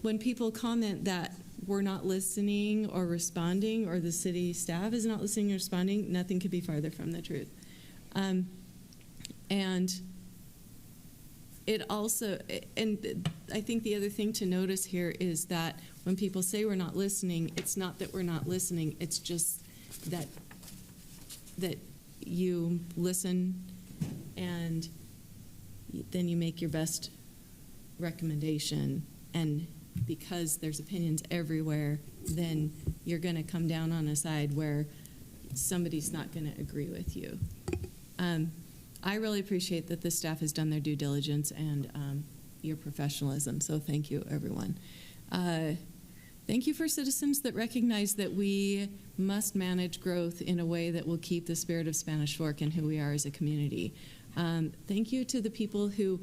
S1: when people comment that we're not listening or responding, or the city staff is not listening or responding, nothing could be farther from the truth. And it also, and I think the other thing to notice here is that when people say we're not listening, it's not that we're not listening, it's just that you listen and then you make your best recommendation, and because there's opinions everywhere, then you're going to come down on a side where somebody's not going to agree with you. I really appreciate that the staff has done their due diligence and your professionalism, so thank you, everyone. Thank you for citizens that recognize that we must manage growth in a way that will keep the spirit of Spanish Fork and who we are as a community. Thank you to the people who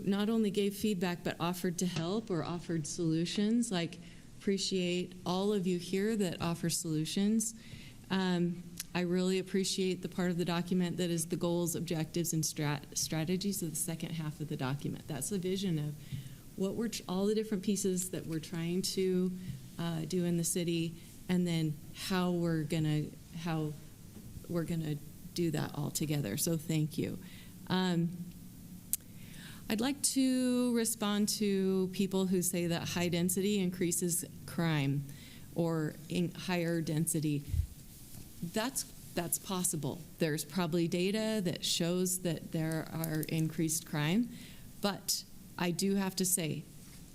S1: not only gave feedback but offered to help or offered solutions. Like, appreciate all of you here that offer solutions. I really appreciate the part of the document that is the goals, objectives, and strategies of the second half of the document. That's the vision of what we're all the different pieces that we're trying to do in the city, and then how we're gonna do that all together. So thank you. I'd like to respond to people who say that high density increases crime, or in higher density. That's possible. There's probably data that shows that there are increased crime, but I do have to say,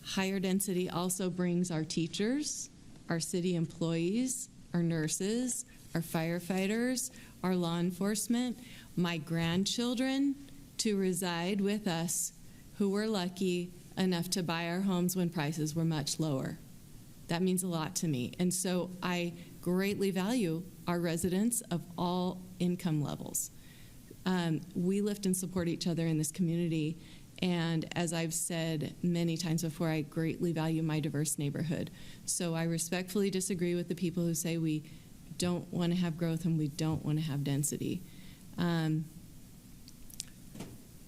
S1: higher density also brings our teachers, our city employees, our nurses, our firefighters, our law enforcement, my grandchildren to reside with us, who were lucky enough to buy our homes when prices were much lower. That means a lot to me. And so I greatly value our residents of all income levels. We lift and support each other in this community. And as I've said many times before, I greatly value my diverse neighborhood. So I respectfully disagree with the people who say we don't want to have growth and we don't want to have density.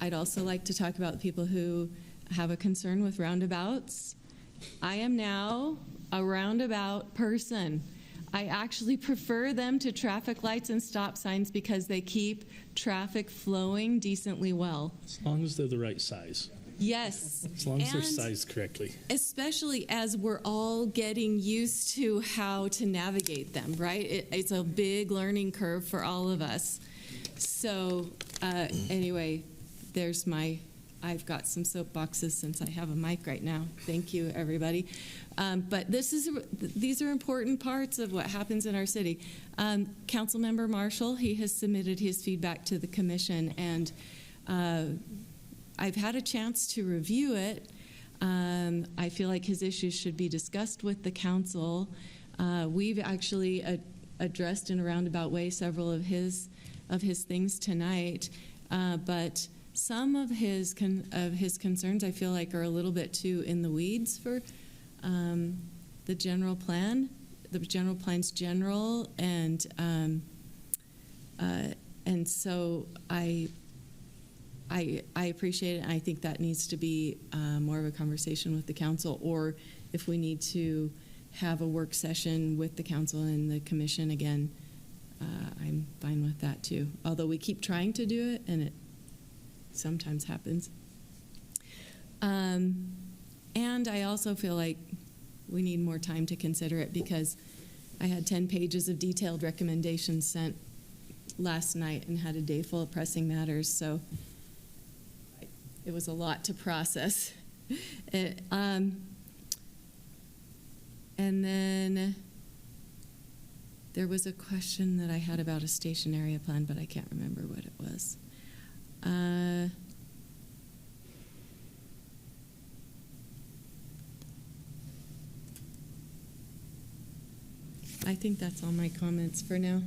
S1: I'd also like to talk about the people who have a concern with roundabouts. I am now a roundabout person. I actually prefer them to traffic lights and stop signs because they keep traffic flowing decently well.
S4: As long as they're the right size.
S1: Yes.
S4: As long as they're sized correctly.
S1: Especially as we're all getting used to how to navigate them, right? It's a big learning curve for all of us. So anyway, I've got some soapboxes since I have a mic right now. Thank you, everybody. But these are important parts of what happens in our city. Councilmember Marshall, he has submitted his feedback to the commission, and I've had a chance to review it. I feel like his issues should be discussed with the council. We've actually addressed in a roundabout way several of his things tonight, but some of his concerns I feel like are a little bit too in the weeds for the general plan. The general plan's general, and so I appreciate it, and I think that needs to be more of a conversation with the council, or if we need to have a work session with the council and the commission again, I'm fine with that too. Although we keep trying to do it, and it sometimes happens. And I also feel like we need more time to consider it, because I had 10 pages of detailed recommendations sent last night and had a day full of pressing matters, so it was a lot to process. And then there was a question that I had about a station area plan, but I can't remember what it was. I think that's all my comments for now.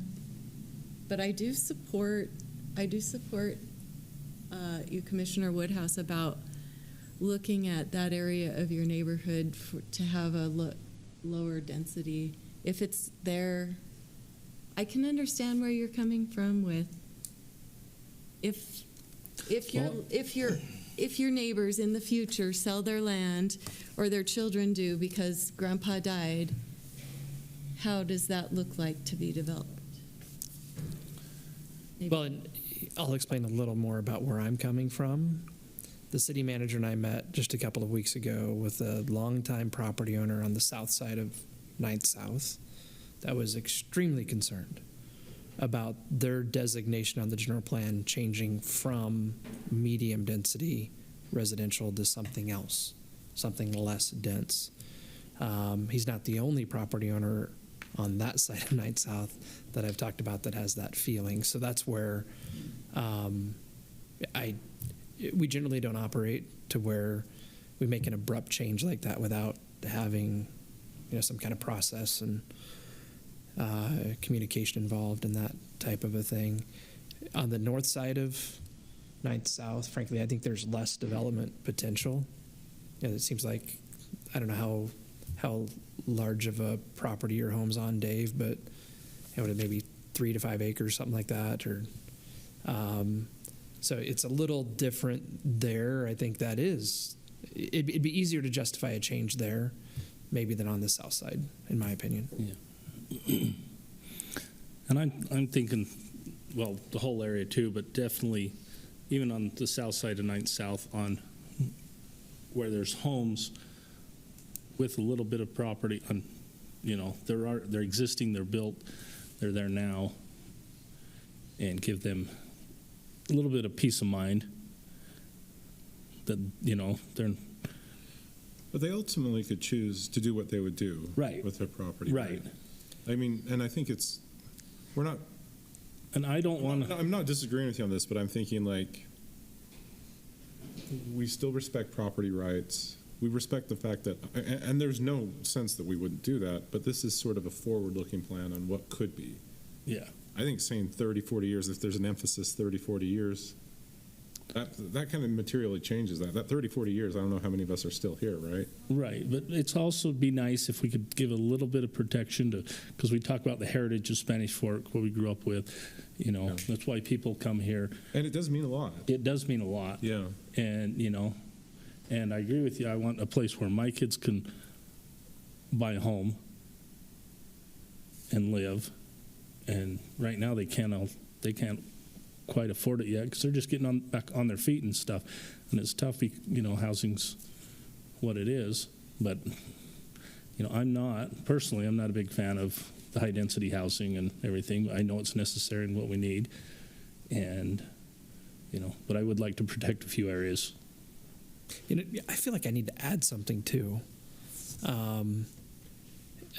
S1: But I do support you, Commissioner Woodhouse, about looking at that area of your neighborhood to have a lower density. If it's there, I can understand where you're coming from with if your neighbors in the future sell their land, or their children do because grandpa died, how does that look like to be developed? Maybe.
S7: Well, and I'll explain a little more about where I'm coming from. The city manager and I met just a couple of weeks ago with a longtime property owner on the south side of 9th South that was extremely concerned about their designation on the general plan changing from medium density residential to something else, something less dense. He's not the only property owner on that side of 9th South that I've talked about that has that feeling. So that's where we generally don't operate to where we make an abrupt change like that without having, some kind of process and communication involved in that type of a thing. On the north side of 9th South, frankly, I think there's less development potential. It seems like, I don't know how large of a property your home's on, Dave, but maybe 3 to 5 acres, something like that, or so it's a little different there. I think that it'd be easier to justify a change there maybe than on the south side, in my opinion.
S4: Yeah. And I'm thinking, well, the whole area too, but definitely even on the south side of 9th South, on where there's homes with a little bit of property on, they're existing, they're built, they're there now, and give them a little bit of peace of mind that, they're.
S15: But they ultimately could choose to do what they would do with their property.
S4: Right.
S15: I mean, and I think we're not.
S4: And I don't want to.
S15: I'm not disagreeing with you on this, but I'm thinking we still respect property rights. We respect the fact that, and there's no sense that we wouldn't do that, but this is sort of a forward-looking plan on what could be.
S4: Yeah.
S15: I think saying 30, 40 years, if there's an emphasis 30, 40 years, that kind of materially changes that. That 30, 40 years, I don't know how many of us are still here, right?
S4: Right, but it's also be nice if we could give a little bit of protection to, because we talk about the heritage of Spanish Fork, what we grew up with, that's why people come here.
S15: And it does mean a lot.
S4: It does mean a lot.
S15: Yeah.
S4: And, and I agree with you. I want a place where my kids can buy a home and live. And right now they can't quite afford it yet because they're just getting back on their feet and stuff. And it's tough, housing's what it is. But, I'm not a big fan of the high density housing and everything. I know it's necessary and what we need. And, but I would like to protect a few areas.
S7: I feel like I need to add something too.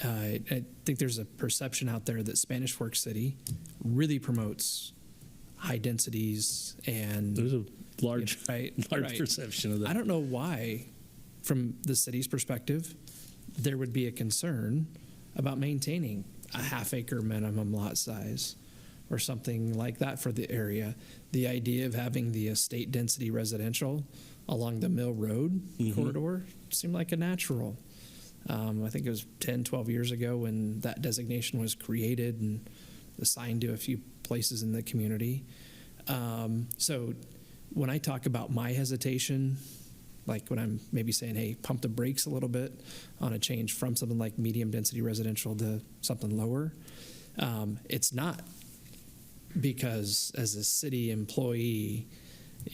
S7: I think there's a perception out there that Spanish Fork City really promotes high densities, and
S4: there's a large perception of that.
S7: I don't know why, from the city's perspective, there would be a concern about maintaining a half-acre minimum lot size or something like that for the area. The idea of having the estate density residential along the Mill Road corridor seemed like a natural. I think it was 10, 12 years ago when that designation was created and assigned to a few places in the community. So when I talk about my hesitation, like when I'm maybe saying, hey, pump the brakes a little bit on a change from something like medium density residential to something lower, it's not because as a city employee,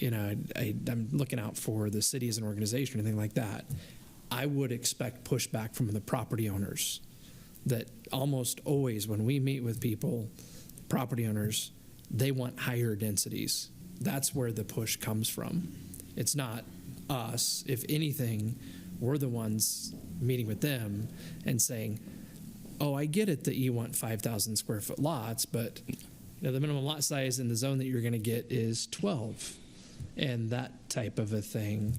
S7: I'm looking out for the city as an organization or anything like that. I would expect pushback from the property owners that almost always when we meet with people, property owners, they want higher densities. That's where the push comes from. It's not us. If anything, we're the ones meeting with them and saying, oh, I get it that you want 5,000 square foot lots, but the minimum lot size in the zone that you're going to get is 12 and that type of a thing.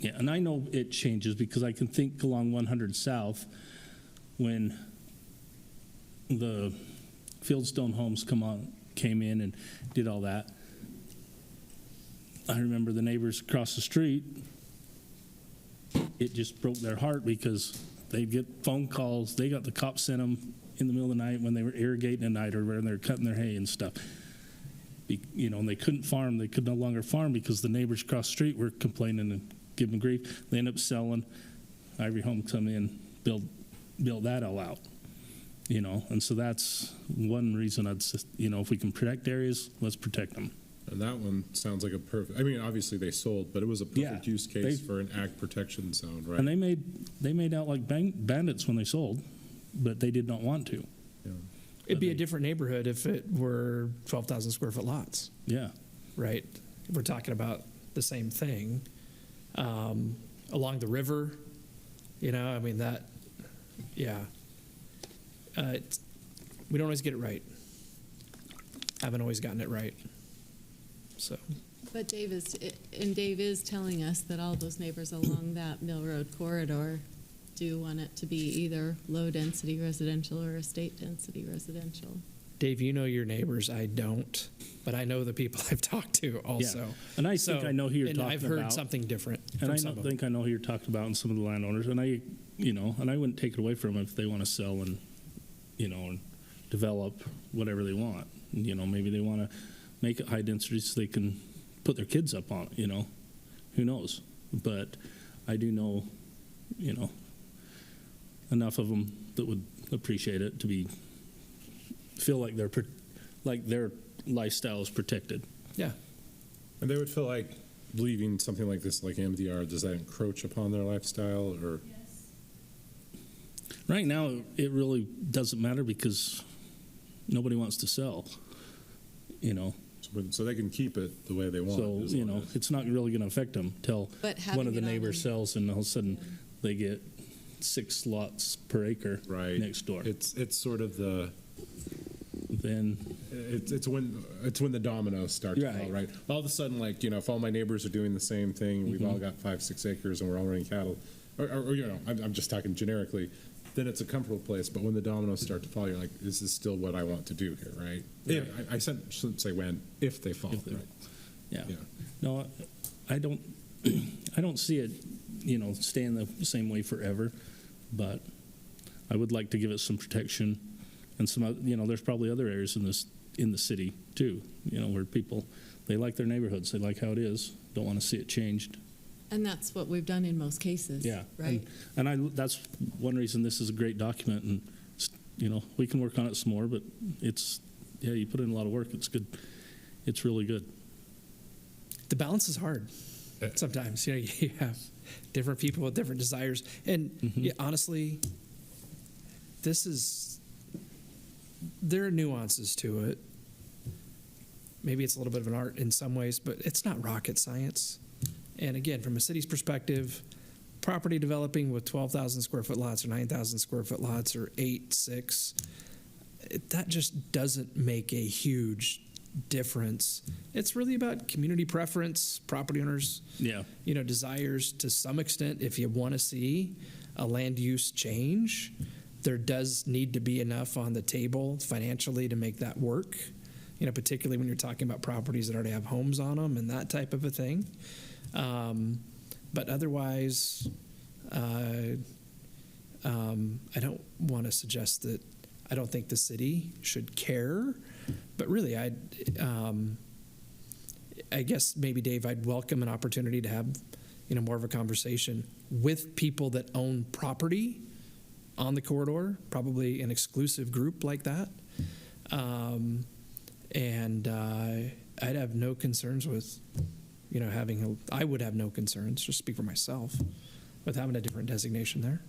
S4: And I know it changes because I can think along 100 South when the Fieldstone Homes came in and did all that, I remember the neighbors across the street, it just broke their heart because they'd get phone calls. They got the cops sent them in the middle of the night when they were irrigating at night or when they were cutting their hay and stuff. You know, and they couldn't farm. They could no longer farm because the neighbors across the street were complaining and giving grief. They ended up selling. Ivory Home come in, build that all out. You know, and so that's one reason I'd, you know, if we can protect areas, let's protect them.
S15: And that one sounds like a perfect, I mean, obviously they sold, but it was a perfect use case for an ag protection zone, right?
S4: And they made out like bandits when they sold, but they did not want to.
S15: Yeah.
S7: It'd be a different neighborhood if it were 12,000 square foot lots.
S4: Yeah.
S7: Right? If we're talking about the same thing. Along the river, you know, I mean, that, yeah. We don't always get it right. I haven't always gotten it right. So.
S1: But Dave is telling us that all those neighbors along that Mill Road corridor do want it to be either low-density residential or estate-density residential.
S7: Dave, you know your neighbors. I don't, but I know the people I've talked to also.
S4: Yeah. And I think I know who you're talking about.
S7: And I've heard something different.
S4: And I think I know who you're talking about and some of the landowners. And I wouldn't take it away from them if they want to sell and, you know, and develop whatever they want. You know, maybe they want to make it high density so they can put their kids up on it, you know. Who knows? But I do know, you know, enough of them that would appreciate it to feel like their lifestyle is protected.
S7: Yeah.
S15: And they would feel like leaving something like this, like MDR, does that encroach upon their lifestyle, or?
S1: Yes.
S4: Right now, it really doesn't matter because nobody wants to sell, you know.
S15: So they can keep it the way they want.
S4: So, you know, it's not really going to affect them till one of the neighbors sells and all of a sudden they get 6 lots per acre next door.
S15: It's sort of the
S4: then
S15: it's when the dominoes start to fall, right? All of a sudden, like, you know, if all my neighbors are doing the same thing, we've all got 5-6 acres and we're all running cattle, or you know, I'm just talking generically, then it's a comfortable place. But when the dominoes start to fall, you're like, this is still what I want to do here, right? Yeah. I shouldn't say when, if they fall, right?
S4: Yeah. No, I don't see it, you know, staying the same way forever, but I would like to give it some protection and some, you know, there's probably other areas in the city too, you know, where people, they like their neighborhoods, they like how it is, don't want to see it changed.
S1: And that's what we've done in most cases.
S4: Yeah.
S1: Right.
S4: And that's one reason this is a great document, and, you know, we can work on it some more, but you put in a lot of work. It's good. It's really good.
S7: The balance is hard sometimes. You know, you have different people with different desires. And honestly, there are nuances to it. Maybe it's a little bit of an art in some ways, but it's not rocket science. And again, from a city's perspective, property developing with 12,000 square foot lots or 9,000 square foot lots or 8, 6, that just doesn't make a huge difference. It's really about community preference, property owners, you know, desires to some extent. If you want to see a land use change, there does need to be enough on the table financially to make that work, you know, particularly when you're talking about properties that already have homes on them and that type of a thing. But otherwise, I don't want to suggest that I don't think the city should care, but really, I guess maybe, Dave, I'd welcome an opportunity to have, you know, more of a conversation with people that own property on the corridor, probably an exclusive group like that. And I'd have no concerns with, you know, I would have no concerns, just speak for myself, with having a different designation there.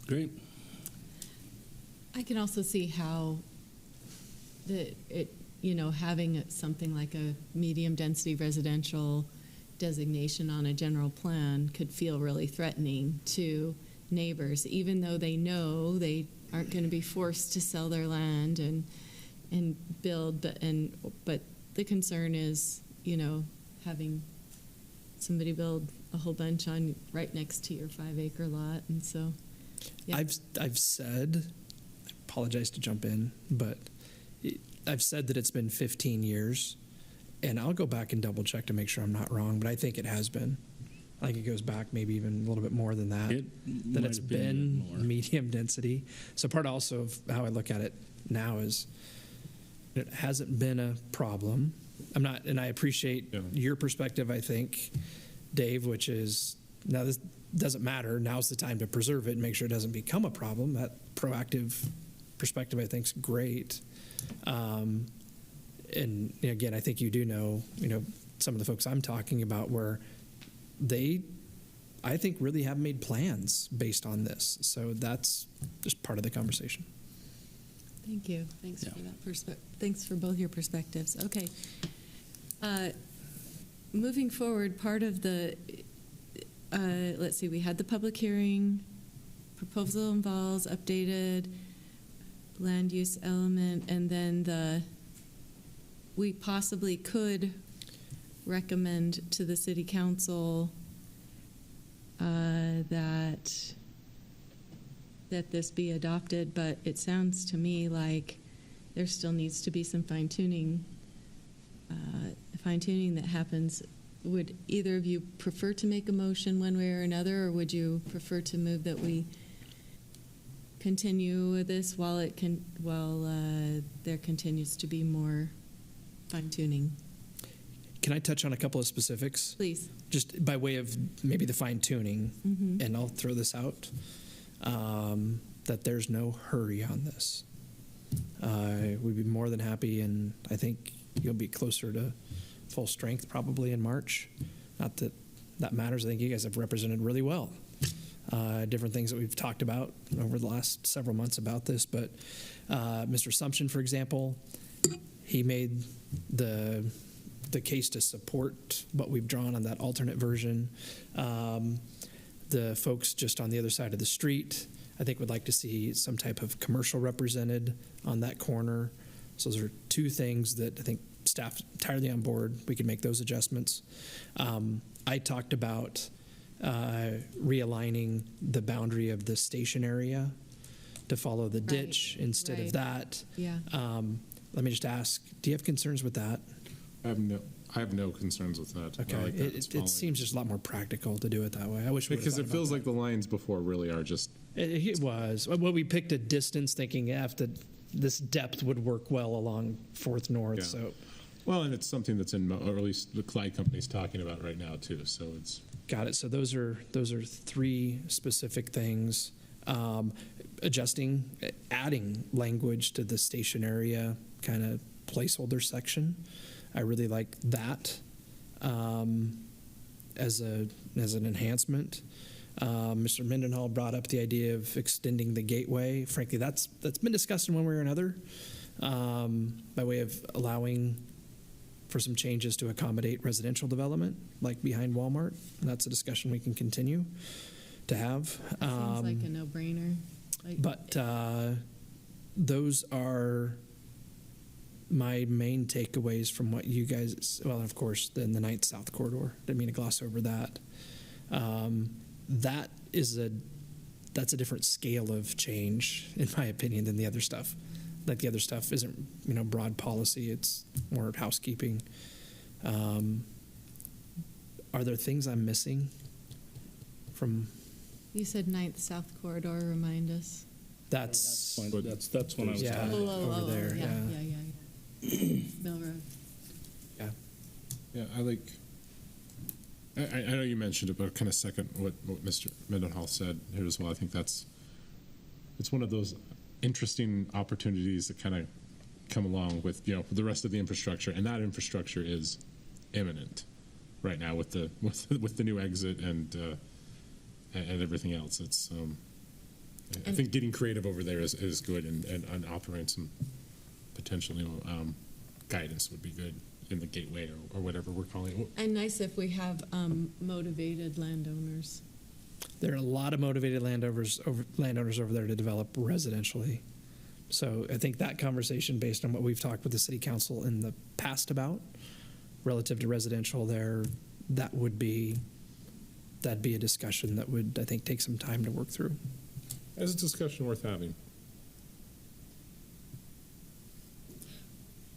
S4: Great.
S1: I can also see how having something like a medium density residential designation on a general plan could feel really threatening to neighbors, even though they know they aren't going to be forced to sell their land and build, but the concern is, you know, having somebody build a whole bunch on right next to your 5-acre lot, and so. Yeah.
S7: I've said, I apologize to jump in, but I've said that it's been 15 years, and I'll go back and double check to make sure I'm not wrong, but I think it has been. I think it goes back maybe even a little bit more than that. That it's been medium density. So part also of how I look at it now is it hasn't been a problem. I'm not, and I appreciate your perspective, I think, Dave, which is now this doesn't matter. Now's the time to preserve it and make sure it doesn't become a problem. That proactive perspective, I think, is great. And again, I think you do know, some of the folks I'm talking about where they, I think, really have made plans based on this. So that's just part of the conversation.
S1: Thank you. Thanks for that thanks for both your perspectives. Okay. Moving forward, part of the, let's see, we had the public hearing, proposal involves updated land use element, and then we possibly could recommend to the city council that this be adopted, but it sounds to me like there still needs to be some fine-tuning that happens. Would either of you prefer to make a motion one way or another, or would you prefer to move that we continue with this while there continues to be more fine-tuning?
S7: Can I touch on a couple of specifics?
S1: Please.
S7: Just by way of maybe the fine-tuning, and I'll throw this out, that there's no hurry on this. We'd be more than happy, and I think you'll be closer to full strength probably in March. Not that that matters. I think you guys have represented really well different things that we've talked about over the last several months about this. But Mr. Sumption, for example, he made the case to support what we've drawn on that alternate version. The folks just on the other side of the street, I think, would like to see some type of commercial represented on that corner. So those are two things that I think staff's entirely on board. We can make those adjustments. I talked about realigning the boundary of the station area to follow the ditch instead of that.
S1: Yeah.
S7: Let me just ask, do you have concerns with that?
S6: I have no concerns with that.
S7: Okay,
S6: I like that.
S7: it seems just a lot more practical to do it that way. I wish we
S6: because it feels like the lines before really are just.
S7: It was. Well, we picked a distance thinking after this depth would work well along 4th North.
S6: Yeah.
S7: So,
S6: well, and it's something that's in, or at least the Clyde company's talking about right now too. So it's
S7: got it. So those are 3 specific things. Adjusting, adding language to the station area kind of placeholder section. I really like that as an enhancement. Mr. Mendenhall brought up the idea of extending the gateway. Frankly, that's been discussed in one way or another by way of allowing for some changes to accommodate residential development, like behind Walmart. And that's a discussion we can continue to have.
S1: Seems like a no-brainer.
S7: But those are my main takeaways from what you guys, well, of course, then the 9th South Corridor. Didn't mean to gloss over that. That's a different scale of change, in my opinion, than the other stuff. Like the other stuff isn't, broad policy. It's more housekeeping. Are there things I'm missing from?
S1: You said 9th South Corridor. Remind us.
S4: That's when I was talking
S7: over there.
S1: Yeah. Mill Road.
S6: Yeah, I know you mentioned it, but kind of second what Mr. Mendenhall said here as well. I think it's one of those interesting opportunities that kind of come along with the rest of the infrastructure, and that infrastructure is imminent right now with the new exit and everything else. It's I think getting creative over there is good, and offering some potential guidance would be good in the gateway or whatever we're calling it.
S1: And nice if we have motivated landowners.
S7: There are a lot of motivated landowners over there to develop residentially. So I think that conversation, based on what we've talked with the city council in the past about relative to residential there, that'd be a discussion that would, I think, take some time to work through.
S15: It's a discussion worth having.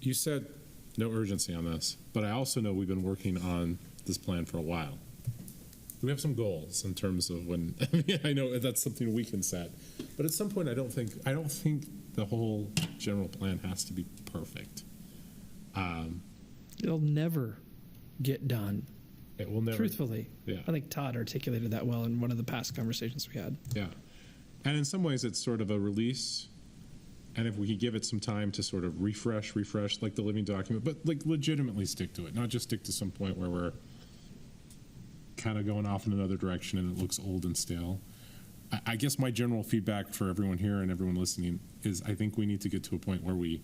S15: You said no urgency on this, but I also know we've been working on this plan for a while. We have some goals in terms of when, I know that's something we can set, but at some point, I don't think the whole general plan has to be perfect.
S7: It'll never get done.
S15: It will never.
S7: Truthfully.
S15: Yeah.
S7: I think Todd articulated that well in one of the past conversations we had.
S15: Yeah. And in some ways, it's sort of a release. And if we could give it some time to sort of refresh like the living document, but like legitimately stick to it, not just stick to some point where we're kind of going off in another direction and it looks old and stale. I guess my general feedback for everyone here and everyone listening is I think we need to get to a point where we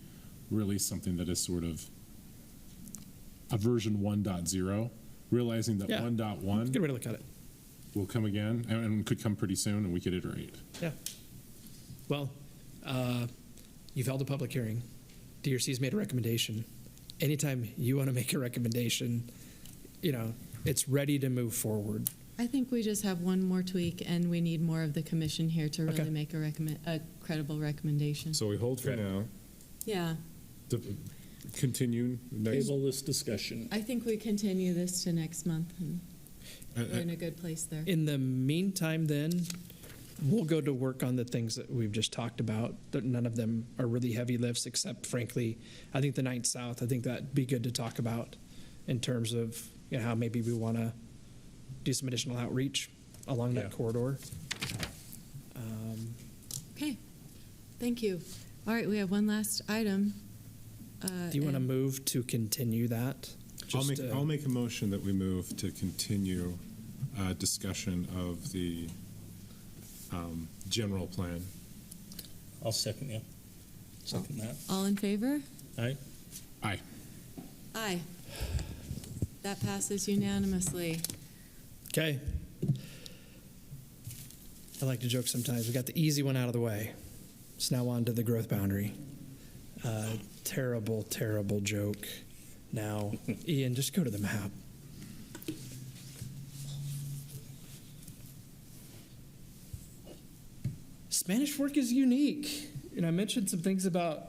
S15: release something that is sort of a version 1.0, realizing that 1.1
S7: good way to look at it.
S15: Will come again and could come pretty soon and we could iterate.
S7: Yeah. Well, you've held a public hearing. DRC's made a recommendation. Anytime you want to make a recommendation, it's ready to move forward.
S1: I think we just have one more tweak, and we need more of the commission here to really make a credible recommendation.
S15: So we hold for now.
S1: Yeah.
S15: Continue next.
S4: Table this discussion.
S1: I think we continue this to next month, and we're in a good place there.
S7: In the meantime, then, we'll go to work on the things that we've just talked about. None of them are really heavy lifts, except, frankly, I think the 9th South, I think that'd be good to talk about in terms of how maybe we want to do some additional outreach along that corridor.
S1: Okay. Thank you. All right, we have one last item.
S7: Do you want to move to continue that?
S15: I'll make a motion that we move to continue discussion of the general plan.
S4: I'll second you. Second that.
S1: All in favor?
S4: Aye.
S15: Aye.
S1: Aye. That passes unanimously.
S7: Okay. I like to joke sometimes. We got the easy one out of the way. It's now on to the growth boundary. Terrible, terrible joke. Now, Ian, just go to the map. Spanish Fork is unique. I mentioned some things about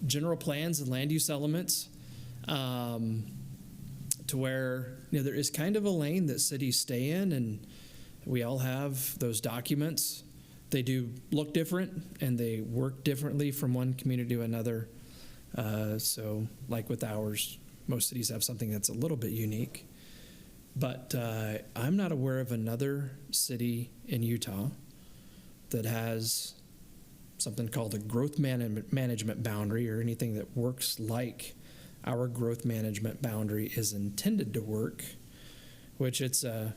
S7: general plans and land use elements to where there is kind of a lane that cities stay in, and we all have those documents. They do look different, and they work differently from one community to another. So like with ours, most cities have something that's a little bit unique. But I'm not aware of another city in Utah that has something called a growth management boundary or anything that works like our growth management boundary is intended to work, which it's a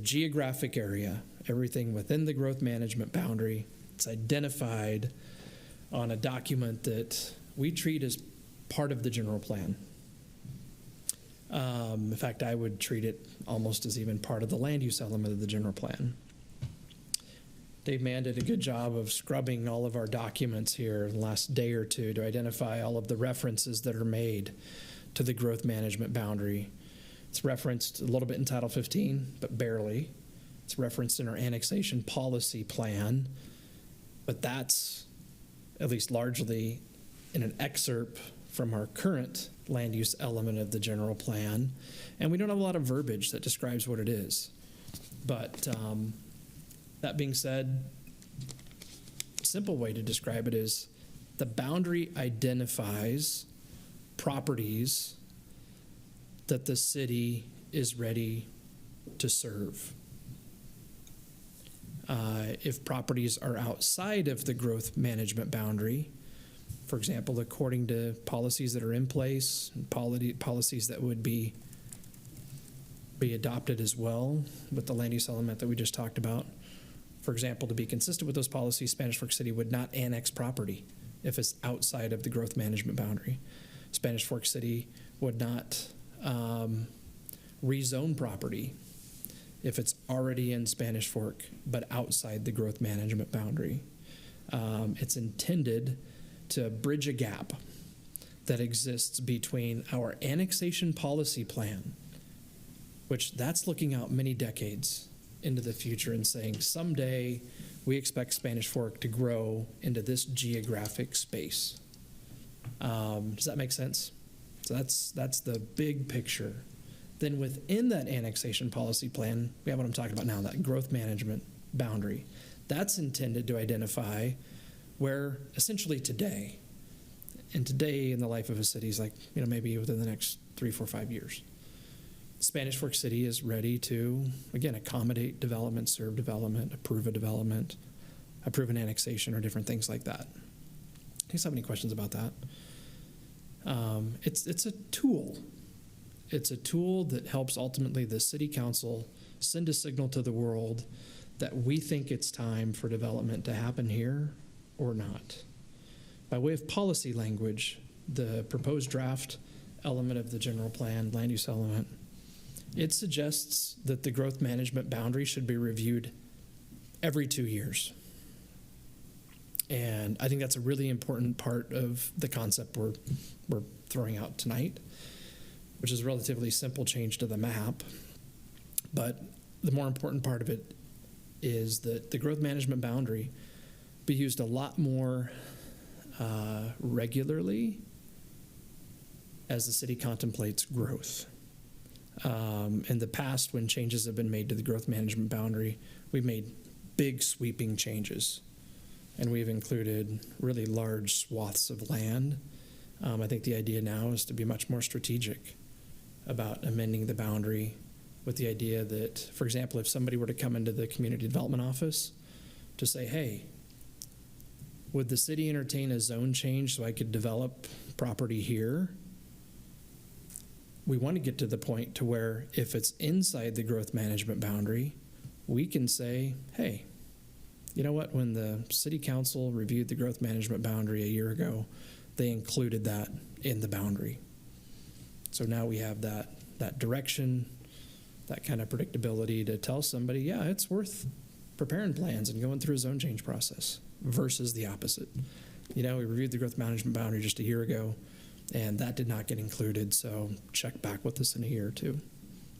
S7: geographic area. Everything within the growth management boundary, it's identified on a document that we treat as part of the general plan. In fact, I would treat it almost as even part of the land use element of the general plan. Dave Mann did a good job of scrubbing all of our documents here in the last day or two to identify all of the references that are made to the growth management boundary. It's referenced a little bit in Title 15, but barely. It's referenced in our annexation policy plan, but that's at least largely in an excerpt from our current land use element of the general plan, and we don't have a lot of verbiage that describes what it is. But that being said, a simple way to describe it is the boundary identifies properties that the city is ready to serve. If properties are outside of the growth management boundary, for example, according to policies that are in place, and policies that would be adopted as well with the land use element that we just talked about. For example, to be consistent with those policies, Spanish Fork City would not annex property if it's outside of the growth management boundary. Spanish Fork City would not rezone property if it's already in Spanish Fork but outside the growth management boundary. It's intended to bridge a gap that exists between our annexation policy plan which that's looking out many decades into the future and saying someday we expect Spanish Fork to grow into this geographic space. Does that make sense? So that's the big picture. Then within that annexation policy plan, we have what I'm talking about now, that growth management boundary. That's intended to identify where essentially today, and today in the life of a city is like, maybe within the next 3, 4, 5 years, Spanish Fork City is ready to, again, accommodate development, serve development, approve a development, approve an annexation, or different things like that. Do you guys have any questions about that? It's a tool. It's a tool that helps ultimately the city council send a signal to the world that we think it's time for development to happen here or not. By way of policy language, the proposed draft element of the general plan, land use element, it suggests that the growth management boundary should be reviewed every 2 years. And I think that's a really important part of the concept we're throwing out tonight, which is a relatively simple change to the map. But the more important part of it is that the growth management boundary be used a lot more regularly as the city contemplates growth. In the past, when changes have been made to the growth management boundary, we've made big sweeping changes, and we've included really large swaths of land. I think the idea now is to be much more strategic about amending the boundary with the idea that, for example, if somebody were to come into the community development office to say, hey, would the city entertain a zone change so I could develop property here? We want to get to the point to where if it's inside the growth management boundary, we can say, hey, you know what, when the city council reviewed the growth management boundary a year ago, they included that in the boundary. So now we have that direction, that kind of predictability to tell somebody, yeah, it's worth preparing plans and going through a zone change process versus the opposite. We reviewed the growth management boundary just a year ago, and that did not get included, so check back with us in a year or two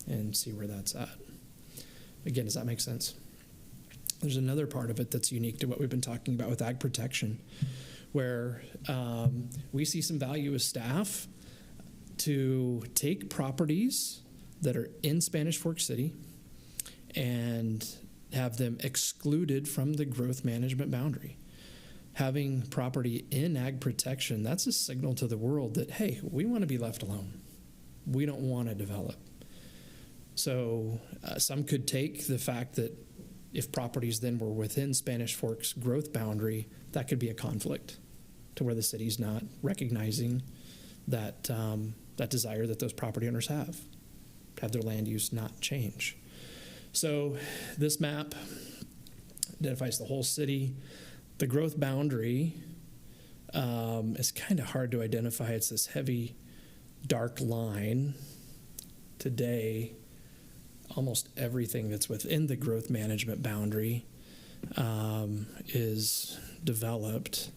S7: and see where that's at. Again, does that make sense? There's another part of it that's unique to what we've been talking about with ag protection, where we see some value as staff to take properties that are in Spanish Fork City and have them excluded from the growth management boundary. Having property in ag protection, that's a signal to the world that, hey, we want to be left alone. We don't want to develop. So some could take the fact that if properties then were within Spanish Fork's growth boundary, that could be a conflict to where the city's not recognizing that that desire that those property owners have to have their land use not change. So this map identifies the whole city. The growth boundary is kind of hard to identify. It's this heavy, dark line. Today, almost everything that's within the growth management boundary is developed.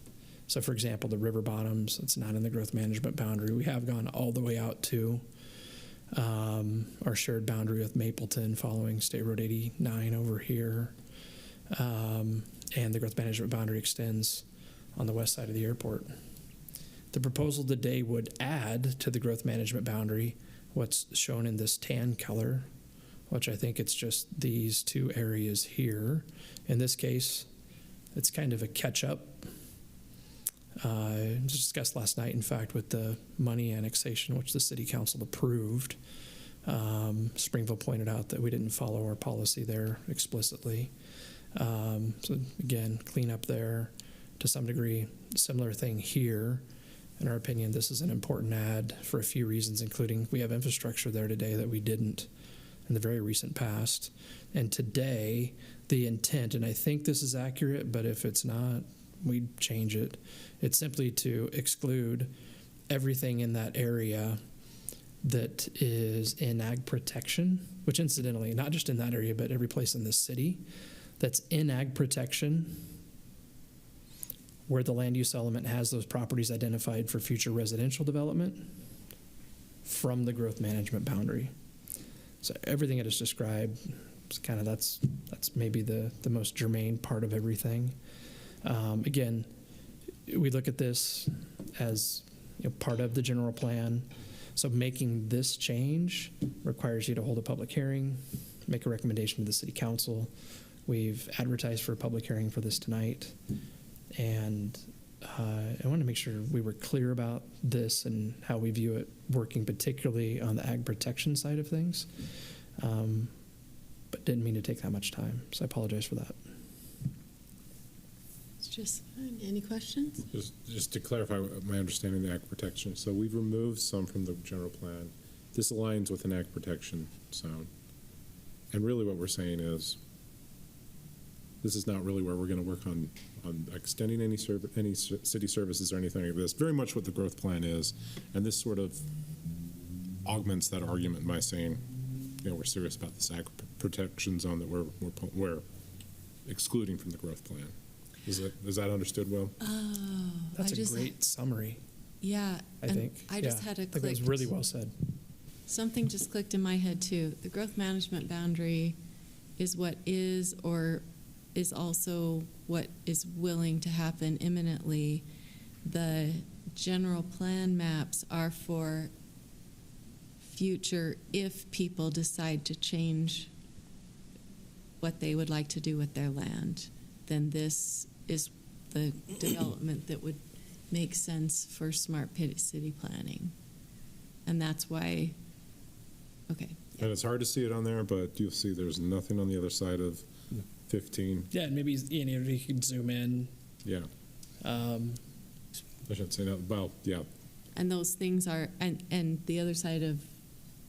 S7: So, for example, the river bottoms, it's not in the growth management boundary. We have gone all the way out to our shared boundary with Mapleton following State Road 89 over here. And the growth management boundary extends on the west side of the airport. The proposal today would add to the growth management boundary what's shown in this tan color, which I think it's just these two areas here. In this case, it's kind of a catch-up. Discussed last night, in fact, with the money annexation, which the city council approved. Springville pointed out that we didn't follow our policy there explicitly. So again, clean up there to some degree. Similar thing here. In our opinion, this is an important add for a few reasons, including we have infrastructure there today that we didn't in the very recent past. And today, the intent, and I think this is accurate, but if it's not, we'd change it. It's simply to exclude everything in that area that is in ag protection, which incidentally, not just in that area, but every place in this city that's in ag protection, where the land use element has those properties identified for future residential development from the growth management boundary. So everything I just described, is kind of that's maybe the most germane part of everything. Again, we look at this as part of the general plan. So making this change requires you to hold a public hearing, make a recommendation to the city council. We've advertised for a public hearing for this tonight, and I want to make sure we were clear about this and how we view it working, particularly on the ag protection side of things. But didn't mean to take that much time, so I apologize for that.
S1: It's just fine. Any questions?
S15: Just to clarify my understanding of the ag protection, so we've removed some from the general plan. This aligns with an ag protection zone. And really what we're saying is, this is not really where we're going to work on extending any city services or anything like this. Very much what the growth plan is, and this sort of augments that argument by saying, we're serious about this ag protection zone that we're excluding from the growth plan. Is that understood well?
S1: Oh,
S7: That's a great summary.
S1: Yeah,
S7: I think.
S1: I just had a click.
S7: That was really well said.
S1: Something just clicked in my head too. The growth management boundary is what is, or is also what is willing to happen imminently. The general plan maps are for future if people decide to change what they would like to do with their land. Then this is the development that would make sense for smart city planning. And that's why, okay.
S15: And it's hard to see it on there, but you'll see there's nothing on the other side of 15.
S7: Yeah, and maybe you could zoom in.
S15: Yeah. I shouldn't say that. Well, yeah.
S1: And those things are, and the other side of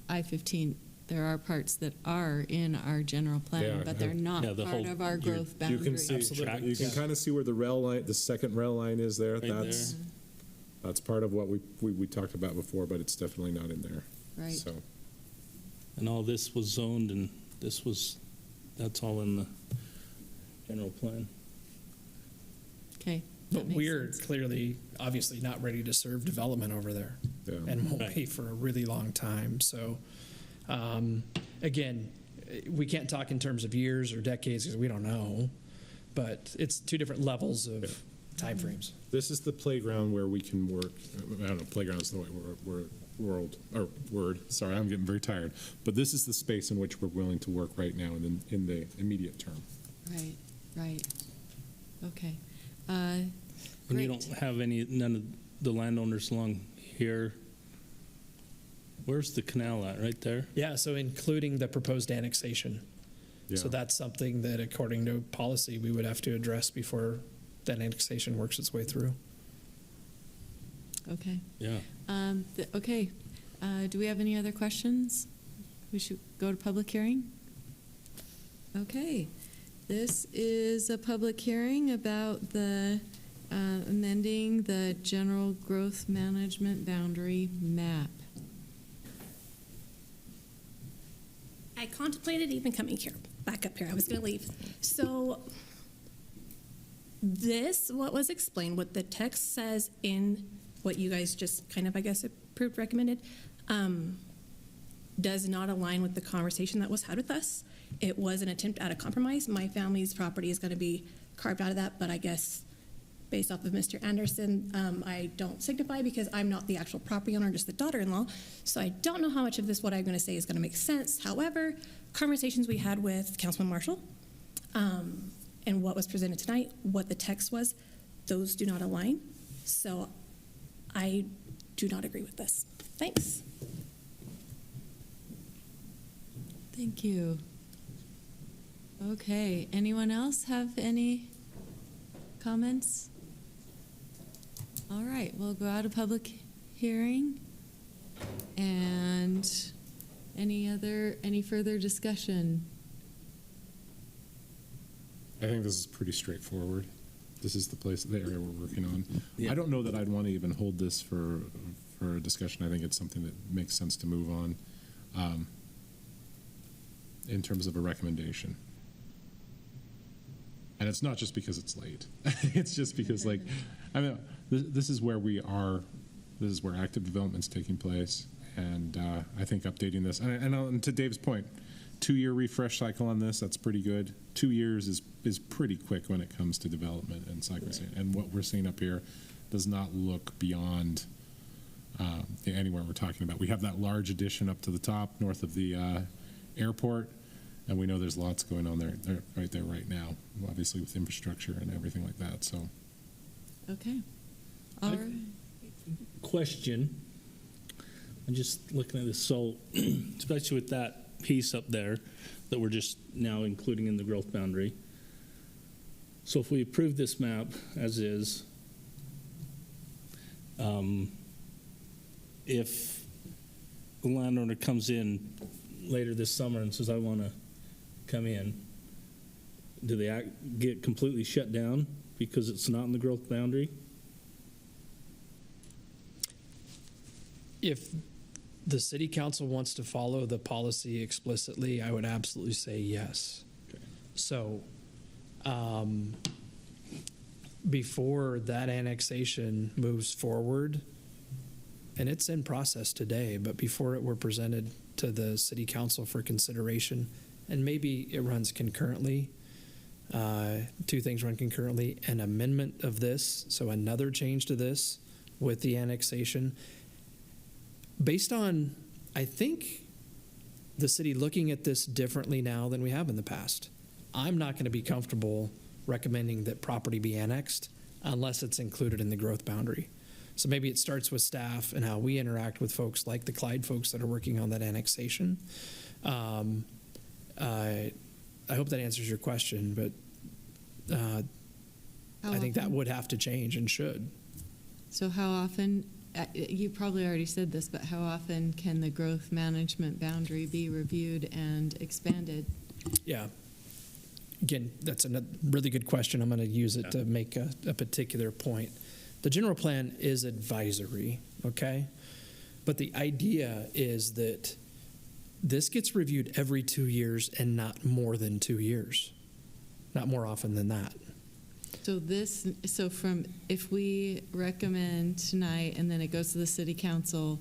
S1: I-15, there are parts that are in our general plan, but they're not part of our growth boundary.
S15: You can see, you can kind of see where the rail line, the second rail line is there.
S4: Right
S15: That's part of what we talked about before, but it's definitely not in there.
S1: Right.
S15: So.
S4: And all this was zoned, and that's all in the general plan.
S1: Okay.
S7: But we're clearly, obviously, not ready to serve development over there, and won't be for a really long time. So, again, we can't talk in terms of years or decades because we don't know, but it's two different levels of time frames.
S15: This is the playground where we can work. I don't know, playground is the right word. Sorry, I'm getting very tired. But this is the space in which we're willing to work right now in the immediate term.
S1: Right. Okay.
S4: And you don't have none of the landowners along here. Where's the canal at? Right there?
S7: Yeah, so including the proposed annexation.
S15: Yeah.
S7: So that's something that, according to policy, we would have to address before that annexation works its way through.
S1: Okay.
S4: Yeah.
S1: Okay. Do we have any other questions? We should go to public hearing. Okay. This is a public hearing about the amending the general growth management boundary map.
S13: I contemplated even coming here, back up here. I was going to leave. So what was explained, what the text says in what you guys just kind of, I guess, approved, recommended, does not align with the conversation that was had with us. It was an attempt at a compromise. My family's property is going to be carved out of that, but I guess based off of Mr. Anderson, I don't signify because I'm not the actual property owner, just the daughter-in-law. So I don't know how much of this, what I'm going to say, is going to make sense. However, conversations we had with Councilman Marshall and what was presented tonight, what the text was, those do not align. So I do not agree with this. Thanks.
S1: Thank you. Okay. Anyone else have any comments? All right. We'll go out of public hearing. And any further discussion?
S15: I think this is pretty straightforward. This is the area we're working on.
S4: Yeah.
S15: I don't know that I'd want to even hold this for a discussion. I think it's something that makes sense to move on in terms of a recommendation. And it's not just because it's late. It's just because, this is where we are This is where active development's taking place. And I think updating this, and to Dave's point, 2-year refresh cycle on this, that's pretty good. 2 years is pretty quick when it comes to development and cycles. Right. And what we're seeing up here does not look beyond anywhere we're talking about. We have that large addition up to the top north of the airport, and we know there's lots going on there right now, obviously with infrastructure and everything like that. So,
S1: okay, all right.
S4: Question. I'm just looking at this. So, especially with that piece up there that we're just now including in the growth boundary. So, if we approve this map as is, if the landowner comes in later this summer and says, I want to come in, do they get completely shut down because it's not in the growth boundary?
S7: If the city council wants to follow the policy explicitly, I would absolutely say yes.
S4: Okay.
S7: So, before that annexation moves forward, and it's in process today, but before it were presented to the city council for consideration, and maybe it runs concurrently, two things run concurrently, an amendment of this, so another change to this with the annexation, based on, I think, the city looking at this differently now than we have in the past. I'm not going to be comfortable recommending that property be annexed unless it's included in the growth boundary. So maybe it starts with staff and how we interact with folks like the Clyde folks that are working on that annexation. I hope that answers your question, but I think that would have to change and should.
S1: So how often, you probably already said this, but how often can the growth management boundary be reviewed and expanded?
S7: Yeah. Again, that's a really good question. I'm going to use it to make a particular point. The general plan is advisory, okay? But the idea is that this gets reviewed every 2 years and not more than 2 years, not more often than that.
S1: So if we recommend tonight and then it goes to the city council,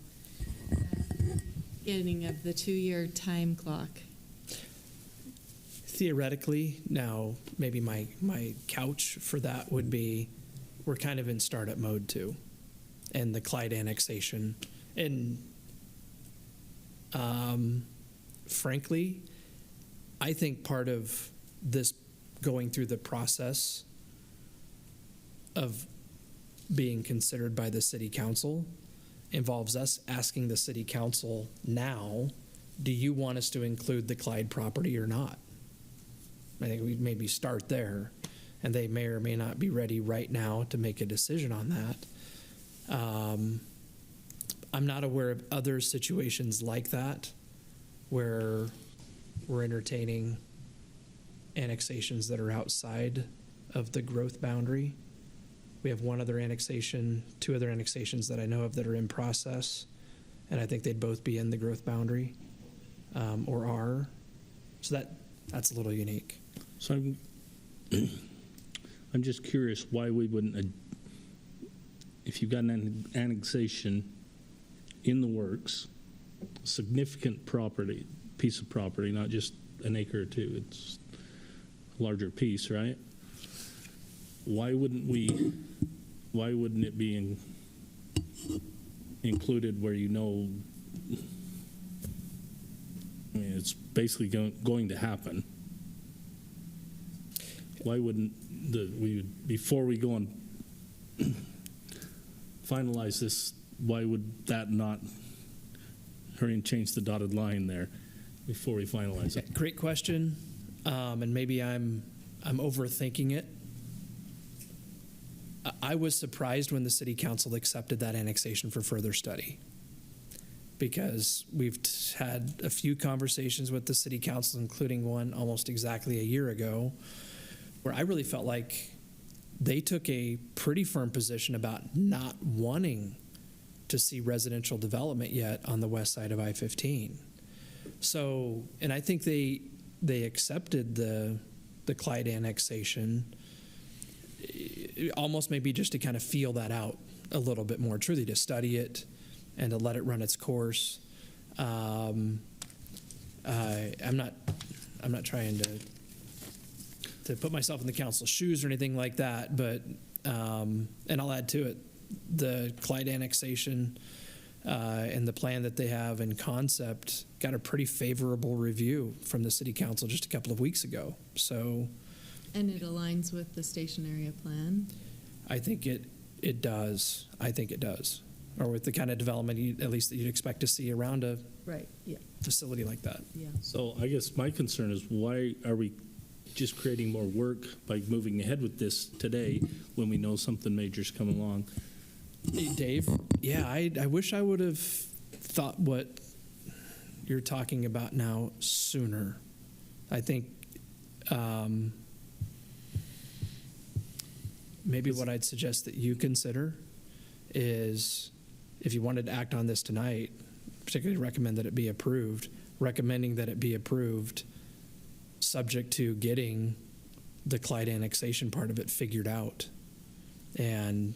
S1: beginning of the 2-year time clock.
S7: Theoretically, now maybe my couch for that would be we're kind of in startup mode too, and the Clyde annexation. And frankly, I think part of this going through the process of being considered by the city council involves us asking the city council now, do you want us to include the Clyde property or not? I think we maybe start there, and they may or may not be ready right now to make a decision on that. I'm not aware of other situations like that where we're entertaining annexations that are outside of the growth boundary. We have one other annexation, 2 other annexations that I know of that are in process, and I think they'd both be in the growth boundary or are. So that's a little unique.
S4: So I'm just curious why we wouldn't, if you've got an annexation in the works, significant piece of property, not just an acre or 2, it's a larger piece, right? Why wouldn't it be included where you know, I mean, it's basically going to happen? Why wouldn't before we go and finalize this, why would that not hurry and change the dotted line there before we finalize it?
S7: Great question, and maybe I'm overthinking it. I was surprised when the city council accepted that annexation for further study, because we've had a few conversations with the city council, including one almost exactly a year ago, where I really felt like they took a pretty firm position about not wanting to see residential development yet on the west side of I-15. So, and I think they accepted the Clyde annexation almost maybe just to kind of feel that out a little bit more, truly to study it and to let it run its course. I'm not trying to put myself in the council's shoes or anything like that, but and I'll add to it the Clyde annexation and the plan that they have in concept got a pretty favorable review from the city council just a couple of weeks ago. So,
S1: and it aligns with the station area plan.
S7: I think it does. I think it does, or with the kind of development at least that you'd expect to see around a
S1: right, yeah,
S7: facility like that.
S1: Yeah.
S4: So I guess my concern is, why are we just creating more work by moving ahead with this today when we know something major's coming along?
S7: Hey, Dave, yeah, I wish I would have thought what you're talking about now sooner. I think maybe what I'd suggest that you consider is, if you wanted to act on this tonight, particularly recommending that it be approved subject to getting the Clyde annexation part of it figured out. And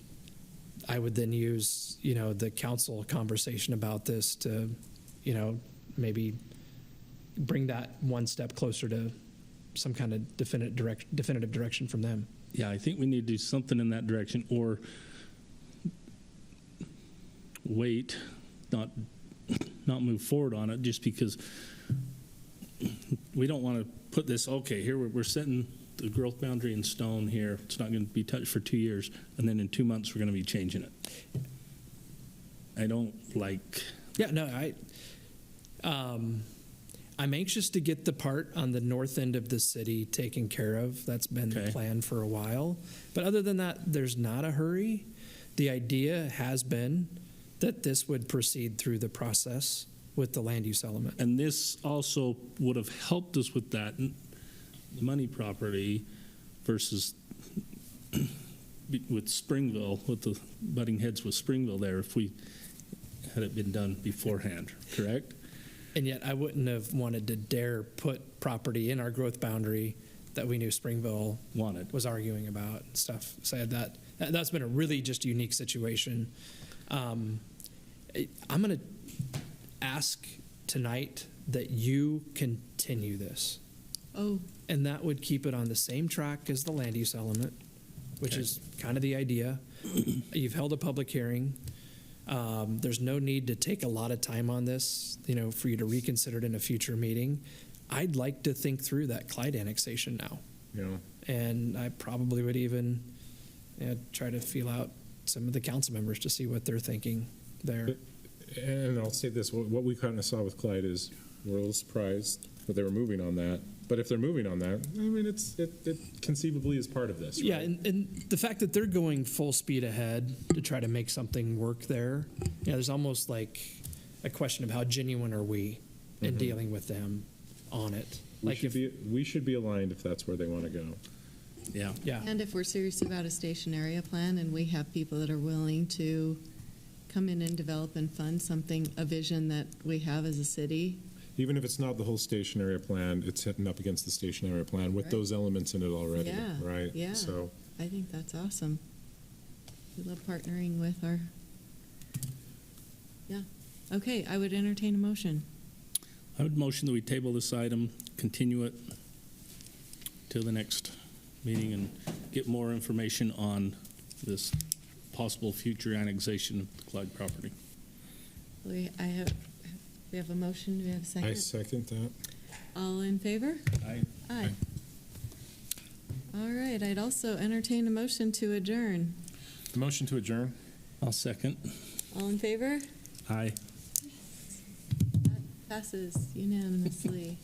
S7: I would then use, the council conversation about this to, maybe bring that one step closer to some kind of definitive direction from them.
S4: Yeah, I think we need to do something in that direction, or wait, not move forward on it, just because we don't want to put this, okay, here we're setting the growth boundary in stone here. It's not going to be touched for 2 years, and then in 2 months we're going to be changing it. I don't like.
S7: Yeah, no, I'm anxious to get the part on the north end of the city taken care of. That's been the plan for a while. But other than that, there's not a hurry. The idea has been that this would proceed through the process with the land use element.
S4: And this also would have helped us with that, the money property versus with Springville, with the butting heads with Springville there, if we had it been done beforehand, correct?
S7: And yet I wouldn't have wanted to dare put property in our growth boundary that we knew Springville was arguing about and stuff. So that's been a really just unique situation. I'm going to ask tonight that you continue this.
S1: Oh.
S7: And that would keep it on the same track as the land use element, which is kind of the idea. You've held a public hearing. There's no need to take a lot of time on this, for you to reconsider it in a future meeting. I'd like to think through that Clyde annexation now.
S15: Yeah.
S7: And I probably would even try to feel out some of the council members to see what they're thinking there.
S15: And I'll say this, what we kind of saw with Clyde is we're a little surprised that they were moving on that. But if they're moving on that, I mean, it conceivably is part of this, right?
S7: Yeah, and the fact that they're going full speed ahead to try to make something work there, there's almost like a question of how genuine are we in dealing with them on it.
S15: We should be aligned if that's where they want to go.
S7: Yeah.
S1: And if we're serious about a station area plan and we have people that are willing to come in and develop and fund something, a vision that we have as a city.
S15: Even if it's not the whole station area plan, it's hitting up against the station area plan with those elements in it already,
S1: Yeah,
S15: right?
S1: yeah.
S15: So
S1: I think that's awesome. We love partnering with our. Yeah. Okay, I would entertain a motion.
S4: I would motion that we table this item, continue it till the next meeting, and get more information on this possible future annexation of the Clyde property.
S1: We have a motion. Do we have a second?
S15: I second that.
S1: All in favor?
S4: Aye.
S1: Aye. All right. I'd also entertain a motion to adjourn.
S15: The motion to adjourn.
S4: I'll second.
S1: All in favor?
S4: Aye.
S1: That passes unanimously.